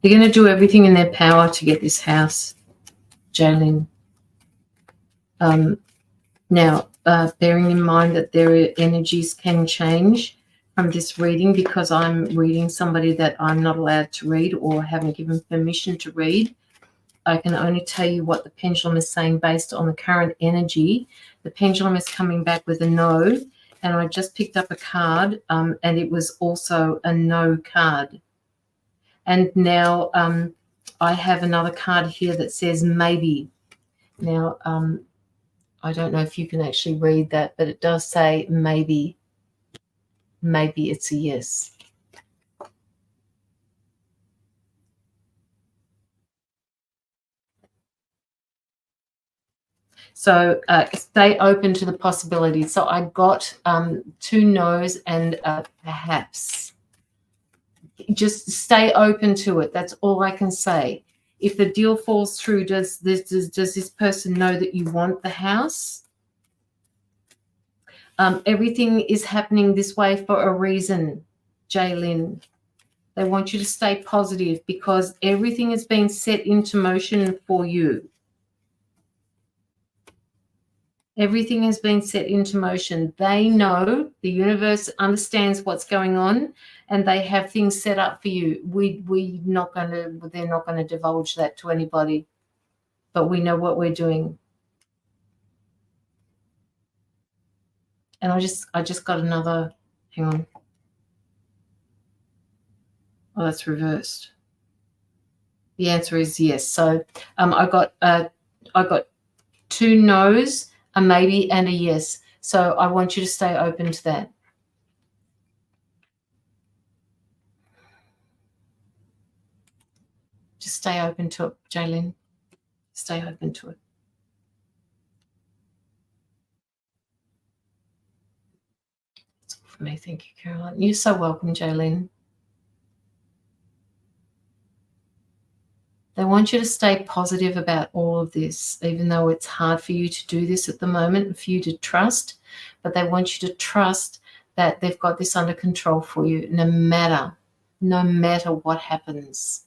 They're going to do everything in their power to get this house, Jaylene. Now, bearing in mind that their energies can change from this reading, because I'm reading somebody that I'm not allowed to read or haven't given permission to read, I can only tell you what the pendulum is saying based on the current energy. The pendulum is coming back with a no, and I just picked up a card, and it was also a no card. And now I have another card here that says maybe. Now, I don't know if you can actually read that, but it does say maybe. Maybe it's a yes. So stay open to the possibilities. So I got 2 no's and perhaps. Just stay open to it. That's all I can say. If the deal falls through, does this person know that you want the house? Everything is happening this way for a reason, Jaylin. They want you to stay positive because everything has been set into motion for you. Everything has been set into motion. They know, the universe understands what's going on, and they have things set up for you. They're not going to divulge that to anybody, but we know what we're doing. And I just got another Hang on. Oh, that's reversed. The answer is yes. So I got 2 no's, a maybe, and a yes. So I want you to stay open to that. Just stay open to it, Jaylyn. Stay open to it. That's all for me. Thank you, Caroline. You're so welcome, Jaylyn. They want you to stay positive about all of this, even though it's hard for you to do this at the moment, for you to trust. But they want you to trust that they've got this under control for you, no matter what happens.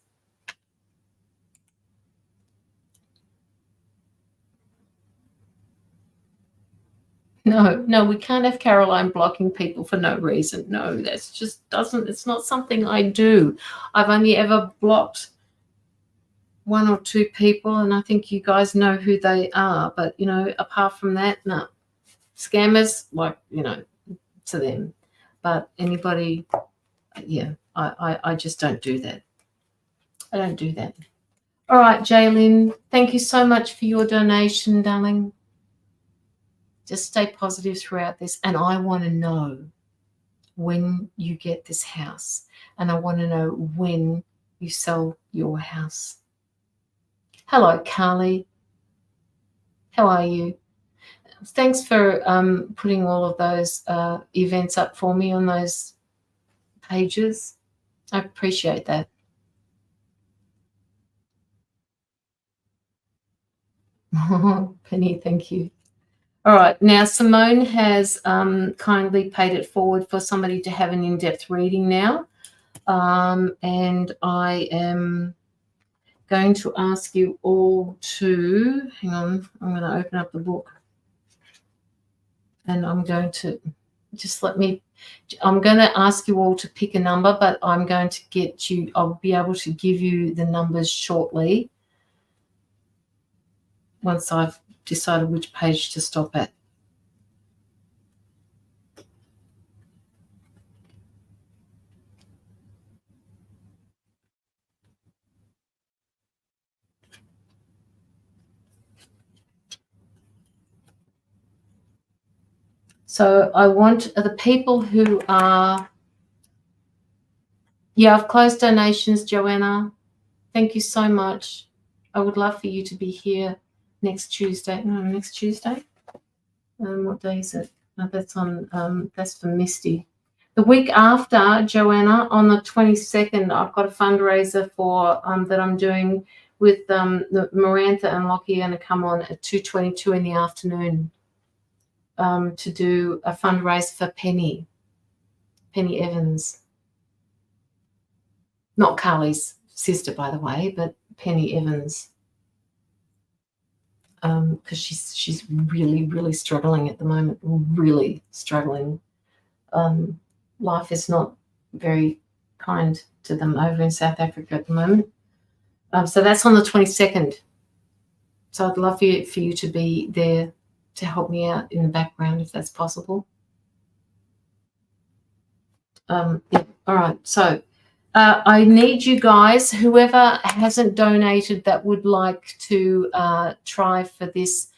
No, we can't have Caroline blocking people for no reason. No, that's just it's not something I do. I've only ever blocked 1 or 2 people, and I think you guys know who they are. But, apart from that, no. Scammers, to them. But anybody, yeah, I just don't do that. I don't do that. All right, Jaylyn, thank you so much for your donation, darling. Just stay positive throughout this. And I want to know when you get this house. And I want to know when you sell your house. Hello, Carly. How are you? Thanks for putting all of those events up for me on those pages. I appreciate that. Penny, thank you. All right, now Simone has kindly paid it forward for somebody to have an in-depth reading now, and I am going to ask you all to, hang on, I'm going to open up the book, and I'm going to I'm going to ask you all to pick a number, but I'm going to I'll be able to give you the numbers shortly once I've decided which page to stop at. So I want the people who are, I've closed donations, Joanna. Thank you so much. I would love for you to be here next Tuesday. No, next Tuesday? What day is it? No, that's for Misty. The week after, Joanna, on the 22nd, I've got a fundraiser for that I'm doing with Marantha and Lockie are going to come on at 2:22 in the afternoon to do a fundraiser for Penny Evans. Not Carly's sister, by the way, but Penny Evans. Because she's really, really struggling at the moment, really struggling. Life is not very kind to them over in South Africa at the moment. So that's on the 22nd. So I'd love for you to be there to help me out in the background if that's possible. Yeah. All right. So I need you guys, whoever hasn't donated that would like to try for this,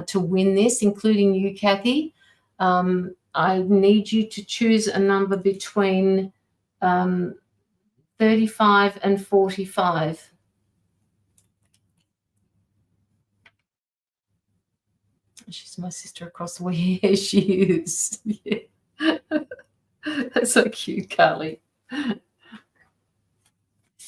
to win this, including you, Kathy, I need you to choose a number between 35 and 45. She's my sister across the way. Yeah, she is. Yeah. That's so cute, Carly.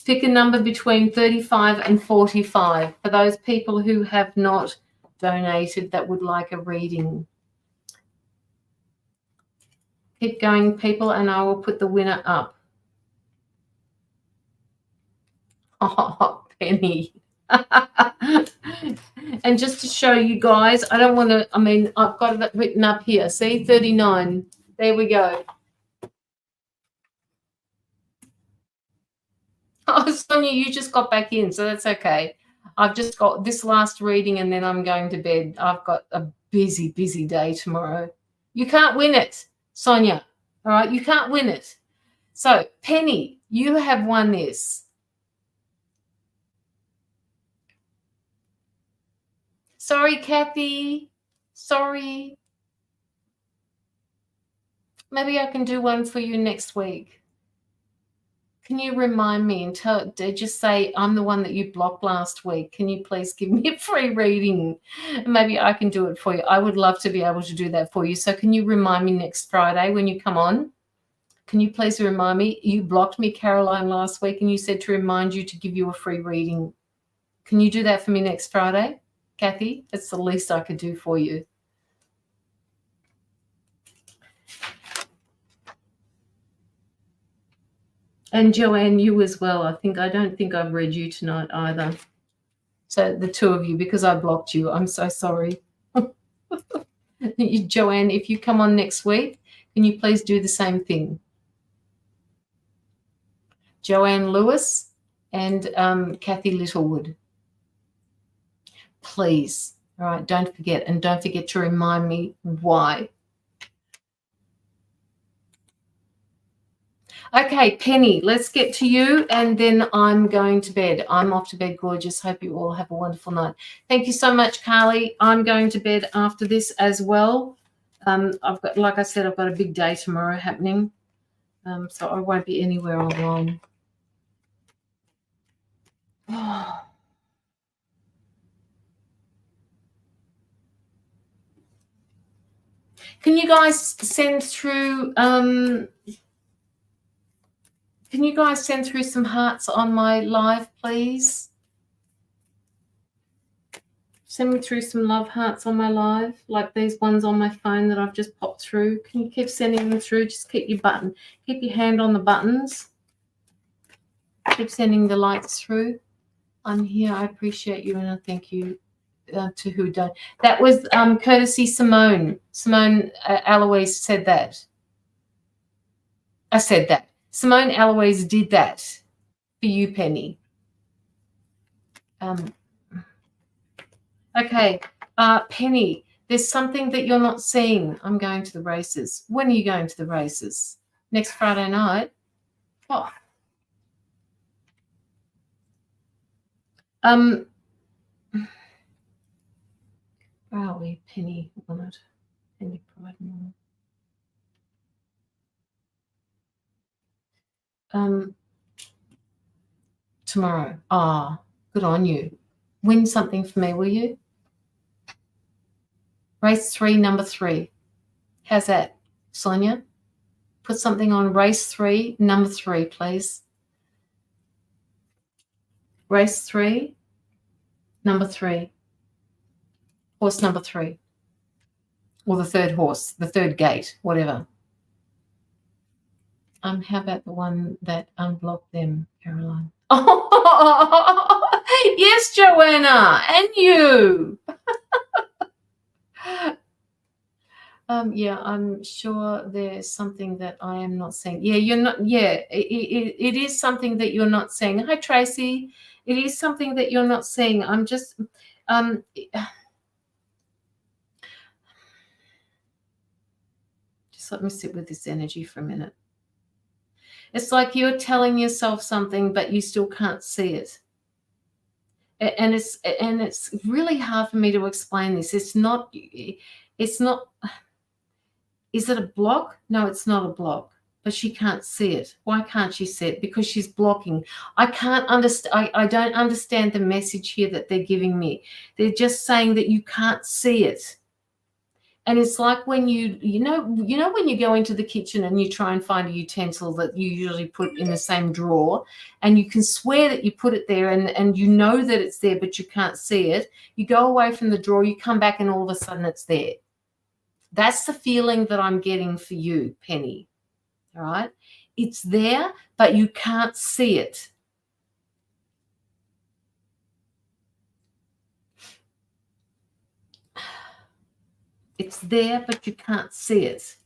Pick a number between 35 and 45 for those people who have not donated that would like a reading. Keep going, people, and I will put the winner up. Oh, Penny. And just to show you guys, I don't want to, I've got it written up here. See, 39. There we go. Oh, Sonia, you just got back in, so that's okay. I've just got this last reading and then I'm going to bed. I've got a busy, busy day tomorrow. You can't win it, Sonia. All right, you can't win it. So, Penny, you have won this. Sorry, Kathy. Sorry. Maybe I can do one for you next week. Can you remind me and just say I'm the one that you blocked last week? Can you please give me a free reading? Maybe I can do it for you. I would love to be able to do that for you. So can you remind me next Friday when you come on? Can you please remind me? You blocked me, Caroline, last week, and you said to remind you to give you a free reading. Can you do that for me next Friday, Kathy? That's the least I could do for you. And Joanne, you as well. I don't think I've read you tonight either. So the two of you, because I blocked you, I'm so sorry. Joanne, if you come on next week, can you please do the same thing? Joanne Lewis and Kathy Littlewood. Please. All right, don't forget. And don't forget to remind me why. Okay, Penny, let's get to you, and then I'm going to bed. I'm off to bed, gorgeous. Hope you all have a wonderful night. Thank you so much, Carly. I'm going to bed after this as well. I've got, like I said, I've got a big day tomorrow happening, so I won't be anywhere online. Can you guys send through? Can you guys send through some hearts on my live, please? Send me through some love hearts on my live, like these ones on my phone that I've just popped through. Can you keep sending them through? Just keep your hand on the buttons. Keep sending the lights through. I'm here. I appreciate you, and I thank you to who don't. That was courtesy Simone. Simone Eloise said that. I said that. Simone Eloise did that for you, Penny. Okay, Penny, there's something that you're not seeing. I'm going to the races. When are you going to the races? Next Friday night? Oh. Where are we? Penny on it. Penny Pride. Tomorrow. Good on you. Win something for me, will you? Race 3, number 3. How's that, Sonia? Put something on race 3, number 3, please. Race 3, number 3. Horse number 3. Or the third horse, the third gate, whatever. How about the one that unblocked them, Caroline? Oh, yes, Joanna, and you. Yeah, I'm sure there's something that I am not seeing. Yeah, you're not. Yeah, it is something that you're not seeing. Hi, Tracy. It is something that you're not seeing. I'm just, just let me sit with this energy for a minute. It's like you're telling yourself something, but you still can't see it. And it's really hard for me to explain this. It's not. Is it a block? No, it's not a block. But she can't see it. Why can't she see it? Because she's blocking. I can't understand. I don't understand the message here that they're giving me. They're just saying that you can't see it. And it's like when you know when you go into the kitchen and you try and find a utensil that you usually put in the same drawer, and you can swear that you put it there, and you know that it's there, but you can't see it. You go away from the drawer, you come back, and all of a sudden it's there. That's the feeling that I'm getting for you, Penny. All right? It's there, but you can't see it. It's there, but you can't see it.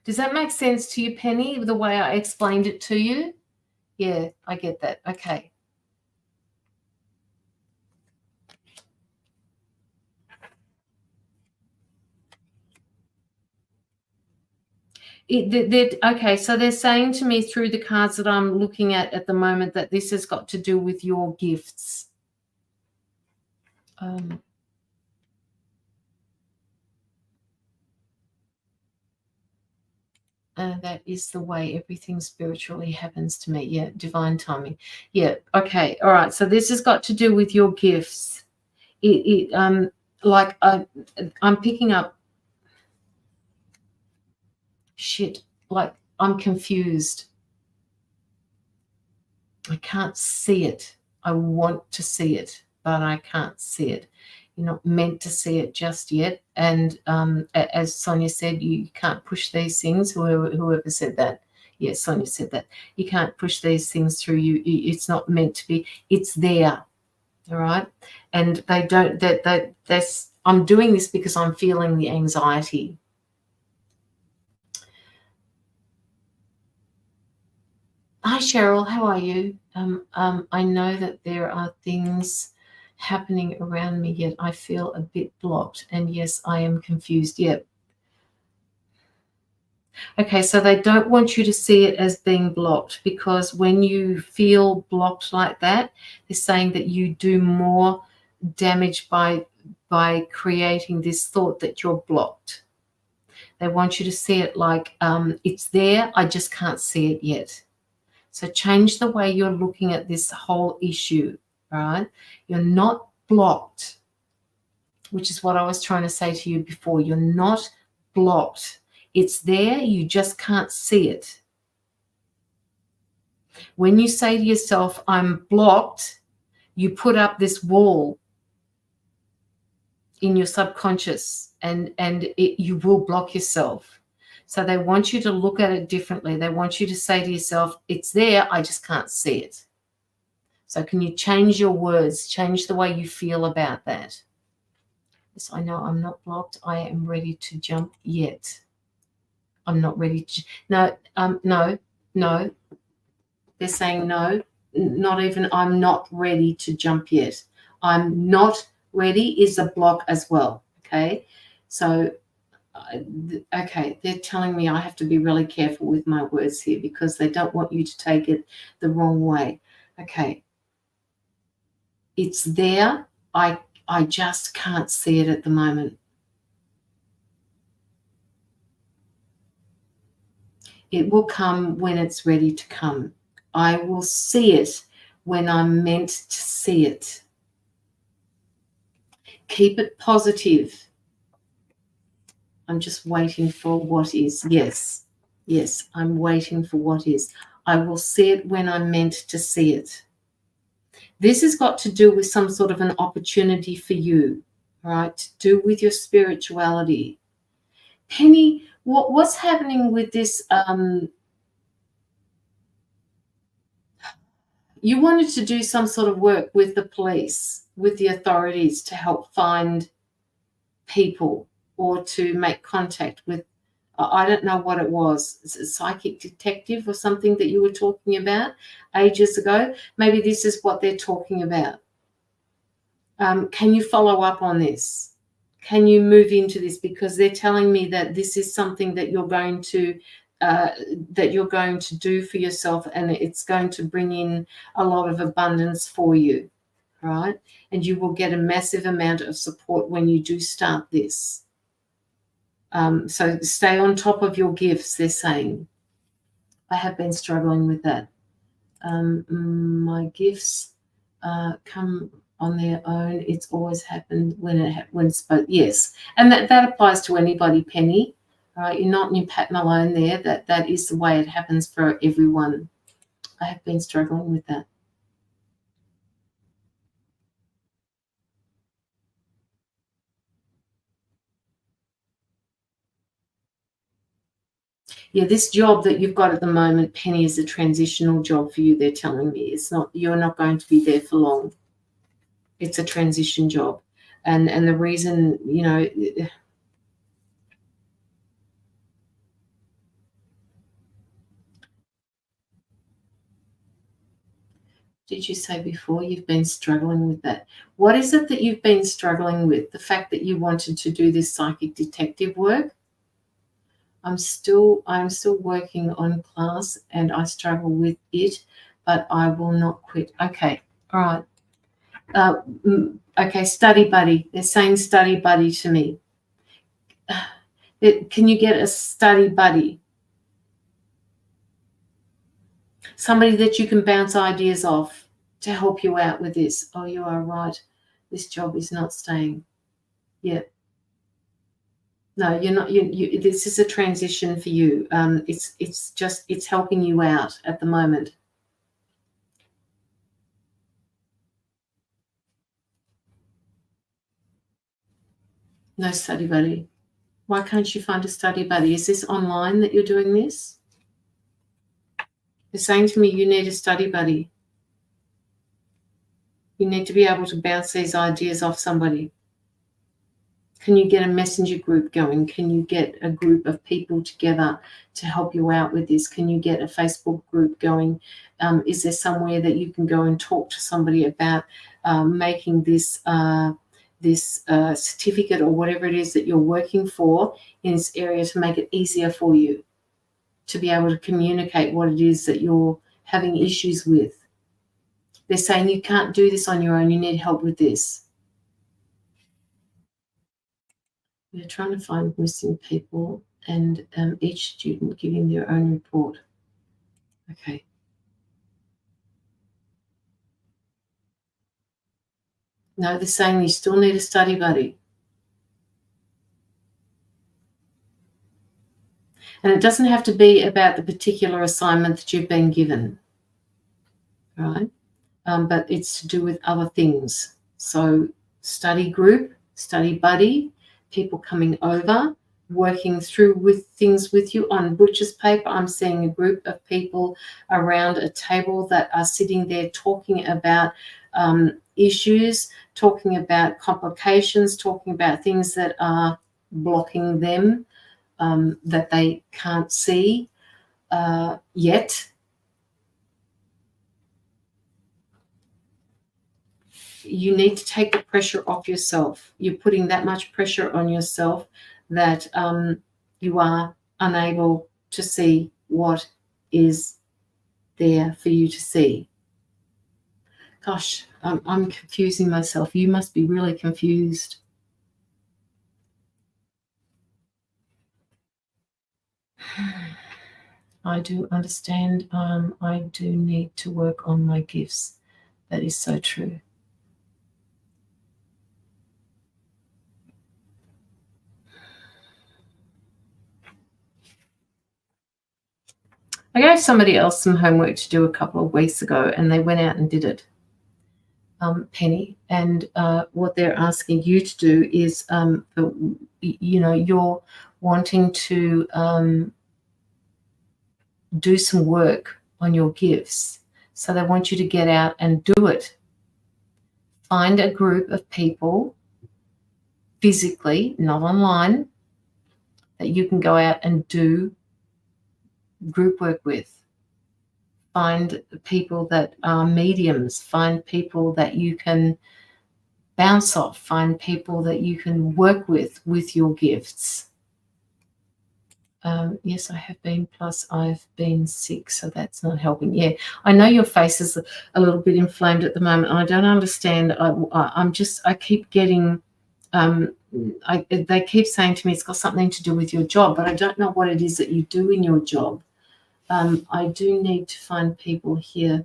Does that make sense to you, Penny, the way I explained it to you? Yeah, I get that. Okay. Okay, so they're saying to me through the cards that I'm looking at the moment that this has got to do with your gifts. That is the way everything spiritually happens to me. Yeah, divine timing. Yeah, okay, all right. So this has got to do with your gifts. Like I'm picking up shit. Like I'm confused. I can't see it. I want to see it, but I can't see it. You're not meant to see it just yet. And as Sonia said, you can't push these things. Whoever said that. Yes, Sonia said that. You can't push these things through you. It's not meant to be. It's there. All right. And they don't, that's, I'm doing this because I'm feeling the anxiety. Hi, Cheryl. How are you? I know that there are things happening around me, yet I feel a bit blocked. And yes, I am confused. Yep. Okay, so they don't want you to see it as being blocked, because when you feel blocked like that, they're saying that you do more damage by creating this thought that you're blocked. They want you to see it like it's there, I just can't see it yet. So change the way you're looking at this whole issue, right? You're not blocked, which is what I was trying to say to you before. You're not blocked. It's there, you just can't see it. When you say to yourself, I'm blocked, you put up this wall in your subconscious, and you will block yourself. So they want you to look at it differently. They want you to say to yourself, it's there, I just can't see it. So can you change your words, change the way you feel about that? Yes, I know I'm not blocked. I am ready to jump yet. I'm not ready to. No. They're saying no, not even I'm not ready to jump yet. I'm not ready is a block as well. Okay. So, okay, they're telling me I have to be really careful with my words here, because they don't want you to take it the wrong way. Okay. It's there. I just can't see it at the moment. It will come when it's ready to come. I will see it when I'm meant to see it. Keep it positive. I'm just waiting for what is. Yes, I'm waiting for what is. I will see it when I'm meant to see it. This has got to do with some sort of an opportunity for you, right? To do with your spirituality. Penny, what's happening with this? You wanted to do some sort of work with the police, with the authorities, to help find people or to make contact with, I don't know what it was, a psychic detective or something that you were talking about ages ago. Maybe this is what they're talking about. Can you follow up on this? Can you move into this? Because they're telling me that this is something that you're going to do for yourself, and it's going to bring in a lot of abundance for you, right? And you will get a massive amount of support when you do start this. So stay on top of your gifts, they're saying. I have been struggling with that. My gifts come on their own. It's always happened when spoke. Yes, and that applies to anybody, Penny. Right, you're not in your pattern alone there. That is the way it happens for everyone. I have been struggling with that. Yeah, this job that you've got at the moment, Penny, is a transitional job for you. They're telling me it's not. You're not going to be there for long. It's a transition job, and the reason, did you say before you've been struggling with that? What is it that you've been struggling with? The fact that you wanted to do this psychic detective work? I'm still working on class and I struggle with it, but I will not quit. Okay, all right. Okay, study buddy. They're saying study buddy to me. Can you get a study buddy? Somebody that you can bounce ideas off to help you out with this. Oh, you are right. This job is not staying. Yeah. No, you're not. This is a transition for you. It's helping you out at the moment. No study buddy. Why can't you find a study buddy? Is this online that you're doing this? They're saying to me you need a study buddy. You need to be able to bounce these ideas off somebody. Can you get a messenger group going? Can you get a group of people together to help you out with this? Can you get a Facebook group going? Is there somewhere that you can go and talk to somebody about making this certificate or whatever it is that you're working for in this area to make it easier for you to be able to communicate what it is that you're having issues with? They're saying you can't do this on your own. You need help with this. We're trying to find missing people and each student giving their own report. Okay. No, they're saying you still need a study buddy. And it doesn't have to be about the particular assignment that you've been given, right? But it's to do with other things. So study group, study buddy, people coming over, working through with things with you. On Butcher's paper, I'm seeing a group of people around a table that are sitting there talking about issues, talking about complications, talking about things that are blocking them, that they can't see yet. You need to take the pressure off yourself. You're putting that much pressure on yourself that you are unable to see what is there for you to see. Gosh, I'm confusing myself. You must be really confused. I do understand. I do need to work on my gifts. That is so true. I gave somebody else some homework to do a couple of weeks ago, and they went out and did it, Penny. And what they're asking you to do is, you're wanting to do some work on your gifts. So they want you to get out and do it. Find a group of people physically, not online, that you can go out and do group work with. Find people that are mediums. Find people that you can bounce off. Find people that you can work with your gifts. Yes, I have been, plus I've been sick, so that's not helping. Yeah, I know your face is a little bit inflamed at the moment. I don't understand. I keep getting, they keep saying to me it's got something to do with your job, but I don't know what it is that you do in your job. I do need to find people here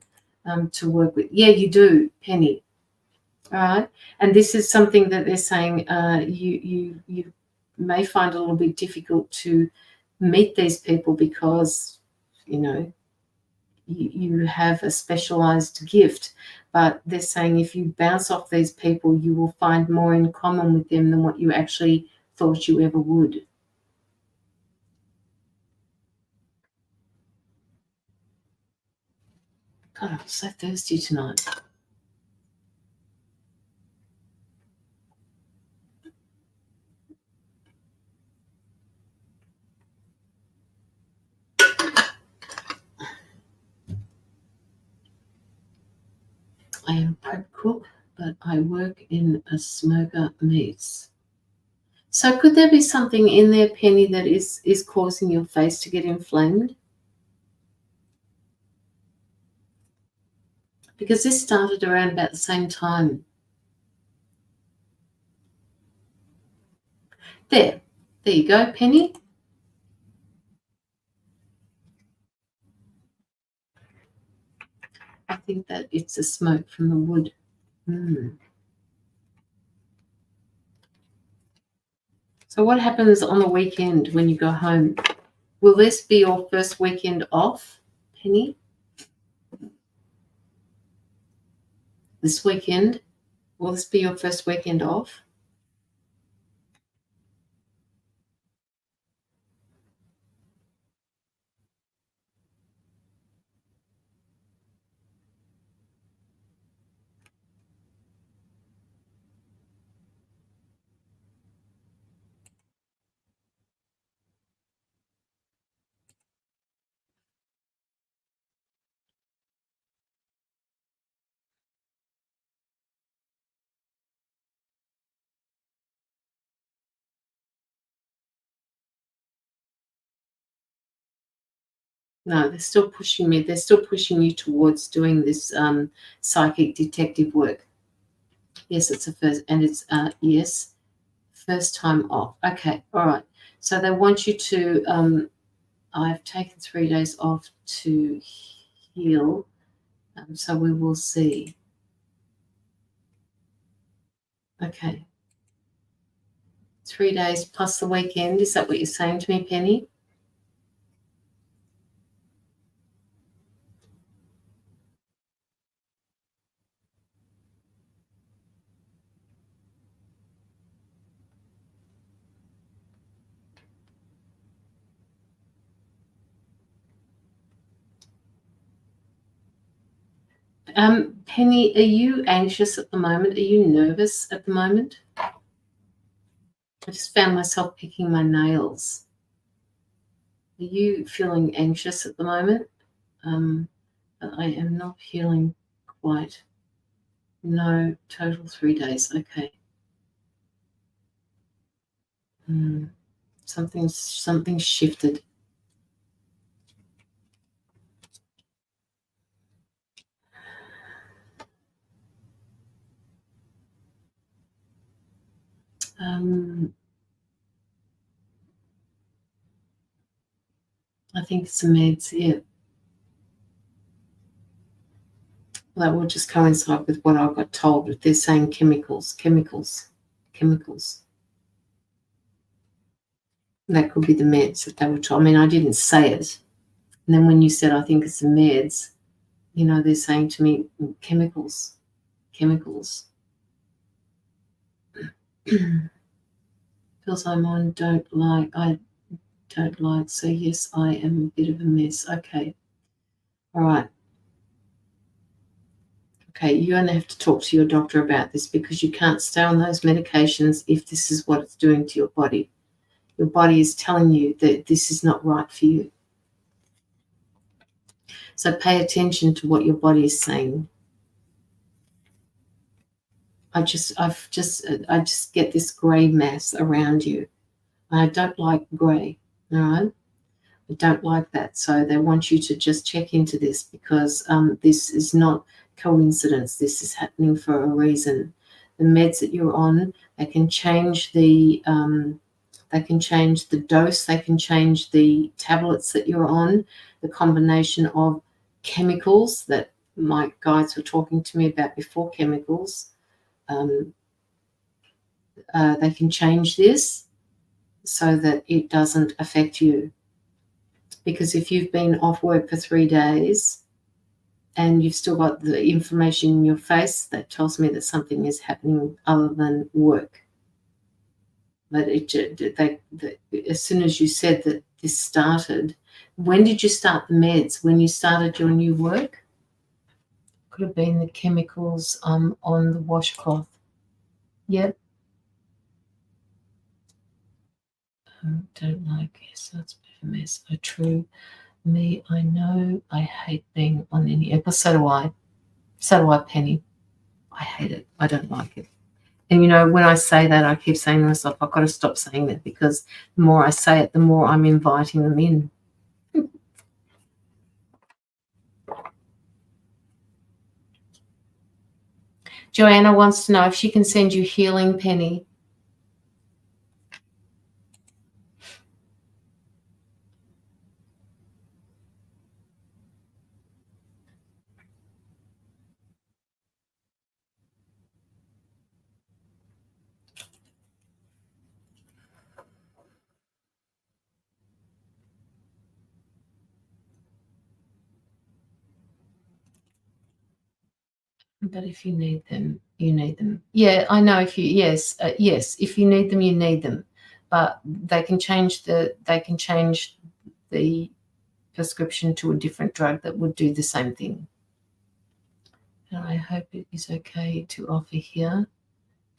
to work with. Yeah, you do, Penny. All right, and this is something that they're saying you may find a little bit difficult to meet these people because you have a specialized gift, but they're saying if you bounce off these people, you will find more in common with them than what you actually thought you ever would. God, I'm so thirsty tonight. I am prep cook, but I work in a smoker meats. So could there be something in there, Penny, that is causing your face to get inflamed? Because this started around about the same time. There you go, Penny. I think that it's the smoke from the wood. So what happens on the weekend when you go home? Will this be your first weekend off, Penny? This weekend? Will this be your first weekend off? No, they're still pushing me. They're still pushing you towards doing this psychic detective work. Yes, it's a first, and it's yes, first time off. Okay, all right. So they want you to. I've taken 3 days off to heal, so we will see. Okay, 3 days plus the weekend. Is that what you're saying to me, Penny? Penny, are you anxious at the moment? Are you nervous at the moment? I just found myself picking my nails. Are you feeling anxious at the moment? I am not feeling quite. No, total 3 days. Okay. Something's shifted. I think it's the meds, yeah. That will just coincide with what I got told. If they're saying chemicals. That could be the meds that they were told. I mean, I didn't say it. And then when you said, I think it's the meds, they're saying to me, chemicals. Feels I'm on, I don't like. So yes, I am a bit of a mess. Okay. All right. Okay, you're going to have to talk to your doctor about this because you can't stay on those medications if this is what it's doing to your body. Your body is telling you that this is not right for you. So pay attention to what your body is saying. I just get this grey mass around you. I don't like grey, all right? I don't like that. So they want you to just check into this because this is not coincidence. This is happening for a reason. The meds that you're on, they can change the dose, they can change the tablets that you're on, the combination of chemicals that my guides were talking to me about before, chemicals. They can change this so that it doesn't affect you. Because if you've been off work for 3 days and you've still got the inflammation in your face, that tells me that something is happening other than work. But as soon as you said that this started, when did you start the meds? When you started your new work? Could have been the chemicals on the washcloth. Yep. Don't like it, so it's a bit of a mess. Oh, true. Me, I know I hate being on any episode. So do I. So do I, Penny. I hate it. I don't like it. And, you know, when I say that, I keep saying to myself, I've got to stop saying that, because the more I say it, the more I'm inviting them in. Joanna wants to know if she can send you healing, Penny. But if you need them, you need them. Yeah, I know. If you yes, if you need them, you need them. But they can change the prescription to a different drug that would do the same thing. And I hope it is okay to offer here.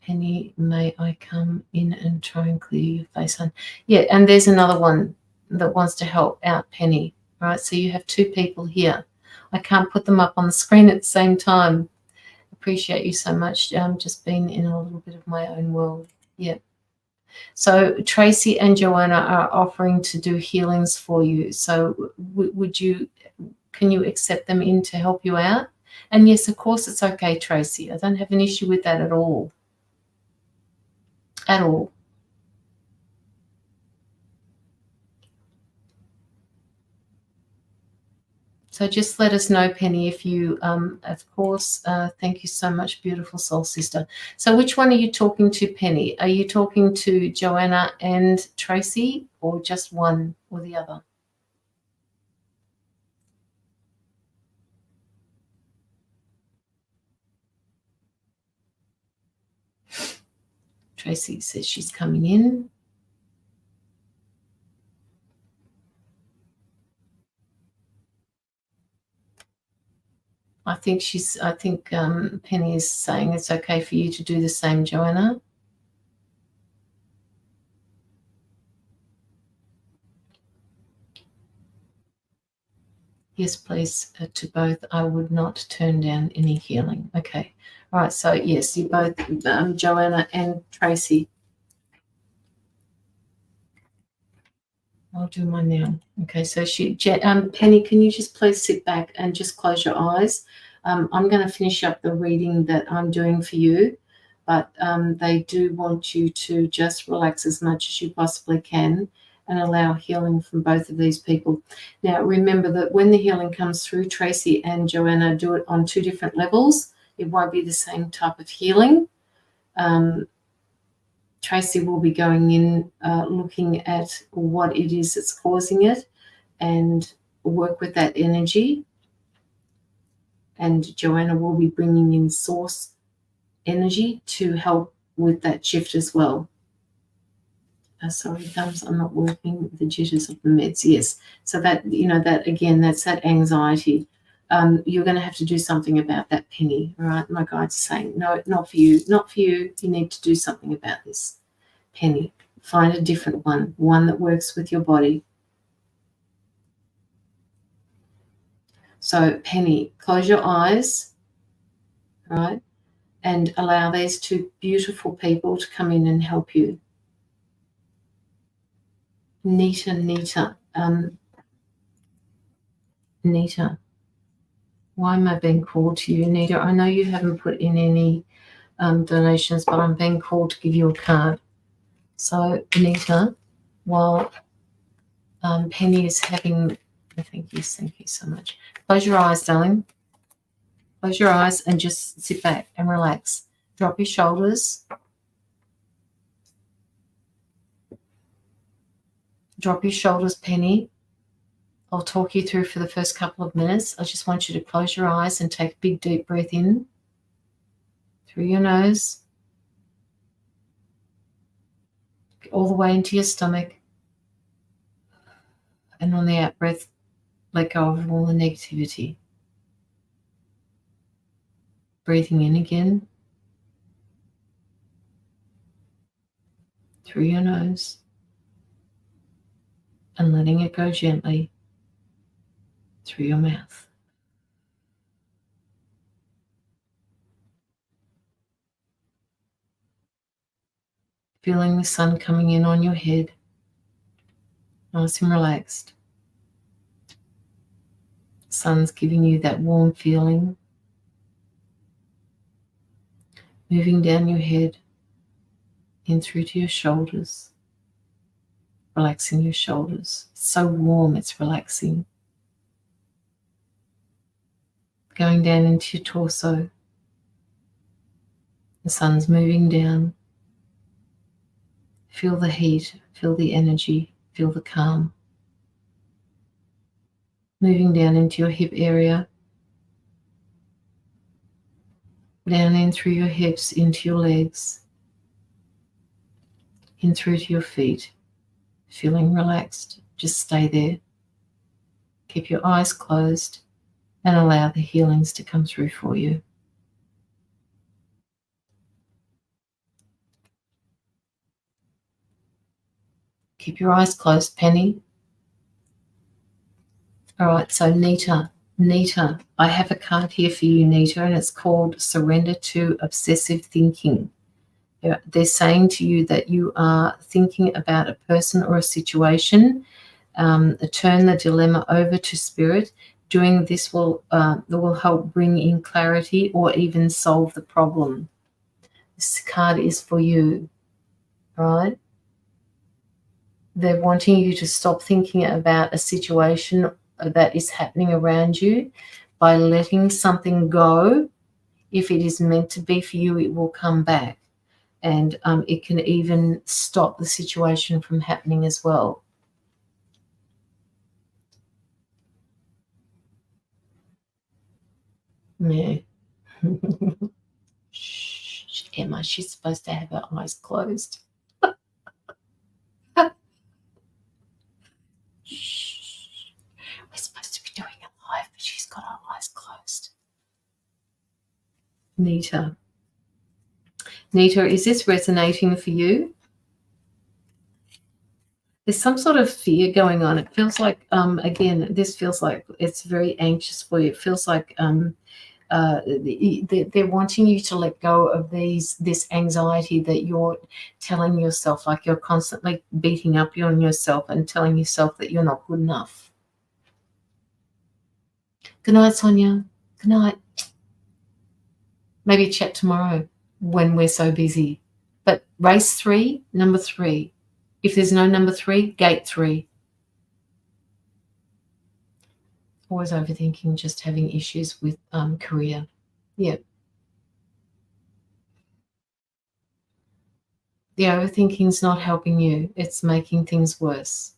Penny, may I come in and try and clear your face on? Yeah, and there's another one that wants to help out Penny, right? So you have two people here. I can't put them up on the screen at the same time. Appreciate you so much. Just been in a little bit of my own world. Yeah. So Tracy and Joanna are offering to do healings for you. So can you accept them in to help you out? And yes, of course, it's okay, Tracy. I don't have an issue with that at all. At all. So just let us know, Penny, if you, of course, thank you so much, beautiful soul sister. So which one are you talking to, Penny? Are you talking to Joanna and Tracy, or just one or the other? Tracy says she's coming in. I think Penny is saying it's okay for you to do the same, Joanna. Yes, please, to both. I would not turn down any healing. Okay. All right. So yes, you both, Joanna and Tracy. I'll do mine now. Okay, so Penny, can you just please sit back and just close your eyes? I'm going to finish up the reading that I'm doing for you, but they do want you to just relax as much as you possibly can and allow healing from both of these people. Now, remember that when the healing comes through, Tracy and Joanna do it on two different levels. It won't be the same type of healing. Tracy will be going in, looking at what it is that's causing it and work with that energy. And Joanna will be bringing in source energy to help with that shift as well. Sorry, thumbs, I'm not working the jitters of the meds. Yes. So that, that again, that's that anxiety. You're going to have to do something about that, Penny. All right. My guide's saying, no, not for you. Not for you. You need to do something about this. Penny, find a different one that works with your body. So Penny, close your eyes, right, and allow these two beautiful people to come in and help you. Nita, Nita, why am I being called to you, Nita? I know you haven't put in any donations, but I'm being called to give you a card. So Nita, while Penny is having, thank you so much. Close your eyes, darling. Close your eyes and just sit back and relax. Drop your shoulders. Drop your shoulders, Penny. I'll talk you through for the first couple of minutes. I just want you to close your eyes and take a big, deep breath in through your nose, all the way into your stomach. And on the out breath, let go of all the negativity. Breathing in again through your nose and letting it go gently through your mouth. Feeling the sun coming in on your head, nice and relaxed. The sun's giving you that warm feeling. Moving down your head, in through to your shoulders, relaxing your shoulders. It's so warm, it's relaxing. Going down into your torso. The sun's moving down. Feel the heat, feel the energy, feel the calm. Moving down into your hip area. Down in through your hips, into your legs. In through to your feet. Feeling relaxed, just stay there. Keep your eyes closed and allow the healings to come through for you. Keep your eyes closed, Penny. All right, so Nita, I have a card here for you, Nita, and it's called Surrender to Obsessive Thinking. They're saying to you that you are thinking about a person or a situation. Turn the dilemma over to Spirit. Doing this will help bring in clarity or even solve the problem. This card is for you, right? They're wanting you to stop thinking about a situation that is happening around you by letting something go. If it is meant to be for you, it will come back. And it can even stop the situation from happening as well. Yeah. Shh, Emma, she's supposed to have her eyes closed. Shh. We're supposed to be doing it live, but she's got her eyes closed. Nita, is this resonating for you? There's some sort of fear going on. It feels like, again, this feels like it's very anxious for you. It feels like they're wanting you to let go of this anxiety that you're telling yourself, like you're constantly beating up on yourself and telling yourself that you're not good enough. Good night, Sonia. Good night. Maybe chat tomorrow when we're so busy. But race 3, number 3. If there's no number 3, gate 3. Always overthinking, just having issues with career. Yeah. The overthinking's not helping you. It's making things worse.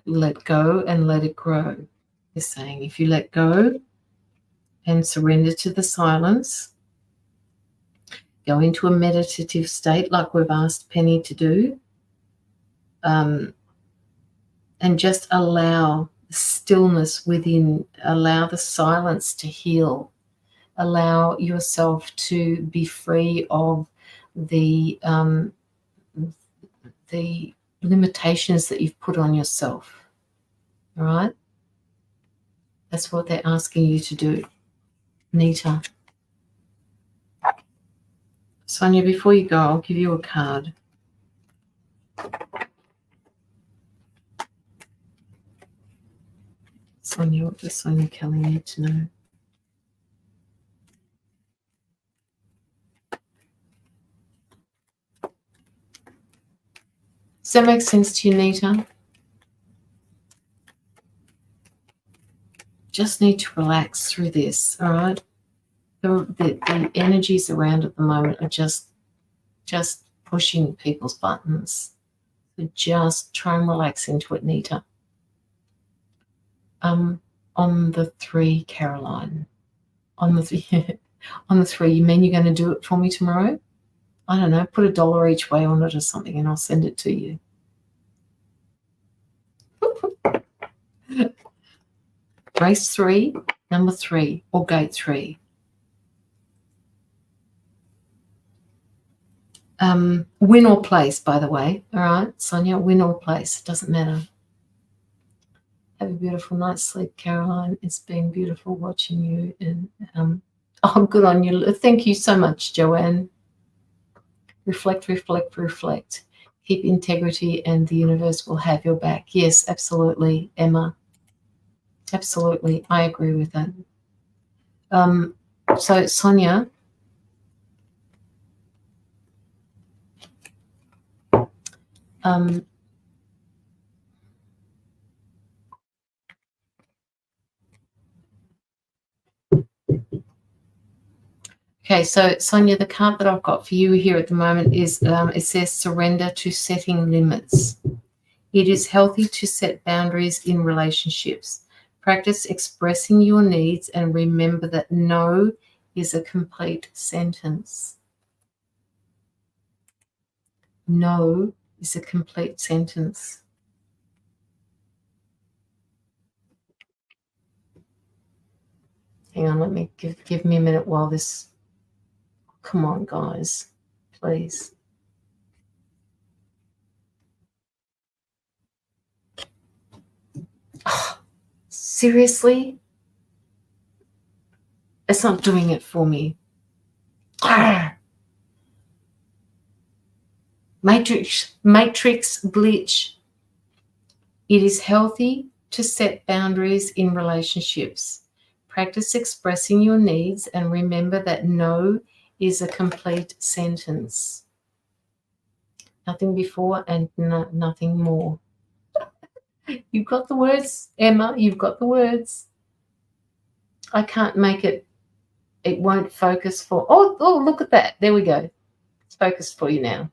Let go and let it grow. They're saying if you let go and surrender to the silence, go into a meditative state like we've asked Penny to do, and just allow stillness within, allow the silence to heal, allow yourself to be free of the limitations that you've put on yourself. All right? That's what they're asking you to do. Nita. Sonia, before you go, I'll give you a card. Sonia, what does Sonia Kelly need to know? Does that make sense to you, Nita? Just need to relax through this, all right? The energies around at the moment are just pushing people's buttons. So just try and relax into it, Nita. On the 3, Caroline. On the 3, you mean you're going to do it for me tomorrow? I don't know, put $1 each way on it or something and I'll send it to you. Race 3, number 3, or gate 3. Win or place, by the way. All right, Sonia, win or place. It doesn't matter. Have a beautiful night's sleep, Caroline. It's been beautiful watching you, and Oh, good on you. Thank you so much, Joanne. Reflect, reflect, reflect. Keep integrity and the universe will have your back. Yes, absolutely, Emma. Absolutely. I agree with that. So, Sonia, okay, so Sonia, the card that I've got for you here at the moment is it says surrender to setting limits. It is healthy to set boundaries in relationships. Practice expressing your needs and remember that no is a complete sentence. No is a complete sentence. Hang on, let me give me a minute while this. Come on, guys, please. Oh, seriously? It's not doing it for me. Matrix glitch. It is healthy to set boundaries in relationships. Practice expressing your needs and remember that no is a complete sentence. Nothing before and nothing more. You've got the words, Emma. You've got the words. I can't make it. It won't focus for. Oh, look at that. There we go. It's focused for you now.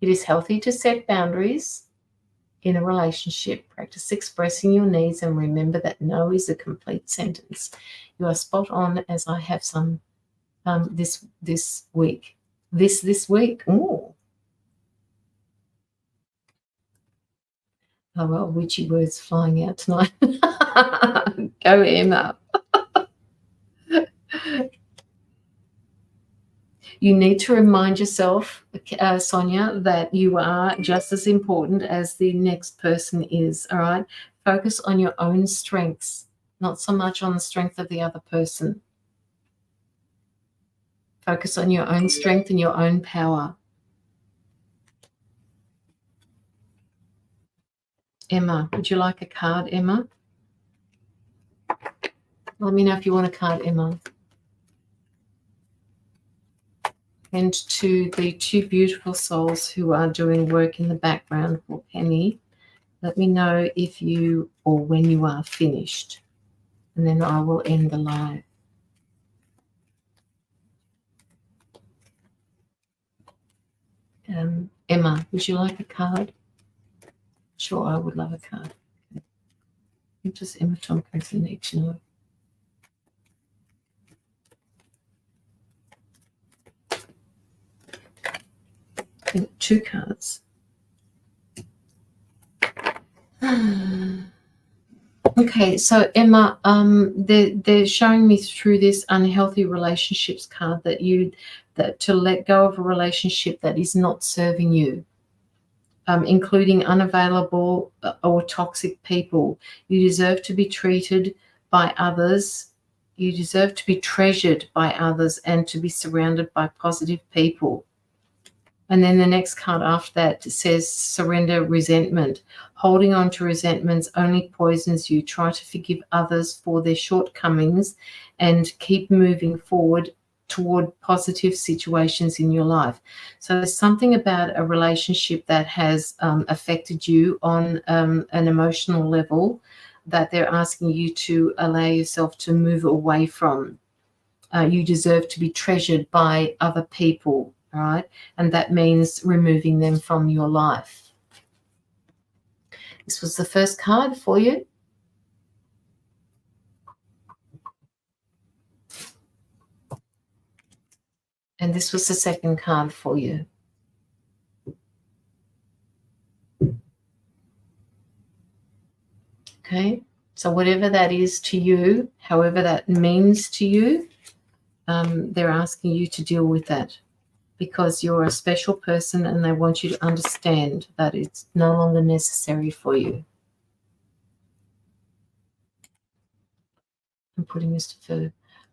It is healthy to set boundaries in a relationship. Practice expressing your needs and remember that no is a complete sentence. You are spot on, as I have some this week. This week. Ooh. Oh, well, witchy words flying out tonight. Go, Emma. You need to remind yourself, Sonia, that you are just as important as the next person is, all right? Focus on your own strengths, not so much on the strength of the other person. Focus on your own strength and your own power. Emma, would you like a card, Emma? Let me know if you want a card, Emma. And to the two beautiful souls who are doing work in the background for Penny, let me know if you or when you are finished, and then I will end the live. Emma, would you like a card? Sure, I would love a card. Okay. What does Emma Tompkinson need to know? I think 2 cards. Okay, so Emma, they're showing me through this unhealthy relationships card that to let go of a relationship that is not serving you. Including unavailable or toxic people. You deserve to be treated by others. You deserve to be treasured by others and to be surrounded by positive people. And then the next card after that says surrender resentment. Holding on to resentments only poisons you. Try to forgive others for their shortcomings and keep moving forward toward positive situations in your life. So there's something about a relationship that has affected you on an emotional level that they're asking you to allow yourself to move away from. You deserve to be treasured by other people, all right? And that means removing them from your life. This was the first card for you. And this was the second card for you. Okay, so whatever that is to you, however that means to you, they're asking you to deal with that because you're a special person and they want you to understand that it's no longer necessary for you. I'm putting this to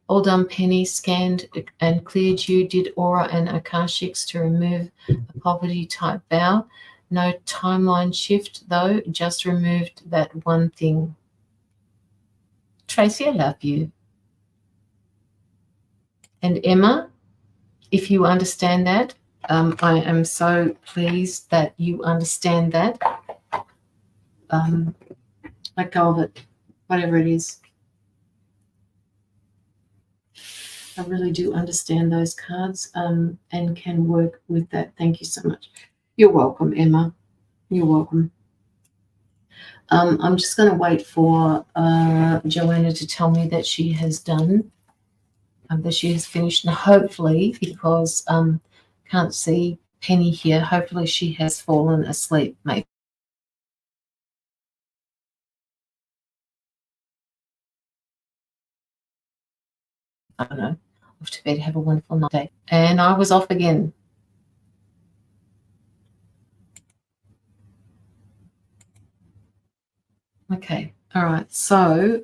All done, Penny. Scanned and cleared you. Did aura and akashics to remove a poverty type vow. No timeline shift though, just removed that one thing. Tracy, I love you. And Emma, if you understand that, I am so pleased that you understand that. Let go of it, whatever it is. I really do understand those cards and can work with that. Thank you so much. You're welcome, Emma. You're welcome. I'm just going to wait for Joanna to tell me that she has done, that she has finished, and hopefully, because can't see Penny here, hopefully she has fallen asleep, maybe. I don't know. Off to bed. Have a wonderful night. And I was off again. Okay. All right. So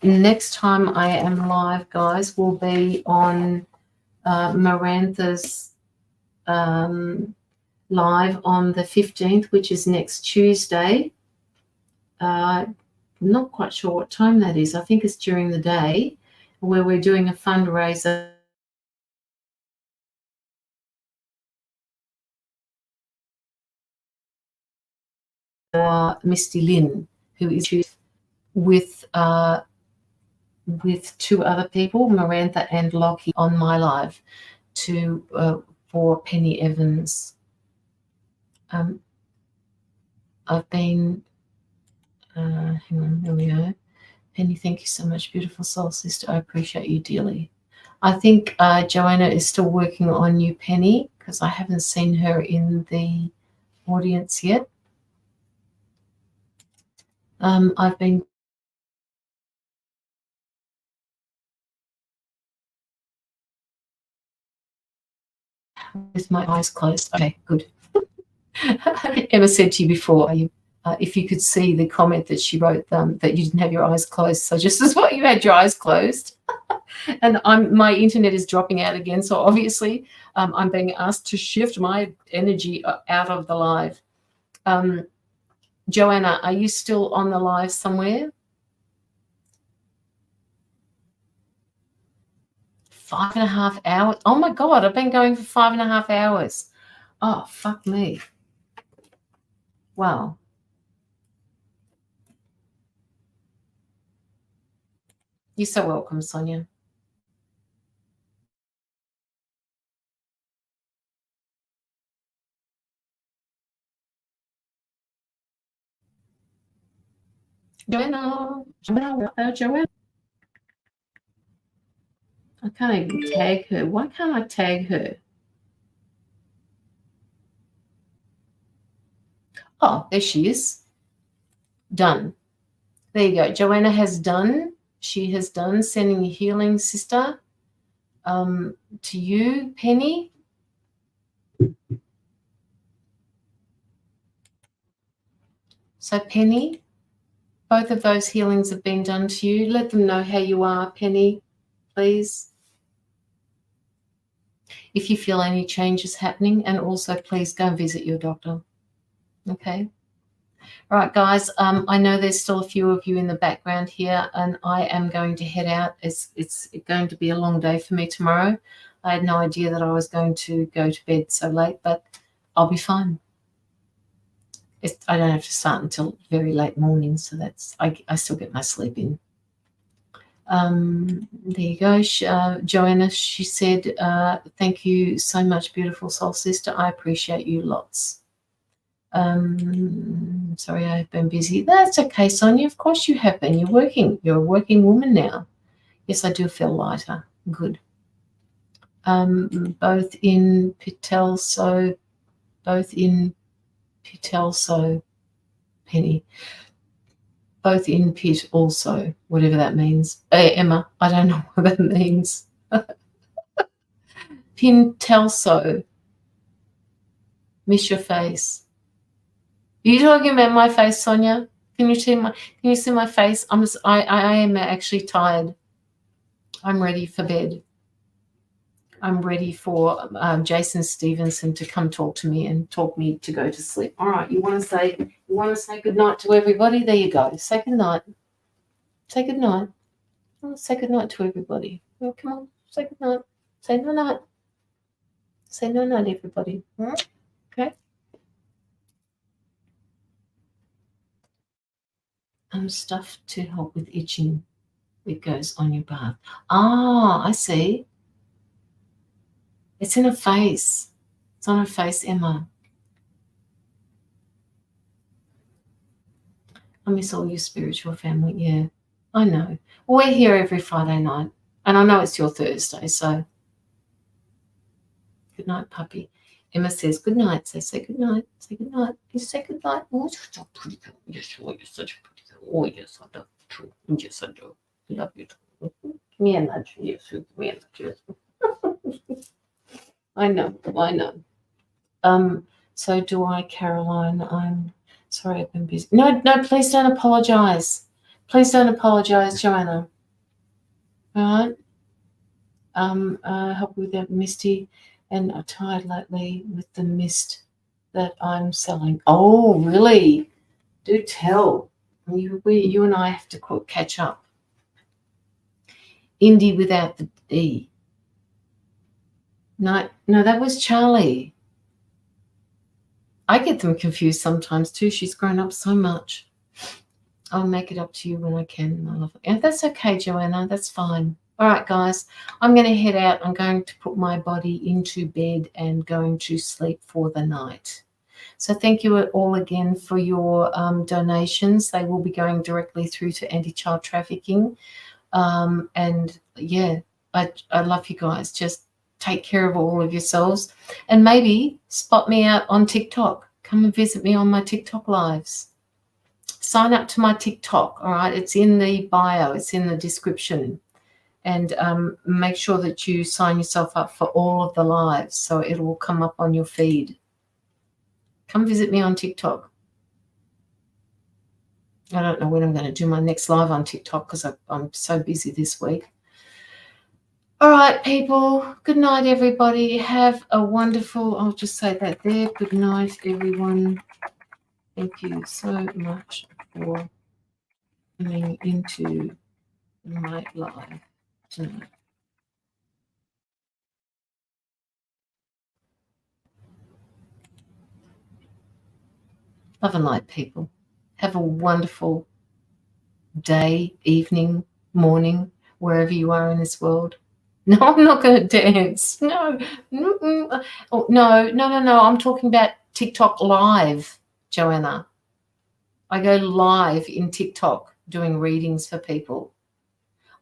next time I am live, guys, will be on Marantha's live on the 15th, which is next Tuesday. Not quite sure what time that is. I think it's during the day, where we're doing a fundraiser for Misty Lynn, who is with two other people, Marantha and Lockie, on my live for Penny Evans. I've been hang on, there we go. Penny, thank you so much, beautiful soul sister. I appreciate you dearly. I think Joanna is still working on you, Penny, because I haven't seen her in the audience yet. I've been with my eyes closed. Okay, good. Emma said to you before, if you could see the comment that she wrote, that you didn't have your eyes closed. So just as well you had your eyes closed. And my internet is dropping out again. So obviously I'm being asked to shift my energy out of the live. Joanna, are you still on the live somewhere? 5.5 hours. Oh my God, I've been going for 5.5 hours. Oh, fuck me. Wow. You're so welcome, Sonia. Joanna. I can't even tag her. Why can't I tag her? Oh, there she is. Done. There you go. Joanna has done. She has done sending a healing, sister, to you, Penny. So, Penny, both of those healings have been done to you. Let them know how you are, Penny, please. If you feel any changes happening, and also please go and visit your doctor. Okay. All right, guys, I know there's still a few of you in the background here, and I am going to head out. It's going to be a long day for me tomorrow. I had no idea that I was going to go to bed so late, but I'll be fine. I don't have to start until very late morning, so I still get my sleep in. There you go. Joanna, she said, thank you so much, beautiful soul sister. I appreciate you lots. Sorry, I've been busy. That's okay, Sonia. Of course you have been. You're working. You're a working woman now. Yes, I do feel lighter. Good. Both in Pitelso, Penny. Both in pit also, whatever that means. Emma, I don't know what that means. Pintelso. Miss your face. Are you talking about my face, Sonia? Can you see my face? I am actually tired. I'm ready for bed. I'm ready for Jason Stevenson to come talk to me and talk me to go to sleep. All right, you want to say good night to everybody? There you go. Say good night. Say good night. Oh, say good night to everybody. Oh, come on, say good night. Say no night. Say no night, everybody. All right? Okay. Stuff to help with itching. It goes on your bath. Ah, I see. It's in her face. It's on her face, Emma. I miss all your spiritual family. Yeah, I know. We're here every Friday night. And I know it's your Thursday, so good night, puppy. Emma says good night. So say good night. Say good night. You say good night. Oh, you're so pretty girl. Yes, you're such a pretty girl. Oh, yes, I do. True. Yes, I do. Love you too. Me and that. Yes, me and that. I know. So do I, Caroline. I'm sorry I've been busy. No, please don't apologize. Please don't apologize, Joanna. All right. Help with that Misty, and I tired lately with the mist that I'm selling. Oh, really? Do tell. You and I have to catch up. Indy without the E. No, that was Charlie. I get them confused sometimes too. She's grown up so much. I'll make it up to you when I can, my love. And that's okay, Joanna. That's fine. All right, guys. I'm going to head out. I'm going to put my body into bed and going to sleep for the night. So thank you all again for your donations. They will be going directly through to anti-child trafficking. And yeah, I love you guys. Just take care of all of yourselves, and maybe spot me out on TikTok. Come and visit me on my TikTok lives. Sign up to my TikTok. All right, it's in the bio. It's in the description, and make sure that you sign yourself up for all of the lives, so it will come up on your feed. Come visit me on TikTok. I don't know when I'm going to do my next live on TikTok because I'm so busy this week. All right, people. Good night, everybody. Have a wonderful, I'll just say that there. Good night, everyone. Thank you so much for coming into my live tonight. Love and light, people. Have a wonderful day, evening, morning, wherever you are in this world. No, I'm not going to dance. No. Oh, no. I'm talking about TikTok live, Joanna. I go live in TikTok doing readings for people.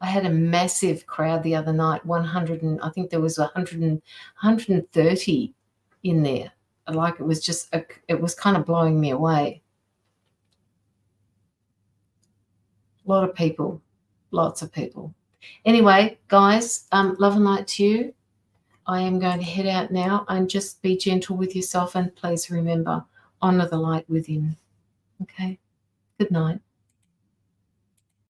I had a massive crowd the other night, I think there was 130 in there. Like it was kind of blowing me away. A lot of people, lots of people. Anyway, guys, love and light to you. I am going to head out now, and just be gentle with yourself, and please remember, honor the light within. Okay? Good night.